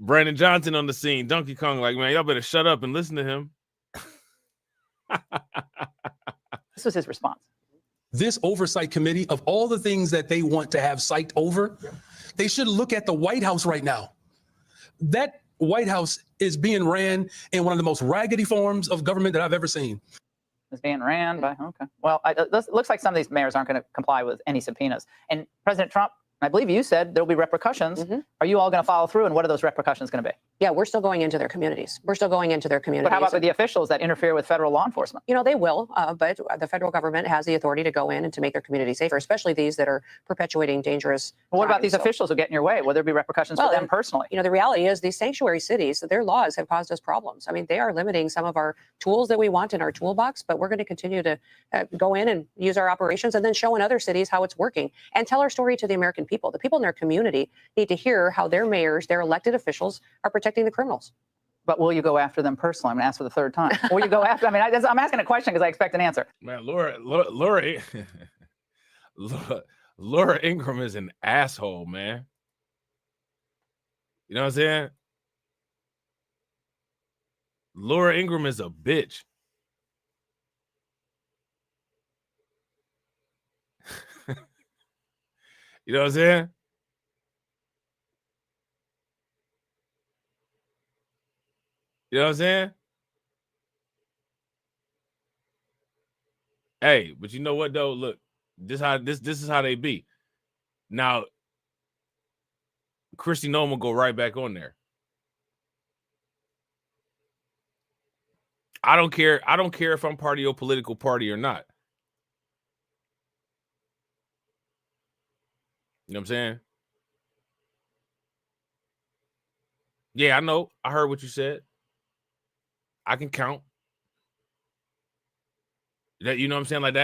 Brandon Johnson on the scene. Donkey Kong like, man, y'all better shut up and listen to him. This was his response. This oversight committee, of all the things that they want to have psyched over, they should look at the White House right now. That White House is being ran in one of the most raggedy forms of government that I've ever seen. It's being ran by, okay. Well, it looks like some of these mayors aren't going to comply with any subpoenas. And President Trump, I believe you said there'll be repercussions. Are you all going to follow through? And what are those repercussions going to be? Yeah, we're still going into their communities. But how about with the officials that interfere with federal law enforcement? You know, they will, but the federal government has the authority to go in and to make their community safer, especially these that are perpetuating dangerous. Well, what about these officials who get in your way? Will there be repercussions for them personally? You know, the reality is these sanctuary cities, their laws have caused us problems. I mean, they are limiting some of our tools that we want in our toolbox, but we're going to continue to go in and use our operations and then show in other cities how it's working and tell our story to the American people. The people in their community need to hear how their mayors, their elected officials are protecting the criminals. But will you go after them personally? I'm going to ask for the third time. Will you go after? I mean, I'm asking a question because I expect an answer. Man, Laura Ingraham is an asshole, man. You know what I'm saying? Laura Ingraham is a bitch. You know what I'm saying? You know what I'm saying? Hey, but you know what though? Look, this is how they be. Now, Christy Nome will go right back on there. I don't care. I don't care if I'm part of your political party or not. You know what I'm saying? Yeah, I know. I heard what you said. I can count. That, you know what I'm saying? Like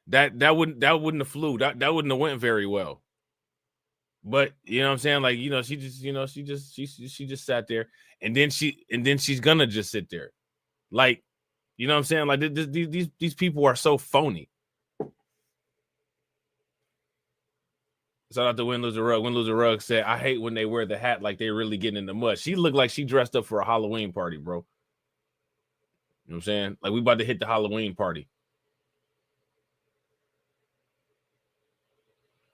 that wouldn't have flew. That wouldn't have went very well. But you know what I'm saying? Like, you know, she just sat there, and then she's gonna just sit there. Like, you know what I'm saying? Like these people are so phony. Shout out to Win Lose a Rug. Win Lose a Rug said, I hate when they wear the hat like they're really getting in the mud. She looked like she dressed up for a Halloween party, bro. You know what I'm saying? Like, we about to hit the Halloween party.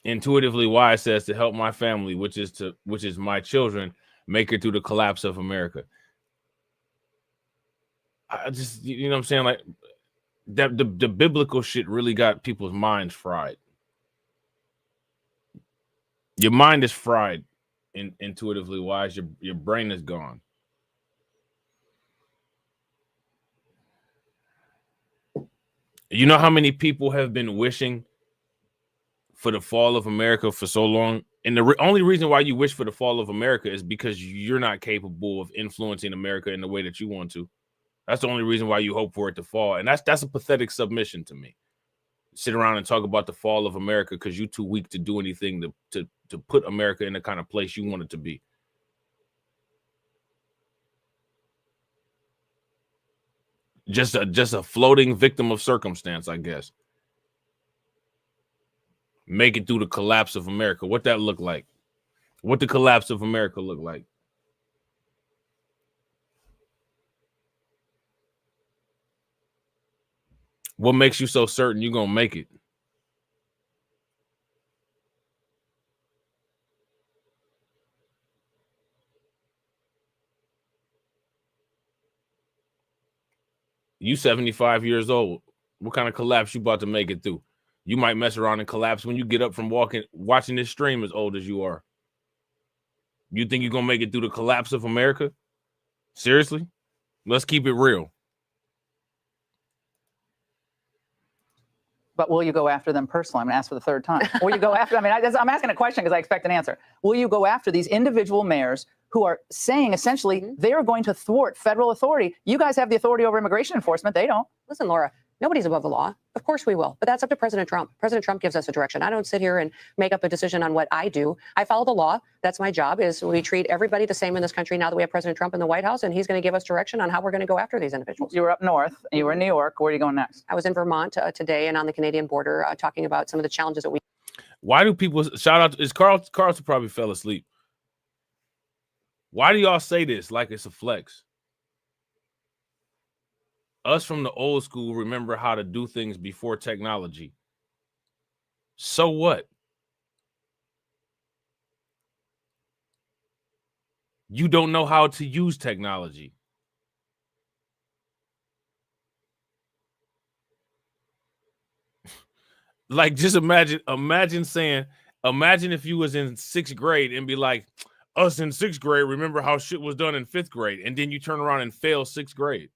Intuitively Wise says, to help my family, which is my children, make it through the collapse of America. I just, you know what I'm saying? Like, that the biblical shit really got people's minds fried. Your mind is fried, intuitively wise. Your brain is gone. You know how many people have been wishing for the fall of America for so long? And the only reason why you wish for the fall of America is because you're not capable of influencing America in the way that you want to. That's the only reason why you hope for it to fall. And that's a pathetic submission to me. Sit around and talk about the fall of America because you're too weak to do anything to put America in the kind of place you want it to be. Just a floating victim of circumstance, I guess. Make it through the collapse of America. What that look like? What the collapse of America look like? What makes you so certain you're gonna make it? You 75 years old. What kind of collapse you about to make it through? You might mess around and collapse when you get up from watching this stream as old as you are. You think you're going to make it through the collapse of America? Seriously? Let's keep it real. But will you go after them personally? I'm going to ask for the third time. Will you go after? I mean, I'm asking a question because I expect an answer. Will you go after these individual mayors who are saying essentially they are going to thwart federal authority? You guys have the authority over immigration enforcement. They don't. Listen, Laura, nobody's above the law. Of course we will. But that's up to President Trump. President Trump gives us a direction. I don't sit here and make up a decision on what I do. I follow the law. That's my job. Is we treat everybody the same in this country now that we have President Trump in the White House, and he's going to give us direction on how we're going to go after these individuals. You were up north. You were in New York. Where are you going next? I was in Vermont today and on the Canadian border talking about some of the challenges that we. Why do people shout out? Is Carlson probably fell asleep? Why do y'all say this like it's a flex? Us from the old school remember how to do things before technology. So what? You don't know how to use technology. Like, just imagine if you was in 6th grade and be like, us in 6th grade remember how shit was done in 5th grade, and then you turn around and fail 6th grade.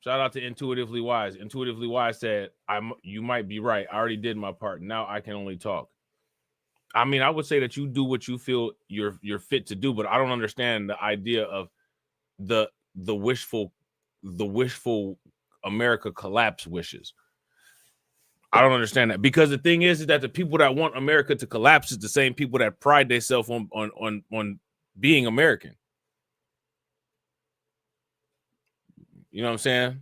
Shout out to Intuitively Wise. Intuitively Wise said, you might be right. I already did my part. Now I can only talk. I mean, I would say that you do what you feel you're fit to do, but I don't understand the idea of the wishful America collapse wishes. I don't understand that, because the thing is that the people that want America to collapse is the same people that pride themselves on being American. You know what I'm saying?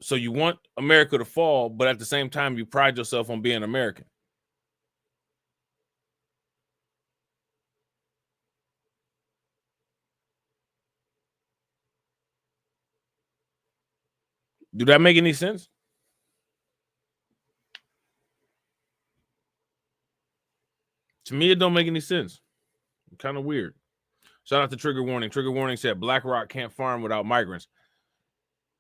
So you want America to fall, but at the same time, you pride yourself on being American. Do that make any sense? To me, it don't make any sense. Kind of weird. Shout out to Trigger Warning. Trigger Warning said BlackRock can't farm without migrants.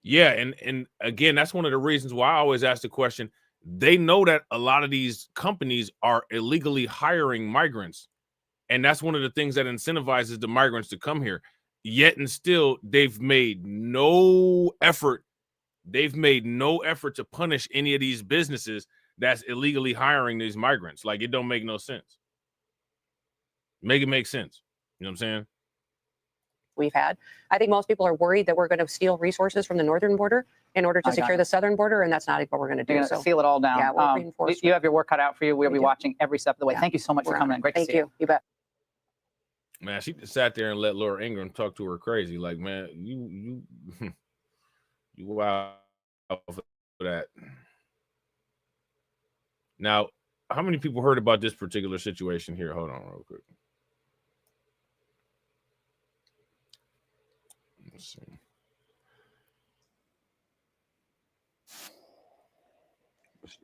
Yeah, and again, that's one of the reasons why I always ask the question. They know that a lot of these companies are illegally hiring migrants And that's one of the things that incentivizes the migrants to come here. Yet and still, they've made no effort. They've made no effort to punish any of these businesses that's illegally hiring these migrants. Like, it don't make no sense. Make it make sense. You know what I'm saying? We've had. I think most people are worried that we're going to steal resources from the northern border in order to secure the southern border, and that's not what we're going to do. You're going to seal it all down. Yeah, we'll reinforce. You have your work cut out for you. We'll be watching every step of the way. Yeah. Thank you so much for coming in. Great to see you. Thank you. You bet. Man, she just sat there and let Laura Ingraham talk to her crazy. Like, man, you wow for that. Now, how many people heard about this particular situation here? Hold on real quick. Let's see.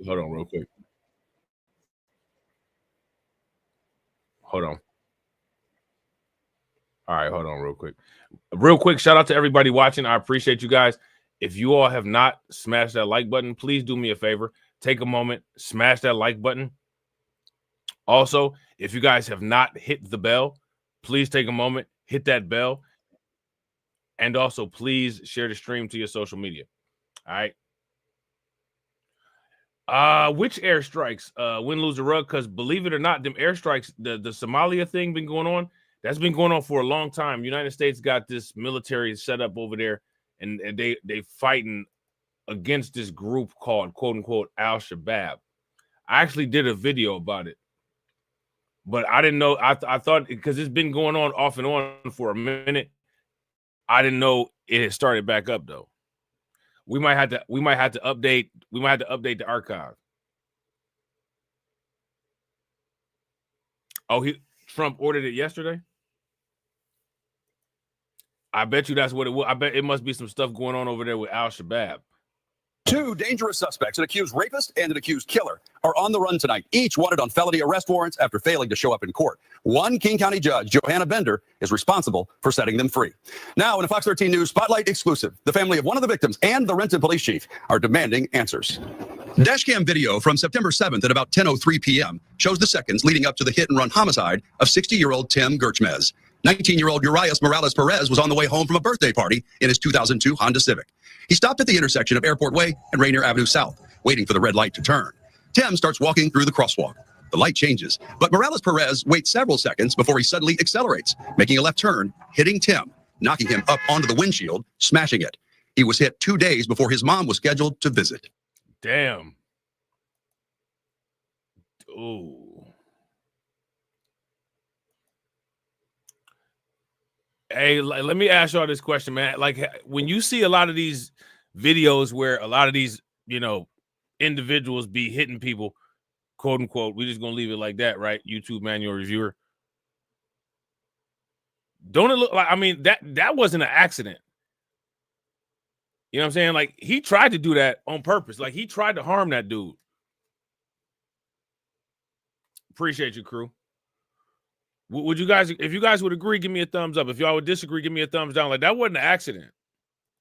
Hold on real quick. Hold on. All right, hold on real quick. Real quick, shout out to everybody watching. I appreciate you guys. If you all have not smashed that like button, please do me a favor. Take a moment, smash that like button. Also, if you guys have not hit the bell, please take a moment, hit that bell. And also, please share the stream to your social media. All right. Which airstrikes? Win, lose, or rug? Because believe it or not, them airstrikes, the Somalia thing been going on. That's been going on for a long time. United States got this military set up over there, and they fighting against this group called, quote unquote, Al-Shabaab. I actually did a video about it, but I didn't know. I thought, because it's been going on off and on for a minute, I didn't know it had started back up though. We might have to update the archive. Oh, Trump ordered it yesterday? I bet you that's what it was. I bet it must be some stuff going on over there with Al-Shabaab. Two dangerous suspects, an accused rapist and an accused killer, are on the run tonight, each wanted on felony arrest warrants after failing to show up in court. One King County judge, Johanna Bender, is responsible for setting them free. Now, in a Fox 13 News Spotlight exclusive, the family of one of the victims and the Renton police chief are demanding answers. Dashcam video from September 7th at about 10:03 p.m. shows the seconds leading up to the hit-and-run homicide of 60-year-old Tim Gerchmez. 19-year-old Urias Morales Perez was on the way home from a birthday party in his 2002 Honda Civic. He stopped at the intersection of Airport Way and Rainier Avenue South, waiting for the red light to turn. Tim starts walking through the crosswalk. The light changes, but Morales Perez waits several seconds before he suddenly accelerates, making a left turn, hitting Tim, knocking him up onto the windshield, smashing it. He was hit 2 days before his mom was scheduled to visit. Damn. Ooh. Hey, let me ask y'all this question, man. Like, when you see a lot of these videos where a lot of these, individuals be hitting people, quote unquote, we're just gonna leave it like that, right? YouTube manual reviewer. Don't it look like, that wasn't an accident? You know what I'm saying? Like, he tried to do that on purpose. Like, he tried to harm that dude. Appreciate you, crew. Would you guys, if you guys would agree, give me a thumbs up. If y'all would disagree, give me a thumbs down. Like, that wasn't an accident.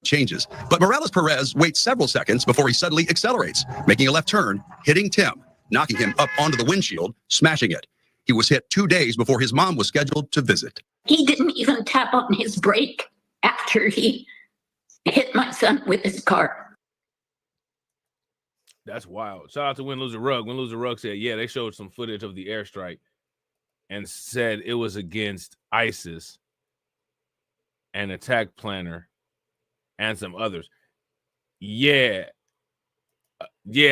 Changes, but Morales Perez waits several seconds before he suddenly accelerates, making a left turn, hitting Tim, knocking him up onto the windshield, smashing it. He was hit 2 days before his mom was scheduled to visit. He didn't even tap on his brake after he hit my son with his car. That's wild. Shout out to Win, Lose, or Rug. Win, Lose, or Rug said, yeah, they showed some footage of the airstrike and said it was against ISIS, an attack planner, and some others. Yeah.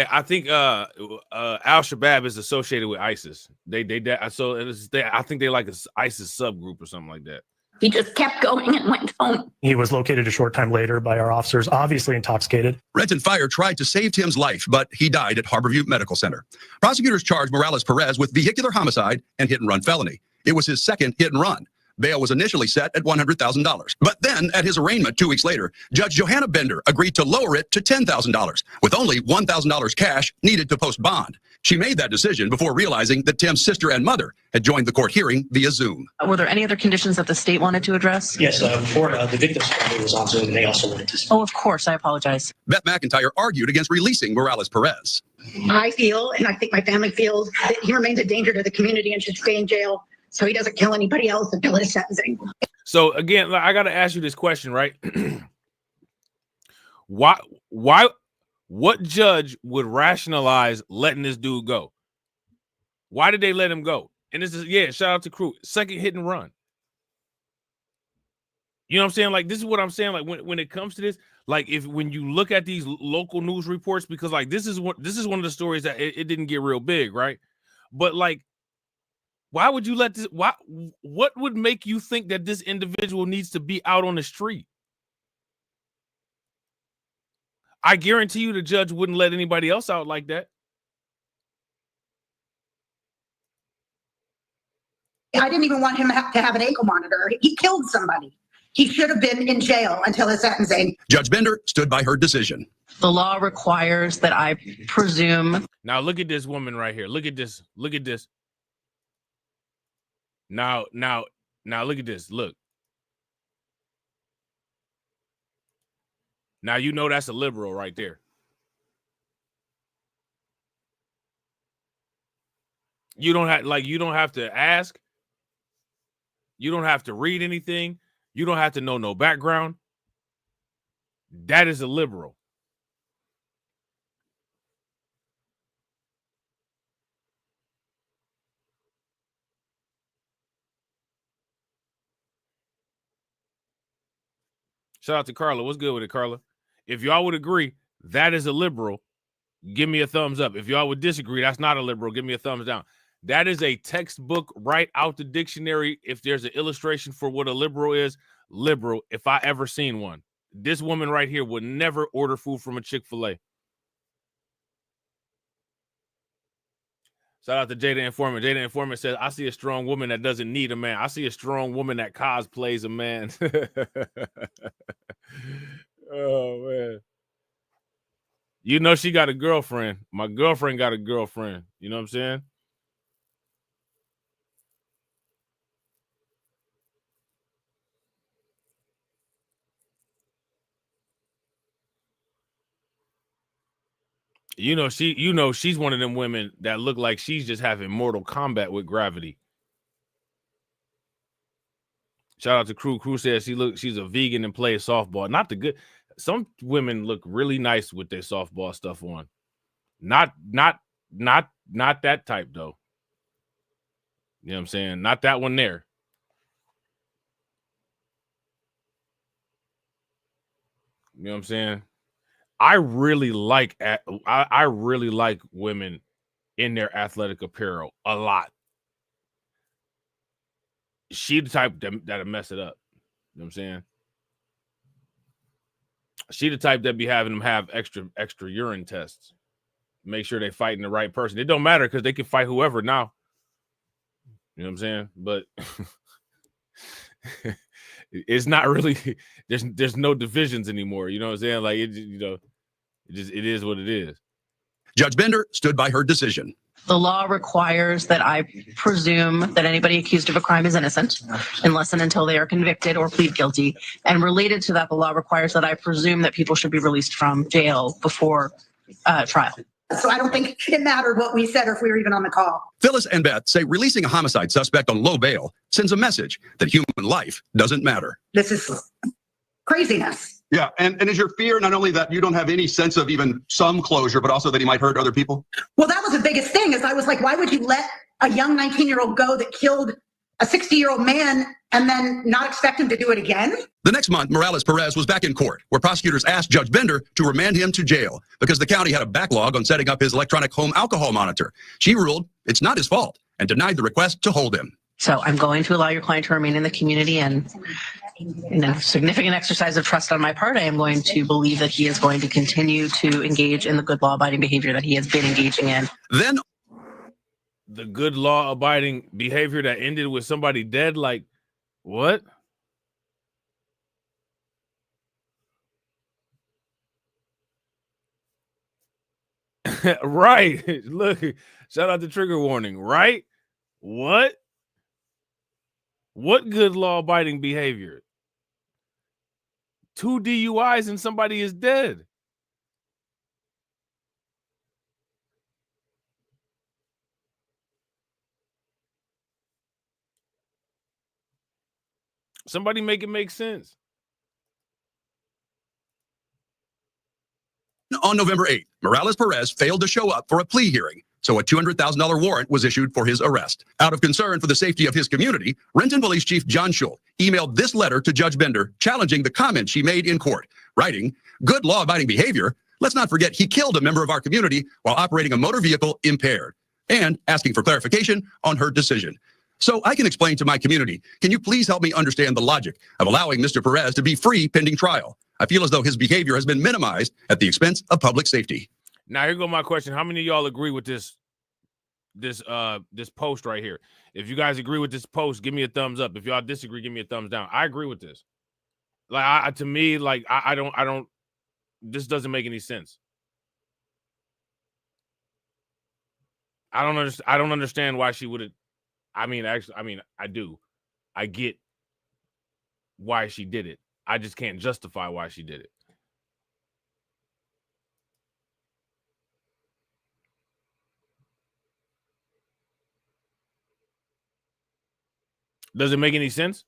I think Al-Shabaab is associated with ISIS. I think they like an ISIS subgroup or something like that. He just kept going and went home. He was located a short time later by our officers, obviously intoxicated. Renton Fire tried to save Tim's life, but he died at Harborview Medical Center. Prosecutors charged Morales Perez with vehicular homicide and hit-and-run felony. It was his second hit-and-run. Bail was initially set at $100,000. But then, at his arraignment 2 weeks later, Judge Johanna Bender agreed to lower it to $10,000, with only $1,000 cash needed to post bond. She made that decision before realizing that Tim's sister and mother had joined the court hearing via Zoom. Were there any other conditions that the state wanted to address? Yes, before the victim's family was on Zoom, and they also wanted to speak. Oh, of course. I apologize. Beth McIntyre argued against releasing Morales Perez. I feel, and I think my family feels, that he remains a danger to the community and should stay in jail so he doesn't kill anybody else until his sentencing. So again, I got to ask you this question, right? Why, what judge would rationalize letting this dude go? Why did they let him go? And this is, yeah, shout out to Crew. Second hit and run. You know what I'm saying? Like, this is what I'm saying. Like, when it comes to this, like, when you look at these local news reports, because like this is one of the stories that it didn't get real big, right? But like, why would you let this? What would make you think that this individual needs to be out on the street? I guarantee you the judge wouldn't let anybody else out like that. I didn't even want him to have an ankle monitor. He killed somebody. He should have been in jail until his sentencing. Judge Bender stood by her decision. The law requires that I presume. Now look at this woman right here. Look at this. Look at this. Now look at this. Look. Now you know that's a liberal right there. You don't have to ask. You don't have to read anything. You don't have to know no background. That is a liberal. Shout out to Carla. What's good with it, Carla? If y'all would agree, that is a liberal. Give me a thumbs up. If y'all would disagree, that's not a liberal. Give me a thumbs down. That is a textbook right out the dictionary. If there's an illustration for what a liberal is, liberal, if I ever seen one. This woman right here would never order food from a Chick-fil-A. Shout out to Jada Informant. Jada Informant says, I see a strong woman that doesn't need a man. I see a strong woman that cosplays a man. Oh, man. You know she got a girlfriend. My girlfriend got a girlfriend. You know what I'm saying? She's one of them women that look like she's just having Mortal Kombat with gravity. Shout out to Crew. Crew says she's a vegan and plays softball. Not the good. Some women look really nice with their softball stuff on. Not that type though. You know what I'm saying? Not that one there. You know what I'm saying? I really like women in their athletic apparel a lot. She the type that'll mess it up. You know what I'm saying? She the type that be having them have extra urine tests. Make sure they fighting the right person. It don't matter because they can fight whoever now. You know what I'm saying? But it's not really, there's no divisions anymore. You know what I'm saying? Like it is what it is. Judge Bender stood by her decision. The law requires that I presume that anybody accused of a crime is innocent unless and until they are convicted or plead guilty. And related to that, the law requires that I presume that people should be released from jail before trial. So I don't think it mattered what we said or if we were even on the call. Phyllis and Beth say releasing a homicide suspect on low bail sends a message that human life doesn't matter. This is craziness. Yeah, and is your fear not only that you don't have any sense of even some closure, but also that he might hurt other people? Well, that was the biggest thing is I was like, why would you let a young 19-year-old go that killed a 60-year-old man and then not expect him to do it again? The next month, Morales Perez was back in court, where prosecutors asked Judge Bender to remand him to jail because the county had a backlog on setting up his electronic home alcohol monitor. She ruled it's not his fault and denied the request to hold him. So I'm going to allow your client to remain in the community, and in a significant exercise of trust on my part, I am going to believe that he is going to continue to engage in the good law-abiding behavior that he has been engaging in. Then the good law-abiding behavior that ended with somebody dead, like what? Right. Look, shout out to trigger warning, right? What good law-abiding behavior? 2 DUIs and somebody is dead. Somebody make it make sense. On November 8th, Morales Perez failed to show up for a plea hearing, so a $200,000 warrant was issued for his arrest. Out of concern for the safety of his community, Renton Police Chief John Schultz emailed this letter to Judge Bender challenging the comments she made in court, writing, "Good law-abiding behavior. Let's not forget he killed a member of our community while operating a motor vehicle impaired," and asking for clarification on her decision. "So I can explain to my community, can you please help me understand the logic of allowing Mr. Perez to be free pending trial? I feel as though his behavior has been minimized at the expense of public safety." Now here go my question: how many of y'all agree with this post right here? If you guys agree with this post, give me a thumbs up. If y'all disagree, give me a thumbs down. I agree with this. Like, to me, like I don't. This doesn't make any sense. I don't understand why she would have. I do. I get why she did it. I just can't justify why she did it. Does it make any sense?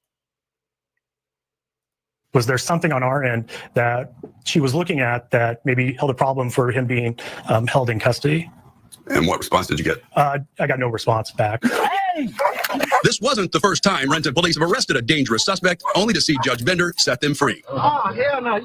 Was there something on our end that she was looking at that maybe held a problem for him being held in custody? And what response did you get? I got no response back. This wasn't the first time Renton police have arrested a dangerous suspect, only to see Judge Bender set them free. Oh, hell no.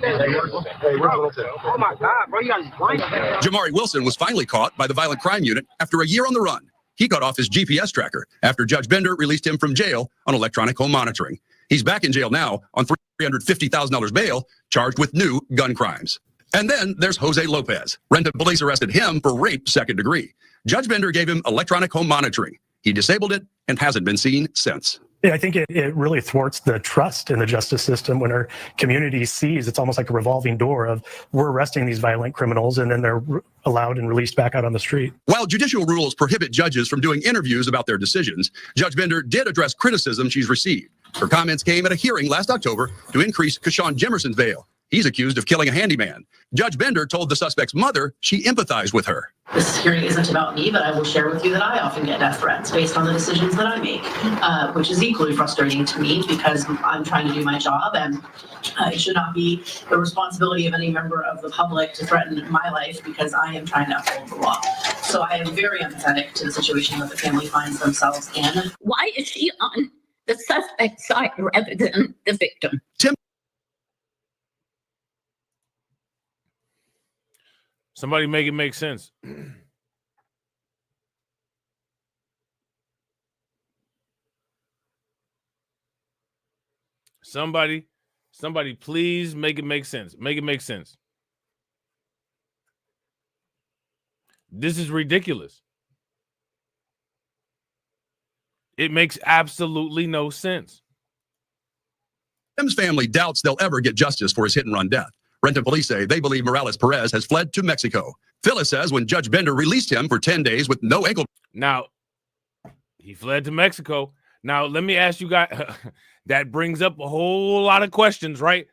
Oh, my God, bro. You got blind. Jamari Wilson was finally caught by the Violent Crime Unit after a year on the run. He got off his GPS tracker after Judge Bender released him from jail on electronic home monitoring. He's back in jail now on $350,000 bail, charged with new gun crimes. And then there's Jose Lopez. Renton police arrested him for rape second degree. Judge Bender gave him electronic home monitoring. He disabled it and hasn't been seen since. Yeah, I think it really thwarts the trust in the justice system when our community sees it's almost like a revolving door of we're arresting these violent criminals and then they're allowed and released back out on the street. While judicial rules prohibit judges from doing interviews about their decisions, Judge Bender did address criticism she's received. Her comments came at a hearing last October to increase Keshawn Jimerson's bail. He's accused of killing a handyman. Judge Bender told the suspect's mother she empathized with her. This hearing isn't about me, but I will share with you that I often get death threats based on the decisions that I make, which is equally frustrating to me because I'm trying to do my job, and it should not be the responsibility of any member of the public to threaten my life because I am trying to uphold the law. So I am very empathetic to the situation that the family finds themselves in. Why is she on the suspect's side rather than the victim? Somebody make it make sense. Somebody please make it make sense. Make it make sense. This is ridiculous. It makes absolutely no sense. Tim's family doubts they'll ever get justice for his hit-and-run death. Renton police say they believe Morales Perez has fled to Mexico. Phyllis says when Judge Bender released him for 10 days with no ankle. Now, he fled to Mexico. Now, let me ask you guys, that brings up a whole lot of questions, right?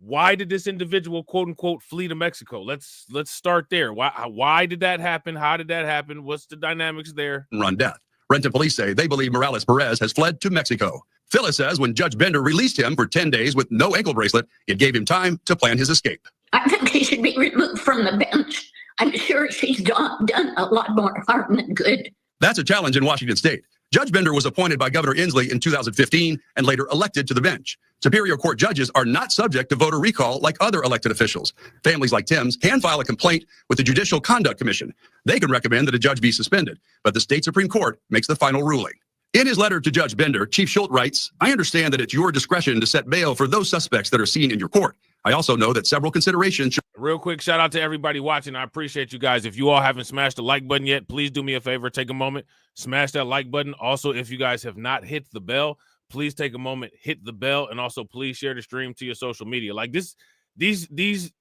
Why did this individual, quote unquote, flee to Mexico? Let's start there. Why did that happen? How did that happen? What's the dynamics there? Run death. Renton police say they believe Morales Perez has fled to Mexico. Phyllis says when Judge Bender released him for 10 days with no ankle bracelet, it gave him time to plan his escape. I think he should be removed from the bench. I'm sure she's done a lot more harm than good. That's a challenge in Washington state. Judge Bender was appointed by Governor Inslee in 2015 and later elected to the bench. Superior Court judges are not subject to voter recall like other elected officials. Families like Tim's can file a complaint with the Judicial Conduct Commission. They can recommend that a judge be suspended, but the state Supreme Court makes the final ruling. In his letter to Judge Bender, Chief Schultz writes, "I understand that it's your discretion to set bail for those suspects that are seen in your court. I also know that several considerations..." Real quick, shout out to everybody watching. I appreciate you guys. If you all haven't smashed the like button yet, please do me a favor. Take a moment, smash that like button. Also, if you guys have not hit the bell, please take a moment, hit the bell, and also please share the stream to your social media. Like this, these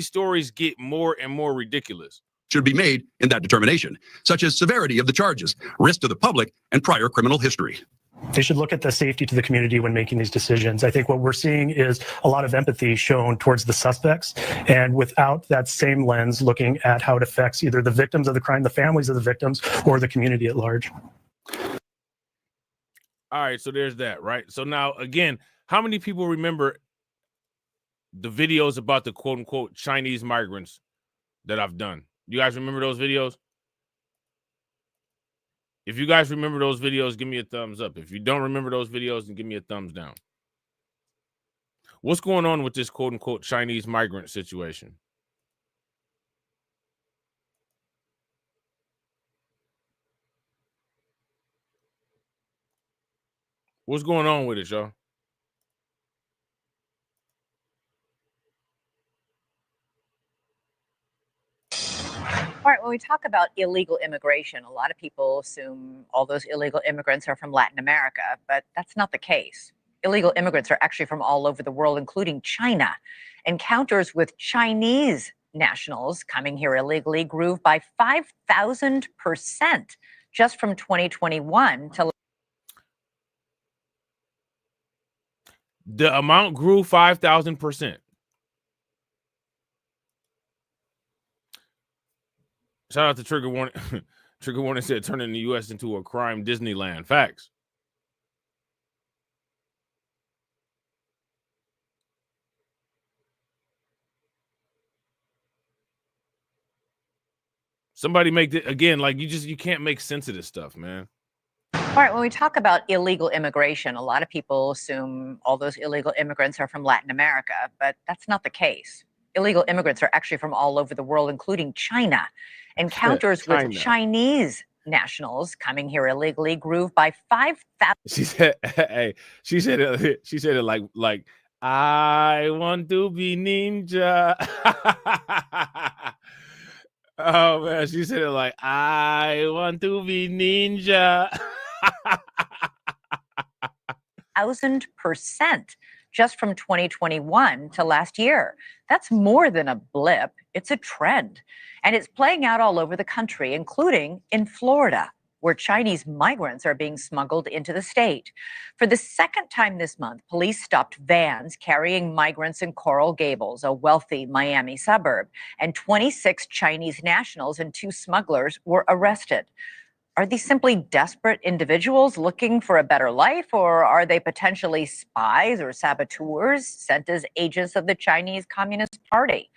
stories get more and more ridiculous. Should be made in that determination, such as severity of the charges, risk to the public, and prior criminal history. They should look at the safety to the community when making these decisions. I think what we're seeing is a lot of empathy shown towards the suspects, and without that same lens looking at how it affects either the victims of the crime, the families of the victims, or the community at large. All right, so there's that, right? So now, again, How many people remember the videos about the quote unquote Chinese migrants that I've done? You guys remember those videos? If you guys remember those videos, give me a thumbs up. If you don't remember those videos, then give me a thumbs down. What's going on with this quote unquote Chinese migrant situation? What's going on with it, y'all? All right, when we talk about illegal immigration, a lot of people assume all those illegal immigrants are from Latin America, but that's not the case. Illegal immigrants are actually from all over the world, including China. Encounters with Chinese nationals coming here illegally grew by 5,000% just from 2021 to. The amount grew 5,000%. Shout out to Trigger Warning. Trigger Warning said turning the U.S. into a crime Disneyland. Facts. Somebody make it again. Like you can't make sense of this stuff, man. All right, when we talk about illegal immigration, a lot of people assume all those illegal immigrants are from Latin America, but that's not the case. Illegal immigrants are actually from all over the world, including China. Encounters with Chinese nationals coming here illegally grew by 5,000. She said, "Hey, she said it like I want to be ninja." Oh man, she said it like I want to be ninja. 1,000% just from 2021 to last year. That's more than a blip. It's a trend. And it's playing out all over the country, including in Florida, where Chinese migrants are being smuggled into the state. For the second time this month, police stopped vans carrying migrants in Coral Gables, a wealthy Miami suburb, and 26 Chinese nationals and 2 smugglers were arrested. Are these simply desperate individuals looking for a better life, or are they potentially spies or saboteurs sent as agents of the Chinese Communist Party?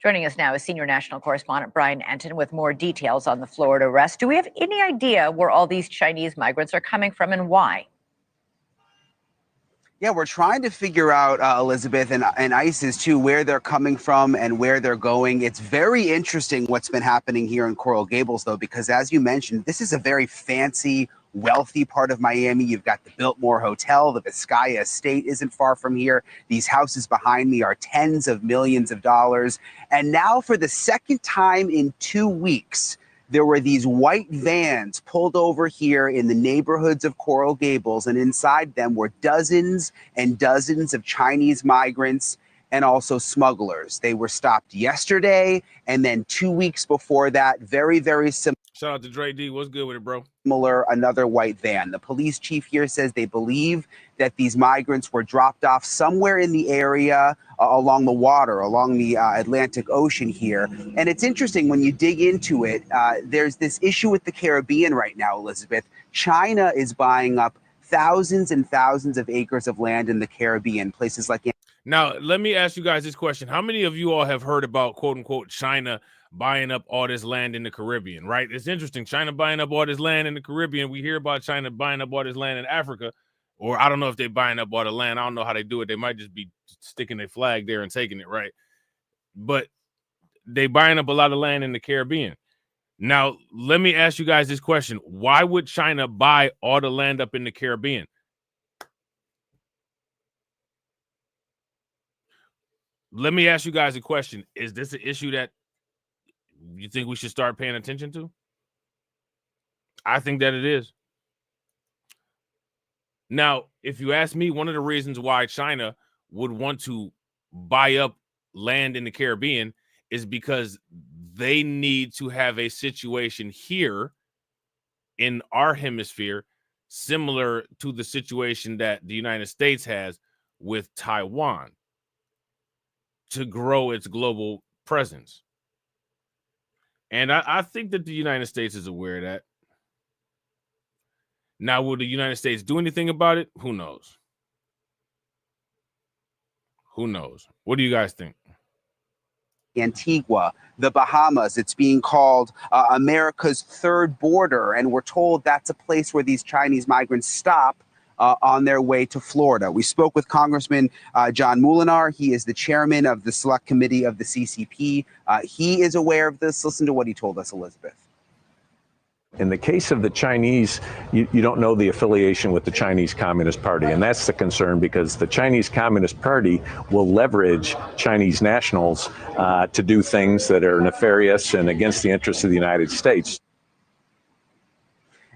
Joining us now is senior national correspondent Brian Anton with more details on the Florida arrest. Do we have any idea where all these Chinese migrants are coming from and why? Yeah, we're trying to figure out, Elizabeth, and ISIS too, where they're coming from and where they're going. It's very interesting what's been happening here in Coral Gables, though, because as you mentioned, this is a very fancy, wealthy part of Miami. You've got the Biltmore Hotel, the Vizcaya Estate isn't far from here. These houses behind me are tens of millions of dollars. And now for the second time in 2 weeks, there were these white vans pulled over here in the neighborhoods of Coral Gables, and inside them were dozens and dozens of Chinese migrants and also smugglers. They were stopped yesterday, and then 2 weeks before that, very, very similar. Shout out to Dre D. What's good with it, bro? Another white van. The police chief here says they believe that these migrants were dropped off somewhere in the area along the water, along the Atlantic Ocean here. And it's interesting when you dig into it, there's this issue with the Caribbean right now, Elizabeth. China is buying up thousands and thousands of acres of land in the Caribbean, places like. Now, let me ask you guys this question. How many of you all have heard about, quote unquote, China buying up all this land in the Caribbean, right? It's interesting. China buying up all this land in the Caribbean. We hear about China buying up all this land in Africa, or I don't know if they're buying up all the land. I don't know how they do it. They might just be sticking their flag there and taking it, right? But they buying up a lot of land in the Caribbean. Now, let me ask you guys this question. Why would China buy all the land up in the Caribbean? Let me ask you guys a question. Is this an issue that you think we should start paying attention to? I think that it is. Now, if you ask me, one of the reasons why China would want to buy up land in the Caribbean is because they need to have a situation here in our hemisphere similar to the situation that the United States has with Taiwan to grow its global presence. And I think that the United States is aware of that. Now, will the United States do anything about it? Who knows? Who knows? What do you guys think? Antigua, the Bahamas. It's being called America's third border. And we're told that's a place where these Chinese migrants stop on their way to Florida. We spoke with Congressman John Molinar. He is the chairman of the select committee of the CCP. He is aware of this. Listen to what he told us, Elizabeth. In the case of the Chinese, you don't know the affiliation with the Chinese Communist Party. And that's the concern, because the Chinese Communist Party will leverage Chinese nationals to do things that are nefarious and against the interests of the United States.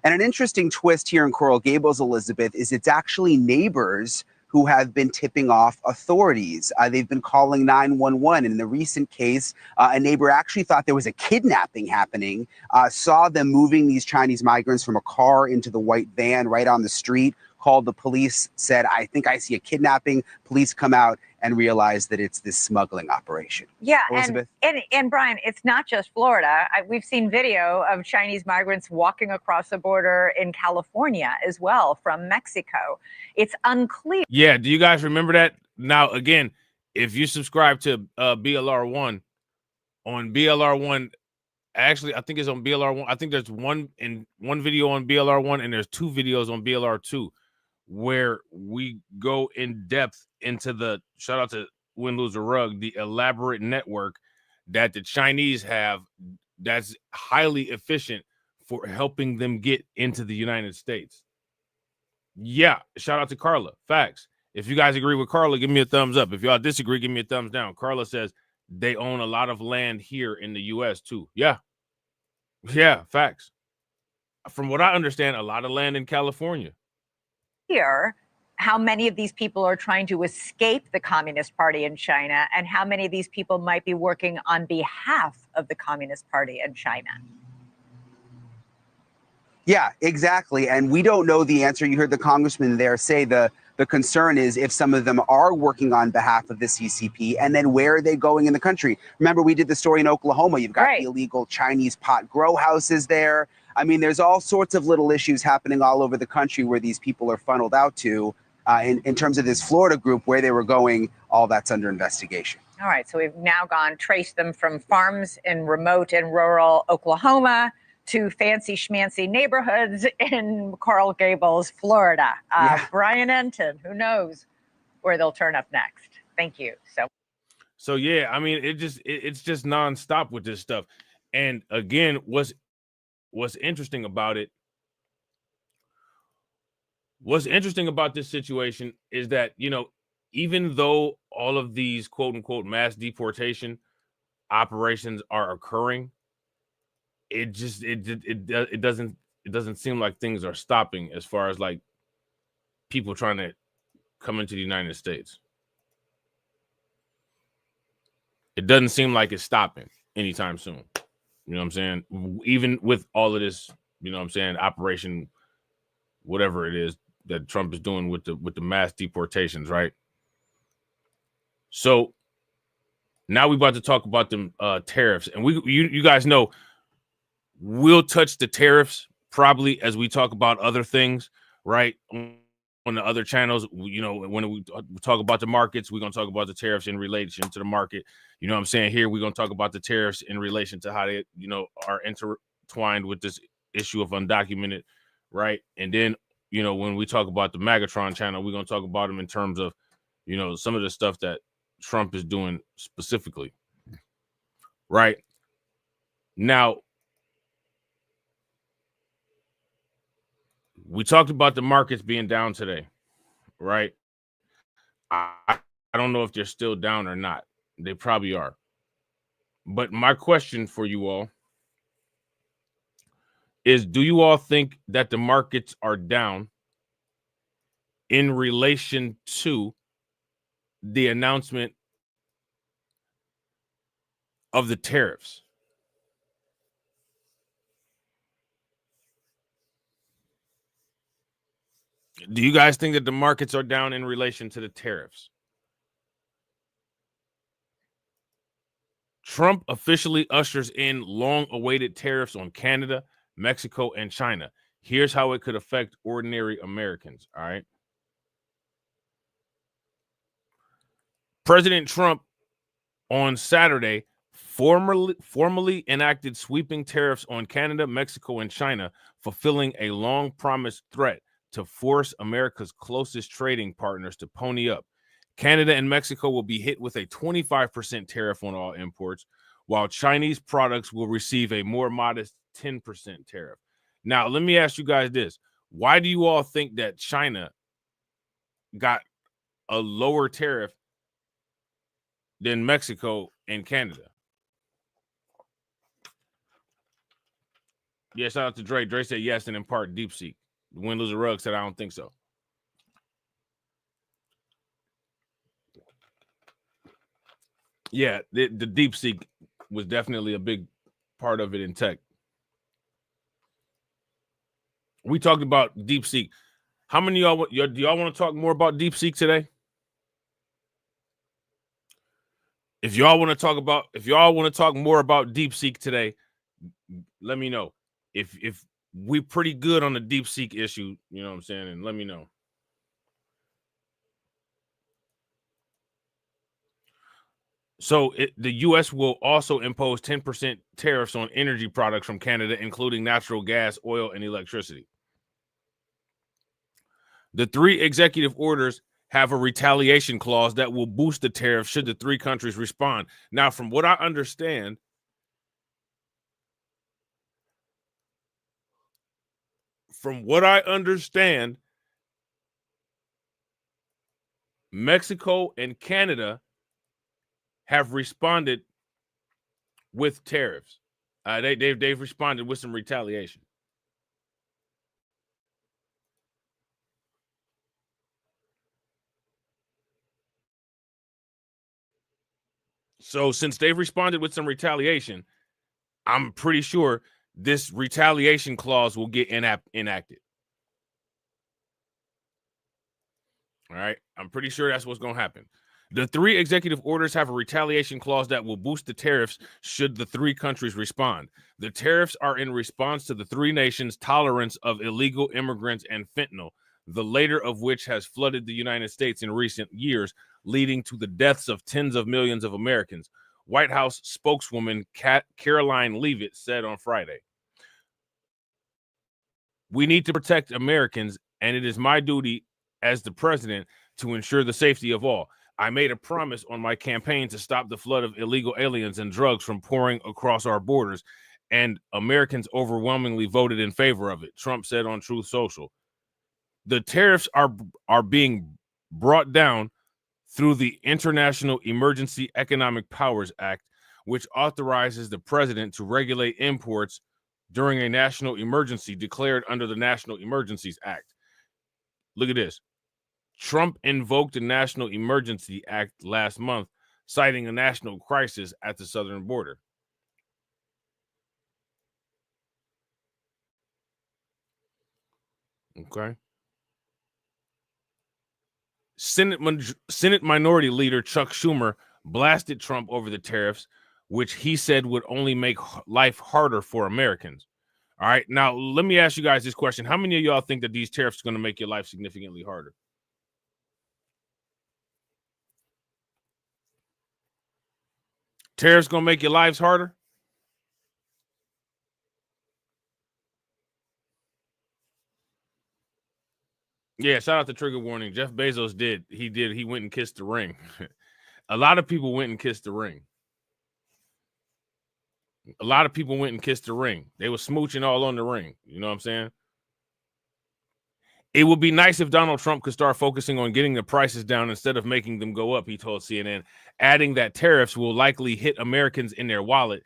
And an interesting twist here in Coral Gables, Elizabeth, is it's actually neighbors who have been tipping off authorities. They've been calling 911. In the recent case, a neighbor actually thought there was a kidnapping happening, saw them moving these Chinese migrants from a car into the white van right on the street, called the police, said, I think I see a kidnapping. Police come out and realize that it's this smuggling operation. Yeah, Elizabeth? and Brian, it's not just Florida. We've seen video of Chinese migrants walking across the border in California as well from Mexico. It's unclear. Yeah, do you guys remember that? Now, again, if you subscribe to BLR1, on BLR1, actually, I think it's on BLR1. I think there's one video on BLR1 and there's two videos on BLR2 where we go in depth into the, shout out to Win, Lose, or Rug, the elaborate network that the Chinese have that's highly efficient for helping them get into the United States. Yeah, shout out to Carla. Facts. If you guys agree with Carla, give me a thumbs up. If y'all disagree, give me a thumbs down. Carla says they own a lot of land here in the U.S. too. Yeah. Yeah, facts. From what I understand, a lot of land in California. Here, how many of these people are trying to escape the Communist Party in China, and how many of these people might be working on behalf of the Communist Party in China? Yeah, exactly. And we don't know the answer. You heard the congressman there say the concern is if some of them are working on behalf of the CCP, and then where are they going in the country? Remember, we did the story in Oklahoma. You've got the illegal Chinese pot grow houses there. I mean, there's all sorts of little issues happening all over the country where these people are funneled out to. In terms of this Florida group, where they were going, all that's under investigation. All right, so we've now traced them from farms in remote and rural Oklahoma to fancy schmancy neighborhoods in Coral Gables, Florida. Brian Enton, who knows where they'll turn up next. Thank you. So yeah, I mean, it's just nonstop with this stuff. And again, what's interesting about it, what's interesting about this situation is that, you know, even though all of these quote unquote mass deportation operations are occurring, it doesn't seem like things are stopping as far as like people trying to come into the United States. It doesn't seem like it's stopping anytime soon. You know what I'm saying? Even with all of this, you know what I'm saying, operation, whatever it is that Trump is doing with the mass deportations, right? So now we're about to talk about them tariffs, and you guys know we'll touch the tariffs probably as we talk about other things, right? On the other channels, you know, when we talk about the markets, we're going to talk about the tariffs in relation to the market. You know what I'm saying? Here, we're going to talk about the tariffs in relation to how they, you know, are intertwined with this issue of undocumented, right? And then, you know, when we talk about the Magatron channel, we're going to talk about them in terms of, you know, some of the stuff that Trump is doing specifically, right? Now, we talked about the markets being down today, right? I don't know if they're still down or not. They probably are. But my question for you all is, do you all think that the markets are down in relation to the announcement of the tariffs? Do you guys think that the markets are down in relation to the tariffs? Trump officially ushers in long-awaited tariffs on Canada, Mexico, and China. Here's how it could affect ordinary Americans, all right? President Trump on Saturday formally enacted sweeping tariffs on Canada, Mexico, and China, fulfilling a long-promised threat to force America's closest trading partners to pony up. Canada and Mexico will be hit with a 25% tariff on all imports, while Chinese products will receive a more modest 10% tariff. Now, let me ask you guys this. Why do you all think that China got a lower tariff than Mexico and Canada? Yeah, shout out to Dre. Dre said yes, and in part DeepSeek. Windows and Rugg said I don't think so. Yeah, the DeepSeek was definitely a big part of it in tech. We talked about DeepSeek. How many of y'all do y'all want to talk more about DeepSeek today? If y'all want to talk more about DeepSeek today, let me know. If we're pretty good on the DeepSeek issue, you know what I'm saying, and let me know. So the U.S. will also impose 10% tariffs on energy products from Canada, including natural gas, oil, and electricity. The 3 executive orders have a retaliation clause that will boost the tariff should the 3 countries respond. Now, from what I understand, Mexico and Canada have responded with tariffs. They've responded with some retaliation. So since they've responded with some retaliation, I'm pretty sure this retaliation clause will get enacted. All right. I'm pretty sure that's what's going to happen. The 3 executive orders have a retaliation clause that will boost the tariffs should the 3 countries respond. The tariffs are in response to the 3 nations' tolerance of illegal immigrants and fentanyl, the later of which has flooded the United States in recent years, leading to the deaths of tens of millions of Americans. White House spokeswoman Caroline Leavitt said on Friday, "We need to protect Americans, and it is my duty as the president to ensure the safety of all. I made a promise on my campaign to stop the flood of illegal aliens and drugs from pouring across our borders, and Americans overwhelmingly voted in favor of it," Trump said on Truth Social. The tariffs are being brought down through the International Emergency Economic Powers Act, which authorizes the president to regulate imports during a national emergency declared under the National Emergencies Act. Look at this. Trump invoked the National Emergency Act last month, citing a national crisis at the southern border. Okay. Senate Minority Leader Chuck Schumer blasted Trump over the tariffs, which he said would only make life harder for Americans. All right. Now, let me ask you guys this question. How many of y'all think that these tariffs are going to make your life significantly harder? Tariffs going to make your lives harder? Yeah, shout out to Trigger Warning. Jeff Bezos did. He went and kissed the ring. A lot of people went and kissed the ring. A lot of people went and kissed the ring. They were smooching all on the ring. You know what I'm saying? It would be nice if Donald Trump could start focusing on getting the prices down instead of making them go up, he told CNN, adding that tariffs will likely hit Americans in their wallet,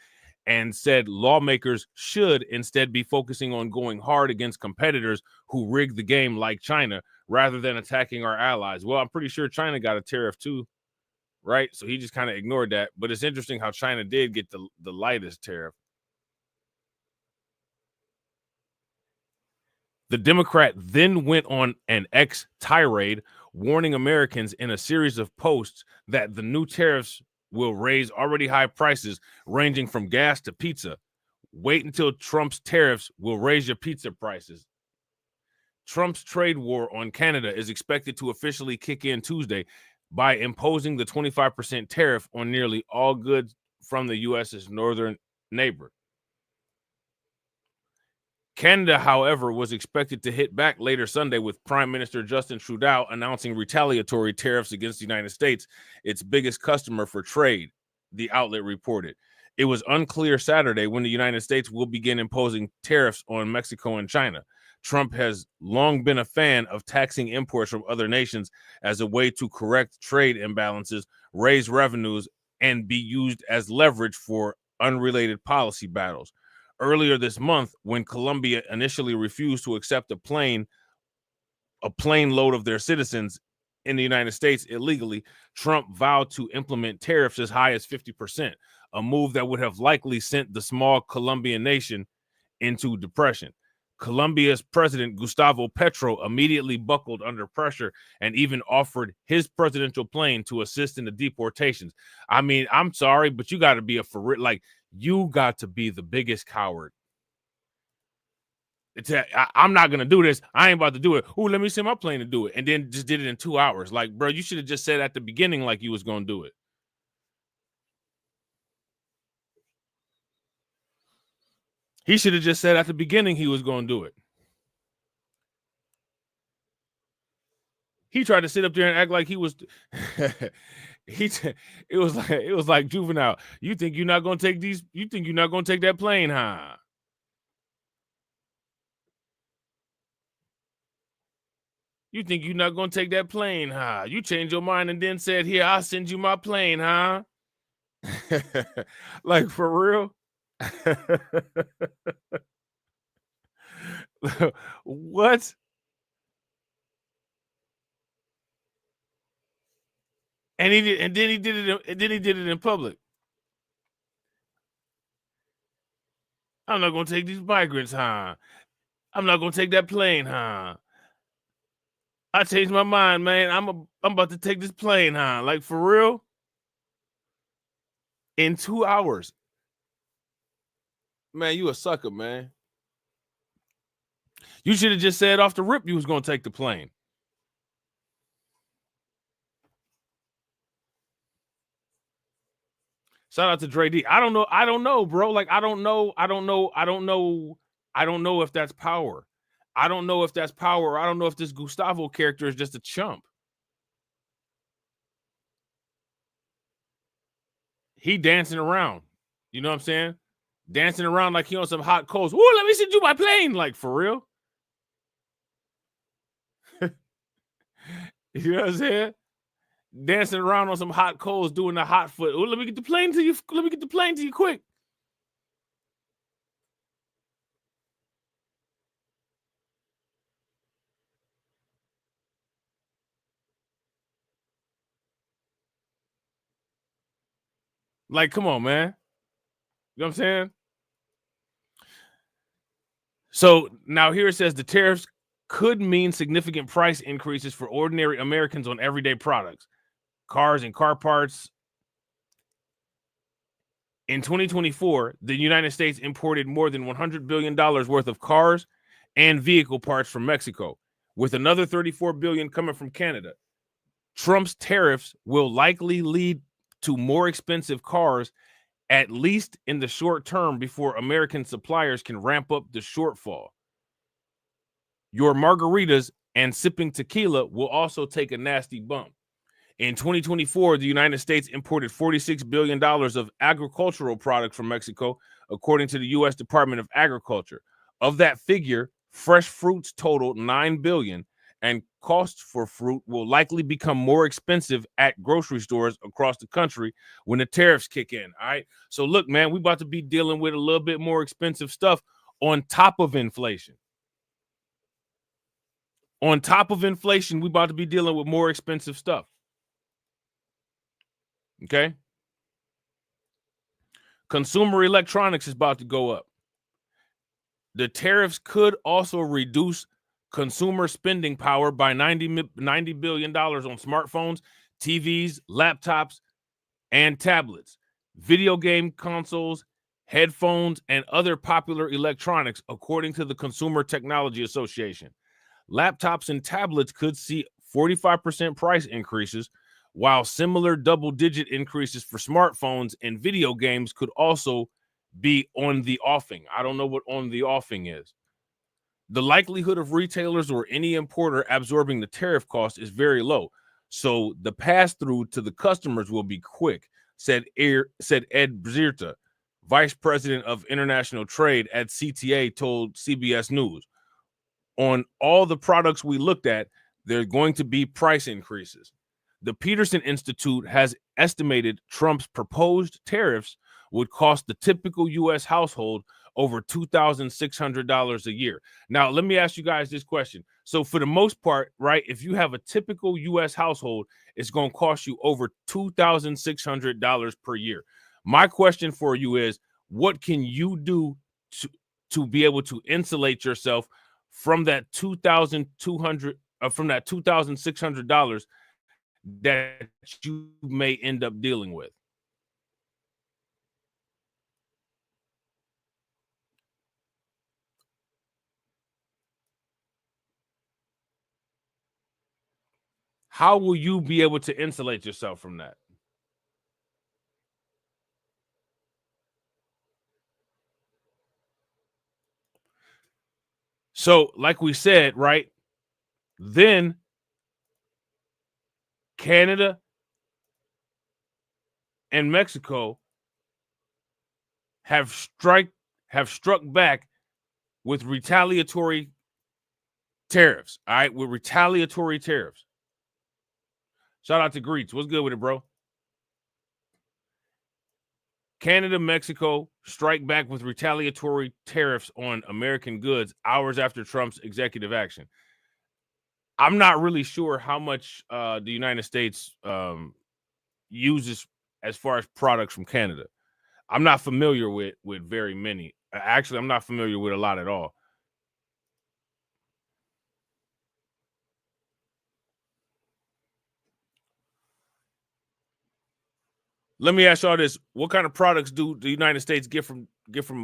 and said lawmakers should instead be focusing on going hard against competitors who rig the game like China rather than attacking our allies. Well, I'm pretty sure China got a tariff too, right? So he just kind of ignored that. But it's interesting how China did get the lightest tariff. The Democrat then went on an X tirade, warning Americans in a series of posts that the new tariffs will raise already high prices, ranging from gas to pizza. Wait until Trump's tariffs will raise your pizza prices. Trump's trade war on Canada is expected to officially kick in Tuesday, by imposing the 25% tariff on nearly all goods from the U.S.'s northern neighbor. Canada, however, was expected to hit back later Sunday with Prime Minister Justin Trudeau announcing retaliatory tariffs against the United States, its biggest customer for trade, the outlet reported. It was unclear Saturday when the United States will begin imposing tariffs on Mexico and China. Trump has long been a fan of taxing imports from other nations as a way to correct trade imbalances, raise revenues, and be used as leverage for unrelated policy battles. Earlier this month, when Colombia initially refused to accept a plane load of their citizens in the United States illegally, Trump vowed to implement tariffs as high as 50%, a move that would have likely sent the small Colombian nation into depression. Colombia's president, Gustavo Petro, immediately buckled under pressure and even offered his presidential plane to assist in the deportations. I mean, I'm sorry, but you got to be you got to be the biggest coward. I'm not going to do this. I ain't about to do it. Ooh, let me send my plane to do it. And then just did it in 2 hours. Like, bro, you should have just said at the beginning like you was going to do it. He should have just said at the beginning he was going to do it. He tried to sit up there and act like he was. It was like Juvenile. You think you're not going to take these? You think you're not going to take that plane, huh? You think you're not going to take that plane, huh? You changed your mind and then said, "Here, I'll send you my plane, huh?" Like, for real? What? And he did, and then he did it in public. I'm not gonna take these migrants, huh? I'm not gonna take that plane, huh? I changed my mind, man. I'm about to take this plane, huh? Like, for real? In 2 hours. Man, you a sucker, man. You should have just said off the rip you was gonna take the plane. Shout out to Dre D. I don't know, bro. Like, I don't know if that's power. I don't know if that's power. I don't know if this Gustavo character is just a chump. He dancing around. You know what I'm saying? Dancing around like he on some hot coals. Ooh, let me send you my plane. Like, for real? You know what I'm saying? Dancing around on some hot coals, doing the hot foot. Ooh, let me get the plane to you. Let me get the plane to you quick. Like, come on, man. You know what I'm saying? So now here it says the tariffs could mean significant price increases for ordinary Americans on everyday products, cars and car parts. In 2024, the United States imported more than $100 billion worth of cars and vehicle parts from Mexico, with another $34 billion coming from Canada. Trump's tariffs will likely lead to more expensive cars, at least in the short term, before American suppliers can ramp up the shortfall. Your margaritas and sipping tequila will also take a nasty bump. In 2024, the United States imported $46 billion of agricultural products from Mexico, according to the U.S. Department of Agriculture. Of that figure, fresh fruits totaled $9 billion, and costs for fruit will likely become more expensive at grocery stores across the country when the tariffs kick in. All right. So look, man, we about to be dealing with a little bit more expensive stuff on top of inflation. On top of inflation, we about to be dealing with more expensive stuff. Okay. Consumer electronics is about to go up. The tariffs could also reduce consumer spending power by $90 billion on smartphones, TVs, laptops, and tablets, video game consoles, headphones, and other popular electronics, according to the Consumer Technology Association. Laptops and tablets could see 45% price increases, while similar double-digit increases for smartphones and video games could also be on the offing. I don't know what on the offing is. The likelihood of retailers or any importer absorbing the tariff cost is very low, so the pass-through to the customers will be quick, said Ed Bzirta, vice president of international trade at CTA, told CBS News. On all the products we looked at, there are going to be price increases. The Peterson Institute has estimated Trump's proposed tariffs would cost the typical U.S. household over $2,600 a year. Now, let me ask you guys this question. So for the most part, right, if you have a typical U.S. household, it's going to cost you over $2,600 per year. My question for you is, what can you do to be able to insulate yourself from that $2,600 that you may end up dealing with? How will you be able to insulate yourself from that? So, like we said, right, then Canada and Mexico have struck back with retaliatory tariffs. All right, with retaliatory tariffs. Shout out to Greets. What's good with it, bro? Canada, Mexico strike back with retaliatory tariffs on American goods hours after Trump's executive action. I'm not really sure how much the United States uses as far as products from Canada. I'm not familiar with very many. Actually, I'm not familiar with a lot at all. Let me ask y'all this: what kind of products do the United States get from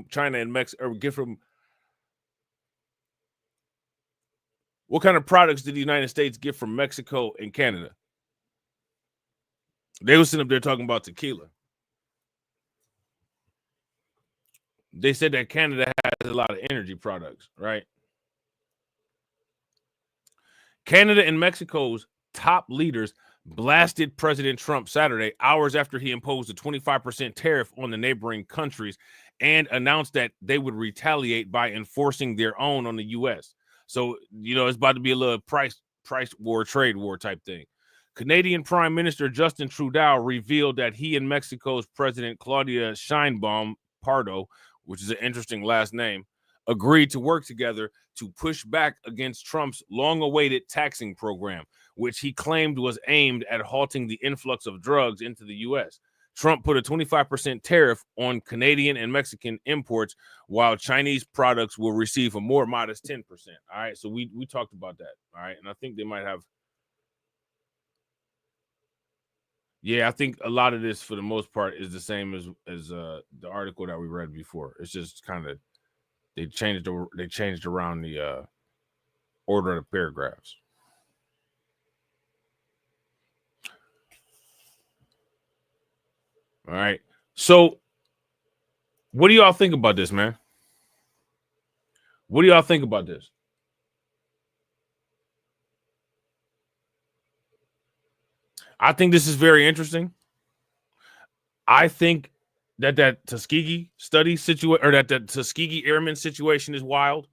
China and Mexico, or get from? What kind of products did the United States get from Mexico and Canada? They were sitting up there talking about tequila. They said that Canada has a lot of energy products, right? Canada and Mexico's top leaders blasted President Trump Saturday, hours after he imposed a 25% tariff on the neighboring countries and announced that they would retaliate by enforcing their own on the U.S. So, you know, it's about to be a little price war, trade war type thing. Canadian Prime Minister Justin Trudeau revealed that he and Mexico's President Claudia Sheinbaum Pardo, which is an interesting last name, agreed to work together to push back against Trump's long-awaited taxing program, which he claimed was aimed at halting the influx of drugs into the U.S. Trump put a 25% tariff on Canadian and Mexican imports, while Chinese products will receive a more modest 10%. All right, so we talked about that. All right, and I think they might have. Yeah, I think a lot of this, for the most part, is the same as the article that we read before. It's just kind of they changed around the order of the paragraphs. All right. So, what do y'all think about this, man? What do y'all think about this? I think this is very interesting. I think that Tuskegee study situation, or that Tuskegee Airmen situation, is wild.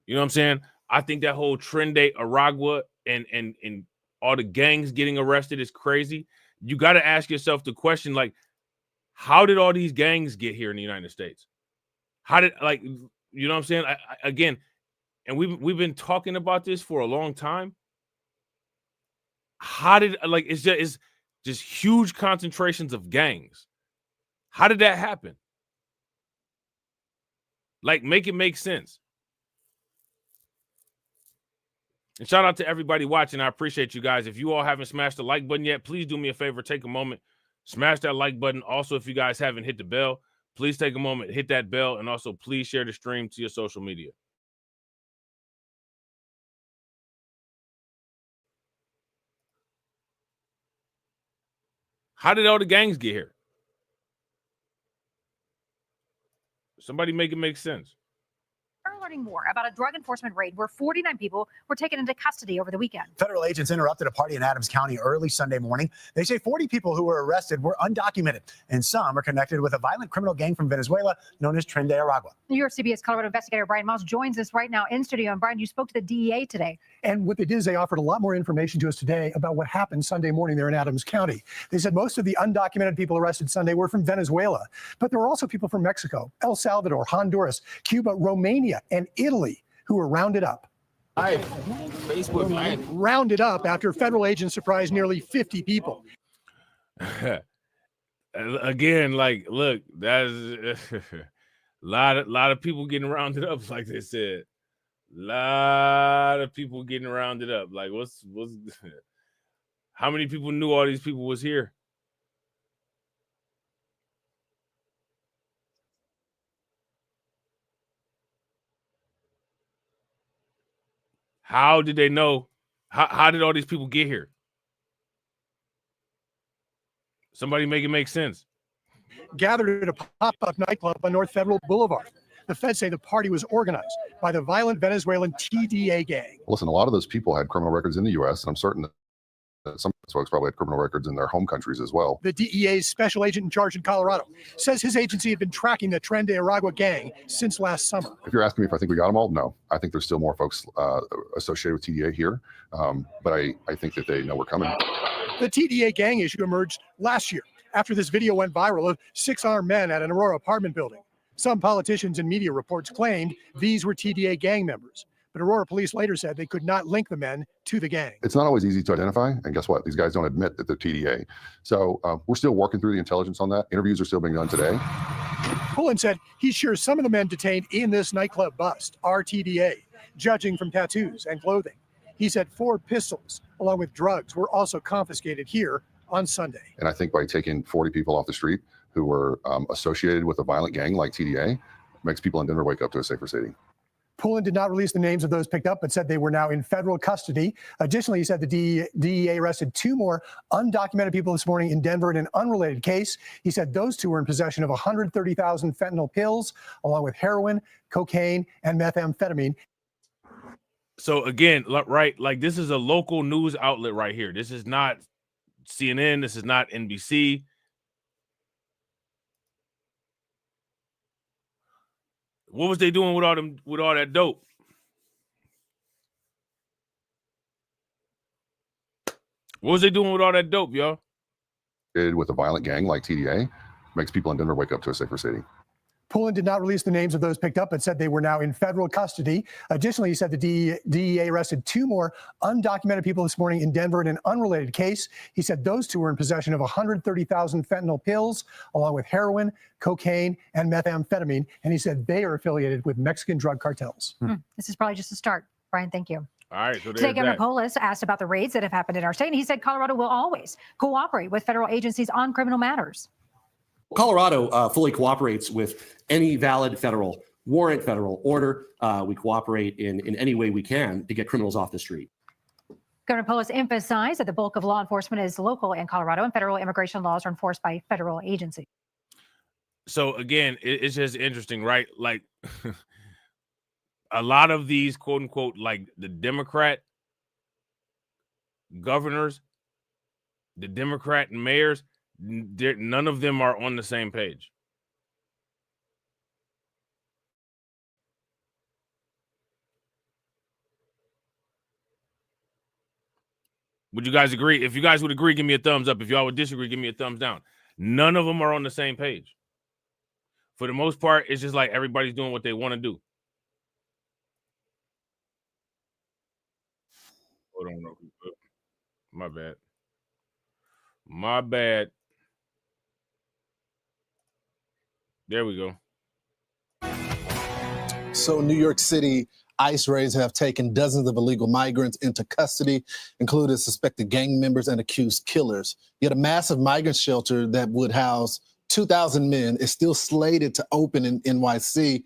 You know what I'm saying? I think that whole Tren De Argua and all the gangs getting arrested is crazy. You got to ask yourself the question, like, how did all these gangs get here in the United States? How did, like, you know what I'm saying? Again, and we've been talking about this for a long time. How did, like, it's just huge concentrations of gangs. How did that happen? Like, make it make sense. And shout out to everybody watching. I appreciate you guys. If you all haven't smashed the like button yet, please do me a favor. Take a moment, smash that like button. Also, if you guys haven't hit the bell, please take a moment, hit that bell, and also please share the stream to your social media. How did all the gangs get here? Somebody make it make sense. We're learning more about a drug enforcement raid where 49 people were taken into custody over the weekend. Federal agents interrupted a party in Adams County early Sunday morning. They say 40 people who were arrested were undocumented, and some are connected with a violent criminal gang from Venezuela known as Tren De Argua. New York CBS Colorado investigator Brian Moss joins us right now in studio. And Brian, you spoke to the DEA today. And what they did is they offered a lot more information to us today about what happened Sunday morning there in Adams County. They said most of the undocumented people arrested Sunday were from Venezuela, but there were also people from Mexico, El Salvador, Honduras, Cuba, Romania, and Italy who were rounded up. Rounded up after federal agents surprised nearly 50 people. Again, like, look, that's a lot of people getting rounded up, like they said. Lot of people getting rounded up. Like, what's how many people knew all these people was here? How did they know? How did all these people get here? Somebody make it make sense. Gathered at a pop-up nightclub on North Federal Boulevard. The feds say the party was organized by the violent Venezuelan TDA gang. Listen, a lot of those people had criminal records in the U.S., and I'm certain that some folks probably had criminal records in their home countries as well. The DEA's special agent in charge in Colorado says his agency had been tracking the Tren De Argua gang since last summer. If you're asking me if I think we got them all, no. I think there's still more folks associated with TDA here, but I think that they know we're coming. The TDA gang issue emerged last year after this video went viral of 6 armed men at an Aurora apartment building. Some politicians and media reports claimed these were TDA gang members, but Aurora police later said they could not link the men to the gang. It's not always easy to identify, and guess what? These guys don't admit that they're TDA. So we're still working through the intelligence on that. Interviews are still being done today. Pullen said he's sure some of the men detained in this nightclub bust are TDA, judging from tattoos and clothing. He said 4 pistols, along with drugs, were also confiscated here on Sunday. And I think by taking 40 people off the street who were associated with a violent gang like TDA, makes people in Denver wake up to a safer city. Pullen did not release the names of those picked up, but said they were now in federal custody. Additionally, he said the DEA arrested 2 more undocumented people this morning in Denver in an unrelated case. He said those 2 were in possession of 130,000 fentanyl pills, along with heroin, cocaine, and methamphetamine. So again, right, like this is a local news outlet right here. This is not CNN. This is not NBC. What was they doing with all that dope? What was they doing with all that dope, y'all? With a violent gang like TDA, makes people in Denver wake up to a safer city. Pullen did not release the names of those picked up, but said they were now in federal custody. Additionally, he said the DEA arrested 2 more undocumented people this morning in Denver in an unrelated case. He said those 2 were in possession of 130,000 fentanyl pills, along with heroin, cocaine, and methamphetamine. And he said they are affiliated with Mexican drug cartels. This is probably just a start. Brian, thank you. All right. So Today, Governor Polis asked about the raids that have happened in our state, and he said Colorado will always cooperate with federal agencies on criminal matters. Colorado fully cooperates with any valid federal warrant, federal order. We cooperate in any way we can to get criminals off the street. Governor Polis emphasized that the bulk of law enforcement is local in Colorado, and federal immigration laws are enforced by federal agencies. So again, it's just interesting, right? Like a lot of these quote unquote, like the Democrat governors, the Democrat mayors, none of them are on the same page. Would you guys agree? If you guys would agree, give me a thumbs up. If y'all would disagree, give me a thumbs down. None of them are on the same page. For the most part, it's just like everybody's doing what they want to do. Hold on. My bad. My bad. There we go. So New York City ICE raids have taken dozens of illegal migrants into custody, including suspected gang members and accused killers. Yet a massive migrant shelter that would house 2,000 men is still slated to open in NYC.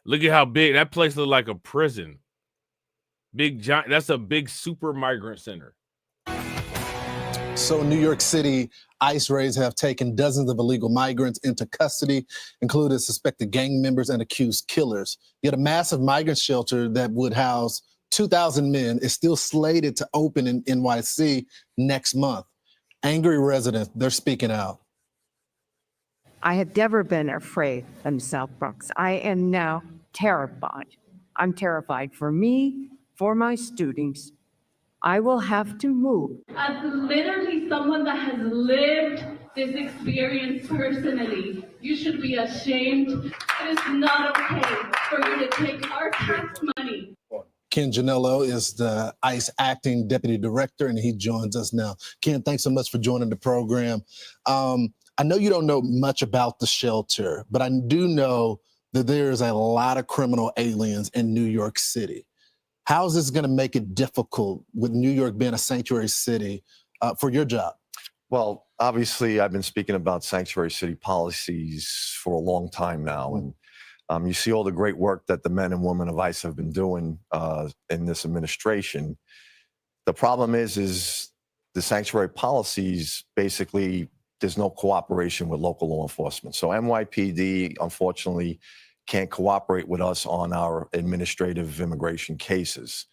Look at how big that place looks, like a prison. Big giant. That's a big super migrant center. So in New York City, ICE raids have taken dozens of illegal migrants into custody, including suspected gang members and accused killers. Yet a massive migrant shelter that would house 2,000 men is still slated to open in NYC next month. Angry residents, they're speaking out. I have never been afraid in South Bronx. I am now terrified. I'm terrified for me, for my students. I will have to move. As literally someone that has lived this experience personally, you should be ashamed. It is not okay for you to take our tax money. Ken Janello is the ICE acting deputy director, and he joins us now. Ken, thanks so much for joining the program. I know you don't know much about the shelter, but I do know that there's a lot of criminal aliens in New York City. How is this going to make it difficult with New York being a sanctuary city for your job? Well, obviously, I've been speaking about sanctuary city policies for a long time now. And you see all the great work that the men and women of ICE have been doing in this administration. The problem is the sanctuary policies, basically, there's no cooperation with local law enforcement. So NYPD, unfortunately, can't cooperate with us on our administrative immigration cases.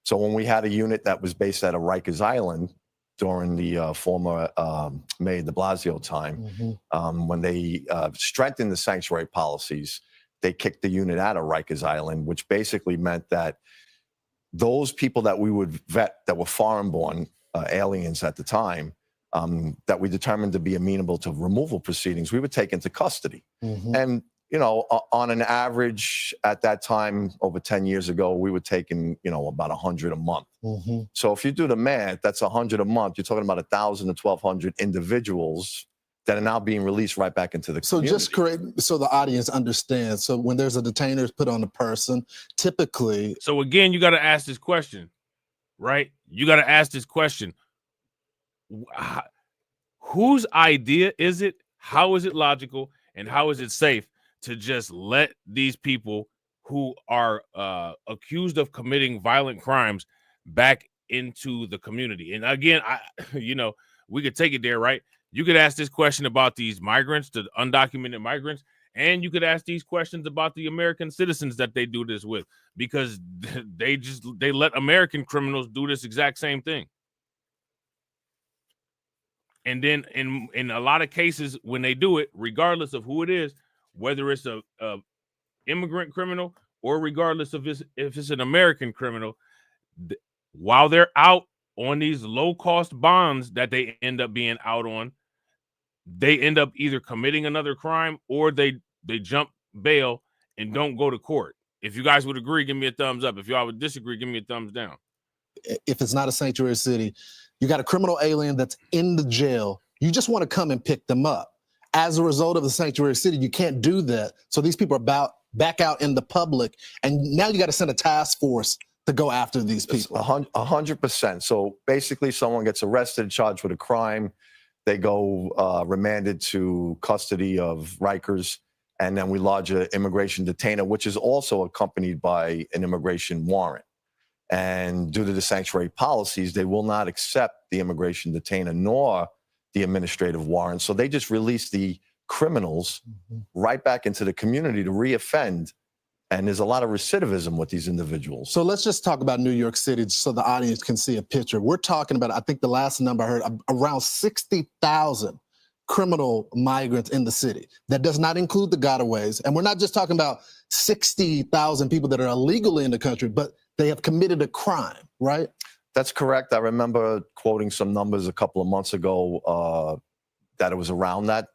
So when we had a unit that was based out of Rikers Island during the former Mayor de Blasio time, when they strengthened the sanctuary policies, they kicked the unit out of Rikers Island, which basically meant that those people that we would vet that were foreign-born aliens at the time, that we determined to be amenable to removal proceedings, we would take into custody. And you know, on an average at that time, over 10 years ago, we were taking, you know, about 100 a month. So if you do the math, that's 100 a month. You're talking about 1,000 to 1,200 individuals that are now being released right back into the community. So just correct, so the audience understands. So when there's a detainer put on a person, typically. So again, you got to ask this question, right? You got to ask this question. Whose idea is it? How is it logical? And how is it safe to just let these people who are accused of committing violent crimes back into the community? And again, you know, we could take it there, right? You could ask this question about these migrants, the undocumented migrants, and you could ask these questions about the American citizens that they do this with, because they let American criminals do this exact same thing. And then in a lot of cases, when they do it, regardless of who it is, whether it's a immigrant criminal or regardless of if it's an American criminal, while they're out on these low-cost bonds that they end up being out on, they end up either committing another crime or they jump bail and don't go to court. If you guys would agree, give me a thumbs up. If y'all would disagree, give me a thumbs down. If it's not a sanctuary city, you got a criminal alien that's in the jail. You just want to come and pick them up. As a result of the sanctuary city, you can't do that. So these people are back out in the public, and now you got to send a task force to go after these people. 100%. So basically, someone gets arrested, charged with a crime. They go remanded to custody of Rikers, and then we lodge an immigration detainer, which is also accompanied by an immigration warrant. And due to the sanctuary policies, they will not accept the immigration detainer nor the administrative warrant. So they just release the criminals right back into the community to reoffend. And there's a lot of recidivism with these individuals. So let's just talk about New York City so the audience can see a picture. We're talking about, I think the last number I heard, around 60,000 criminal migrants in the city. That does not include the gotaways. And we're not just talking about 60,000 people that are illegally in the country, but they have committed a crime, right? That's correct. I remember quoting some numbers a couple of months ago that it was around that.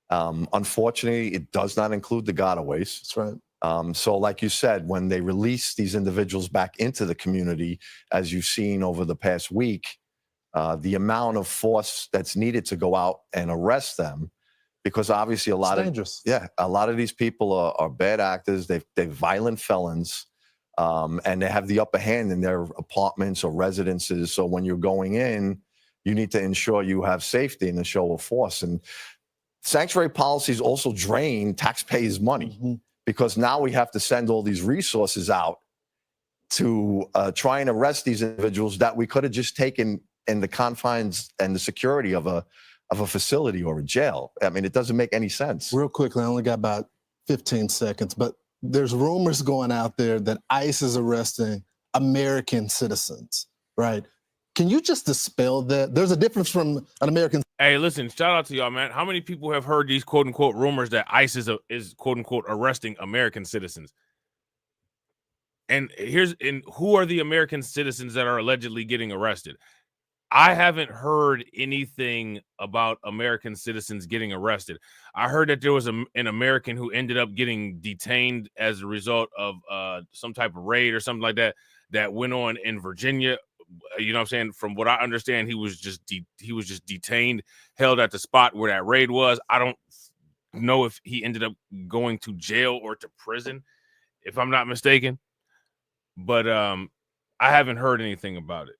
Unfortunately, it does not include the gotaways. That's right. So like you said, when they release these individuals back into the community, as you've seen over the past week, the amount of force that's needed to go out and arrest them, because obviously a lot of these people are bad actors. They're violent felons. And they have the upper hand in their apartments or residences. So when you're going in, you need to ensure you have safety and a show of force. And sanctuary policies also drain taxpayers' money because now we have to send all these resources out to try and arrest these individuals that we could have just taken in the confines and the security of a facility or a jail. I mean, it doesn't make any sense. Real quickly, I only got about 15 seconds, but there's rumors going out there that ICE is arresting American citizens, right? Can you just dispel that? There's a difference from an American. Hey, listen, shout out to y'all, man. How many people have heard these quote unquote rumors that ICE is quote unquote arresting American citizens? And who are the American citizens that are allegedly getting arrested? I haven't heard anything about American citizens getting arrested. I heard that there was an American who ended up getting detained as a result of some type of raid or something like that went on in Virginia. You know what I'm saying? From what I understand, he was just detained, held at the spot where that raid was. I don't know if he ended up going to jail or to prison, if I'm not mistaken. But I haven't heard anything about it.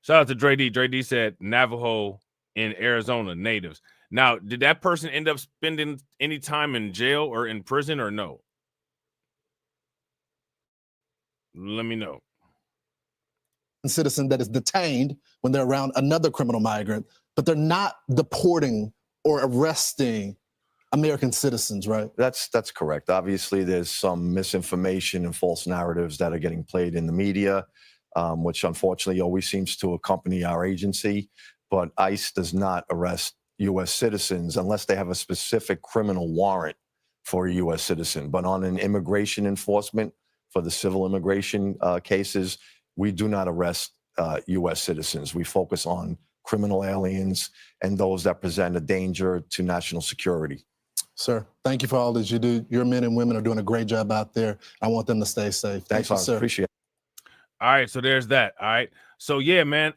Shout out to Dre D. Dre D said Navajo in Arizona natives. Now, did that person end up spending any time in jail or in prison or no? Let me know. Citizen that is detained when they're around another criminal migrant, but they're not deporting or arresting American citizens, right? That's correct. Obviously, there's some misinformation and false narratives that are getting played in the media, which unfortunately always seems to accompany our agency. But ICE does not arrest U.S. citizens unless they have a specific criminal warrant for a U.S. citizen. But on an immigration enforcement for the civil immigration cases, we do not arrest U.S. citizens. We focus on criminal aliens and those that present a danger to national security. Sir, thank you for all that you do. Your men and women are doing a great job out there. I want them to stay safe. Thanks, Thank you, sir. Appreciate it. All right, so there's that. All right. So yeah, man,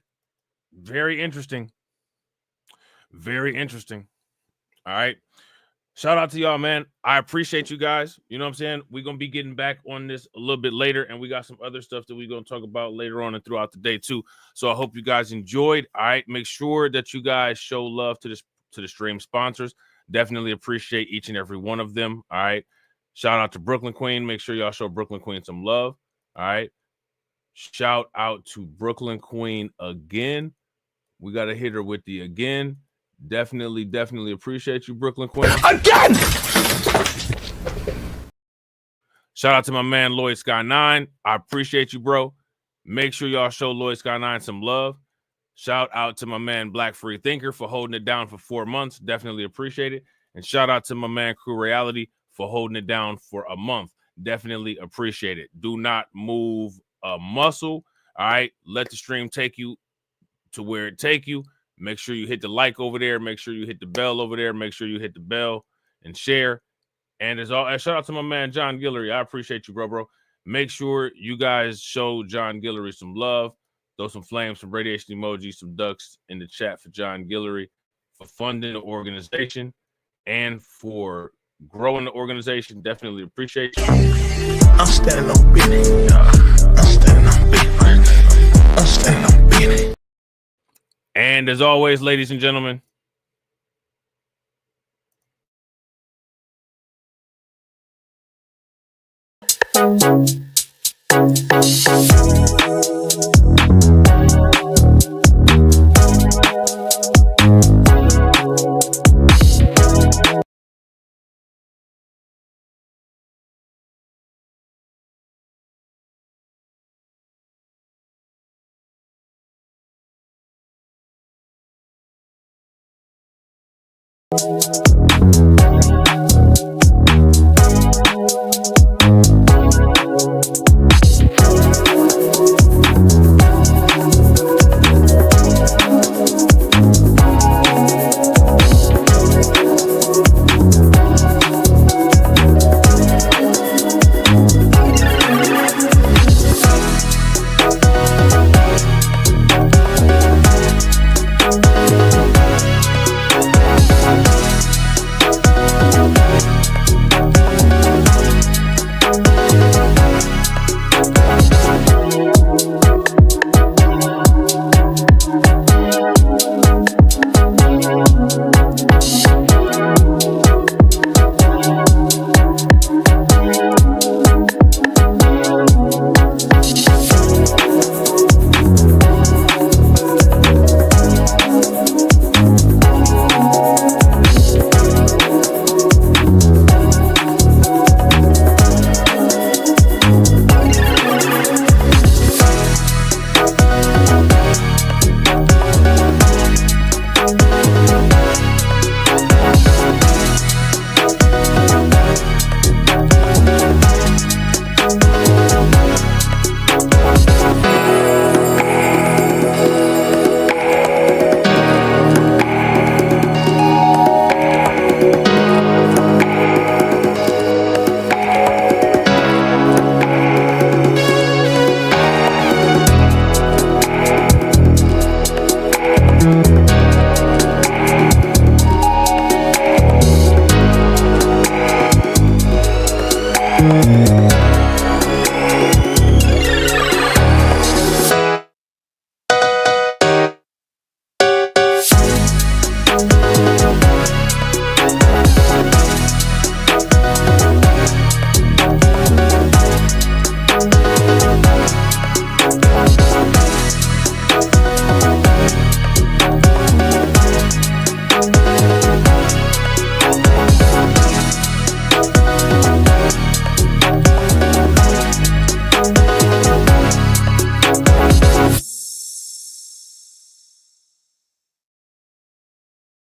very interesting. Very interesting. All right. Shout out to y'all, man. I appreciate you guys. You know what I'm saying? We're going to be getting back on this a little bit later, and we got some other stuff that we're going to talk about later on and throughout the day too. So I hope you guys enjoyed. All right. Make sure that you guys show love to the stream sponsors. Definitely appreciate each and every one of them. All right. Shout out to Brooklyn Queen. Make sure y'all show Brooklyn Queen some love. All right. Shout out to Brooklyn Queen again. We got to hit her with the again. Definitely appreciate you, Brooklyn Queen. Again! Shout out to my man, Lloyd Sky 9. I appreciate you, bro. Make sure y'all show Lloyd Sky 9 some love. Shout out to my man, Black Free Thinker, for holding it down for 4 months. Definitely appreciate it. And shout out to my man, Crew Reality, for holding it down for a month. Definitely appreciate it. Do not move a muscle. All right. Let the stream take you to where it take you. Make sure you hit the like over there. Make sure you hit the bell over there. Make sure you hit the bell and share. And shout out to my man, John Guillory. I appreciate you, bro. Make sure you guys show John Guillory some love. Throw some flames, some radiation emojis, some ducks in the chat for John Guillory for funding the organization and for growing the organization. Definitely appreciate you. I'm standing on business. I'm standing on business. I'm standing on business. And as always, ladies and gentlemen,